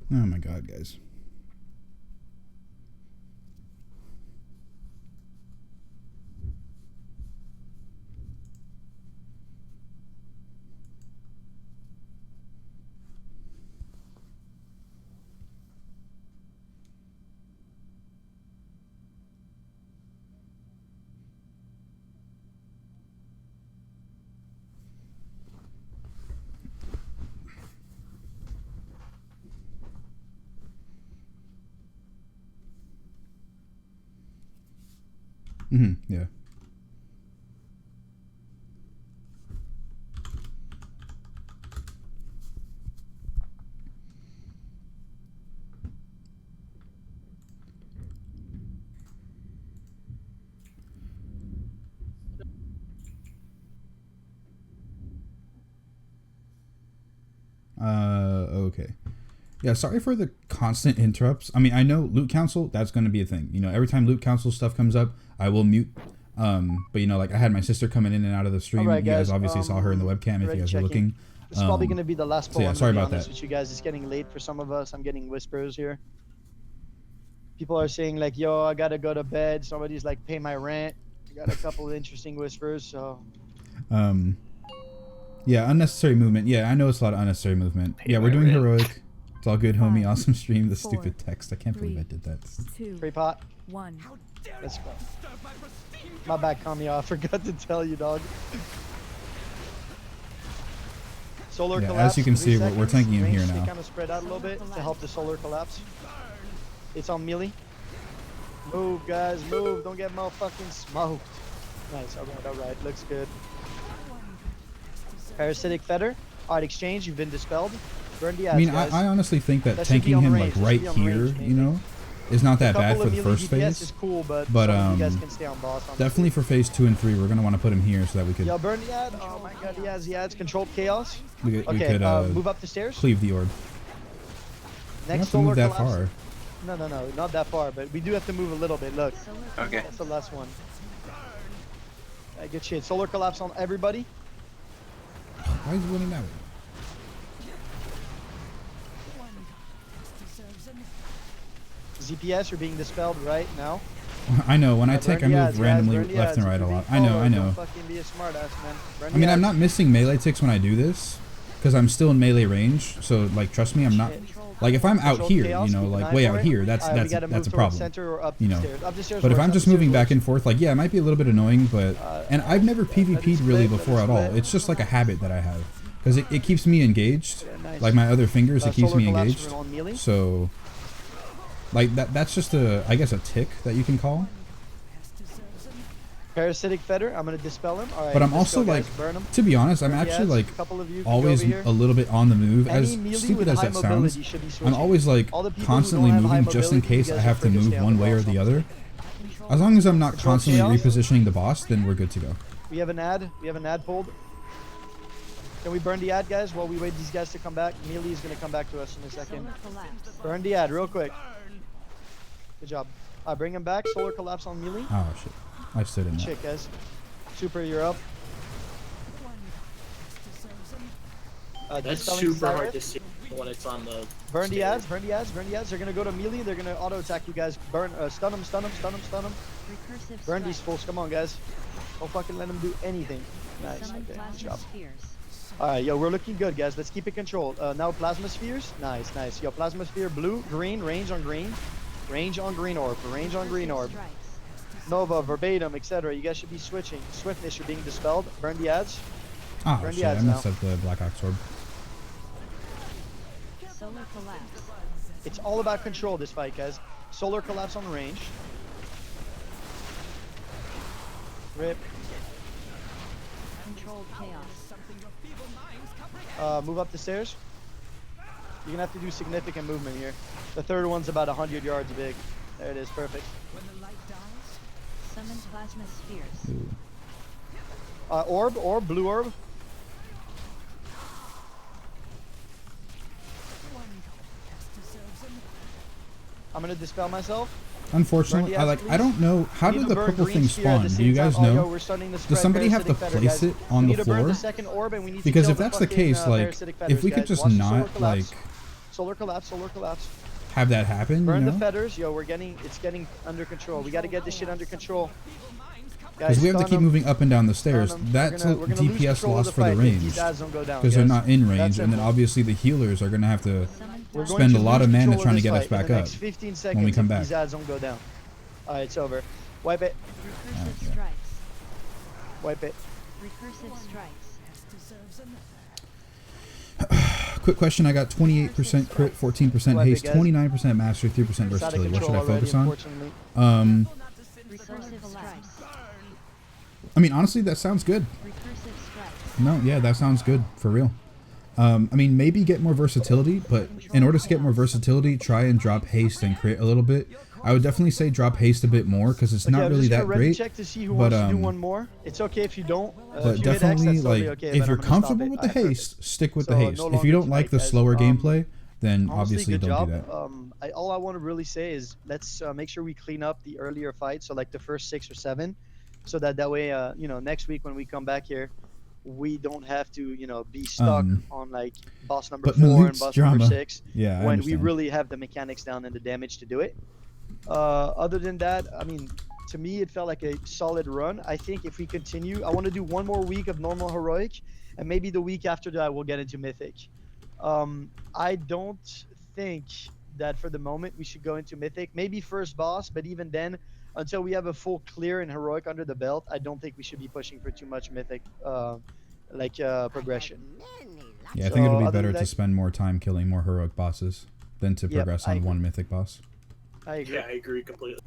Oh my god, guys. Yeah. Okay. Yeah, sorry for the constant interrupts. I mean, I know loot council, that's going to be a thing. You know, every time loot council stuff comes up, I will mute. But you know, like I had my sister coming in and out of the stream. Alright, you guys guys, obviously saw her in the webcam if you already guys checking. were looking. This is probably going to be the last so yeah, poll. sorry I'm gonna about be honest that. with you guys. It's getting late for some of us. I'm getting whispers here. People are saying like, "Yo, I gotta go to bed." Somebody's like, "Pay my rent." I got a couple of interesting whispers. So Yeah, unnecessary movement. Yeah, I know it's a lot of unnecessary movement. Yeah, we're doing heroic. It's all good, homie. Awesome stream. The stupid text. I can't believe I did that. Free pot. 1. Let's go. My bad, Kamiya. I forgot to tell you, dog. Solar Yeah, collapse. as you can 3 see, we're seconds. tanking him Range, here they now. kind of spread out a little bit to help the solar collapse. It's on melee. Move, guys, move. Don't get motherfucking smoked. Nice. All right. Looks good. Parasitic feather. Alright, exchange. You've been dispelled. Burn the ads, I mean, guys. I honestly think that That should be tanking on him range. like That should right be on here, range, you know, is not that bad for the first phase. Is cool, but But some of you guys can stay on boss, honestly. definitely for phase 2 and 3, we're gonna want to put him here so that we could Yo, burn the ad. Oh my god, the ads. Controlled chaos. we could Okay, move up the stairs. cleave the orb. Next You don't have to solar move that collapse. far. No, not that far, but we do have to move a little bit. Look. Okay. That's the last one. Good shit. Solar collapse on everybody. Why is he winning that way? ZPS, you're being dispelled right now. I know, when I tank, I burn the move ads, randomly guys, burn the left ads. and right If a you're lot. being I followed, know. Don't fucking be a smartass, man. Burn I the mean, I'm ads. not missing melee ticks when I do this, because I'm still in melee range. So, like, trust me, I'm not. Like, if I'm out Controlled here, chaos, you know, keep an like eye way for out it. here, that's Alright, we gotta that's move a towards problem. center or up You the know. stairs. Up the stairs But if works, I'm up just the moving stairs back works. and forth, like, yeah, it might be a little bit annoying, but and I've never PvP'd really before at all. It's just like a habit that I have, because it keeps me engaged. nice. Like my other fingers, it keeps solar me collapse engaged. on melee. So, like that's just I guess a tick that you can call. Parasitic feather. I'm gonna dispel him. All right. But I'm let's also go, guys. like, Burn him. to be honest, I'm Burn the actually ads. like A couple of you can always go over here. a little bit on the move. Any As melee stupid with as high that mobility sounds, should be I'm switching. always like All the people who constantly don't have high moving just in mobility, you case I guys have are to free to move stay on one the way or boss, the honestly. other. As long as I'm not Control constantly chaos. repositioning the boss, then we're good to go. We have an ad. We have an ad pulled. Can we burn the ad, guys, while we wait these guys to come back? Melee is gonna come back to us in a second. Burn the ad real quick. Good job. Bring him back. Solar collapse on melee. Oh shit, I stood in that. Shit, guys. Super, you're up. That's dispelling super hard Cyrus. to see when it's on the. Burn the stairs. ads, burn the ads, burn the ads. They're gonna go to melee. They're gonna auto attack you guys. Burn, stun them, stun them, stun them, stun them. Burn these fools. Come on, guys. Don't fucking let them do anything. Nice. Okay, good job. All right, yo, we're looking good, guys. Let's keep it controlled. Now plasma spheres. Nice, nice. Yo, plasma sphere, blue, green, range on green, range on green orb, range on green orb. Nova, verbatim, etc. You guys should be switching. Swiftness, you're being dispelled. Burn the ads. Oh Burn the shit, I ads now. messed up the Black Ox orb. Solar collapse. It's all about control this fight, guys. Solar collapse on range. Rip. Controlled chaos. Move up the stairs. You're gonna have to do significant movement here. The third one's about 100 yards big. There it is, perfect. Summon plasma spheres. Orb, blue orb. I'm gonna dispel myself. Unfortunately, Burn the ads, I don't know how Need did to the burn purple green thing sphere at spawn. the Do same you guys time. Oh, yo, know? we're starting to Does spread somebody have to parasitic feather, place guys. it on We the need to burn floor? the second orb and we need to Because kill if the that's the fucking, case, like, parasitic if feathers, we could guys. just Watch the not solar like collapse. Solar collapse, solar collapse. have that happen, you Burn the know? feathers, yo. It's getting under control. We got to get this shit under control. Because we have to stun keep 'em. moving up and down the stairs. Stun 'em. That's We're a gonna lose DPS control of loss the for the fight if range. these ads don't go down, Because they're guys. not in That's range, and then simple. obviously the healers are gonna have to We're going spend to a lot lose of mana control trying to this get us fight in back the up next 15 seconds when we come if back. these ads don't go down. Alright, it's over. Wipe it. Recursive strikes. Wipe it. Recursive strikes. Quick question: I got 28% crit, 14% Wipe it, haste, guys. 29% mastery, 3% It's out of versatility. What should control I focus already, on? unfortunately. Recursive strikes. I mean, honestly, that sounds good. Recursive strikes. No, yeah, that sounds good for real. I mean, maybe get more versatility, but in order to get more versatility, try and drop haste and crit a little bit. I would definitely say drop haste a bit more because it's Okay, not I'm really just gonna that ready great. check to see who But wants to do one more. It's okay if you don't. but if you hit X, definitely, that's totally like, okay, if but you're I'm gonna stop comfortable it. with the Alright, haste, stick with So, the no haste. If longer you don't tonight, like the guys. slower gameplay, then Honestly, obviously good don't job. do that. All I want to really say is let's make sure we clean up the earlier fights, so like the first 6 or 7, so that way, you know, next week when we come back here, we don't have to, you know, be stuck on like boss number 4 and Maloot's boss drama. number 6 Yeah, I when we understand. really have the mechanics down and the damage to do it. Other than that, I mean, to me, it felt like a solid run. I think if we continue, I want to do one more week of normal heroic, and maybe the week after that we'll get into mythic. I don't think that for the moment we should go into mythic. Maybe first boss, but even then, until we have a full clear and heroic under the belt, I don't think we should be pushing for too much mythic, progression. Yeah, I think it'll be other than better to that- spend more time killing more heroic bosses than to Yep, progress I on agree. one mythic boss. I agree. Yeah, I agree completely.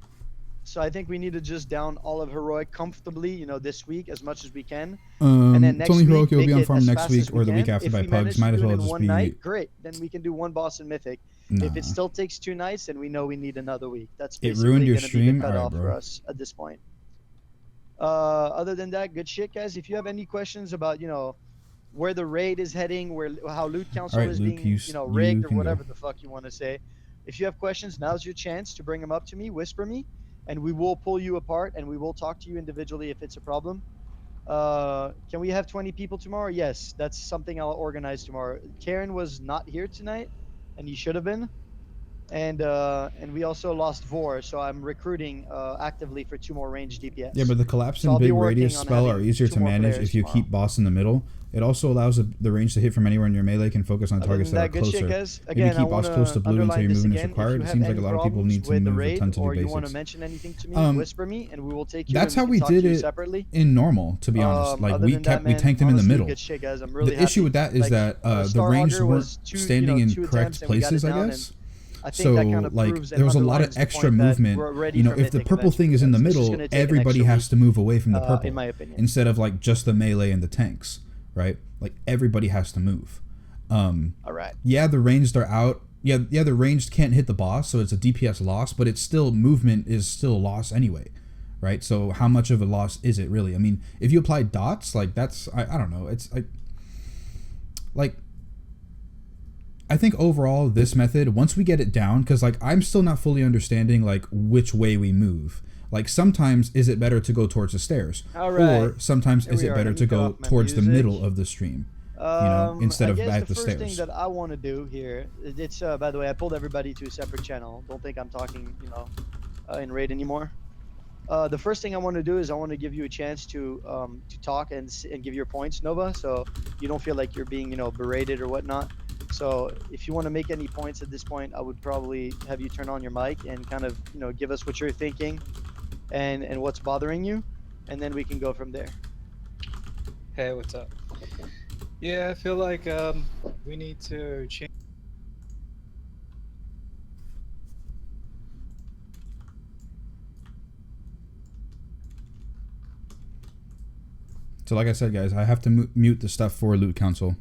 So I think we need to just down all of heroic comfortably, this week as much as we can. And then It's next only week, heroic. You'll make be on it farm as next fast week as we or the week can. after If by we pugs. manage to Might as do it well in just one be. night, great. Then we can do one boss in mythic. If it Nah. still takes 2 nights, then we know we need another week. That's It basically ruined your going to be the stream? cutoff Alright, bro. for us at this point. Other than that, good shit, guys. If you have any questions about, where the raid is heading, how loot council Alright, is Luke, being, rigged or can go. whatever the fuck you want to say. If you have questions, now's your chance to bring them up to me, whisper me, and we will pull you apart and we will talk to you individually if it's a problem. Can we have 20 people tomorrow? Yes, that's something I'll organize tomorrow. Karen was not here tonight, and he should have been. And we also lost Vor, so I'm recruiting actively for 2 more range DPS. Yeah, but the collapse So and I'll be big working radius on spell are having easier 2 to more manage players if you tomorrow. keep boss in the middle. It also allows the range to hit from anywhere in your melee can focus on Other targets than that are good shit, closer. guys. Maybe Again, I keep boss want close to to blue until underline your this movement is again. If required. you It have seems like any a lot of people problems need to with the move a raid, ton to do or you want to basics. mention anything to me, Um, whisper me, and we will take you. That's and how we we can talk did to you it separately. in normal, to be honest. Like Other we than that, we man, tanked them in the honestly, middle. good shit, guys. I'm really The issue happy. with that is Like, that the Star range Augur weren't was standing in 2 correct attempts and we got places, it I down, guess. and I think So that kind of like proves and there was a lot of underlines the extra point that movement. we're ready You know, for if the Mythic purple thing is in the eventually, guys. It's just middle, gonna take an everybody extra has to move away from the in purple, my opinion. instead of like just the melee and the tanks, right? Like everybody has to move. All right. Yeah, the ranged are out. Yeah, the ranged can't hit the boss, so it's a DPS loss, but it's still movement is still a loss anyway, right? So how much of a loss is it really? I mean, if you apply dots, like that's I don't know. It's like I think overall this method, once we get it down, because like I'm still not fully understanding like which way we move. Like sometimes is it better to go towards the stairs, All right. or sometimes Here is we it are. better Let to me cut go off my towards the music. middle of the stream, instead I of guess at the first stairs. thing that I want to do here, it's by the way, I pulled everybody to a separate channel. Don't think I'm talking, in raid anymore. The first thing I want to do is I want to give you a chance to talk and give your points, Nova, so you don't feel like you're being berated or whatnot. So if you want to make any points at this point, I would probably have you turn on your mic and kind of give us what you're thinking, and what's bothering you, and then we can go from there. Hey, what's up? Yeah, I feel like we need to change. So like I said, guys, I have to mute the stuff for Loot Council.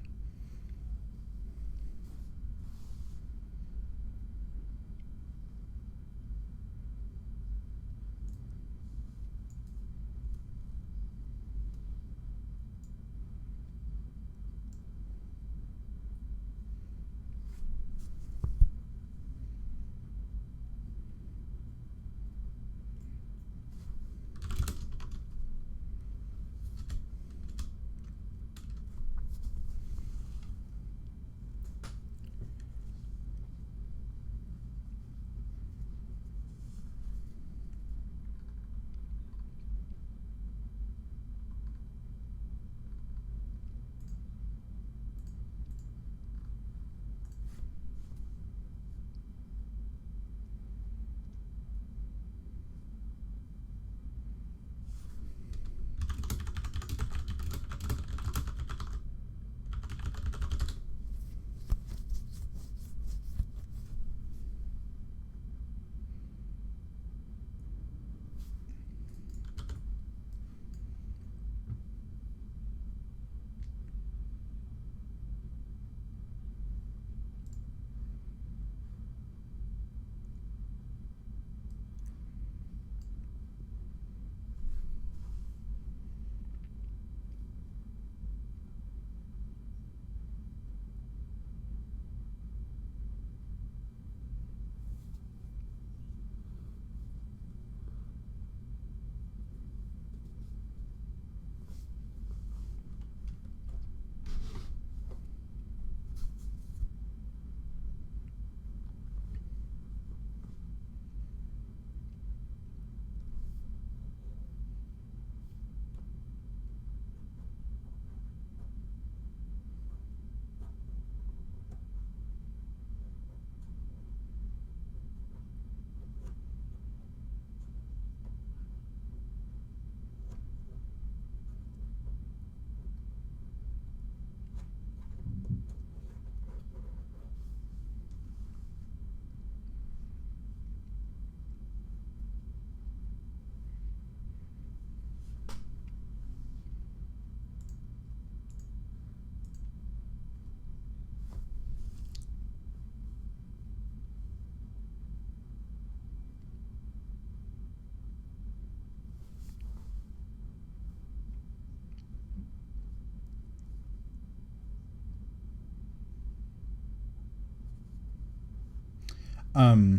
I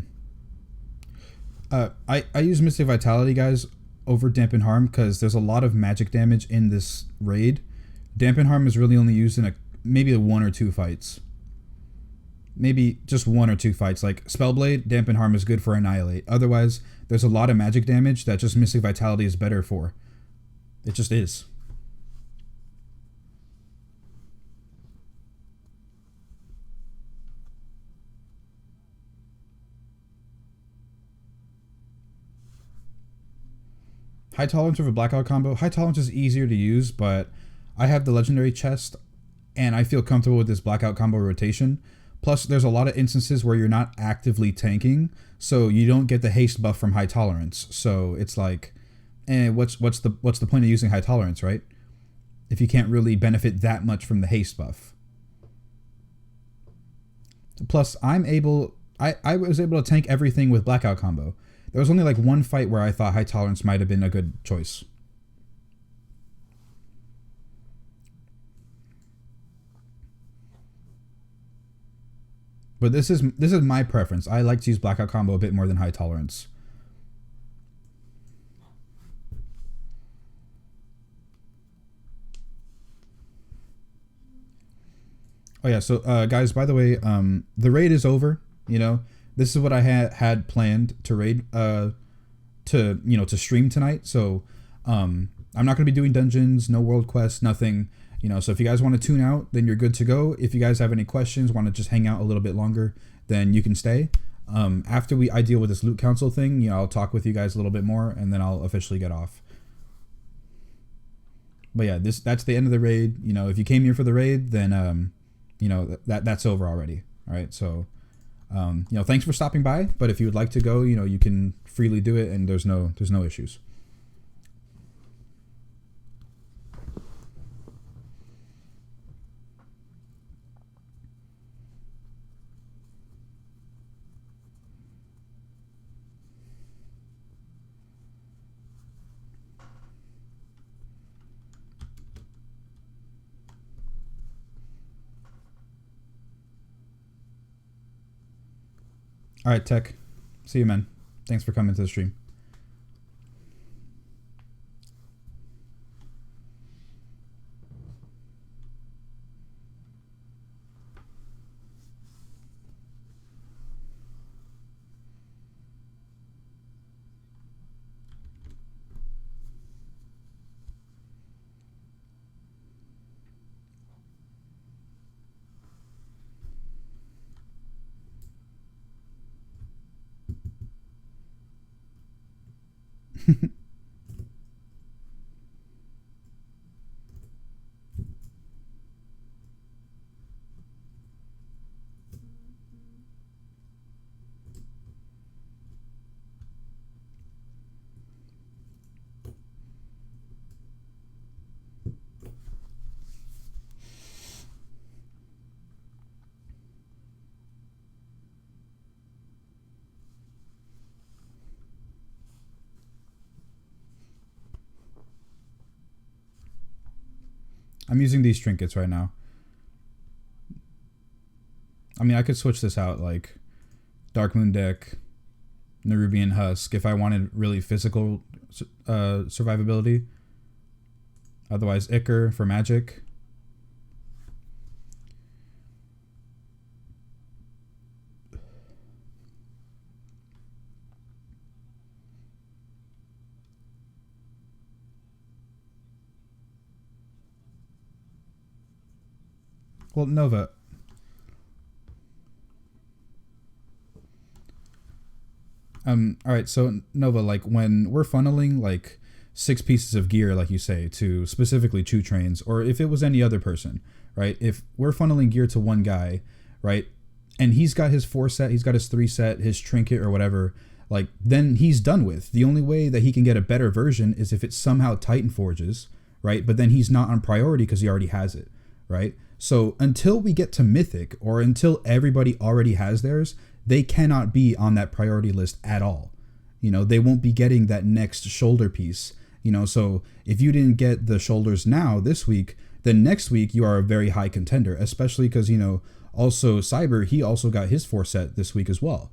use Mystic Vitality, guys, over Dampen Harm because there's a lot of magic damage in this raid. Dampen Harm is really only used in maybe 1 or 2 fights. Maybe just 1 or 2 fights. Like Spellblade, Dampen Harm is good for Annihilate. Otherwise, there's a lot of magic damage that just Mystic Vitality is better for. It just is. High Tolerance over Blackout combo. High Tolerance is easier to use, but I have the Legendary chest, and I feel comfortable with this Blackout combo rotation. Plus, there's a lot of instances where you're not actively tanking, so you don't get the haste buff from High Tolerance. So it's like, what's the point of using High Tolerance, right? If you can't really benefit that much from the haste buff. Plus, I was able to tank everything with Blackout combo. There was only like 1 fight where I thought High Tolerance might have been a good choice. But this is my preference. I like to use Blackout combo a bit more than High Tolerance. Oh yeah, so guys, by the way, the raid is over. You know, this is what I had planned to raid to stream tonight. So I'm not gonna be doing dungeons, no world quests, nothing. You know, so if you guys want to tune out, then you're good to go. If you guys have any questions, want to just hang out a little bit longer, then you can stay. After I deal with this loot council thing, you know, I'll talk with you guys a little bit more, and then I'll officially get off. But yeah, that's the end of the raid. You know, if you came here for the raid, then you know, that's over already. All right, so you know, thanks for stopping by. But if you would like to go, you know, you can freely do it, and there's no issues. All right, Tech. See you, man. Thanks for coming to the stream. I'm using these trinkets right now. I mean, I could switch this out, like Dark Moon Deck, Nerubian Husk, if I wanted really physical survivability. Otherwise, Ichor for magic. Well, Nova. Alright, so Nova, like when we're funneling like 6 pieces of gear, like you say, to specifically Chew Trains, or if it was any other person, right? If we're funneling gear to one guy, right, and he's got his 4 set, he's got his 3 set, his trinket or whatever, like then he's done with. The only way that he can get a better version is if it somehow Titan Forges, right? But then he's not on priority because he already has it, right? So until we get to Mythic, or until everybody already has theirs, they cannot be on that priority list at all. You know, they won't be getting that next shoulder piece. You know, so if you didn't get the shoulders now this week, then next week you are a very high contender, especially because, you know, also Cyber, he also got his 4 set this week as well.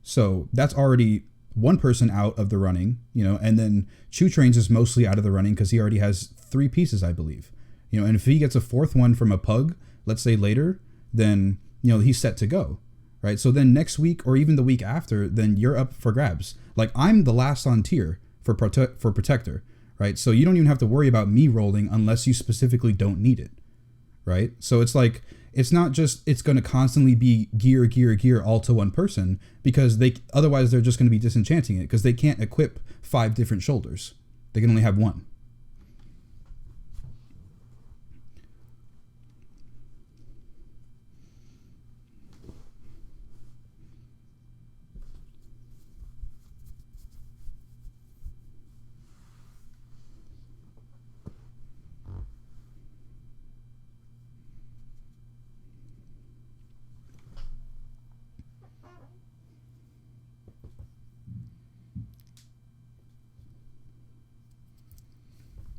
So that's already one person out of the running, you know, and then Chew Trains is mostly out of the running because he already has 3 pieces, I believe. You know, and if he gets a 4th one from a pug, let's say later, then, you know, he's set to go, right? So then next week or even the week after, then you're up for grabs. Like, I'm the last on tier for Protector, right? So you don't even have to worry about me rolling unless you specifically don't need it, right? So it's like, it's not just it's going to constantly be gear all to one person, because otherwise they're just going to be disenchanting it because they can't equip 5 different shoulders. They can only have 1.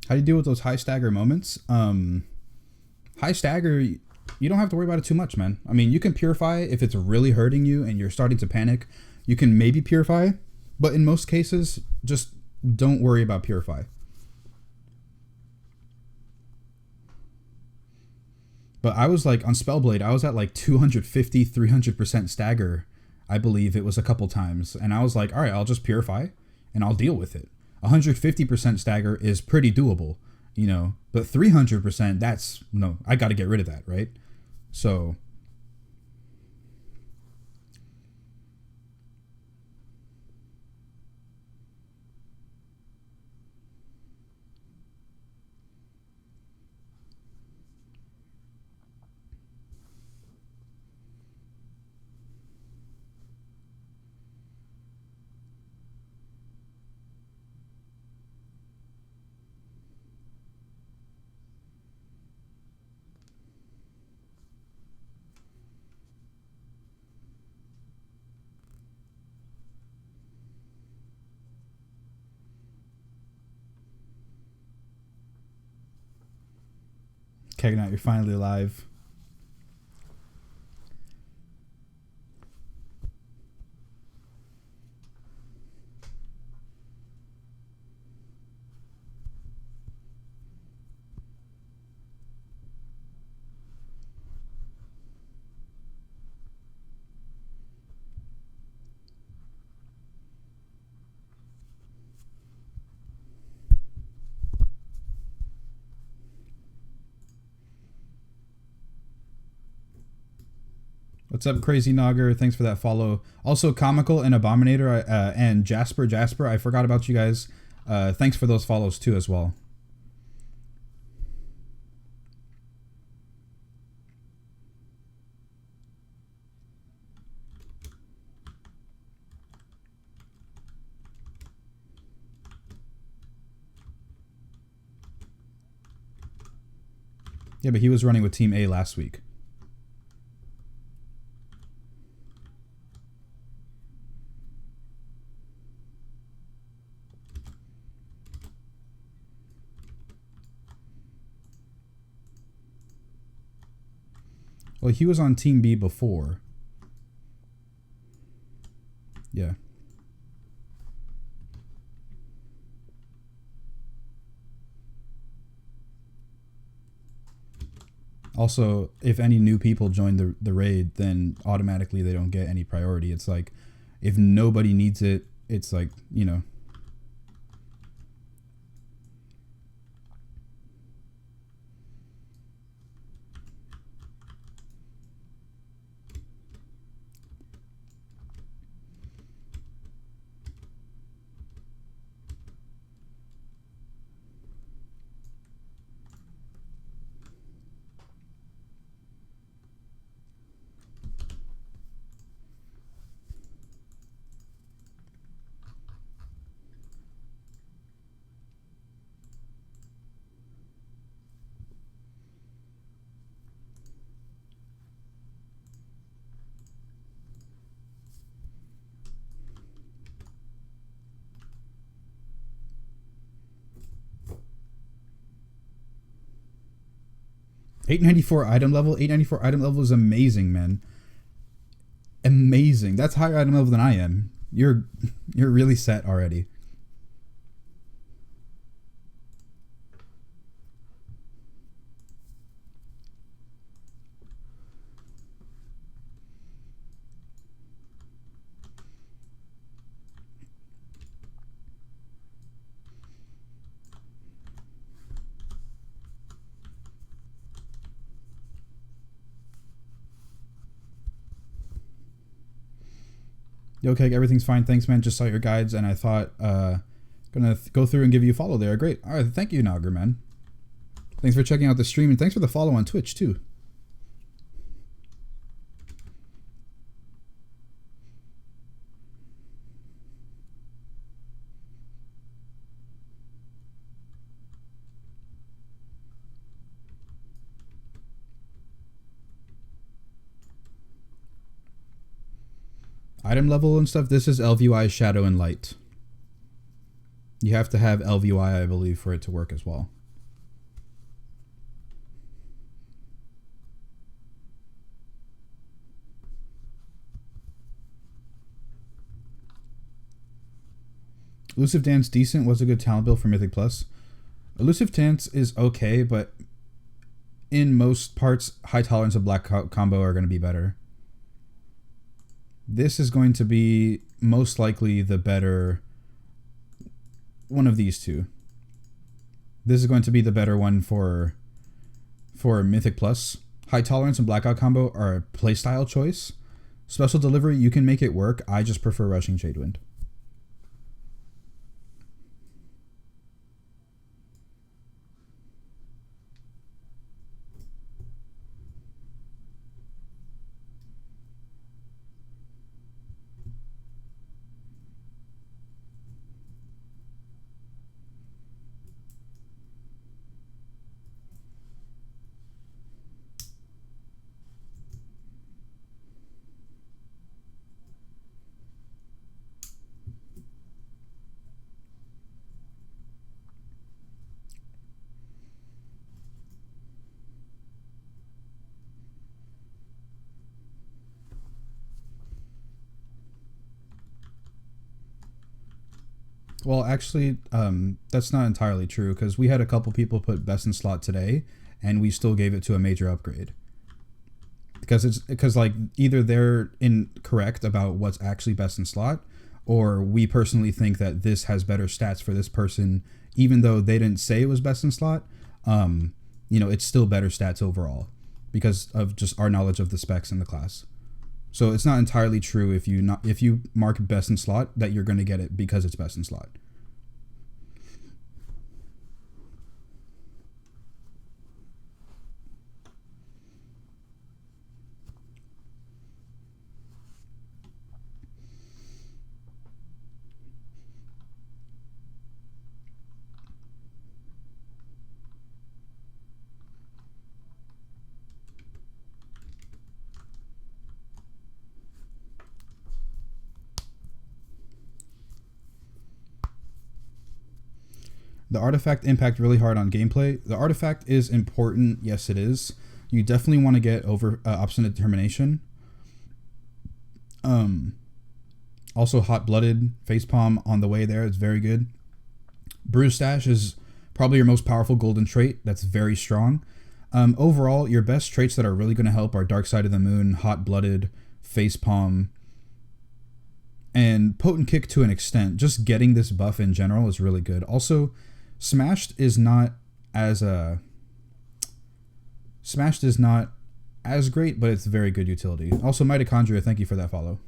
How do you deal with those high stagger moments? High stagger, you don't have to worry about it too much, man. I mean, you can purify if it's really hurting you and you're starting to panic. You can maybe purify, but in most cases, just don't worry about purify. But I was like, on Spellblade, I was at like 250, 300% stagger, I believe it was a couple times. And I was like, all right, I'll just purify and I'll deal with it. 150% stagger is pretty doable, you know, but 300%, that's, no, I got to get rid of that, right? So Kegnat, you're finally alive. What's up, Crazy Nogger? Thanks for that follow. Also, Comical and Abominator and Jasper. I forgot about you guys. Thanks for those follows too as well. Yeah, but he was running with Team A last week. Well, he was on Team B before. Yeah. Also, if any new people join the raid, then automatically they don't get any priority. It's like, if nobody needs it, it's like, you know. $894 item level. $894 item level is amazing, man. amazing. That's higher item level than I am. You're really set already. Yo, okay, everything's fine. Thanks, man. Just saw your guides, and I thought gonna go through and give you a follow there. Great. All right, thank you, Augur, man. Thanks for checking out the stream, and thanks for the follow on Twitch too. Item level and stuff, this is LVI, Shadow, and Light. You have to have LVI, I believe, for it to work as well. Elusive Dance, decent, was a good talent build for Mythic Plus. Elusive Dance is okay, but in most parts, High Tolerance and Black Combo are going to be better. This is going to be most likely the better one of these two. This is going to be the better one for Mythic Plus. High Tolerance and Blackout Combo are a playstyle choice. Special Delivery, you can make it work. I just prefer Rushing Shadewind. Well, actually, that's not entirely true, because we had a couple people put best in slot today, and we still gave it to a major upgrade. Because like either they're incorrect about what's actually best in slot, or we personally think that this has better stats for this person, even though they didn't say it was best in slot. It's still better stats overall because of just our knowledge of the specs in the class. So it's not entirely true if you mark best in slot that you're going to get it because it's best in slot. The artifact impact really hard on gameplay. The artifact is important. Yes, it is. You definitely want to get over Obstinate Determination. Also, Hot-Blooded Facepalm on the way there. It's very good. Brew Stash is probably your most powerful golden trait. That's very strong. Overall, your best traits that are really going to help are Dark Side of the Moon, Hot-Blooded, Facepalm, and Potent Kick to an extent. Just getting this buff in general is really good. Also, Smashed is not as great, but it's very good utility. Also, Mitochondria, thank you for that follow.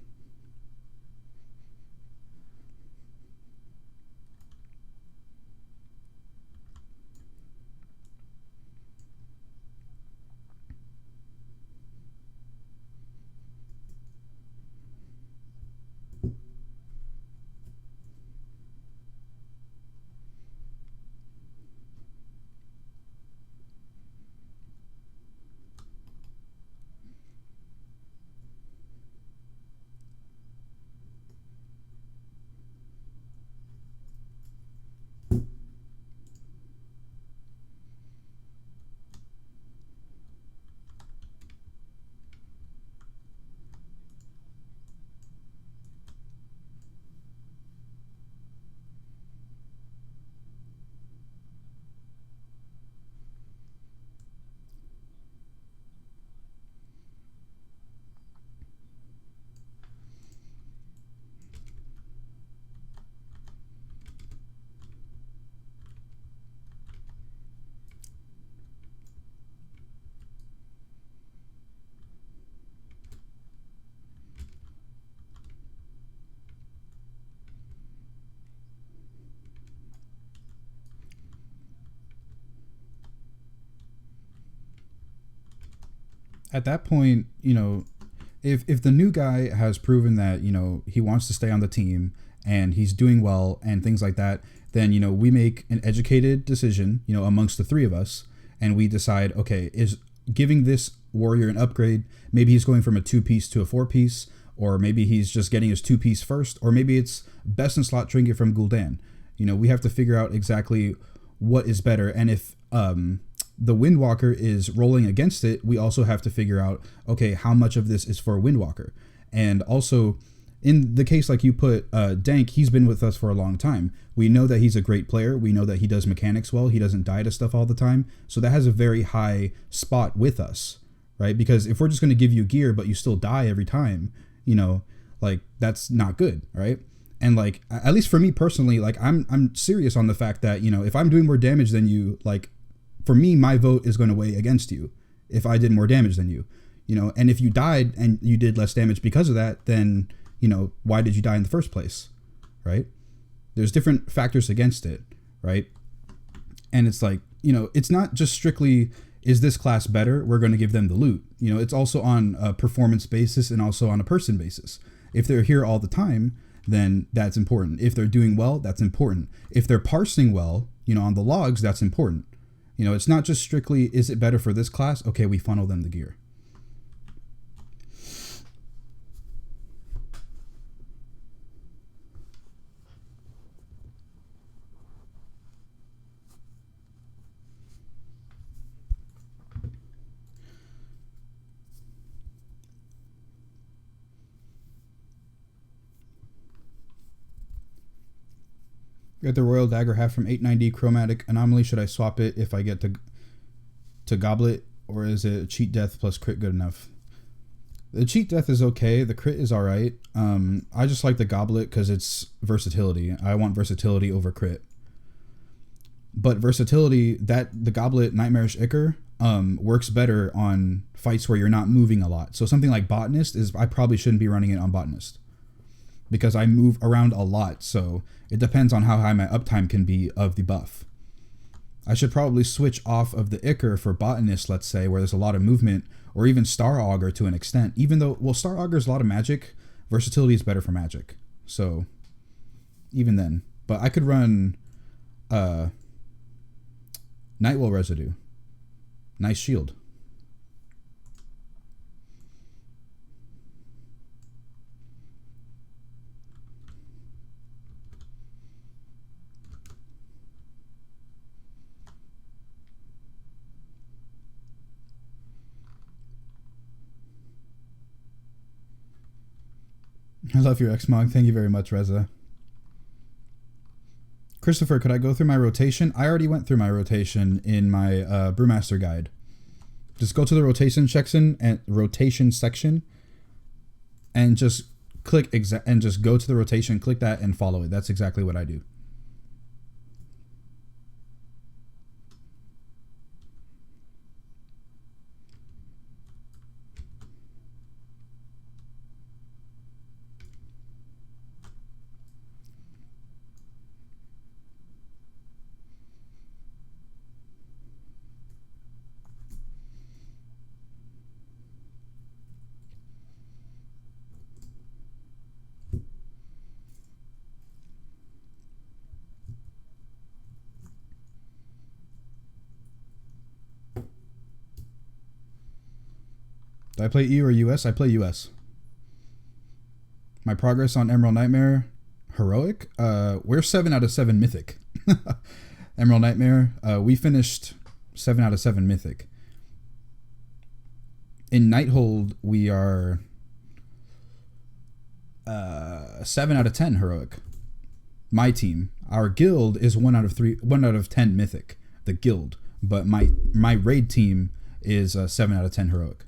at that point, you know, if the new guy has proven that, you know, he wants to stay on the team and he's doing well and things like that, then, you know, we make an educated decision, you know, amongst the three of us, and we decide, okay, is giving this warrior an upgrade, maybe he's going from a 2-piece to a 4-piece, or maybe he's just getting his 2-piece first, or maybe it's best in slot trinket from Gul'dan. You know, we have to figure out exactly what is better, and if the Windwalker is rolling against it, we also have to figure out, okay, how much of this is for Windwalker. And also, in the case like you put, Dank, he's been with us for a long time. We know that he's a great player. We know that he does mechanics well. He doesn't die to stuff all the time. So that has a very high spot with us, right? Because if we're just going to give you gear, but you still die every time, you know, like, that's not good, right? And like, at least for me personally, like, I'm serious on the fact that, you know, if I'm doing more damage than you, like, for me, my vote is going to weigh against you if I did more damage than you, you know, and if you died and you did less damage because of that, then, you know, why did you die in the first place, right? There's different factors against it, right? And it's like, you know, it's not just strictly, is this class better? We're going to give them the loot. You know, it's also on a performance basis and also on a person basis. If they're here all the time, then that's important. If they're doing well, that's important. If they're parsing well, you know, on the logs, that's important. You know, it's not just strictly, is it better for this class? Okay, we funnel them the gear. Get the Royal Dagger half from 890 Chronomatic Anomaly. Should I swap it if I get to Goblet, or is it cheat death plus crit good enough? The cheat death is okay. The crit is all right. I just like the Goblet because it's versatility. I want versatility over crit. But versatility, the Goblet Nightmarish Ichor works better on fights where you're not moving a lot. So something like Botanist I probably shouldn't be running it on Botanist, because I move around a lot, so it depends on how high my uptime can be of the buff. I should probably switch off of the Ichor for Botanist, let's say, where there's a lot of movement, or even Star Augur to an extent. Even though, well, Star Augur is a lot of magic, versatility is better for magic. So, even then. But I could run Nightwell Residue. Nice shield. I love your Xmog. Thank you very much, Reza. Christopher, could I go through my rotation? I already went through my rotation in my Brewmaster guide. Just go to the rotation section and just click and just go to the rotation, click that and follow it. That's exactly what I do. Do I play EU or US? I play US. My progress on Emerald Nightmare, heroic. We're 7 out of 7 mythic. Emerald Nightmare, we finished 7 out of 7 mythic. In Nighthold, we are 7 out of 10 heroic. My team, our guild is 1 out of 10 mythic. The guild, but my raid team is 7 out of 10 heroic.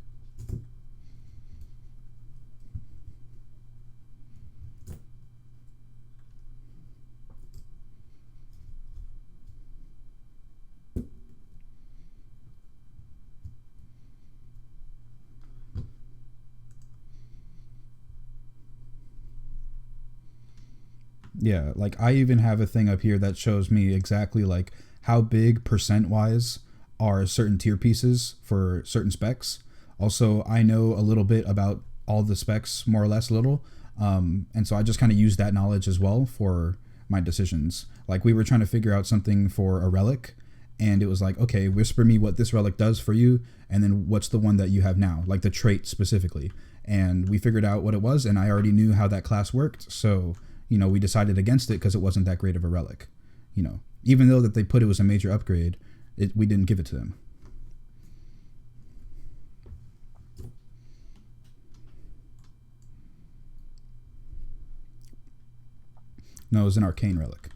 Yeah, like I even have a thing up here that shows me exactly like how big percent wise are certain tier pieces for certain specs. Also, I know a little bit about all the specs, more or less a little. And so I just kind of used that knowledge as well for my decisions. Like we were trying to figure out something for a relic, and it was like, okay, whisper me what this relic does for you, and then what's the one that you have now, like the trait specifically. And we figured out what it was, and I already knew how that class worked. So, you know, we decided against it because it wasn't that great of a relic. You know, even though that they put it was a major upgrade, we didn't give it to them. No, it was an arcane relic.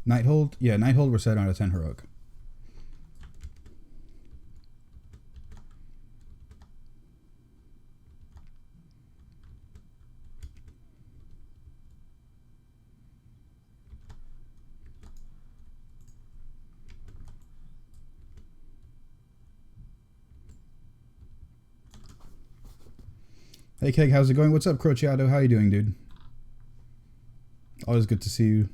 Nighthold? Yeah, Nighthold were set on a 10 heroic. Hey Keg, how's it going? What's up, Crociato? How you doing, dude? Always good to see you.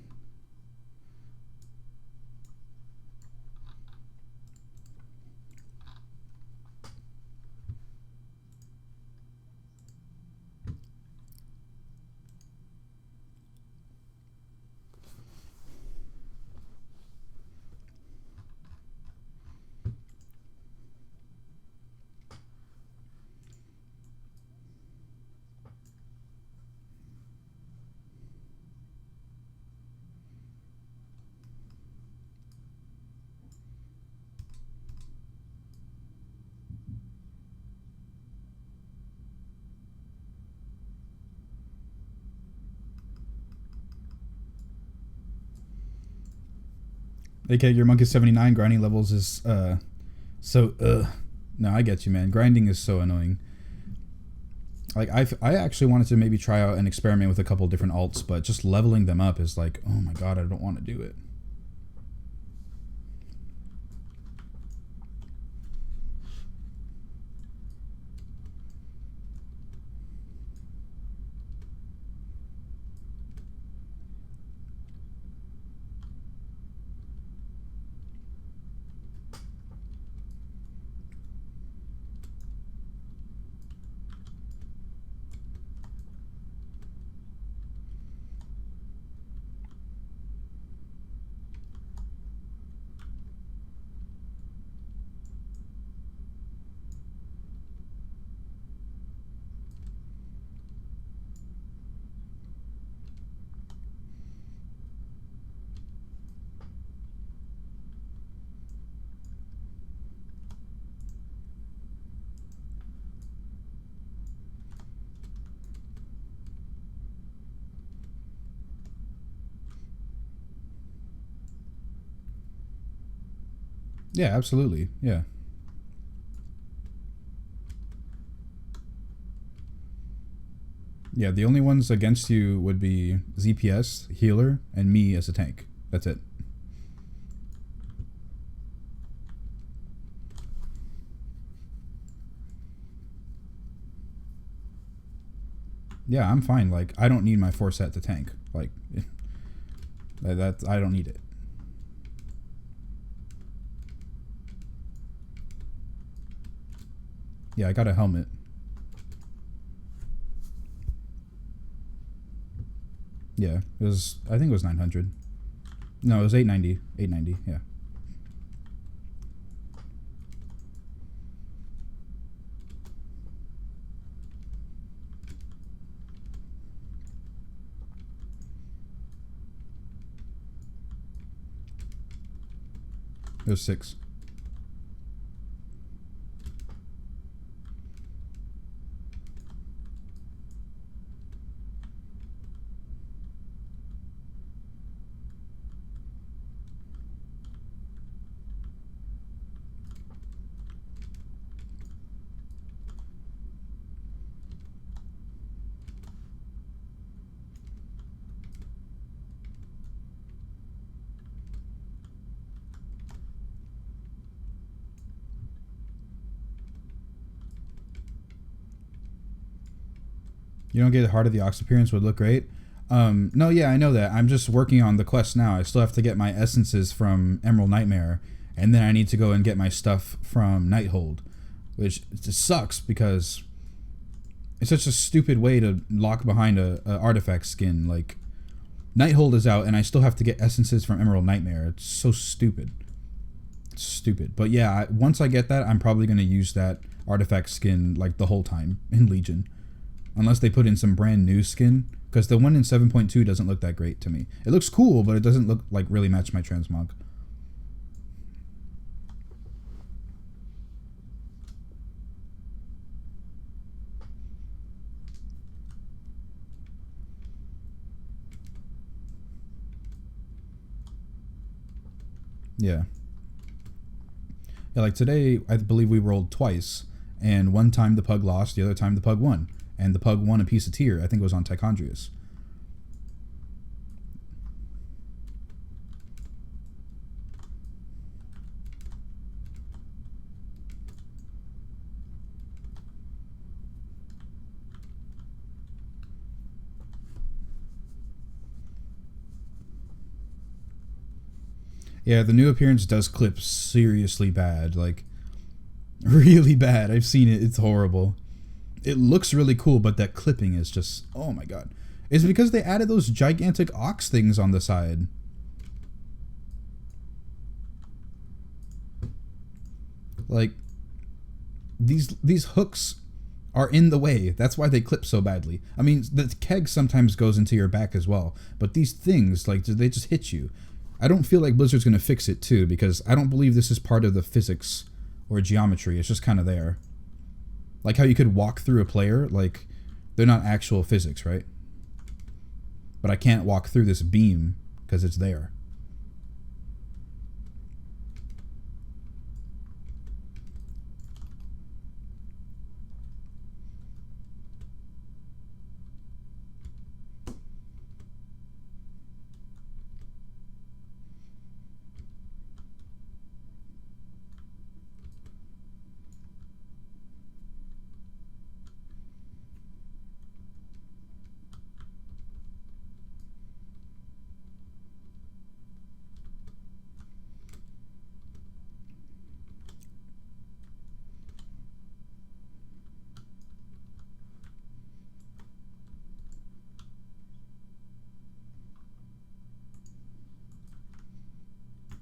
AK, your monk is 79. Grinding levels is no, I get you, man. Grinding is so annoying. Like I actually wanted to maybe try out and experiment with a couple different alts, but just leveling them up is like, oh my god, I don't want to do it. Yeah, absolutely. Yeah. Yeah, the only ones against you would be ZPS, healer, and me as a tank. That's it. Yeah, I'm fine. Like, I don't need my 4 set to tank. Like, that I don't need it. Yeah, I got a helmet. Yeah, it was, I think it was 900. No, it was 890. 890, yeah. It was 6. You don't get Heart of the Ox appearance would look great. No, yeah, I know that. I'm just working on the quest now. I still have to get my essences from Emerald Nightmare, and then I need to go and get my stuff from Nighthold, which just sucks because it's such a stupid way to lock behind a artifact skin. Like, Nighthold is out, and I still have to get essences from Emerald Nightmare. It's so stupid. It's stupid. But yeah, once I get that, I'm probably going to use that artifact skin like the whole time in Legion. Unless they put in some brand new skin. Because the one in 7.2 doesn't look that great to me. It looks cool, but it doesn't look like really match my transmog. Yeah. Yeah, like today, I believe we rolled twice. And one time the pug lost, the other time the pug won. And the pug won a piece of tier. I think it was on Tichondrius. Yeah, the new appearance does clip seriously bad. Like, really bad. I've seen it. It's horrible. It looks really cool, but that clipping is just, oh my god. It's because they added those gigantic ox things on the side. Like, these hooks are in the way. That's why they clip so badly. I mean, the keg sometimes goes into your back as well, but these things, like, they just hit you. I don't feel like Blizzard's going to fix it too, because I don't believe this is part of the physics or geometry. It's just kind of there. Like how you could walk through a player, like, they're not actual physics, right? But I can't walk through this beam because it's there.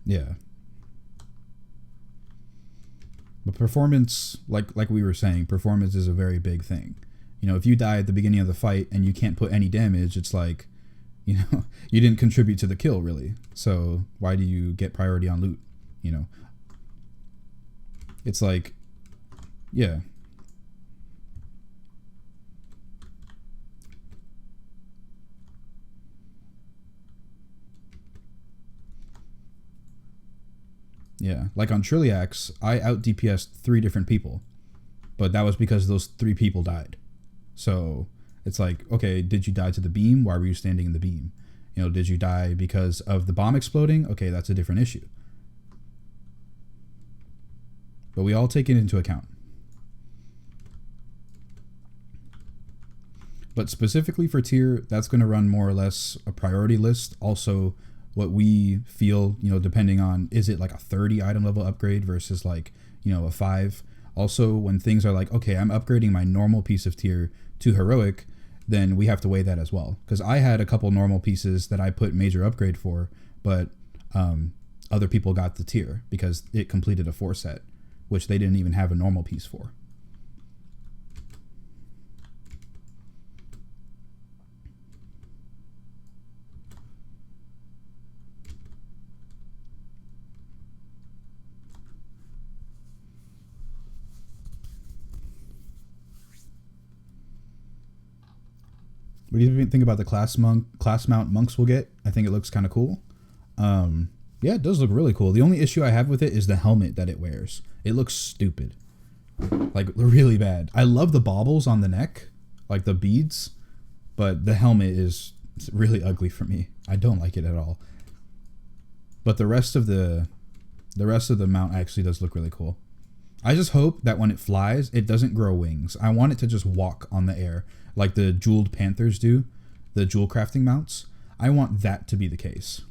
Yeah. But performance, like we were saying, performance is a very big thing. You know, if you die at the beginning of the fight and you can't put any damage, it's like, you know, you didn't contribute to the kill, really. So why do you get priority on loot? You know? It's like, yeah. Yeah, like on Trilliax, I out DPS'd 3 different people, but that was because those 3 people died. So it's like, okay, did you die to the beam? Why were you standing in the beam? You know, did you die because of the bomb exploding? Okay, that's a different issue. But we all take it into account. But specifically for tier, that's going to run more or less a priority list. Also, what we feel, you know, depending on, is it like a 30 item level upgrade versus like, you know, a 5. Also, when things are like, okay, I'm upgrading my normal piece of tier to heroic, then we have to weigh that as well. Because I had a couple normal pieces that I put major upgrade for, but other people got the tier because it completed a 4 set, which they didn't even have a normal piece for. What do you think about the class mount monks will get? I think it looks kind of cool. Yeah, it does look really cool. The only issue I have with it is the helmet that it wears. It looks stupid. Like, really bad. I love the baubles on the neck, like the beads, but the helmet is really ugly for me. I don't like it at all. But the rest of the mount actually does look really cool. I just hope that when it flies, it doesn't grow wings. I want it to just walk on the air like the jeweled panthers do, the jewel crafting mounts. I want that to be the case.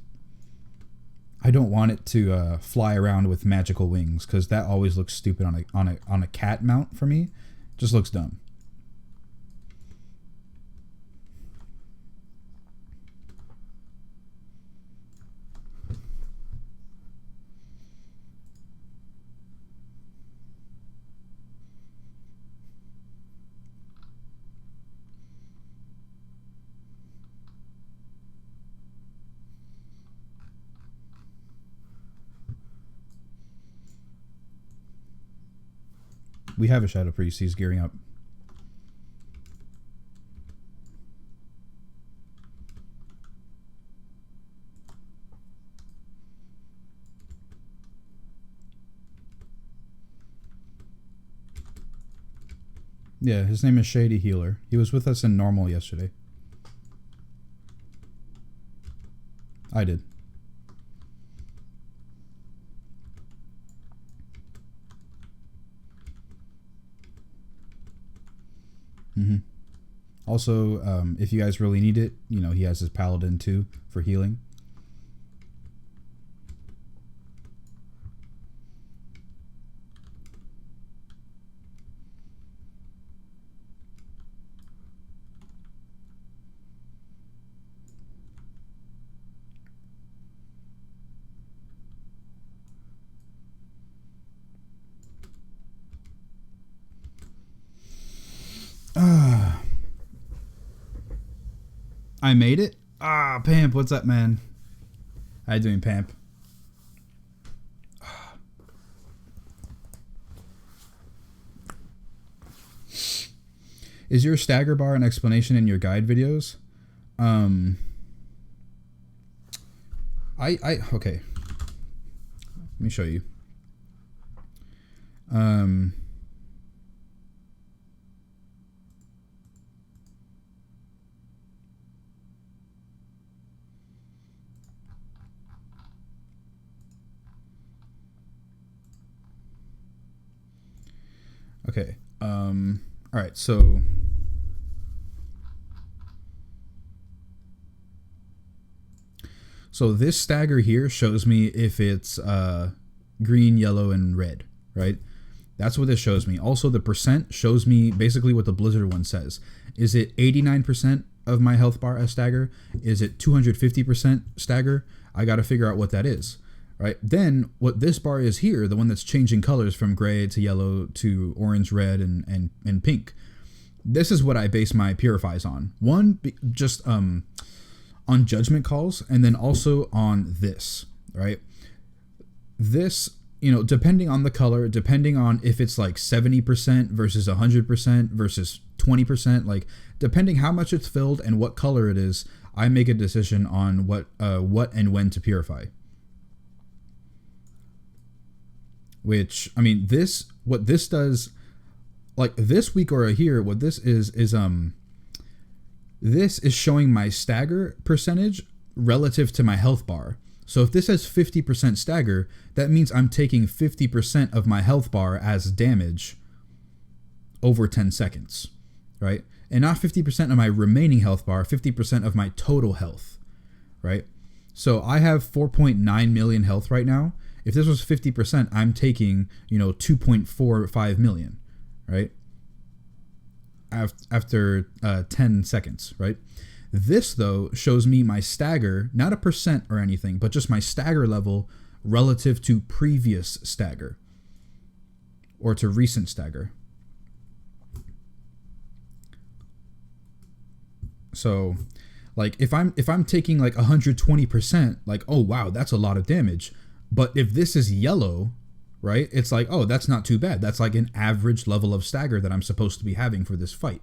I don't want it to fly around with magical wings, because that always looks stupid on a cat mount for me. Just looks dumb. We have a Shadow Priest. He's gearing up. Yeah, his name is Shady Healer. He was with us in normal yesterday. I did. Also, if you guys really need it, you know, he has his Paladin too for healing. I made it? Pamp, what's up, man? How you doing, Pamp? Is your stagger bar an explanation in your guide videos? Okay. Let me show you. Okay. All right. So this stagger here shows me if it's green, yellow, and red, right? That's what this shows me. Also, the percent shows me basically what the Blizzard one says. Is it 89% of my health bar as stagger? Is it 250% stagger? I got to figure out what that is. Right. Then what this bar is here, the one that's changing colors from gray to yellow to orange, red, and pink. This is what I base my purifies on. One, just on judgment calls, and then also on this, right? This, you know, depending on the color, depending on if it's like 70% versus 100% versus 20%, like depending how much it's filled and what color it is, I make a decision on what and when to purify. Which, I mean, what this does, like this week or here, what this is this is showing my stagger percentage relative to my health bar. So if this has 50% stagger, that means I'm taking 50% of my health bar as damage over 10 seconds, right? And not 50% of my remaining health bar, 50% of my total health, right? So I have 4.9 million health right now. If this was 50%, I'm taking, 2.45 million, right? After 10 seconds, right? This, though, shows me my stagger, not a percent or anything, but just my stagger level relative to previous stagger or to recent stagger. So, like, if I'm taking like 120%, like, oh wow, that's a lot of damage. But if this is yellow, right, it's like, oh, that's not too bad. That's like an average level of stagger that I'm supposed to be having for this fight,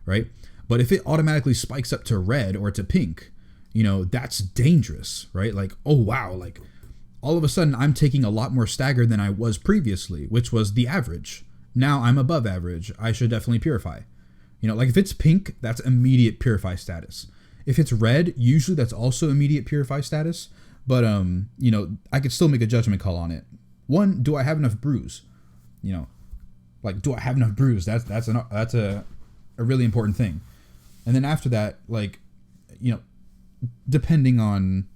right? But if it automatically spikes up to red or to pink, that's dangerous, right? Like, oh, wow, like all of a sudden I'm taking a lot more stagger than I was previously, which was the average. Now I'm above average. I should definitely purify. Like if it's pink, that's immediate purify status. If it's red, usually that's also immediate purify status. But, I could still make a judgment call on it. One, do I have enough brews? You know, like, do I have enough brews? That's a really important thing. And then after that, like, you know, depending on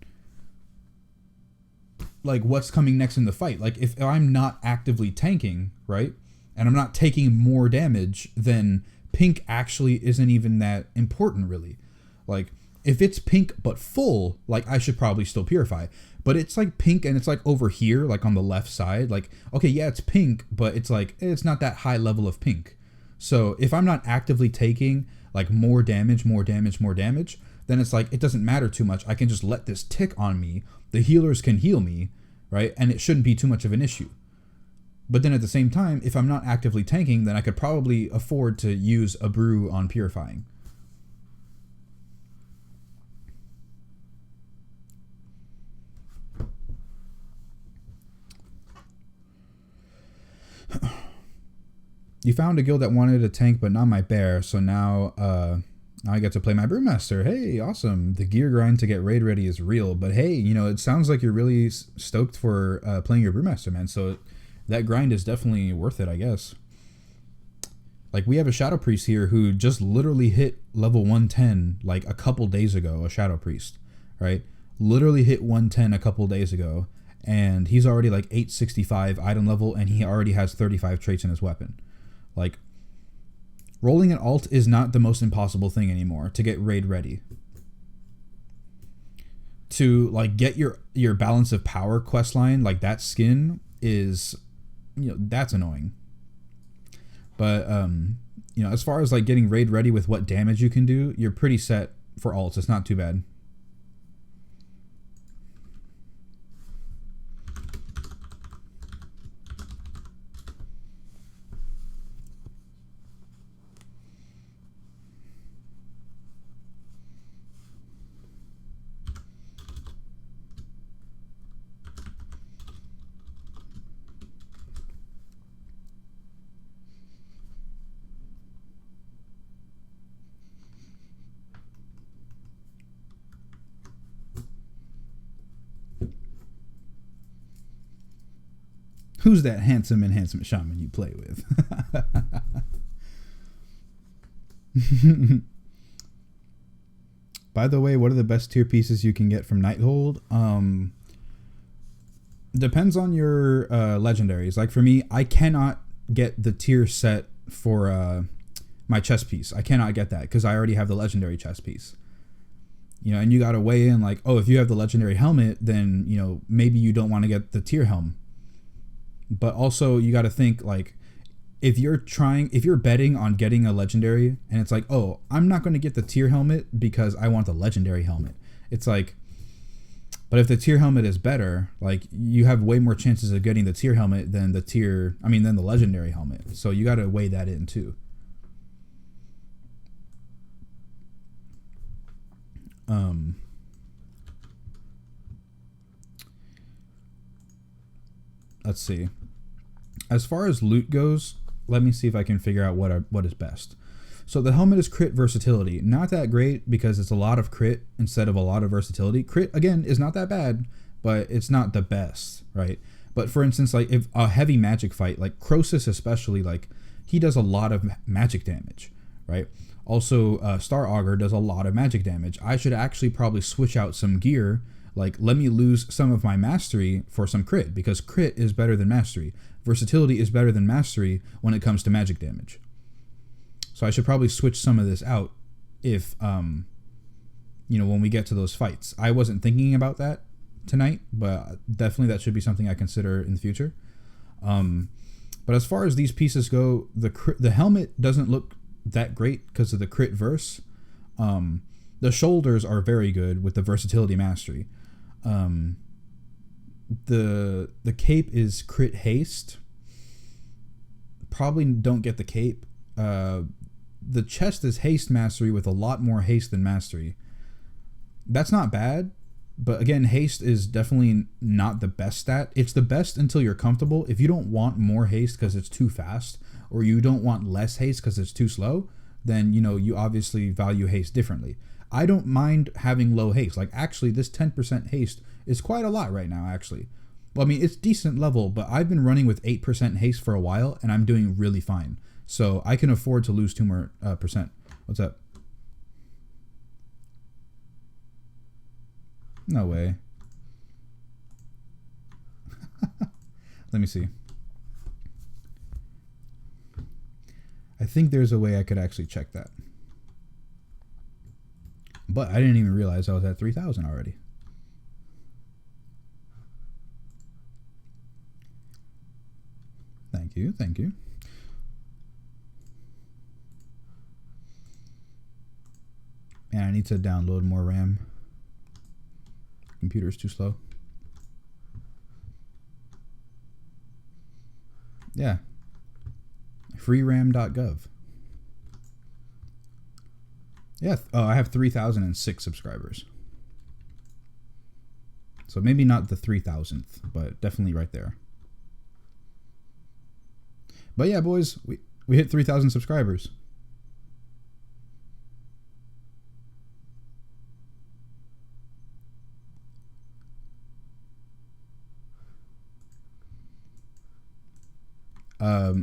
like what's coming next in the fight. Like if I'm not actively tanking, right, and I'm not taking more damage, then pink actually isn't even that important, really. Like if it's pink but full, like I should probably still purify. But it's like pink and it's like over here, like on the left side. Like, okay, yeah, it's pink, but it's like it's not that high level of pink. So if I'm not actively taking like more damage, then it's like it doesn't matter too much. I can just let this tick on me. The healers can heal me, right? And it shouldn't be too much of an issue. But then at the same time, if I'm not actively tanking, then I could probably afford to use a brew on purifying. You found a guild that wanted a tank, but not my bear. So now I get to play my Brewmaster. Hey, awesome. The gear grind to get raid ready is real. But hey, you know, it sounds like you're really stoked for playing your Brewmaster, man. So that grind is definitely worth it, I guess. Like, we have a Shadow Priest here who just literally hit level 110 like a couple days ago, a Shadow Priest, right? Literally hit 110 a couple days ago. And he's already like 865 item level, and he already has 35 traits in his weapon. Like, rolling an alt is not the most impossible thing anymore to get raid ready. To like get your balance of power questline, like that skin is, you know, that's annoying. But you know, as far as like getting raid ready with what damage you can do, you're pretty set for alts. It's not too bad. Who's that handsome shaman you play with? By the way, what are the best tier pieces you can get from Nighthold? Depends on your legendaries. Like for me, I cannot get the tier set for my chest piece. I cannot get that because I already have the legendary chest piece. You know, and you got to weigh in like, oh, if you have the legendary helmet, then, you know, maybe you don't want to get the tier helm. But also you got to think like if you're betting on getting a legendary and it's like, oh, I'm not going to get the tier helmet because I want the legendary helmet. It's like, but if the tier helmet is better, like you have way more chances of getting the tier helmet than the legendary helmet. So you got to weigh that in too. Let's see. As far as loot goes, let me see if I can figure out what is best. So the helmet is crit versatility. Not that great because it's a lot of crit instead of a lot of versatility. Crit, again, is not that bad, but it's not the best, right? But for instance, like if a heavy magic fight, like Croesus especially, like he does a lot of magic damage, right? Also, Star Augur does a lot of magic damage. I should actually probably switch out some gear. Like, let me lose some of my mastery for some crit, because crit is better than mastery. Versatility is better than mastery when it comes to magic damage. So I should probably switch some of this out if, you know, when we get to those fights. I wasn't thinking about that tonight, but definitely that should be something I consider in the future. But as far as these pieces go, the helmet doesn't look that great because of the crit verse. The shoulders are very good with the versatility mastery. The cape is crit haste. Probably don't get the cape. The chest is haste mastery with a lot more haste than mastery. That's not bad, but again, haste is definitely not the best stat. It's the best until you're comfortable. If you don't want more haste because it's too fast, or you don't want less haste because it's too slow, then, you know, you obviously value haste differently. I don't mind having low haste. Like, actually, this 10% haste is quite a lot right now, actually. Well, I mean, it's decent level, but I've been running with 8% haste for a while, and I'm doing really fine. So I can afford to lose 2 more percent. What's up? No way. Let me see. I think there's a way I could actually check that. But I didn't even realize I was at 3,000 already. Thank you, thank you. And I need to download more RAM. Computer's too slow. Yeah. freeram.gov. Yeah. Oh, I have 3,006 subscribers. So maybe not the 3,000th, but definitely right there. But yeah, boys, we hit 3,000 subscribers.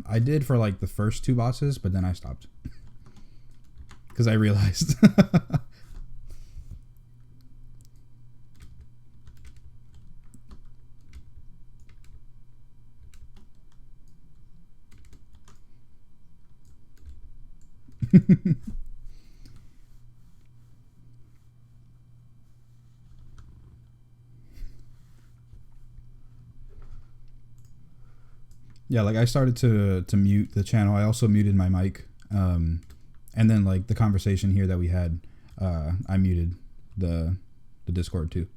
I did for like the first 2 bosses, but then I stopped. Because I realized. Yeah, like I started to mute the channel. I also muted my mic. And then like the conversation here that we had, I muted the Discord too.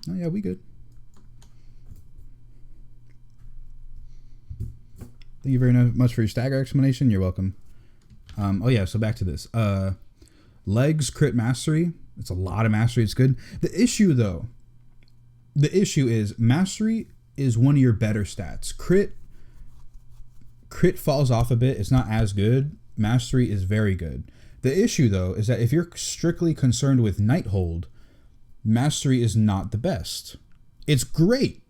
Oh yeah, we good. Thank you very much for your stagger explanation. You're welcome. Oh yeah, so back to this. Legs crit mastery. It's a lot of mastery. It's good. The issue is mastery is one of your better stats. Crit falls off a bit. It's not as good. Mastery is very good. The issue though is that if you're strictly concerned with Nighthold, mastery is not the best. It's great.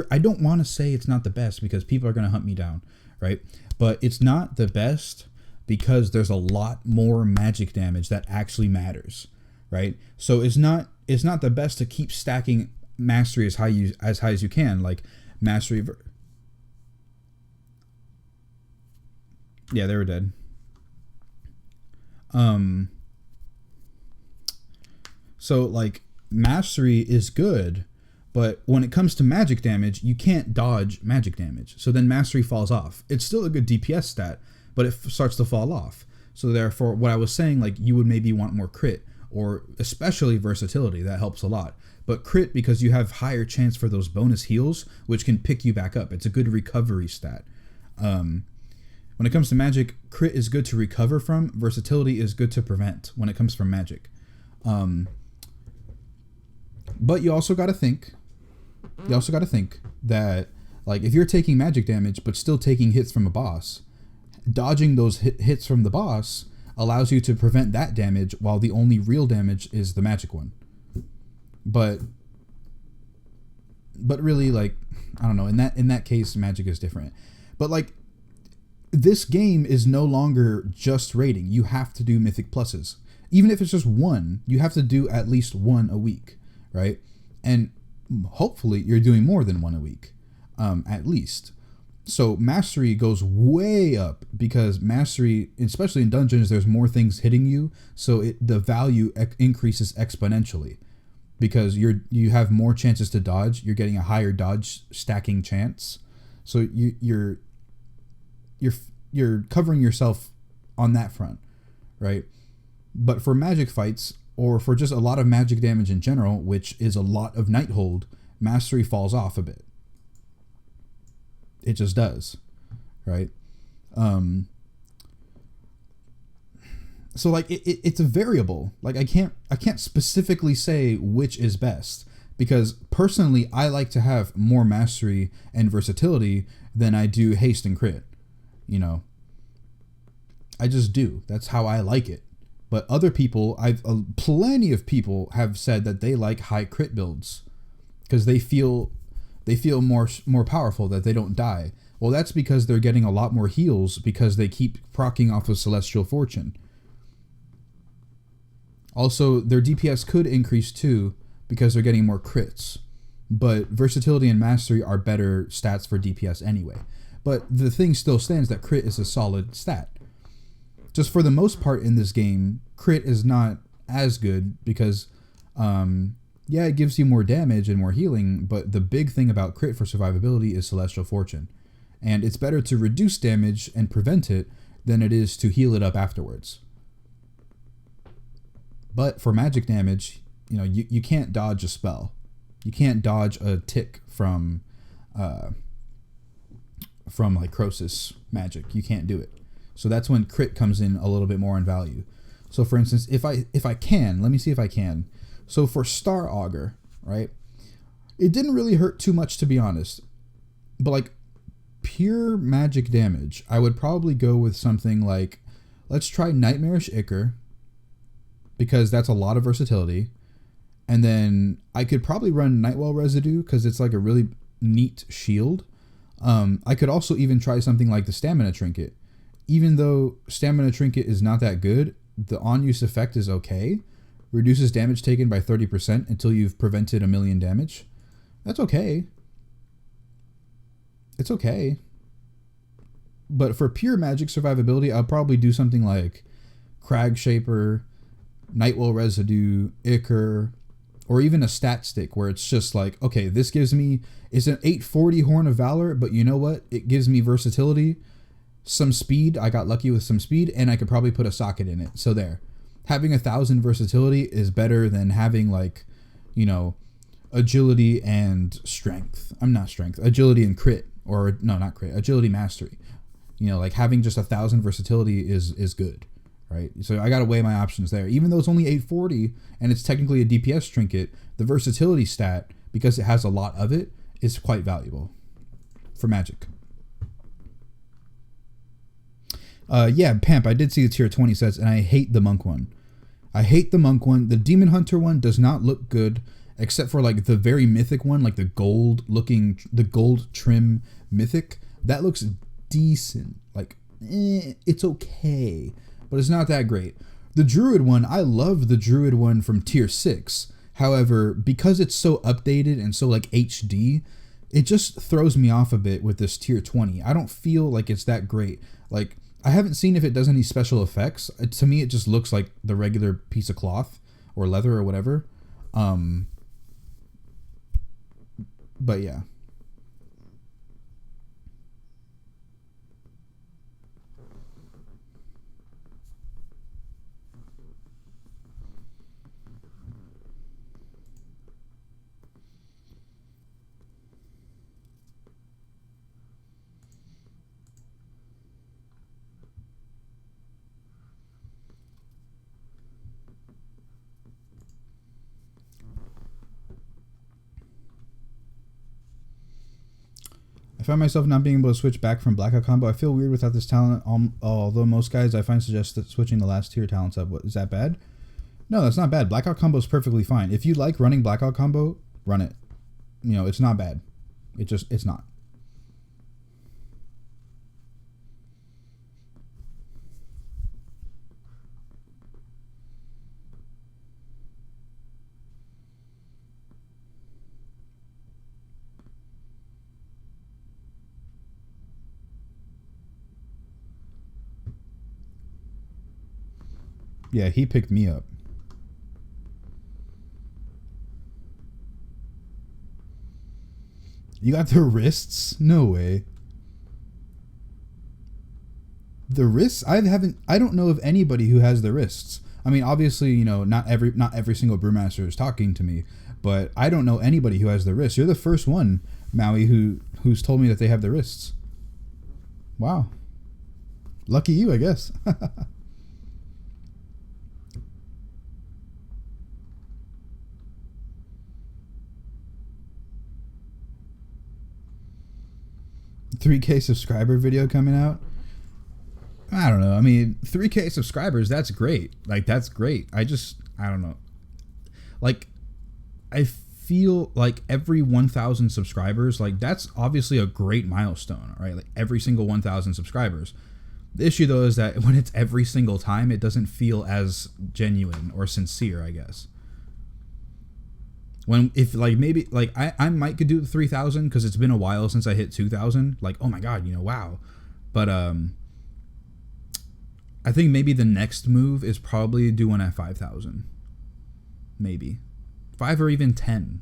I don't want to say it's not the best because people are going to hunt me down, right? But it's not the best because there's a lot more magic damage that actually matters, right? So it's not the best to keep stacking mastery as high as you can, like mastery. Yeah, they were dead. So like mastery is good, but when it comes to magic damage, you can't dodge magic damage. So then mastery falls off. It's still a good DPS stat, but it starts to fall off. So therefore, what I was saying, like you would maybe want more crit or especially versatility. That helps a lot. But crit, because you have higher chance for those bonus heals, which can pick you back up. It's a good recovery stat. When it comes to magic, crit is good to recover from. Versatility is good to prevent when it comes from magic. But you also got to think. You also got to think that, like, if you're taking magic damage but still taking hits from a boss, dodging those hits from the boss allows you to prevent that damage, while the only real damage is the magic one. But really, like, I don't know. In that case, magic is different. But like, this game is no longer just raiding. You have to do mythic pluses, even if it's just one. You have to do at least one a week, right? And hopefully you're doing more than one a week, at least. So mastery goes way up because mastery, especially in dungeons, there's more things hitting you. So the value increases exponentially because you have more chances to dodge. You're getting a higher dodge stacking chance. So you're covering yourself on that front, right? But for magic fights, or for just a lot of magic damage in general, which is a lot of Nighthold, mastery falls off a bit. It just does, right? So like it's a variable. Like I can't specifically say which is best, because personally I like to have more mastery and versatility than I do haste and crit. You know, I just do. That's how I like it. But other people, plenty of people have said that they like high crit builds because they feel more powerful, that they don't die. Well, that's because they're getting a lot more heals because they keep proccing off of Celestial Fortune. Also, their DPS could increase too because they're getting more crits. But versatility and mastery are better stats for DPS anyway. But the thing still stands that crit is a solid stat. Just for the most part in this game, crit is not as good because, yeah, it gives you more damage and more healing, but the big thing about crit for survivability is Celestial Fortune. And it's better to reduce damage and prevent it than it is to heal it up afterwards. But for magic damage, you know, you can't dodge a spell. You can't dodge a tick from like Croesus magic. You can't do it. So that's when crit comes in a little bit more in value. So for instance, if I can, let me see if I can. So for Star Augur, right? It didn't really hurt too much, to be honest. But like pure magic damage, I would probably go with something like, let's try Nightmarish Ichor, because that's a lot of versatility. And then I could probably run Nightwell Residue because it's like a really neat shield. I could also even try something like the Stamina Trinket. Even though Stamina Trinket is not that good, the on-use effect is okay. Reduces damage taken by 30% until you've prevented 1,000,000 damage. That's okay. It's okay. But for pure magic survivability, I'll probably do something like Crag Shaper, Nightwell Residue, Ichor, or even a stat stick where it's just like, okay, this gives me, it's an 840 Horn of Valor, but you know what? It gives me versatility, some speed. I got lucky with some speed, and I could probably put a socket in it. So there. Having 1,000 versatility is better than having like, you know, agility and strength. Agility and crit. Or no, not crit. Agility mastery. You know, like having just 1,000 versatility is good. Right? So I got to weigh my options there. Even though it's only 840 and it's technically a DPS trinket, the versatility stat, because it has a lot of it, is quite valuable for magic. Yeah, Pamp, I did see the tier 20 sets, and I hate the monk one. I hate the monk one. The demon hunter one does not look good, except for like the very mythic one, like the gold trim mythic. That looks decent. Like, it's okay, but it's not that great. The druid one, I love the druid one from tier 6. However, because it's so updated and so like HD, it just throws me off a bit with this tier 20. I don't feel like it's that great. Like, I haven't seen if it does any special effects. To me, it just looks like the regular piece of cloth or leather or whatever. But yeah. I find myself not being able to switch back from Blackout combo. I feel weird without this talent, although most guys I find suggest that switching the last tier talents up. Is that bad? No, that's not bad. Blackout combo is perfectly fine. If you like running Blackout combo, run it. You know, it's not bad. It's not. Yeah, he picked me up. You got the wrists? No way. The wrists? I don't know of anybody who has the wrists. I mean, obviously, you know, not every single brewmaster is talking to me, but I don't know anybody who has the wrists. You're the first one, Maui, who's told me that they have the wrists. Wow. Lucky you, I guess. 3K subscriber video coming out. I don't know. I mean, 3K subscribers, that's great. Like, that's great. I don't know. Like, I feel like every 1,000 subscribers, like, that's obviously a great milestone, right? Like, every single 1,000 subscribers. The issue, though, is that when it's every single time, it doesn't feel as genuine or sincere, I guess. If like maybe like I might could do the 3,000 because it's been a while since I hit 2,000. Like, oh my god, wow. But I think maybe the next move is probably do one at 5,000. Maybe 5 or even 10,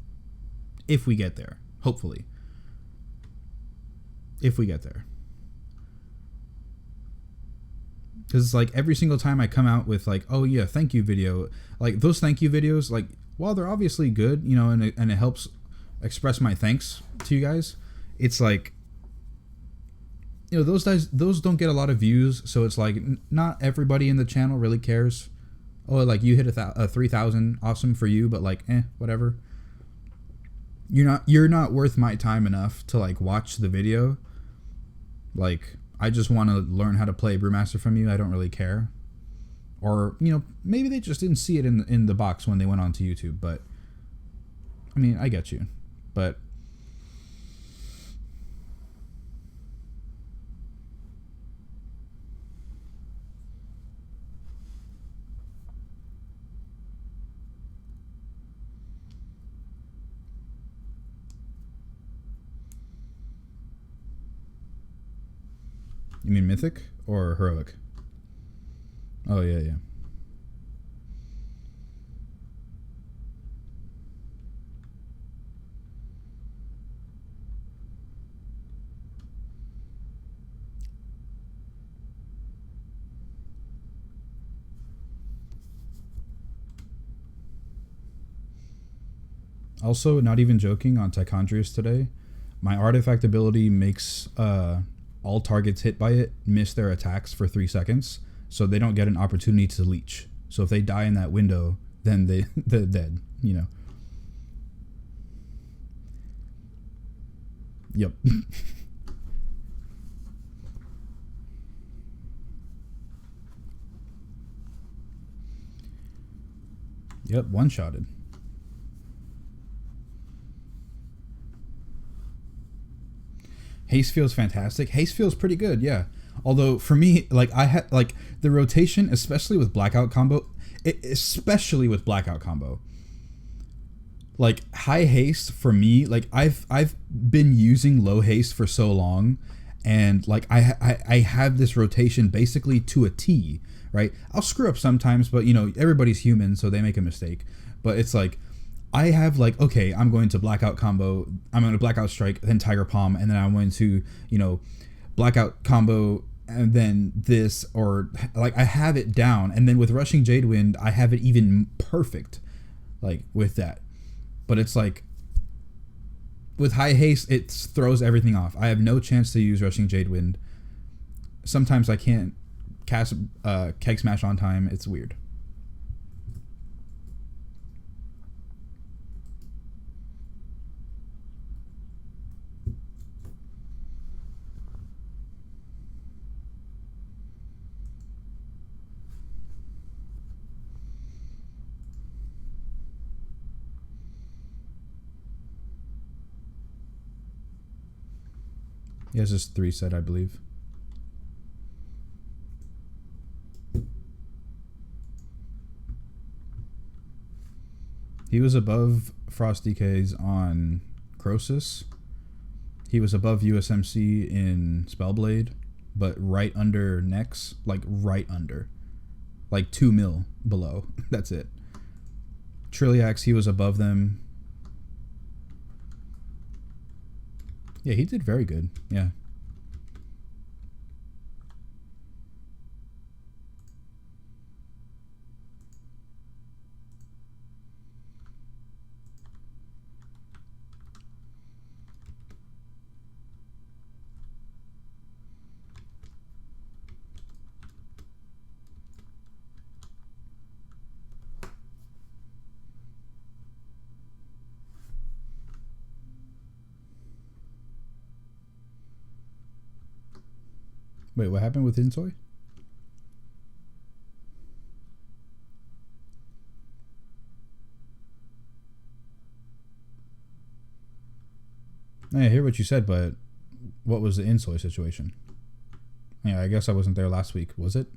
if we get there. Hopefully, if we get there. Because like every single time I come out with like, oh yeah, thank you video, like those thank you videos, like while they're obviously good, and it helps express my thanks to you guys, it's like, those don't get a lot of views, so it's like not everybody in the channel really cares. Oh, like you hit a 3,000, awesome for you, but like, whatever. You're not worth my time enough to like watch the video. Like, I just want to learn how to play Brewmaster from you. I don't really care. Or, maybe they just didn't see it in the box when they went onto YouTube. But, I mean, I get you. But, you mean Mythic or Heroic? Oh, yeah. Also, not even joking, on Tychondrius today, my artifact ability makes all targets hit by it miss their attacks for 3 seconds, so they don't get an opportunity to leech. So if they die in that window, then they're dead, Yep. Yep, one-shotted. Haste feels fantastic. Haste feels pretty good, yeah. Although for me, like I had like the rotation, especially with blackout combo, like high haste for me, like I've been using low haste for so long, and like I have this rotation basically to a T, right? I'll screw up sometimes, but everybody's human, so they make a mistake. But it's like I have like, okay, I'm going to blackout combo, I'm going to blackout strike, then tiger palm, and then I'm going to, blackout combo, and then this, or like I have it down. And then with rushing Jadewind, I have it even perfect, like with that. But it's like with high haste, it throws everything off. I have no chance to use rushing Jadewind. Sometimes I can't cast Keg Smash on time. It's weird. He has his 3 set, I believe. He was above Frost DKs on Crosis. He was above USMC in Spellblade, but right under Nex, like right under. Like 2 mil below. That's it. Trilliax, he was above them. Yeah, he did very good. Yeah. Wait, what happened with Insoy? I hear what you said, but what was the Insoy situation? Yeah, I guess I wasn't there last week. Was it?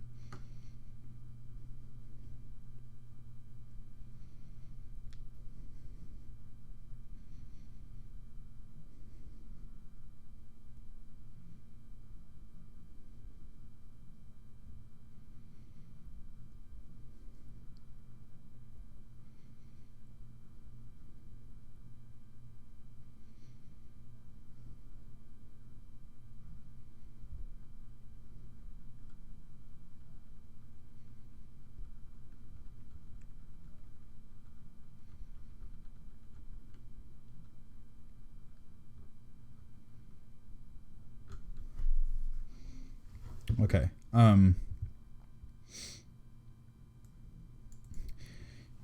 Okay.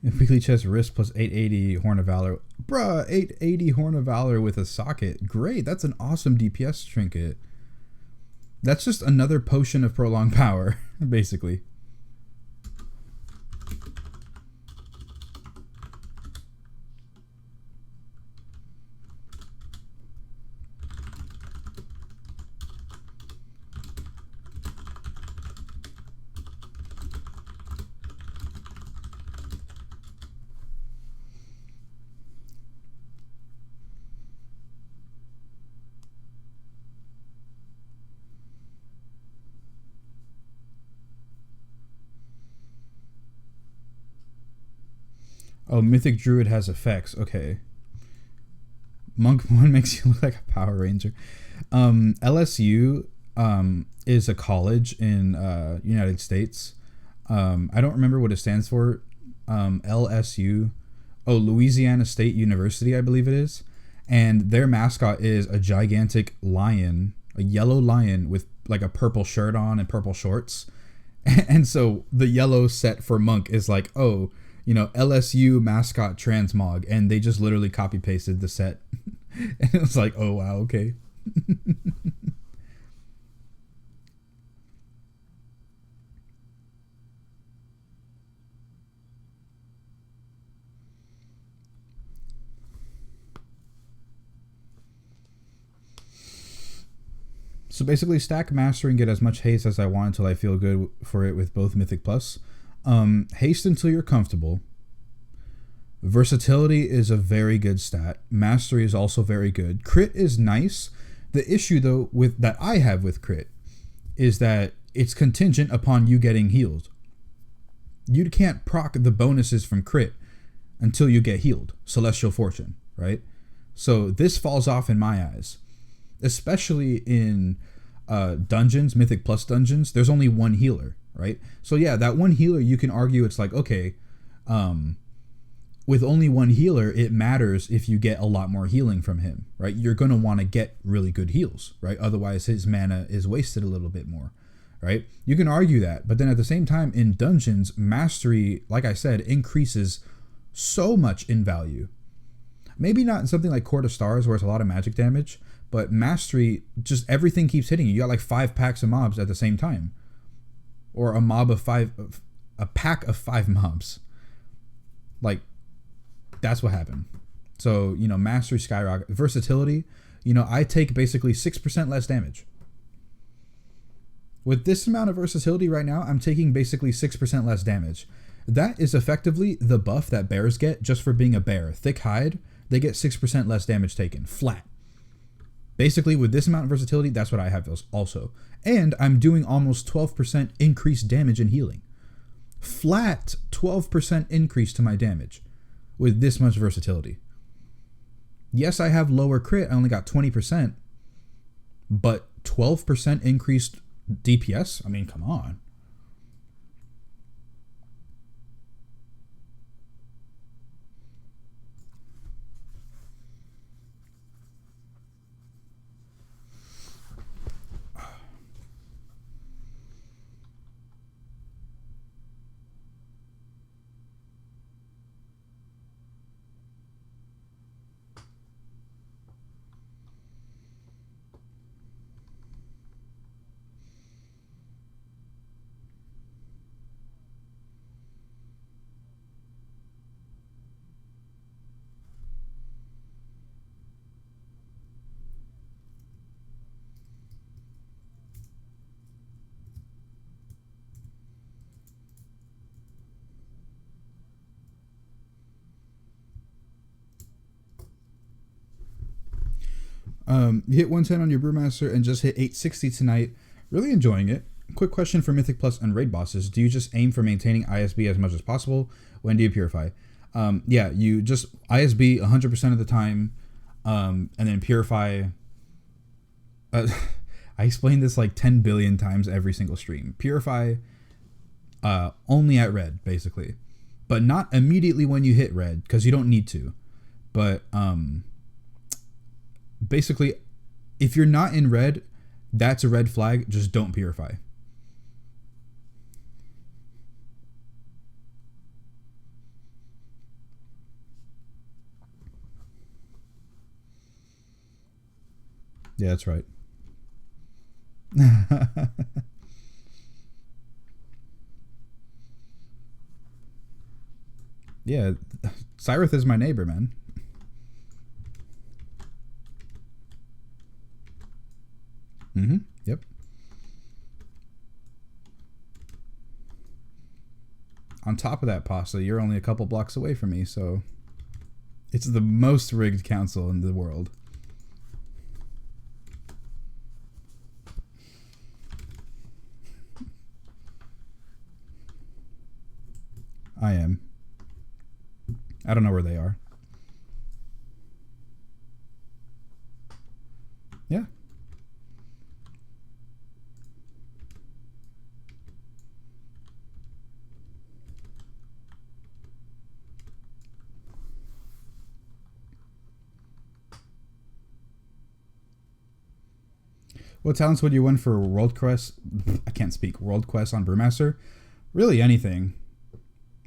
Weekly chest wrist plus 880 Horn of Valor. Bruh, 880 Horn of Valor with a socket. Great. That's an awesome DPS trinket. That's just another potion of prolonged power, basically. Oh, Mythic Druid has effects. Okay. Monk 1 makes you look like a Power Ranger. LSU is a college in United States. I don't remember what it stands for. LSU. Oh, Louisiana State University, I believe it is. And their mascot is a gigantic lion, a yellow lion with like a purple shirt on and purple shorts. And so the yellow set for Monk is like, oh, you know, LSU mascot transmog, and they just literally copy pasted the set. And it was like, oh wow, okay. So basically, stack mastery and get as much haste as I want until I feel good for it with both Mythic Plus. Haste until you're comfortable. Versatility is a very good stat. Mastery is also very good. Crit is nice. The issue though with that I have with crit is that it's contingent upon you getting healed. You can't proc the bonuses from crit until you get healed. Celestial Fortune, right? So this falls off in my eyes. Especially in dungeons, Mythic Plus dungeons, there's only one healer, right? So yeah, that one healer, you can argue it's like, okay, with only one healer, it matters if you get a lot more healing from him, right? You're going to want to get really good heals, right? Otherwise, his mana is wasted a little bit more, right? You can argue that, but then at the same time, in dungeons, mastery, like I said, increases so much in value. Maybe not in something like Court of Stars where it's a lot of magic damage, but mastery, just everything keeps hitting you. You got like 5 packs of mobs at the same time. Or a pack of 5 mobs. Like, that's what happened. So, you know, mastery skyrocket. Versatility, you know, I take basically 6% less damage. With this amount of versatility right now, I'm taking basically 6% less damage. That is effectively the buff that bears get just for being a bear. Thick hide, they get 6% less damage taken. Flat. Basically, with this amount of versatility, that's what I have also. And I'm doing almost 12% increased damage and healing. Flat 12% increase to my damage with this much versatility. Yes, I have lower crit. I only got 20%. But 12% increased DPS? I mean, come on. You hit 110 on your Brewmaster and just hit 860 tonight. Really enjoying it. Quick question for Mythic Plus and raid bosses. Do you just aim for maintaining ISB as much as possible? When do you purify? Yeah, you just ISB 100% of the time, and then purify. I explained this like 10 billion times every single stream. Purify only at red, basically. But not immediately when you hit red, because you don't need to. But basically, if you're not in red, that's a red flag. Just don't purify. Yeah, that's right. Yeah, Cyrith is my neighbor, man. Yep. On top of that, Pasta, you're only a couple blocks away from me, so it's the most rigged council in the world. I am. I don't know where they are. Yeah. What talents would you win for World Quest? I can't speak. World Quest on Brewmaster? Really anything.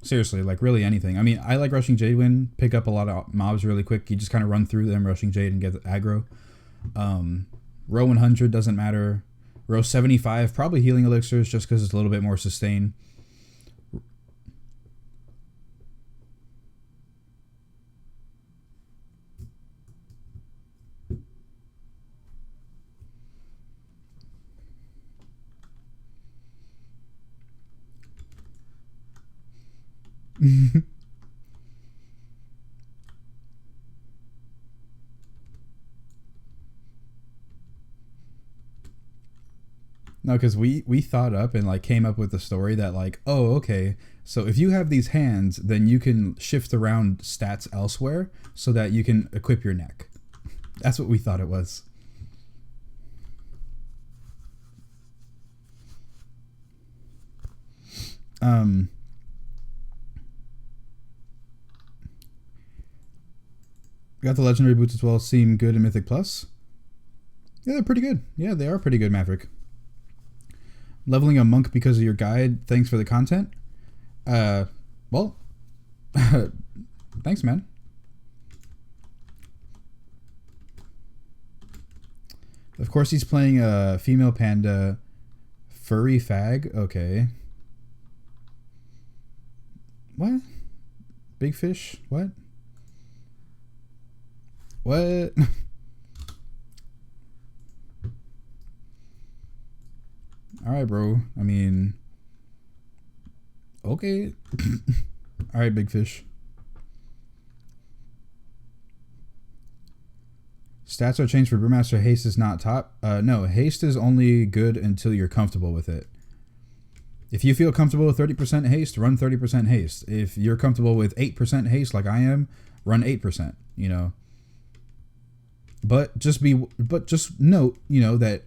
Seriously, like really anything. I mean, I like rushing Jade Wind, pick up a lot of mobs really quick. You just kind of run through them, rushing Jade, and get the aggro. Row 100 doesn't matter. Row 75, probably healing elixirs just because it's a little bit more sustain. No, because we thought up and like came up with the story that like, oh, okay, so if you have these hands, then you can shift around stats elsewhere so that you can equip your neck. That's what we thought it was. Got the legendary boots as well. Seem good in Mythic Plus. Yeah, they're pretty good. Yeah, they are pretty good, Maverick. Leveling a monk because of your guide. Thanks for the content. Well, thanks, man. Of course, he's playing a female panda, furry fag. Okay. What? Big fish? What? What? All right, bro. I mean, okay. All right, big fish. Stats are changed for Brewmaster. Haste is not top. No, haste is only good until you're comfortable with it. If you feel comfortable with 30% haste, run 30% haste. If you're comfortable with 8% haste, like I am, run 8%. You know. But just note, you know, that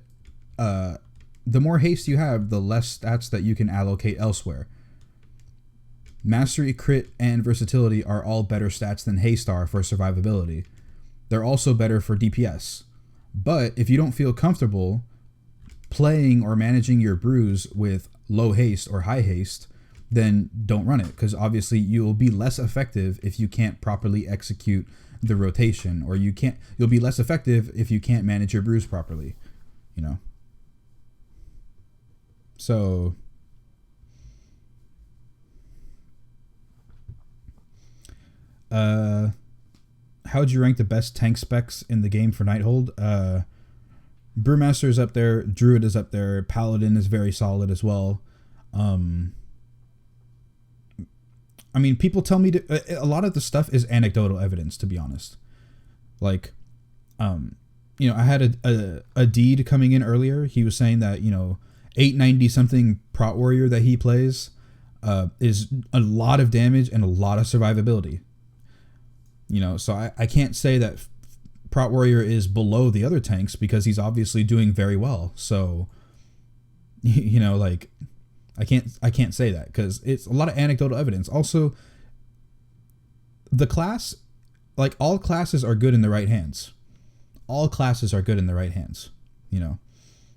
the more haste you have, the less stats that you can allocate elsewhere. Mastery, crit, and versatility are all better stats than haste are for survivability. They're also better for DPS. But if you don't feel comfortable playing or managing your brews with low haste or high haste, then don't run it, because obviously you will be less effective if you can't properly execute the rotation, or you'll be less effective if you can't manage your brews properly, you know. So how would you rank the best tank specs in the game for Nighthold? Brewmaster is up there, Druid is up there, Paladin is very solid as well. I mean, people tell me a lot of the stuff is anecdotal evidence, to be honest. Like, you know, I had a deed coming in earlier. He was saying that, you know, 890 something prot warrior that he plays is a lot of damage and a lot of survivability. You know, so I can't say that prot warrior is below the other tanks because he's obviously doing very well. So, you know, like I can't say that because it's a lot of anecdotal evidence. Also, the class, like all classes are good in the right hands. All classes are good in the right hands. You know,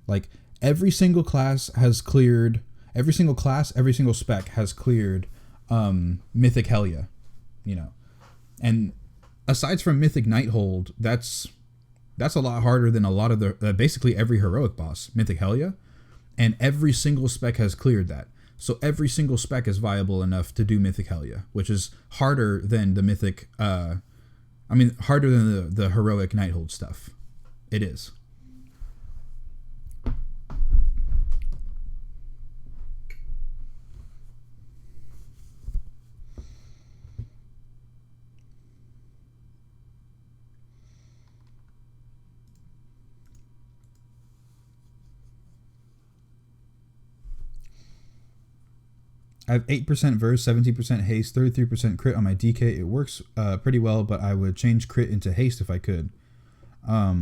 like every single class has cleared, every single class, every single spec has cleared Mythic Helia, you know. And aside from Mythic Nighthold, that's a lot harder than a lot of the basically every heroic boss, Mythic Helia, and every single spec has cleared that. So every single spec is viable enough to do Mythic Helia, which is harder than the Mythic harder than the heroic Nighthold stuff. It is. I have 8% verse, 17% haste, 33% crit on my DK. It works pretty well, but I would change crit into haste if I could. Yeah,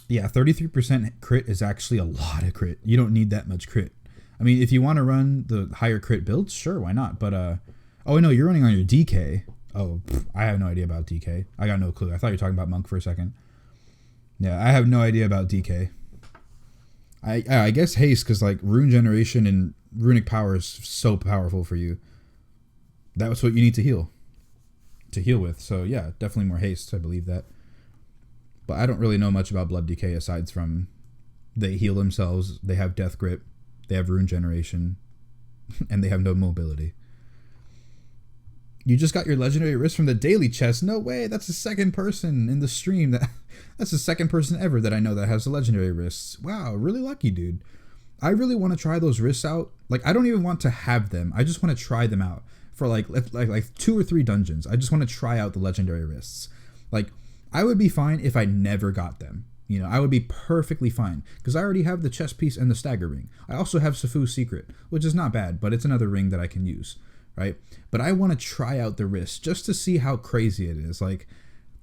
33% crit is actually a lot of crit. You don't need that much crit. I mean, if you want to run the higher crit builds, sure, why not? But, oh, no, you're running on your DK. Oh, I have no idea about DK. I got no clue. I thought you were talking about Monk for a second. Yeah, I have no idea about DK. I guess haste, because, like, rune generation and runic power is so powerful for you. That was what you need to heal with. So yeah, definitely more haste. I believe that. But I don't really know much about blood decay aside from they heal themselves, they have death grip, they have rune generation, and they have no mobility. You just got your legendary wrist from the daily chest. No way, that's the second person in the stream that's the second person ever that I know that has the legendary wrists. Wow, really lucky, dude. I really want to try those wrists out. Like, I don't even want to have them. I just want to try them out for like 2 or 3 dungeons. I just want to try out the legendary wrists. Like, I would be fine if I never got them. You know, I would be perfectly fine because I already have the chest piece and the stagger ring. I also have Sifu's secret, which is not bad, but it's another ring that I can use, right? But I want to try out the wrists just to see how crazy it is. Like,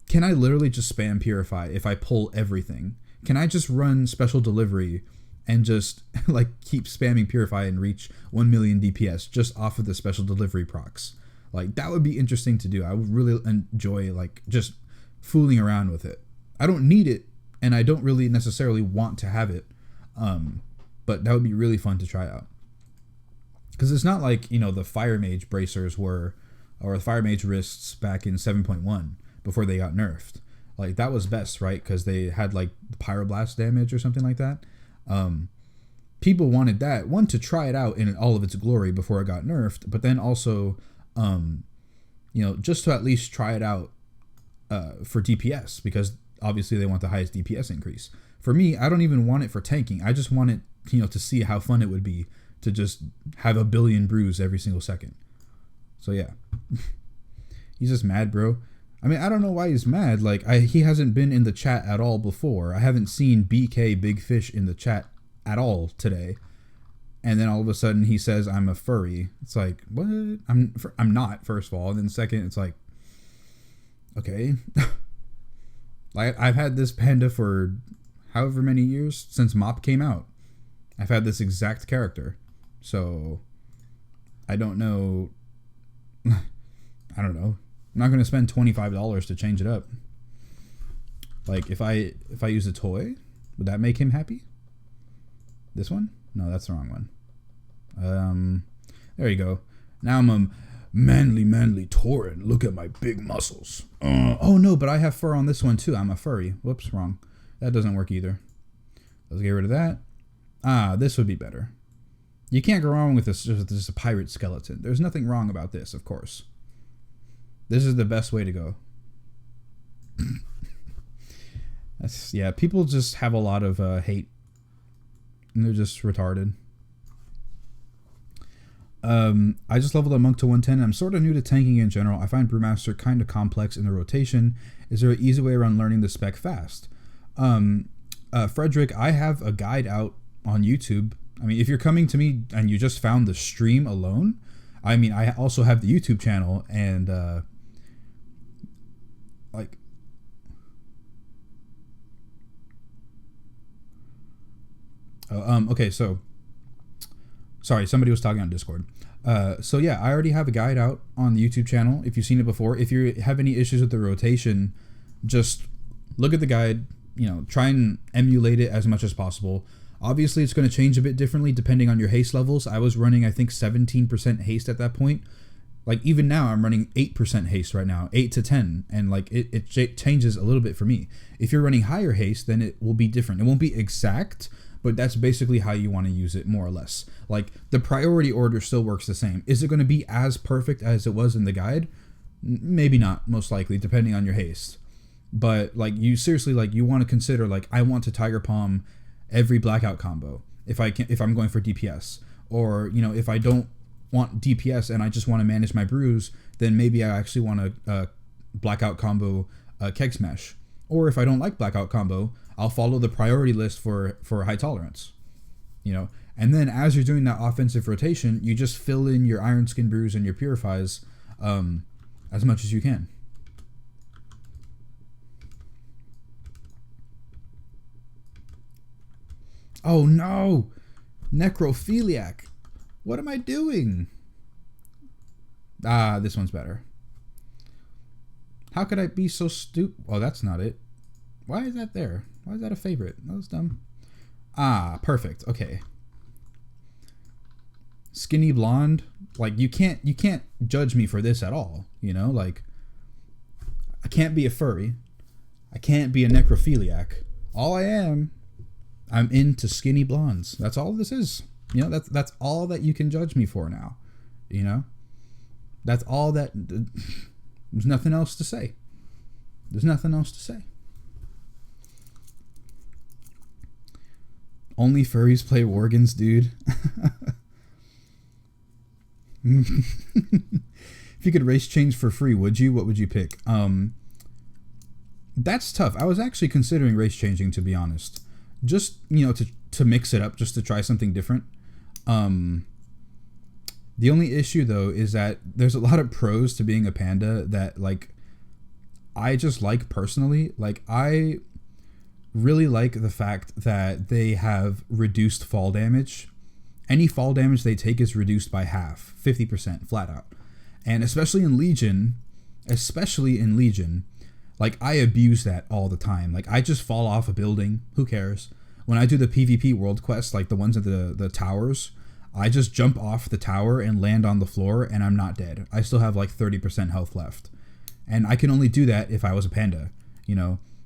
can I literally just spam purify if I pull everything? Can I just run special delivery and just like keep spamming purify and reach 1 million DPS just off of the special delivery procs? Like, that would be interesting to do. I would really enjoy like just fooling around with it. I don't need it and I don't really necessarily want to have it, but that would be really fun to try out, because it's not like, you know, the Fire Mage bracers were, or the Fire Mage wrists back in 7.1 before they got nerfed. Like, that was best, right? Because they had like pyroblast damage or something like that. People wanted that one to try it out in all of its glory before it got nerfed, but then also, you know, just to at least try it out for DPS, because obviously they want the highest DPS increase. For me, I don't even want it for tanking. I just want it, you know, to see how fun it would be to just have a billion brews every single second. So yeah, he's just mad, bro. I mean, I don't know why he's mad. Like, he hasn't been in the chat at all before. I haven't seen BK Big Fish in the chat at all today. And then all of a sudden he says I'm a furry. It's like, what? I'm not, first of all. And then second, it's like, okay. Like, I've had this panda for however many years since Mop came out. I've had this exact character. So I don't know. I don't know. I'm not going to spend $25 to change it up. Like, if I use a toy, would that make him happy? This one? No, that's the wrong one. There you go. Now I'm a manly Tauren. Look at my big muscles. Oh no, but I have fur on this one too. I'm a furry. Whoops, wrong. That doesn't work either. Let's get rid of that. This would be better. You can't go wrong with this. Just a pirate skeleton. There's nothing wrong about this, of course. This is the best way to go. Yeah, people just have a lot of hate. And they're just retarded. I just leveled a monk to 110. I'm sort of new to tanking in general. I find Brewmaster kind of complex in the rotation. Is there an easy way around learning the spec fast? Frederick, I have a guide out on YouTube. I mean, if you're coming to me and you just found the stream alone, I mean, I also have the YouTube channel and like. Okay, so sorry, somebody was talking on Discord. So yeah, I already have a guide out on the YouTube channel. If you've seen it before, if you have any issues with the rotation, just look at the guide, try and emulate it as much as possible. Obviously, it's going to change a bit differently depending on your haste levels. I was running, I think, 17% haste at that point. Like, even now, I'm running 8% haste right now, 8 to 10, and like it changes a little bit for me. If you're running higher haste, then it will be different. It won't be exact, but that's basically how you want to use it, more or less. Like, the priority order still works the same. Is it going to be as perfect as it was in the guide? Maybe not, most likely, depending on your haste. But, like, you seriously, like, you want to consider, like, I want to Tiger Palm every blackout combo if I'm going for DPS. Or, if I don't want DPS and I just want to manage my brews, then maybe I actually want to blackout combo Keg Smash. Or if I don't like blackout combo, I'll follow the priority list for high tolerance, and then as you're doing that offensive rotation, you just fill in your Iron Skin brews and your purifies as much as you can. Oh no, necrophiliac, what am I doing? This one's better. How could I be so stupid? Oh, that's not it. Why is that there? Why is that a favorite? That was dumb. Perfect. Okay. Skinny blonde. Like, you can't judge me for this at all. Like, I can't be a furry. I can't be a necrophiliac. All I'm into skinny blondes. That's all this is. That's all that you can judge me for now. That's all that. There's nothing else to say. There's nothing else to say. Only furries play Worgens, dude. If you could race change for free, would you? What would you pick? That's tough. I was actually considering race changing, to be honest. Just, to mix it up, just to try something different. The only issue, though, is that there's a lot of pros to being a panda that, like, I just like personally. Like, I really like the fact that they have reduced fall damage. Any fall damage they take is reduced by half, 50% flat out. And especially in Legion, like, I abuse that all the time. Like, I just fall off a building. Who cares? When I do the PvP world quests, like the ones at the towers, I just jump off the tower and land on the floor, and I'm not dead. I still have like 30% health left. And I can only do that if I was a panda,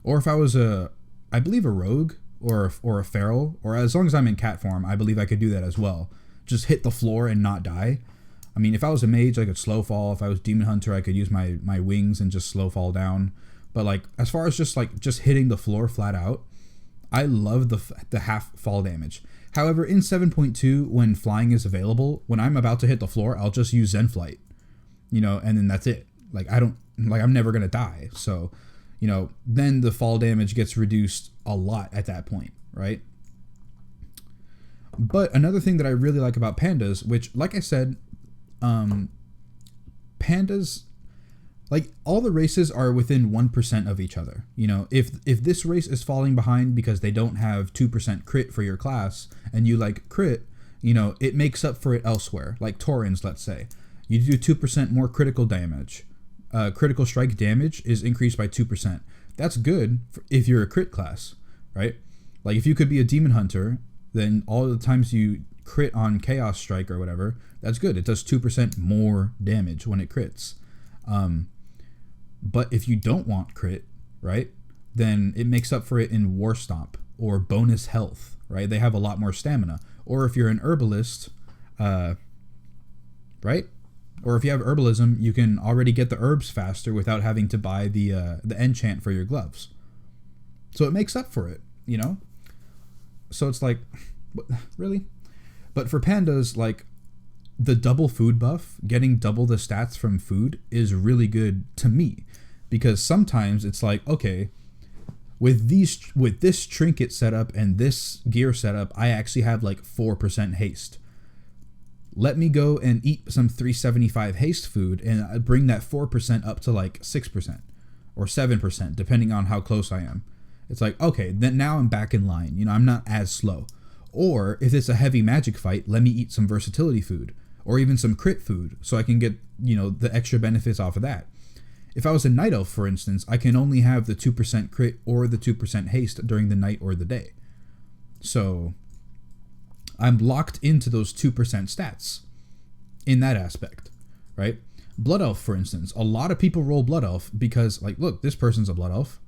or if I was I believe a rogue or a feral, or as long as I'm in cat form, I believe I could do that as well. Just hit the floor and not die. I mean, if I was a mage, I could slow fall. If I was demon hunter, I could use my wings and just slow fall down. But like, as far as just hitting the floor flat out, I love the half fall damage. However, in 7.2, when flying is available, when I'm about to hit the floor, I'll just use Zen Flight, and then that's it. Like, I'm never gonna die. So, then the fall damage gets reduced a lot at that point, right? But another thing that I really like about pandas, which, like I said, pandas, like, all the races are within 1% of each other. If this race is falling behind because they don't have 2% crit for your class, and you like crit, it makes up for it elsewhere. Like Taurens, let's say. You do 2% more critical damage. Critical strike damage is increased by 2%. That's good if you're a crit class, right? Like, if you could be a demon hunter, then all the times you crit on chaos strike or whatever, that's good. It does 2% more damage when it crits. But if you don't want crit, right, then it makes up for it in War Stomp or bonus health, right? They have a lot more stamina. Or if you're an herbalist, right? Or if you have herbalism, you can already get the herbs faster without having to buy the enchant for your gloves. So it makes up for it, So it's like, really? But for pandas, like, the double food buff, getting double the stats from food is really good to me, because sometimes it's like, okay, with this trinket setup and this gear setup, I actually have like 4% haste. Let me go and eat some 375 haste food and bring that 4% up to like 6% or 7%, depending on how close I am. It's like, okay, then now I'm back in line. You know, I'm not as slow. Or if it's a heavy magic fight, let me eat some versatility food or even some crit food so I can get, you know, the extra benefits off of that. If I was a night elf, for instance, I can only have the 2% crit or the 2% haste during the night or the day. So I'm locked into those 2% stats in that aspect, right? Blood elf, for instance, a lot of people roll blood elf because, like, look, this person's a blood elf,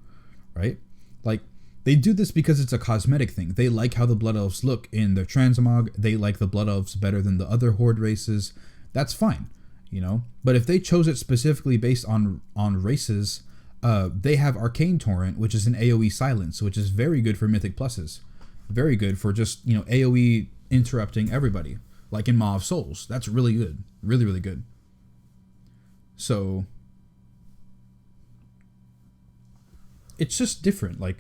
right? Like, they do this because it's a cosmetic thing. They like how the blood elves look in their transmog. They like the blood elves better than the other horde races. That's fine, you know? But if they chose it specifically based on races, they have Arcane Torrent, which is an AoE silence, which is very good for Mythic Pluses. Very good for just, you know, AoE interrupting everybody, like in Maw of Souls. That's really good. Really, really good. So it's just different. Like,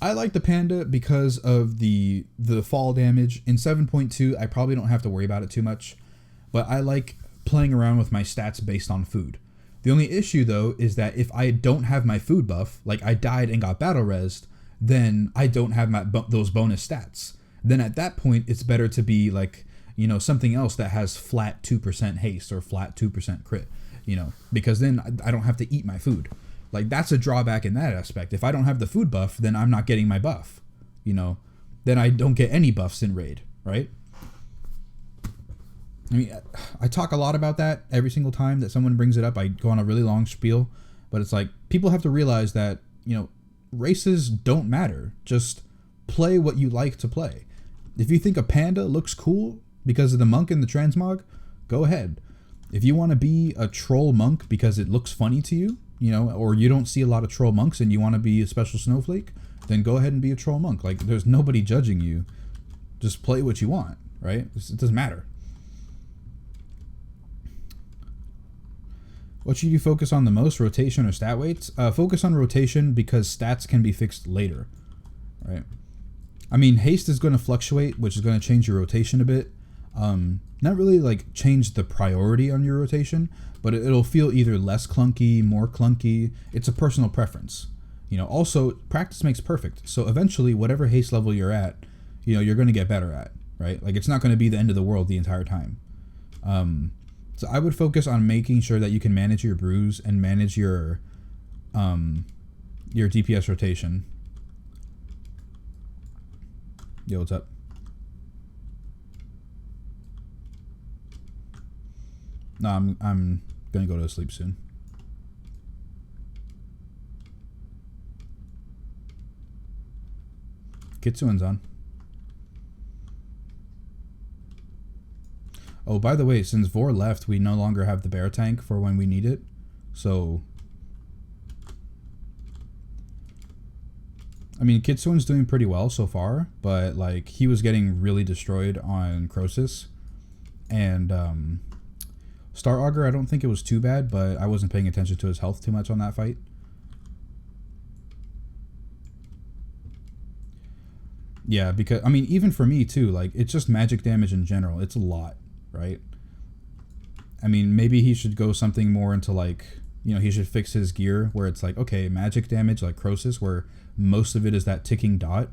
I like the Panda because of the fall damage. In 7.2, I probably don't have to worry about it too much, but I like playing around with my stats based on food. The only issue, though, is that if I don't have my food buff, like I died and got battle rezzed, then I don't have those bonus stats. Then at that point, it's better to be like, you know, something else that has flat 2% haste or flat 2% crit, you know, because then I don't have to eat my food. Like, that's a drawback in that aspect. If I don't have the food buff, then I'm not getting my buff, you know, then I don't get any buffs in raid, right? I mean, I talk a lot about that every single time that someone brings it up. I go on a really long spiel, but it's like, people have to realize that, you know, races don't matter. Just play what you like to play. If you think a panda looks cool because of the monk and the transmog, go ahead. If you want to be a troll monk because it looks funny to you, you know, or you don't see a lot of troll monks and you want to be a special snowflake, then go ahead and be a troll monk. Like, there's nobody judging you. Just play what you want, right? It doesn't matter. What should you focus on the most, rotation or stat weights? Focus on rotation because stats can be fixed later, right? I mean, haste is going to fluctuate, which is going to change your rotation a bit. Not really like change the priority on your rotation, but it'll feel either less clunky, more clunky. It's a personal preference. You know, also, practice makes perfect. So eventually, whatever haste level you're at, you know, you're going to get better at, right? Like, it's not going to be the end of the world the entire time. So I would focus on making sure that you can manage your brews and manage your DPS rotation. Yo, what's up? No, I'm gonna go to sleep soon. Kitsuan's on. Oh, by the way, since Vor left, we no longer have the bear tank for when we need it. So, I mean, Kitsuan's doing pretty well so far, but like, he was getting really destroyed on Crosis. And Star Augur, I don't think it was too bad, but I wasn't paying attention to his health too much on that fight. Yeah, because, I mean, even for me too, like, it's just magic damage in general. It's a lot, right? I mean, maybe he should go something more into, like, you know, he should fix his gear where it's like, okay, magic damage like Crosis, where most of it is that ticking dot.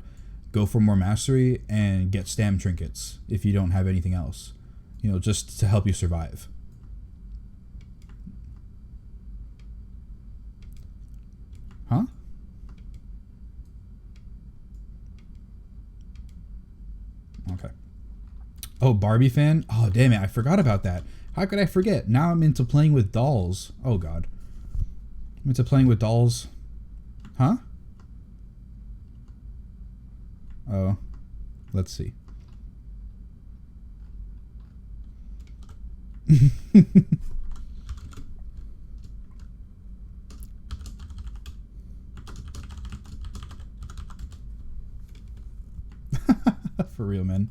Go for more mastery and get stam trinkets if you don't have anything else, you know, just to help you survive. Huh? Okay. Oh, Barbie fan? Oh, damn it. I forgot about that. How could I forget? Now I'm into playing with dolls. Oh, God. I'm into playing with dolls. Huh? Oh. Let's see. For real, man.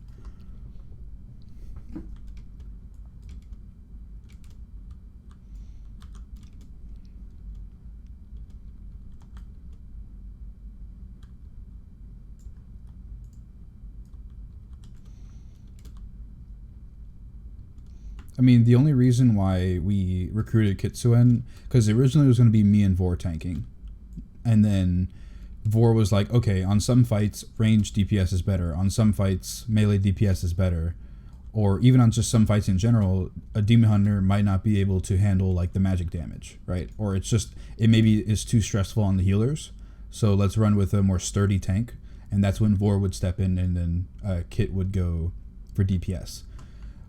I mean, the only reason why we recruited Kitsuen, because originally it was going to be me and Vor tanking. And then Vor was like, okay, on some fights, range DPS is better. On some fights, melee DPS is better. Or even on just some fights in general, a Demon Hunter might not be able to handle like the magic damage, right? Or it's just, it maybe is too stressful on the healers. So let's run with a more sturdy tank. And that's when Vor would step in and then Kit would go for DPS.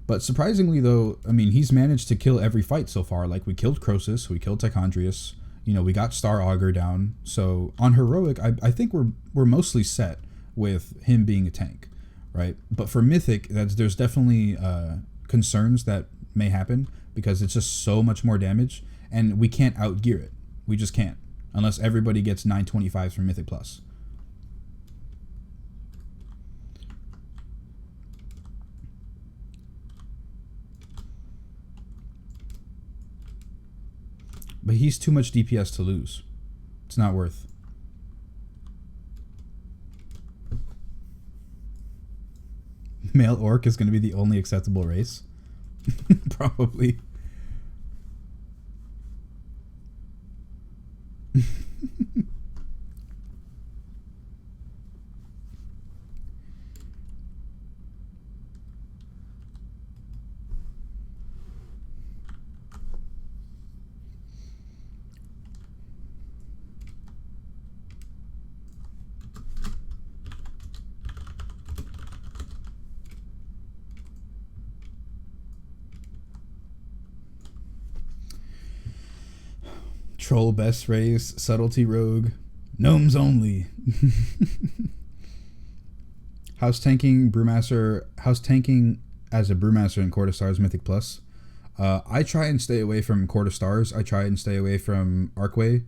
But surprisingly, though, I mean, he's managed to kill every fight so far. Like, we killed Croesus, we killed Tichondrius, you know, we got Star Augur down. So on Heroic, I think we're mostly set with him being a tank, right? But for Mythic, there's definitely concerns that may happen because it's just so much more damage, and we can't outgear it. We just can't, unless everybody gets 925s from Mythic Plus. But he's too much DPS to lose. It's not worth. Male orc is going to be the only acceptable race. Probably. Troll best race, subtlety rogue, gnomes only. How's tanking as a Brewmaster in Court of Stars Mythic Plus? I try and stay away from Court of Stars. I try and stay away from Archway.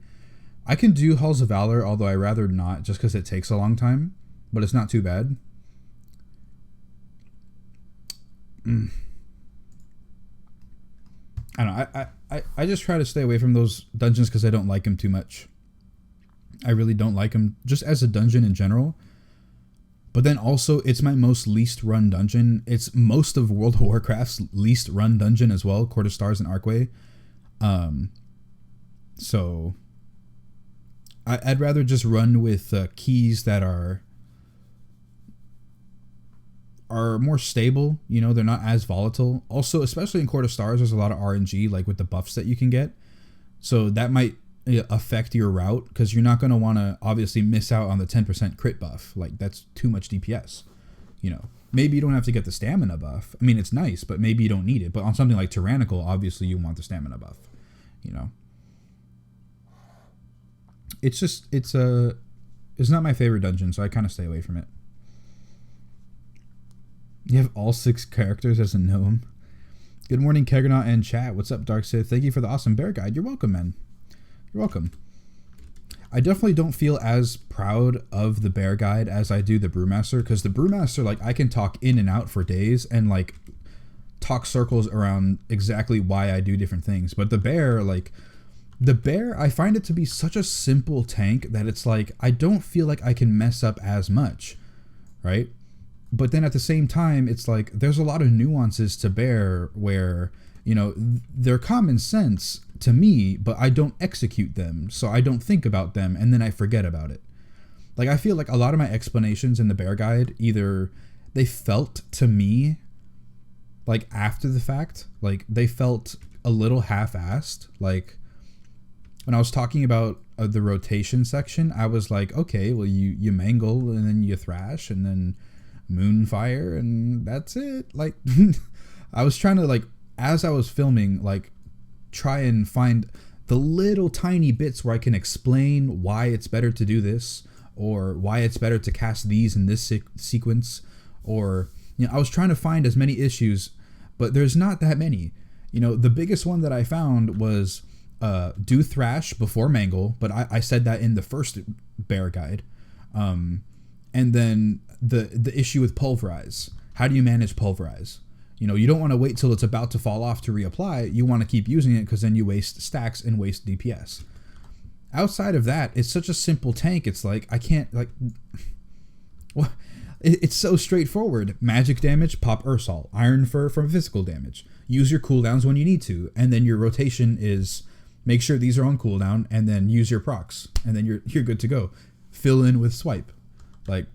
I can do Halls of Valor, although I rather not, just because it takes a long time. But it's not too bad. I don't know. I just try to stay away from those dungeons because I don't like them too much. I really don't like them just as a dungeon in general. But then also, it's my most least run dungeon. It's most of World of Warcraft's least run dungeon as well, Court of Stars and Archway. So I'd rather just run with keys that are more stable, you know, they're not as volatile. Also, especially in Court of Stars, there's a lot of RNG, like with the buffs that you can get. So that might affect your route, because you're not going to want to obviously miss out on the 10% crit buff. Like, that's too much DPS, you know. Maybe you don't have to get the stamina buff. I mean, it's nice, but maybe you don't need it. But on something like Tyrannical, obviously you want the stamina buff, you know. It's just, it's not my favorite dungeon, so I kind of stay away from it. You have all 6 characters as a gnome. Good morning, Keganaut and chat. What's up, Dark Sith? Thank you for the awesome bear guide. You're welcome, man. You're welcome. I definitely don't feel as proud of the bear guide as I do the Brewmaster, because the Brewmaster, like, I can talk in and out for days and, like, talk circles around exactly why I do different things. But the bear, I find it to be such a simple tank that it's like, I don't feel like I can mess up as much, right? But then at the same time, it's like, there's a lot of nuances to bear where, you know, they're common sense to me, but I don't execute them, so I don't think about them, and then I forget about it. Like, I feel like a lot of my explanations in the bear guide, either they felt to me, like, after the fact, like, they felt a little half-assed. Like, when I was talking about the rotation section, I was like, okay, well, you mangle, and then you thrash, and then Moonfire, and that's it. Like, I was trying to, like, as I was filming, like, try and find the little tiny bits where I can explain why it's better to do this, or why it's better to cast these in this sequence, or, you know, I was trying to find as many issues, but there's not that many. You know, the biggest one that I found was do thrash before mangle, but I said that in the first bear guide. And then the issue with pulverize. How do you manage pulverize? You know, you don't want to wait till it's about to fall off to reapply. You want to keep using it, because then you waste stacks and waste DPS. Outside of that, it's such a simple tank. It's like, I can't, like, what? It's so straightforward. Magic damage, pop Ursol. Iron Fur from physical damage. Use your cooldowns when you need to, and then your rotation is make sure these are on cooldown, and then use your procs, and then you're good to go. Fill in with swipe. Like,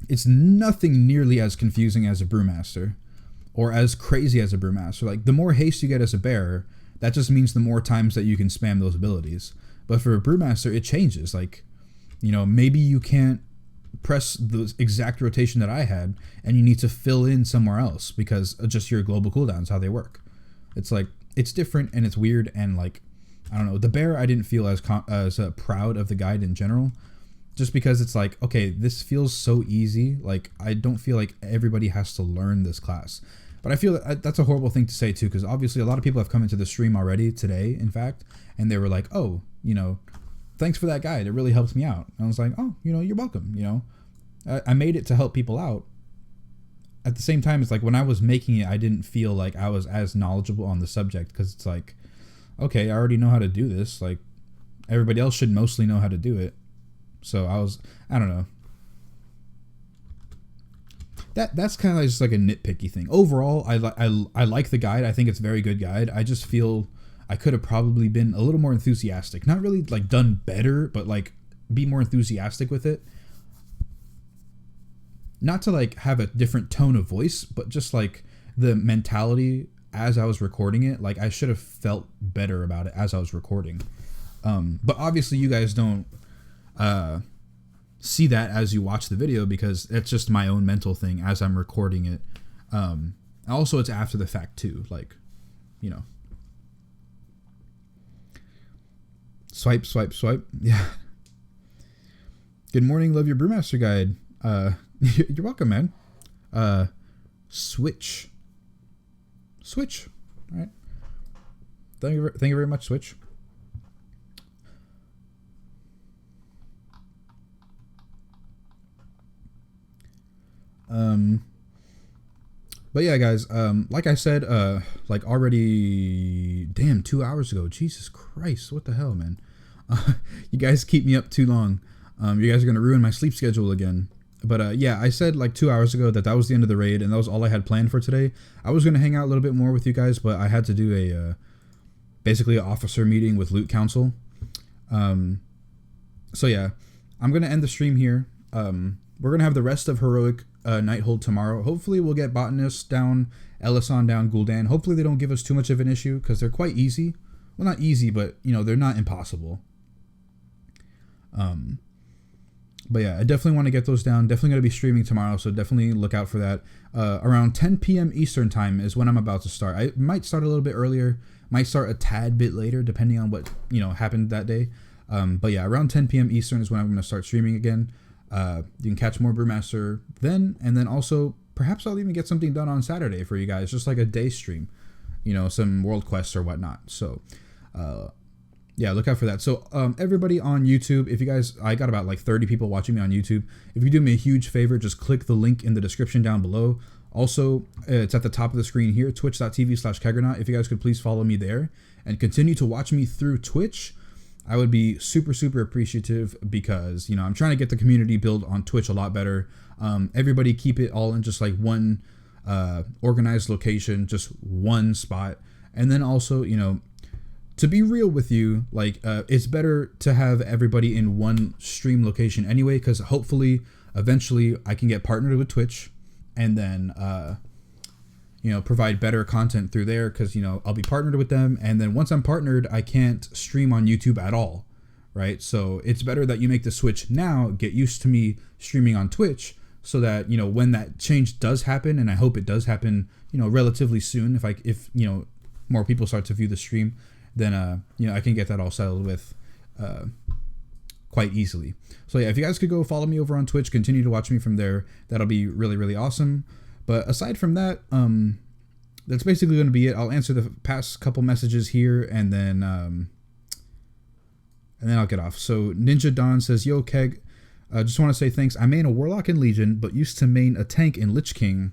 it's nothing nearly as confusing as a Brewmaster, or as crazy as a Brewmaster. Like, the more haste you get as a bearer, that just means the more times that you can spam those abilities. But for a Brewmaster, it changes. Like, you know, maybe you can't press the exact rotation that I had, and you need to fill in somewhere else because of just your global cooldowns, how they work. It's like, it's different and it's weird, and like, I don't know. The bear, I didn't feel as proud of the guide in general, just because it's like, okay, this feels so easy. Like, I don't feel like everybody has to learn this class. But I feel that that's a horrible thing to say too, because obviously a lot of people have come into the stream already today, in fact, and they were like, oh, you know, thanks for that guide. It really helped me out. And I was like, oh, you know, you're welcome. You know, I made it to help people out. At the same time, it's like when I was making it, I didn't feel like I was as knowledgeable on the subject, because it's like, okay, I already know how to do this. Like, everybody else should mostly know how to do it. So I don't know. That's kind of just like a nitpicky thing. Overall, I like the guide. I think it's a very good guide. I just feel I could have probably been a little more enthusiastic. Not really like done better, but like be more enthusiastic with it. Not to like have a different tone of voice, but just like the mentality as I was recording it. Like, I should have felt better about it as I was recording. But obviously you guys don't see that as you watch the video, because it's just my own mental thing as I'm recording it. Also, it's after the fact too, like, you know. Swipe, swipe, swipe. Yeah. Good morning, love your Brewmaster guide. You're welcome, man. Switch. All right. Thank you very much, Switch. But yeah, guys, like I said, like already, damn, 2 hours ago. Jesus Christ, what the hell, man? You guys keep me up too long. You guys are gonna ruin my sleep schedule again. But yeah, I said like 2 hours ago that was the end of the raid, and that was all I had planned for today. I was gonna hang out a little bit more with you guys, but I had to do a basically an officer meeting with Loot Council. So yeah, I'm gonna end the stream here. We're gonna have the rest of Heroic Nighthold tomorrow. Hopefully we'll get Botanist down, Ellison down, Gul'dan. Hopefully they don't give us too much of an issue, because they're quite easy. Well, not easy, but you know, they're not impossible. But yeah, I definitely want to get those down. Definitely going to be streaming tomorrow, so definitely look out for that. Around 10 p.m. Eastern time is when I'm about to start. I might start a little bit earlier, might start a tad bit later, depending on what, you know, happened that day. But yeah, around 10 p.m. Eastern is when I'm going to start streaming again. You can catch more Brewmaster then, and then also perhaps I'll even get something done on Saturday for you guys, just like a day stream, you know, some world quests or whatnot. So yeah, look out for that. So everybody on YouTube, if you guys, I got about like 30 people watching me on YouTube. If you do me a huge favor, just click the link in the description down below. Also, it's at the top of the screen here, twitch.tv/Keggernaut. If you guys could please follow me there and continue to watch me through Twitch, I would be super, super appreciative, because, you know, I'm trying to get the community build on Twitch a lot better. Everybody keep it all in just like one organized location, just one spot. And then also, you know, to be real with you, like, it's better to have everybody in one stream location anyway, because hopefully, eventually, I can get partnered with Twitch, and then, you know, provide better content through there, because, you know, I'll be partnered with them, and then once I'm partnered, I can't stream on YouTube at all, right? So it's better that you make the switch now, get used to me streaming on Twitch, so that, you know, when that change does happen, and I hope it does happen, you know, relatively soon, if you know, more people start to view the stream, then you know, I can get that all settled with quite easily. So yeah, if you guys could go follow me over on Twitch, continue to watch me from there, that'll be really, really awesome. But aside from that, that's basically going to be it. I'll answer the past couple messages here, and then I'll get off. So Ninja Don says, "Yo Keg, just want to say thanks. I main a Warlock in Legion, but used to main a tank in Lich King.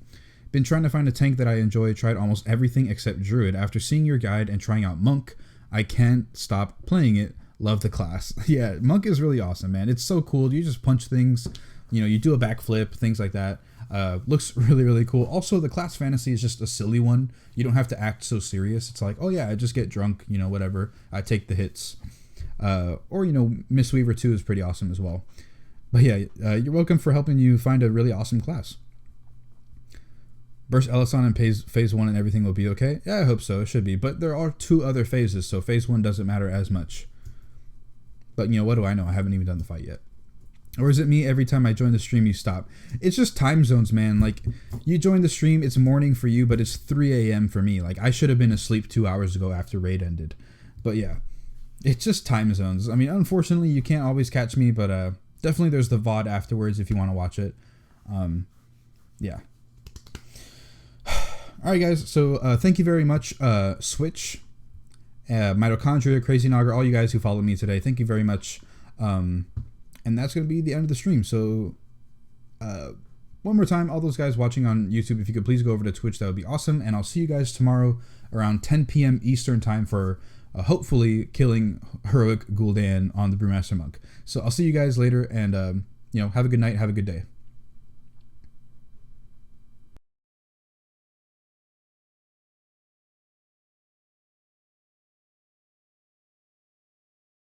Been trying to find a tank that I enjoy. Tried almost everything except Druid. After seeing your guide and trying out Monk, I can't stop playing it. Love the class." Yeah, Monk is really awesome, man. It's so cool. You just punch things You know, you do a backflip, things like that. Looks really, really cool. Also, the class fantasy is just a silly one. You don't have to act so serious. It's like, oh yeah, I just get drunk, you know, whatever. I take the hits. Or, you know, Miss Weaver 2 is pretty awesome as well. But yeah, you're welcome for helping you find a really awesome class. Burst Ellison in phase 1 and everything will be okay? Yeah, I hope so. It should be. But there are 2 other phases, so phase 1 doesn't matter as much. But, you know, what do I know? I haven't even done the fight yet. Or is it me every time I join the stream you stop? It's just time zones, man. Like, you join the stream, it's morning for you, but it's 3 a.m. for me. Like, I should have been asleep 2 hours ago after raid ended. But yeah, it's just time zones. I mean, unfortunately, you can't always catch me, but definitely there's the VOD afterwards if you want to watch it. Yeah. Alright, guys, so thank you very much, Switch, Mitochondria, Crazy Nogger, all you guys who followed me today. Thank you very much. And that's going to be the end of the stream. So, one more time, all those guys watching on YouTube, if you could please go over to Twitch, that would be awesome. And I'll see you guys tomorrow around 10 p.m. Eastern time for hopefully killing Heroic Gul'dan on the Brewmaster Monk. So I'll see you guys later, and you know, have a good night, have a good day.